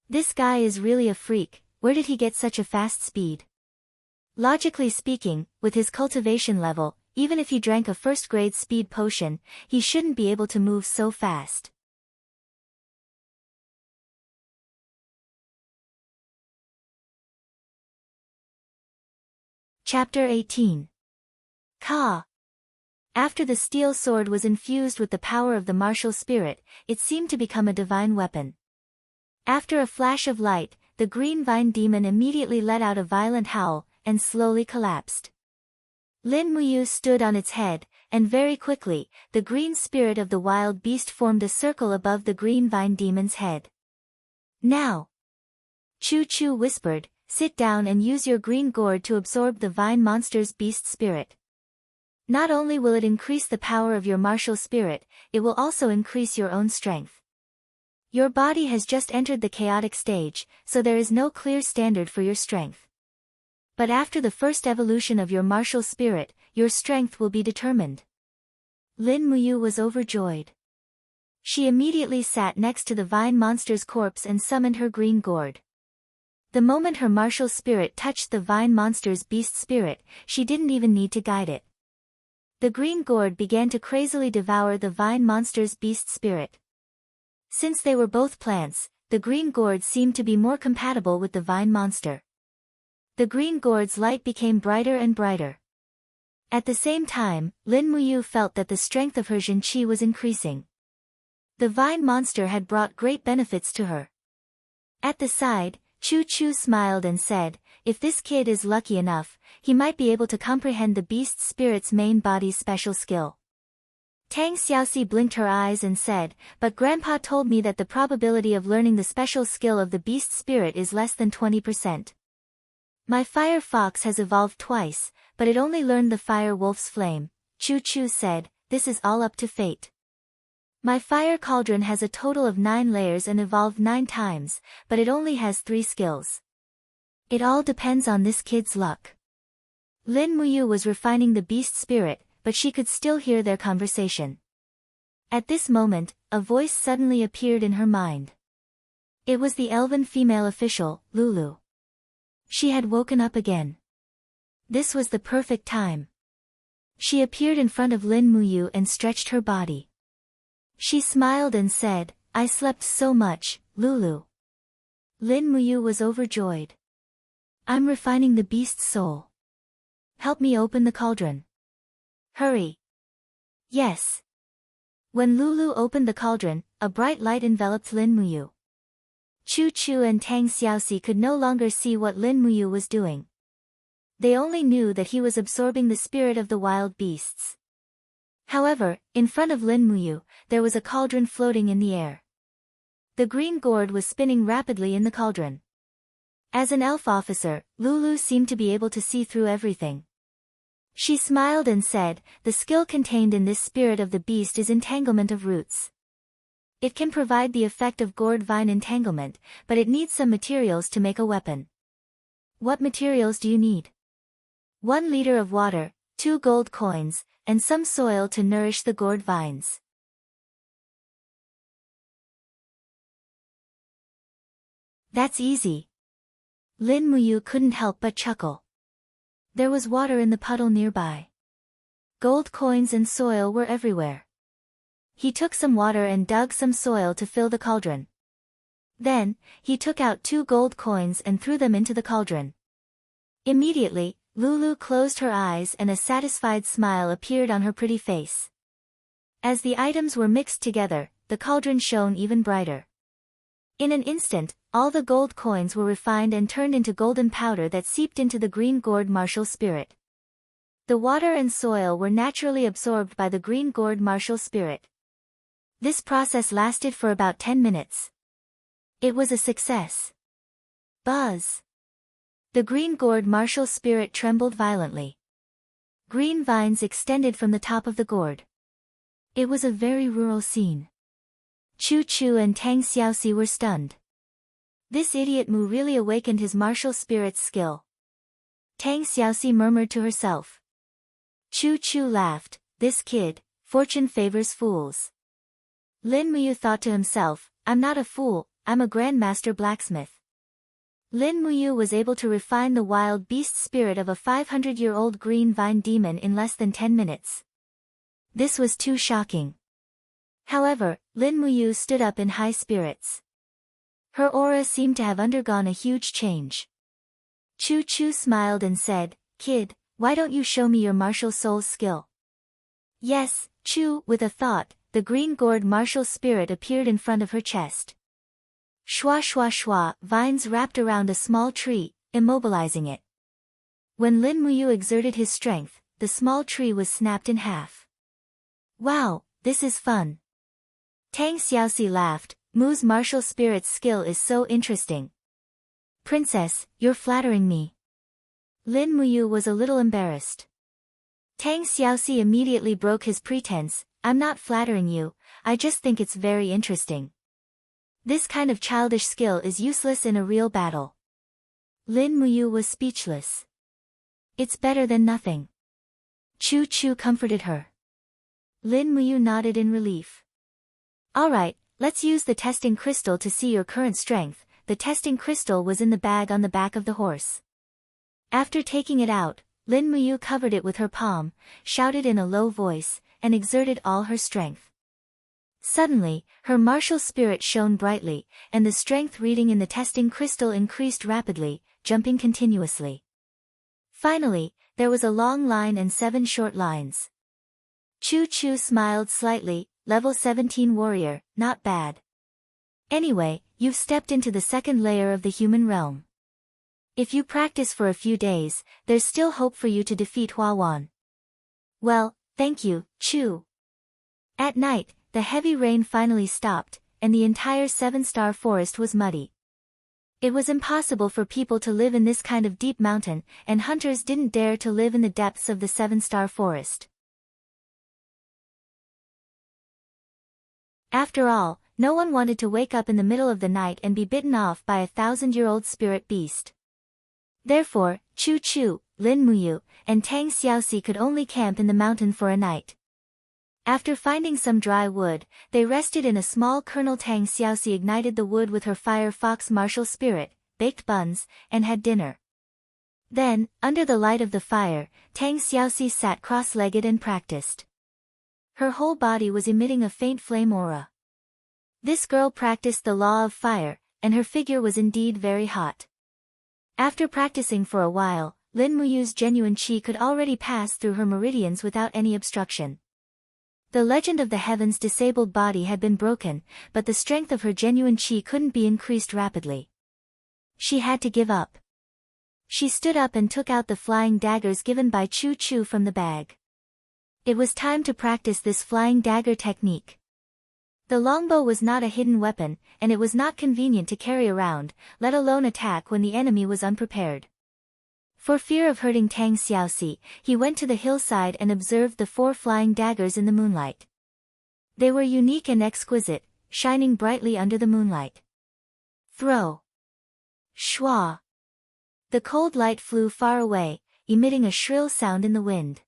Speaker 1: This guy is really a freak, where did he get such a fast speed? Logically speaking, with his cultivation level, even if he drank a first-grade speed potion, he shouldn't be able to move so fast. Chapter 18. Ka. After the steel sword was infused with the power of the martial spirit, it seemed to become a divine weapon. After a flash of light, the green vine demon immediately let out a violent howl, and slowly collapsed. Lin Muyu stood on its head, and very quickly, the green spirit of the wild beast formed a circle above the green vine demon's head. "Now," Chu Chu whispered, "sit down and use your green gourd to absorb the vine monster's beast spirit. Not only will it increase the power of your martial spirit, it will also increase your own strength. Your body has just entered the chaotic stage, so there is no clear standard for your strength. But after the first evolution of your martial spirit, your strength will be determined." Lin Muyu was overjoyed. She immediately sat next to the vine monster's corpse and summoned her green gourd. The moment her martial spirit touched the vine monster's beast spirit, she didn't even need to guide it. The green gourd began to crazily devour the vine monster's beast spirit. Since they were both plants, the green gourd seemed to be more compatible with the vine monster. The green gourd's light became brighter and brighter. At the same time, Lin Muyu felt that the strength of her Jinqi was increasing. The vine monster had brought great benefits to her. At the side, Chu Chu smiled and said, "If this kid is lucky enough, he might be able to comprehend the beast spirit's main body's special skill." Tang Xiaoxi blinked her eyes and said, "But Grandpa told me that the probability of learning the special skill of the beast spirit is less than 20%. My fire fox has evolved twice, but it only learned the fire wolf's flame." Chu Chu said, "This is all up to fate. My fire cauldron has a total of 9 layers and evolved 9 times, but it only has 3 skills. It all depends on this kid's luck. Lin Muyu was refining the beast spirit, but she could still hear their conversation. At this moment, a voice suddenly appeared in her mind. It was the elven female official, Lulu. She had woken up again. This was the perfect time. She appeared in front of Lin Muyu and stretched her body. She smiled and said, "I slept so much, Lulu." Lin Muyu was overjoyed. "I'm refining the beast's soul. Help me open the cauldron." "Hurry." "Yes." When Lulu opened the cauldron, a bright light enveloped Lin Muyu. Chu Chu and Tang Xiaoxi could no longer see what Lin Muyu was doing. They only knew that he was absorbing the spirit of the wild beasts. However, in front of Lin Muyu, there was a cauldron floating in the air. The green gourd was spinning rapidly in the cauldron. As an elf officer, Lulu seemed to be able to see through everything. She smiled and said, "The skill contained in this spirit of the beast is entanglement of roots. It can provide the effect of gourd vine entanglement, but it needs some materials to make a weapon." "What materials do you need?" 1 liter of water, 2 gold coins, and some soil to nourish the gourd vines. "That's easy." Lin Muyu couldn't help but chuckle. There was water in the puddle nearby. Gold coins and soil were everywhere. He took some water and dug some soil to fill the cauldron. Then, he took out 2 gold coins and threw them into the cauldron. Immediately, Lulu closed her eyes and a satisfied smile appeared on her pretty face. As the items were mixed together, the cauldron shone even brighter. In an instant, all the gold coins were refined and turned into golden powder that seeped into the green gourd martial spirit. The water and soil were naturally absorbed by the green gourd martial spirit. This process lasted for about 10 minutes. It was a success. Buzz! The green gourd martial spirit trembled violently. Green vines extended from the top of the gourd. It was a very rural scene. Chu Chu and Tang Xiaoxi were stunned. This idiot Mu really awakened his martial spirit's skill. Tang Xiaoxi murmured to herself. Chu Chu laughed, "This kid, fortune favors fools." Lin Muyu thought to himself, "I'm not a fool, I'm a grandmaster blacksmith." Lin Muyu was able to refine the wild beast spirit of a 500-year-old green vine demon in less than 10 minutes. This was too shocking. However, Lin Muyu stood up in high spirits. Her aura seemed to have undergone a huge change. Chu Chu smiled and said, "Kid, why don't you show me your martial soul's skill?" "Yes, Chu." With a thought, the green gourd martial spirit appeared in front of her chest. Shwa shwa shwa, vines wrapped around a small tree, immobilizing it. When Lin Muyu exerted his strength, the small tree was snapped in half. "Wow, this is fun." Tang Xiaoxi laughed, "Mu's martial spirit's skill is so interesting." "Princess, you're flattering me." Lin Muyu was a little embarrassed. Tang Xiaoxi immediately broke his pretense, "I'm not flattering you, I just think it's very interesting. This kind of childish skill is useless in a real battle." Lin Muyu was speechless. "It's better than nothing." Chu Chu comforted her. Lin Muyu nodded in relief. "Alright, let's use the testing crystal to see your current strength." The testing crystal was in the bag on the back of the horse. After taking it out, Lin Muyu covered it with her palm, shouted in a low voice, and exerted all her strength. Suddenly, her martial spirit shone brightly, and the strength reading in the testing crystal increased rapidly, jumping continuously. Finally, there was a long line and 7 short lines. Chu Chu smiled slightly, "Level 17 warrior, not bad. Anyway, you've stepped into the second layer of the human realm. If you practice for a few days, there's still hope for you to defeat Hua Wan." "Well, thank you, Chu." At night, the heavy rain finally stopped, and the entire 7-star forest was muddy. It was impossible for people to live in this kind of deep mountain, and hunters didn't dare to live in the depths of the 7-star forest. After all, no one wanted to wake up in the middle of the night and be bitten off by a 1,000-year-old spirit beast. Therefore, Chu Chu, Lin Muyu, and Tang Xiaoxi could only camp in the mountain for a night. After finding some dry wood, they rested in a small kernel. Tang Xiaoxi ignited the wood with her fire fox martial spirit, baked buns, and had dinner. Then, under the light of the fire, Tang Xiaoxi sat cross-legged and practiced. Her whole body was emitting a faint flame aura. This girl practiced the law of fire, and her figure was indeed very hot. After practicing for a while, Lin Muyu's genuine qi could already pass through her meridians without any obstruction. The legend of the heaven's disabled body had been broken, but the strength of her genuine qi couldn't be increased rapidly. She had to give up. She stood up and took out the flying daggers given by Chu Chu from the bag. It was time to practice this flying dagger technique. The longbow was not a hidden weapon, and it was not convenient to carry around, let alone attack when the enemy was unprepared. For fear of hurting Tang Xiaoxi, he went to the hillside and observed the 4 flying daggers in the moonlight. They were unique and exquisite, shining brightly under the moonlight. Throw! Shwa! The cold light flew far away, emitting a shrill sound in the wind.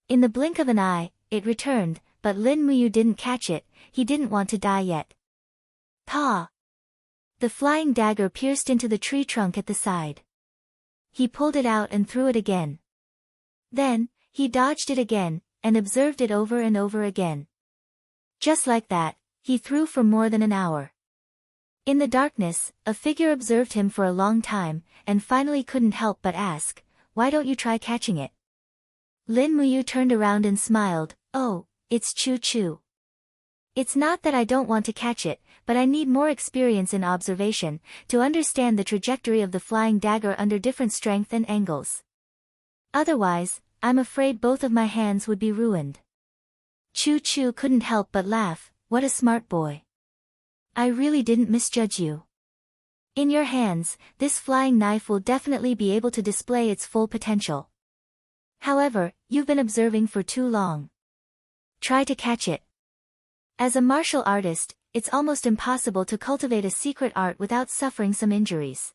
Speaker 1: In the blink of an eye, it returned, but Lin Muyu didn't catch it. He didn't want to die yet. Pa! The flying dagger pierced into the tree trunk at the side. He pulled it out and threw it again. Then, he dodged it again, and observed it over and over again. Just like that, he threw for more than an hour. In the darkness, a figure observed him for a long time, and finally couldn't help but ask, "Why don't you try catching it?" Lin Muyu turned around and smiled, "Oh, it's Chu Chu. It's not that I don't want to catch it, but I need more experience in observation, to understand the trajectory of the flying dagger under different strength and angles. Otherwise, I'm afraid both of my hands would be ruined." Chu Chu couldn't help but laugh. "What a smart boy. I really didn't misjudge you. In your hands, this flying knife will definitely be able to display its full potential. However, you've been observing for too long. Try to catch it. As a martial artist, it's almost impossible to cultivate a secret art without suffering some injuries."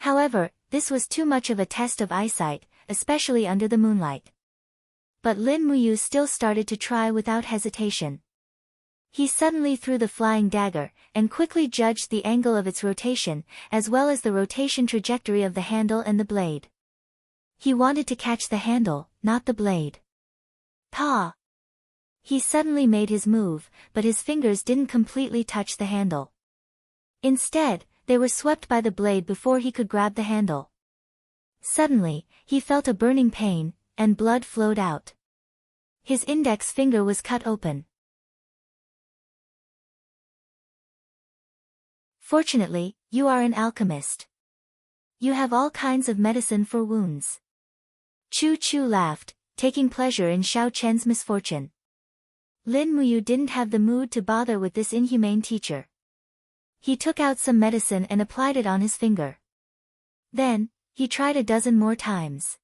Speaker 1: However, this was too much of a test of eyesight, especially under the moonlight. But Lin Muyu still started to try without hesitation. He suddenly threw the flying dagger, and quickly judged the angle of its rotation, as well as the rotation trajectory of the handle and the blade. He wanted to catch the handle, not the blade. Pa! He suddenly made his move, but his fingers didn't completely touch the handle. Instead, they were swept by the blade before he could grab the handle. Suddenly, he felt a burning pain, and blood flowed out. His index finger was cut open. Fortunately, you are an alchemist. You have all kinds of medicine for wounds. Chu Chu laughed, taking pleasure in Xiao Chen's misfortune. Lin Muyu didn't have the mood to bother with this inhumane teacher. He took out some medicine and applied it on his finger. Then, he tried a dozen more times.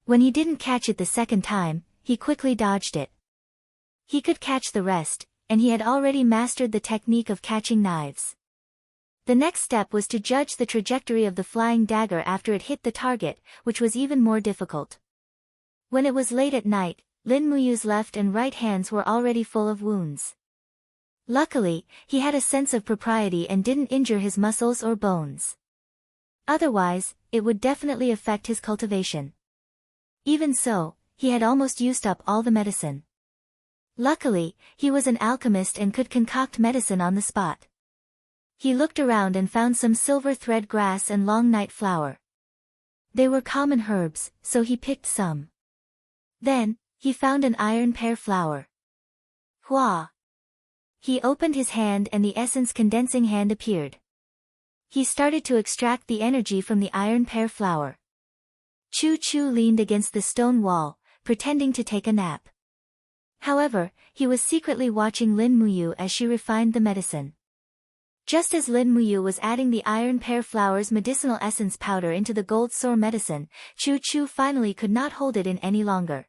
Speaker 1: When he didn't catch it the second time, he quickly dodged it. He could catch the rest, and he had already mastered the technique of catching knives. The next step was to judge the trajectory of the flying dagger after it hit the target, which was even more difficult. When it was late at night, Lin Muyu's left and right hands were already full of wounds. Luckily, he had a sense of propriety and didn't injure his muscles or bones. Otherwise, it would definitely affect his cultivation. Even so, he had almost used up all the medicine. Luckily, he was an alchemist and could concoct medicine on the spot. He looked around and found some silver thread grass and long night flower. They were common herbs, so he picked some. Then, he found an iron pear flower. Hua! He opened his hand and the essence condensing hand appeared. He started to extract the energy from the iron pear flower. Chu Chu leaned against the stone wall, pretending to take a nap. However, he was secretly watching Lin Muyu as she refined the medicine. Just as Lin Muyu was adding the iron pear flower's medicinal essence powder into the gold sore medicine, Chu Chu finally could not hold it in any longer.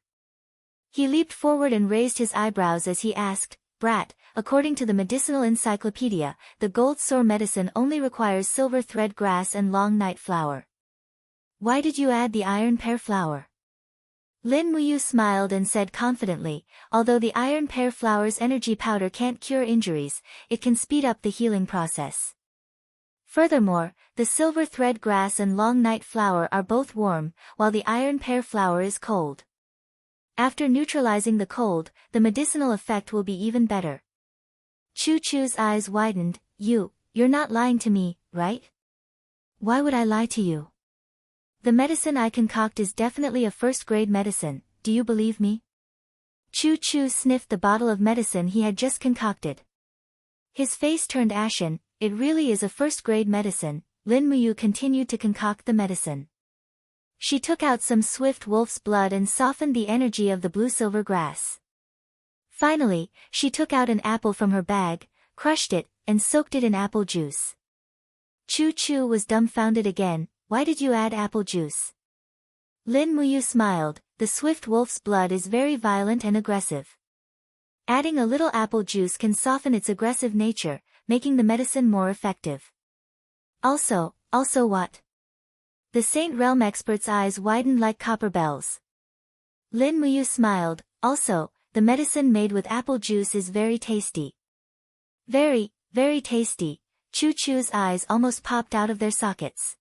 Speaker 1: He leaped forward and raised his eyebrows as he asked, "Brat, according to the medicinal encyclopedia, the gold sore medicine only requires silver thread grass and long night flower. Why did you add the iron pear flower?" Lin Muyu smiled and said confidently, "Although the iron pear flower's energy powder can't cure injuries, it can speed up the healing process. Furthermore, the silver thread grass and long night flower are both warm, while the iron pear flower is cold. After neutralizing the cold, the medicinal effect will be even better." Chu Chu's eyes widened. You're not lying to me, right?" "Why would I lie to you? The medicine I concoct is definitely a first-grade medicine, do you believe me?" Chu Chu sniffed the bottle of medicine he had just concocted. His face turned ashen. "It really is a first-grade medicine." Lin Muyu continued to concoct the medicine. She took out some swift wolf's blood and softened the energy of the blue-silver grass. Finally, she took out an apple from her bag, crushed it, and soaked it in apple juice. Chu Chu was dumbfounded again. "Why did you add apple juice?" Lin Muyu smiled. "The swift wolf's blood is very violent and aggressive. Adding a little apple juice can soften its aggressive nature, making the medicine more effective." Also what?" The Saint Realm expert's eyes widened like copper bells. Lin Muyu smiled. "Also, the medicine made with apple juice is very tasty." "Very, very tasty." Chu Chu's eyes almost popped out of their sockets.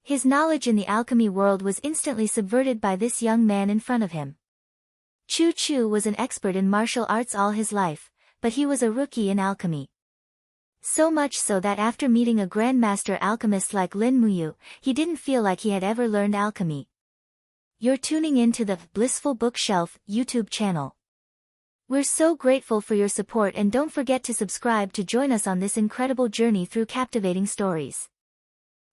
Speaker 1: His knowledge in the alchemy world was instantly subverted by this young man in front of him. Chu Chu was an expert in martial arts all his life, but he was a rookie in alchemy. So much so that after meeting a grandmaster alchemist like Lin Muyu, he didn't feel like he had ever learned alchemy. You're tuning in to the Blissful Bookshelf YouTube channel. We're so grateful for your support, and don't forget to subscribe to join us on this incredible journey through captivating stories.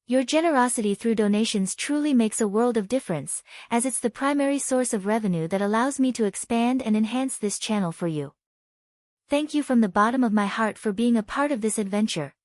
Speaker 1: Your generosity through donations truly makes a world of difference, as it's the primary source of revenue that allows me to expand and enhance this channel for you. Thank you from the bottom of my heart for being a part of this adventure.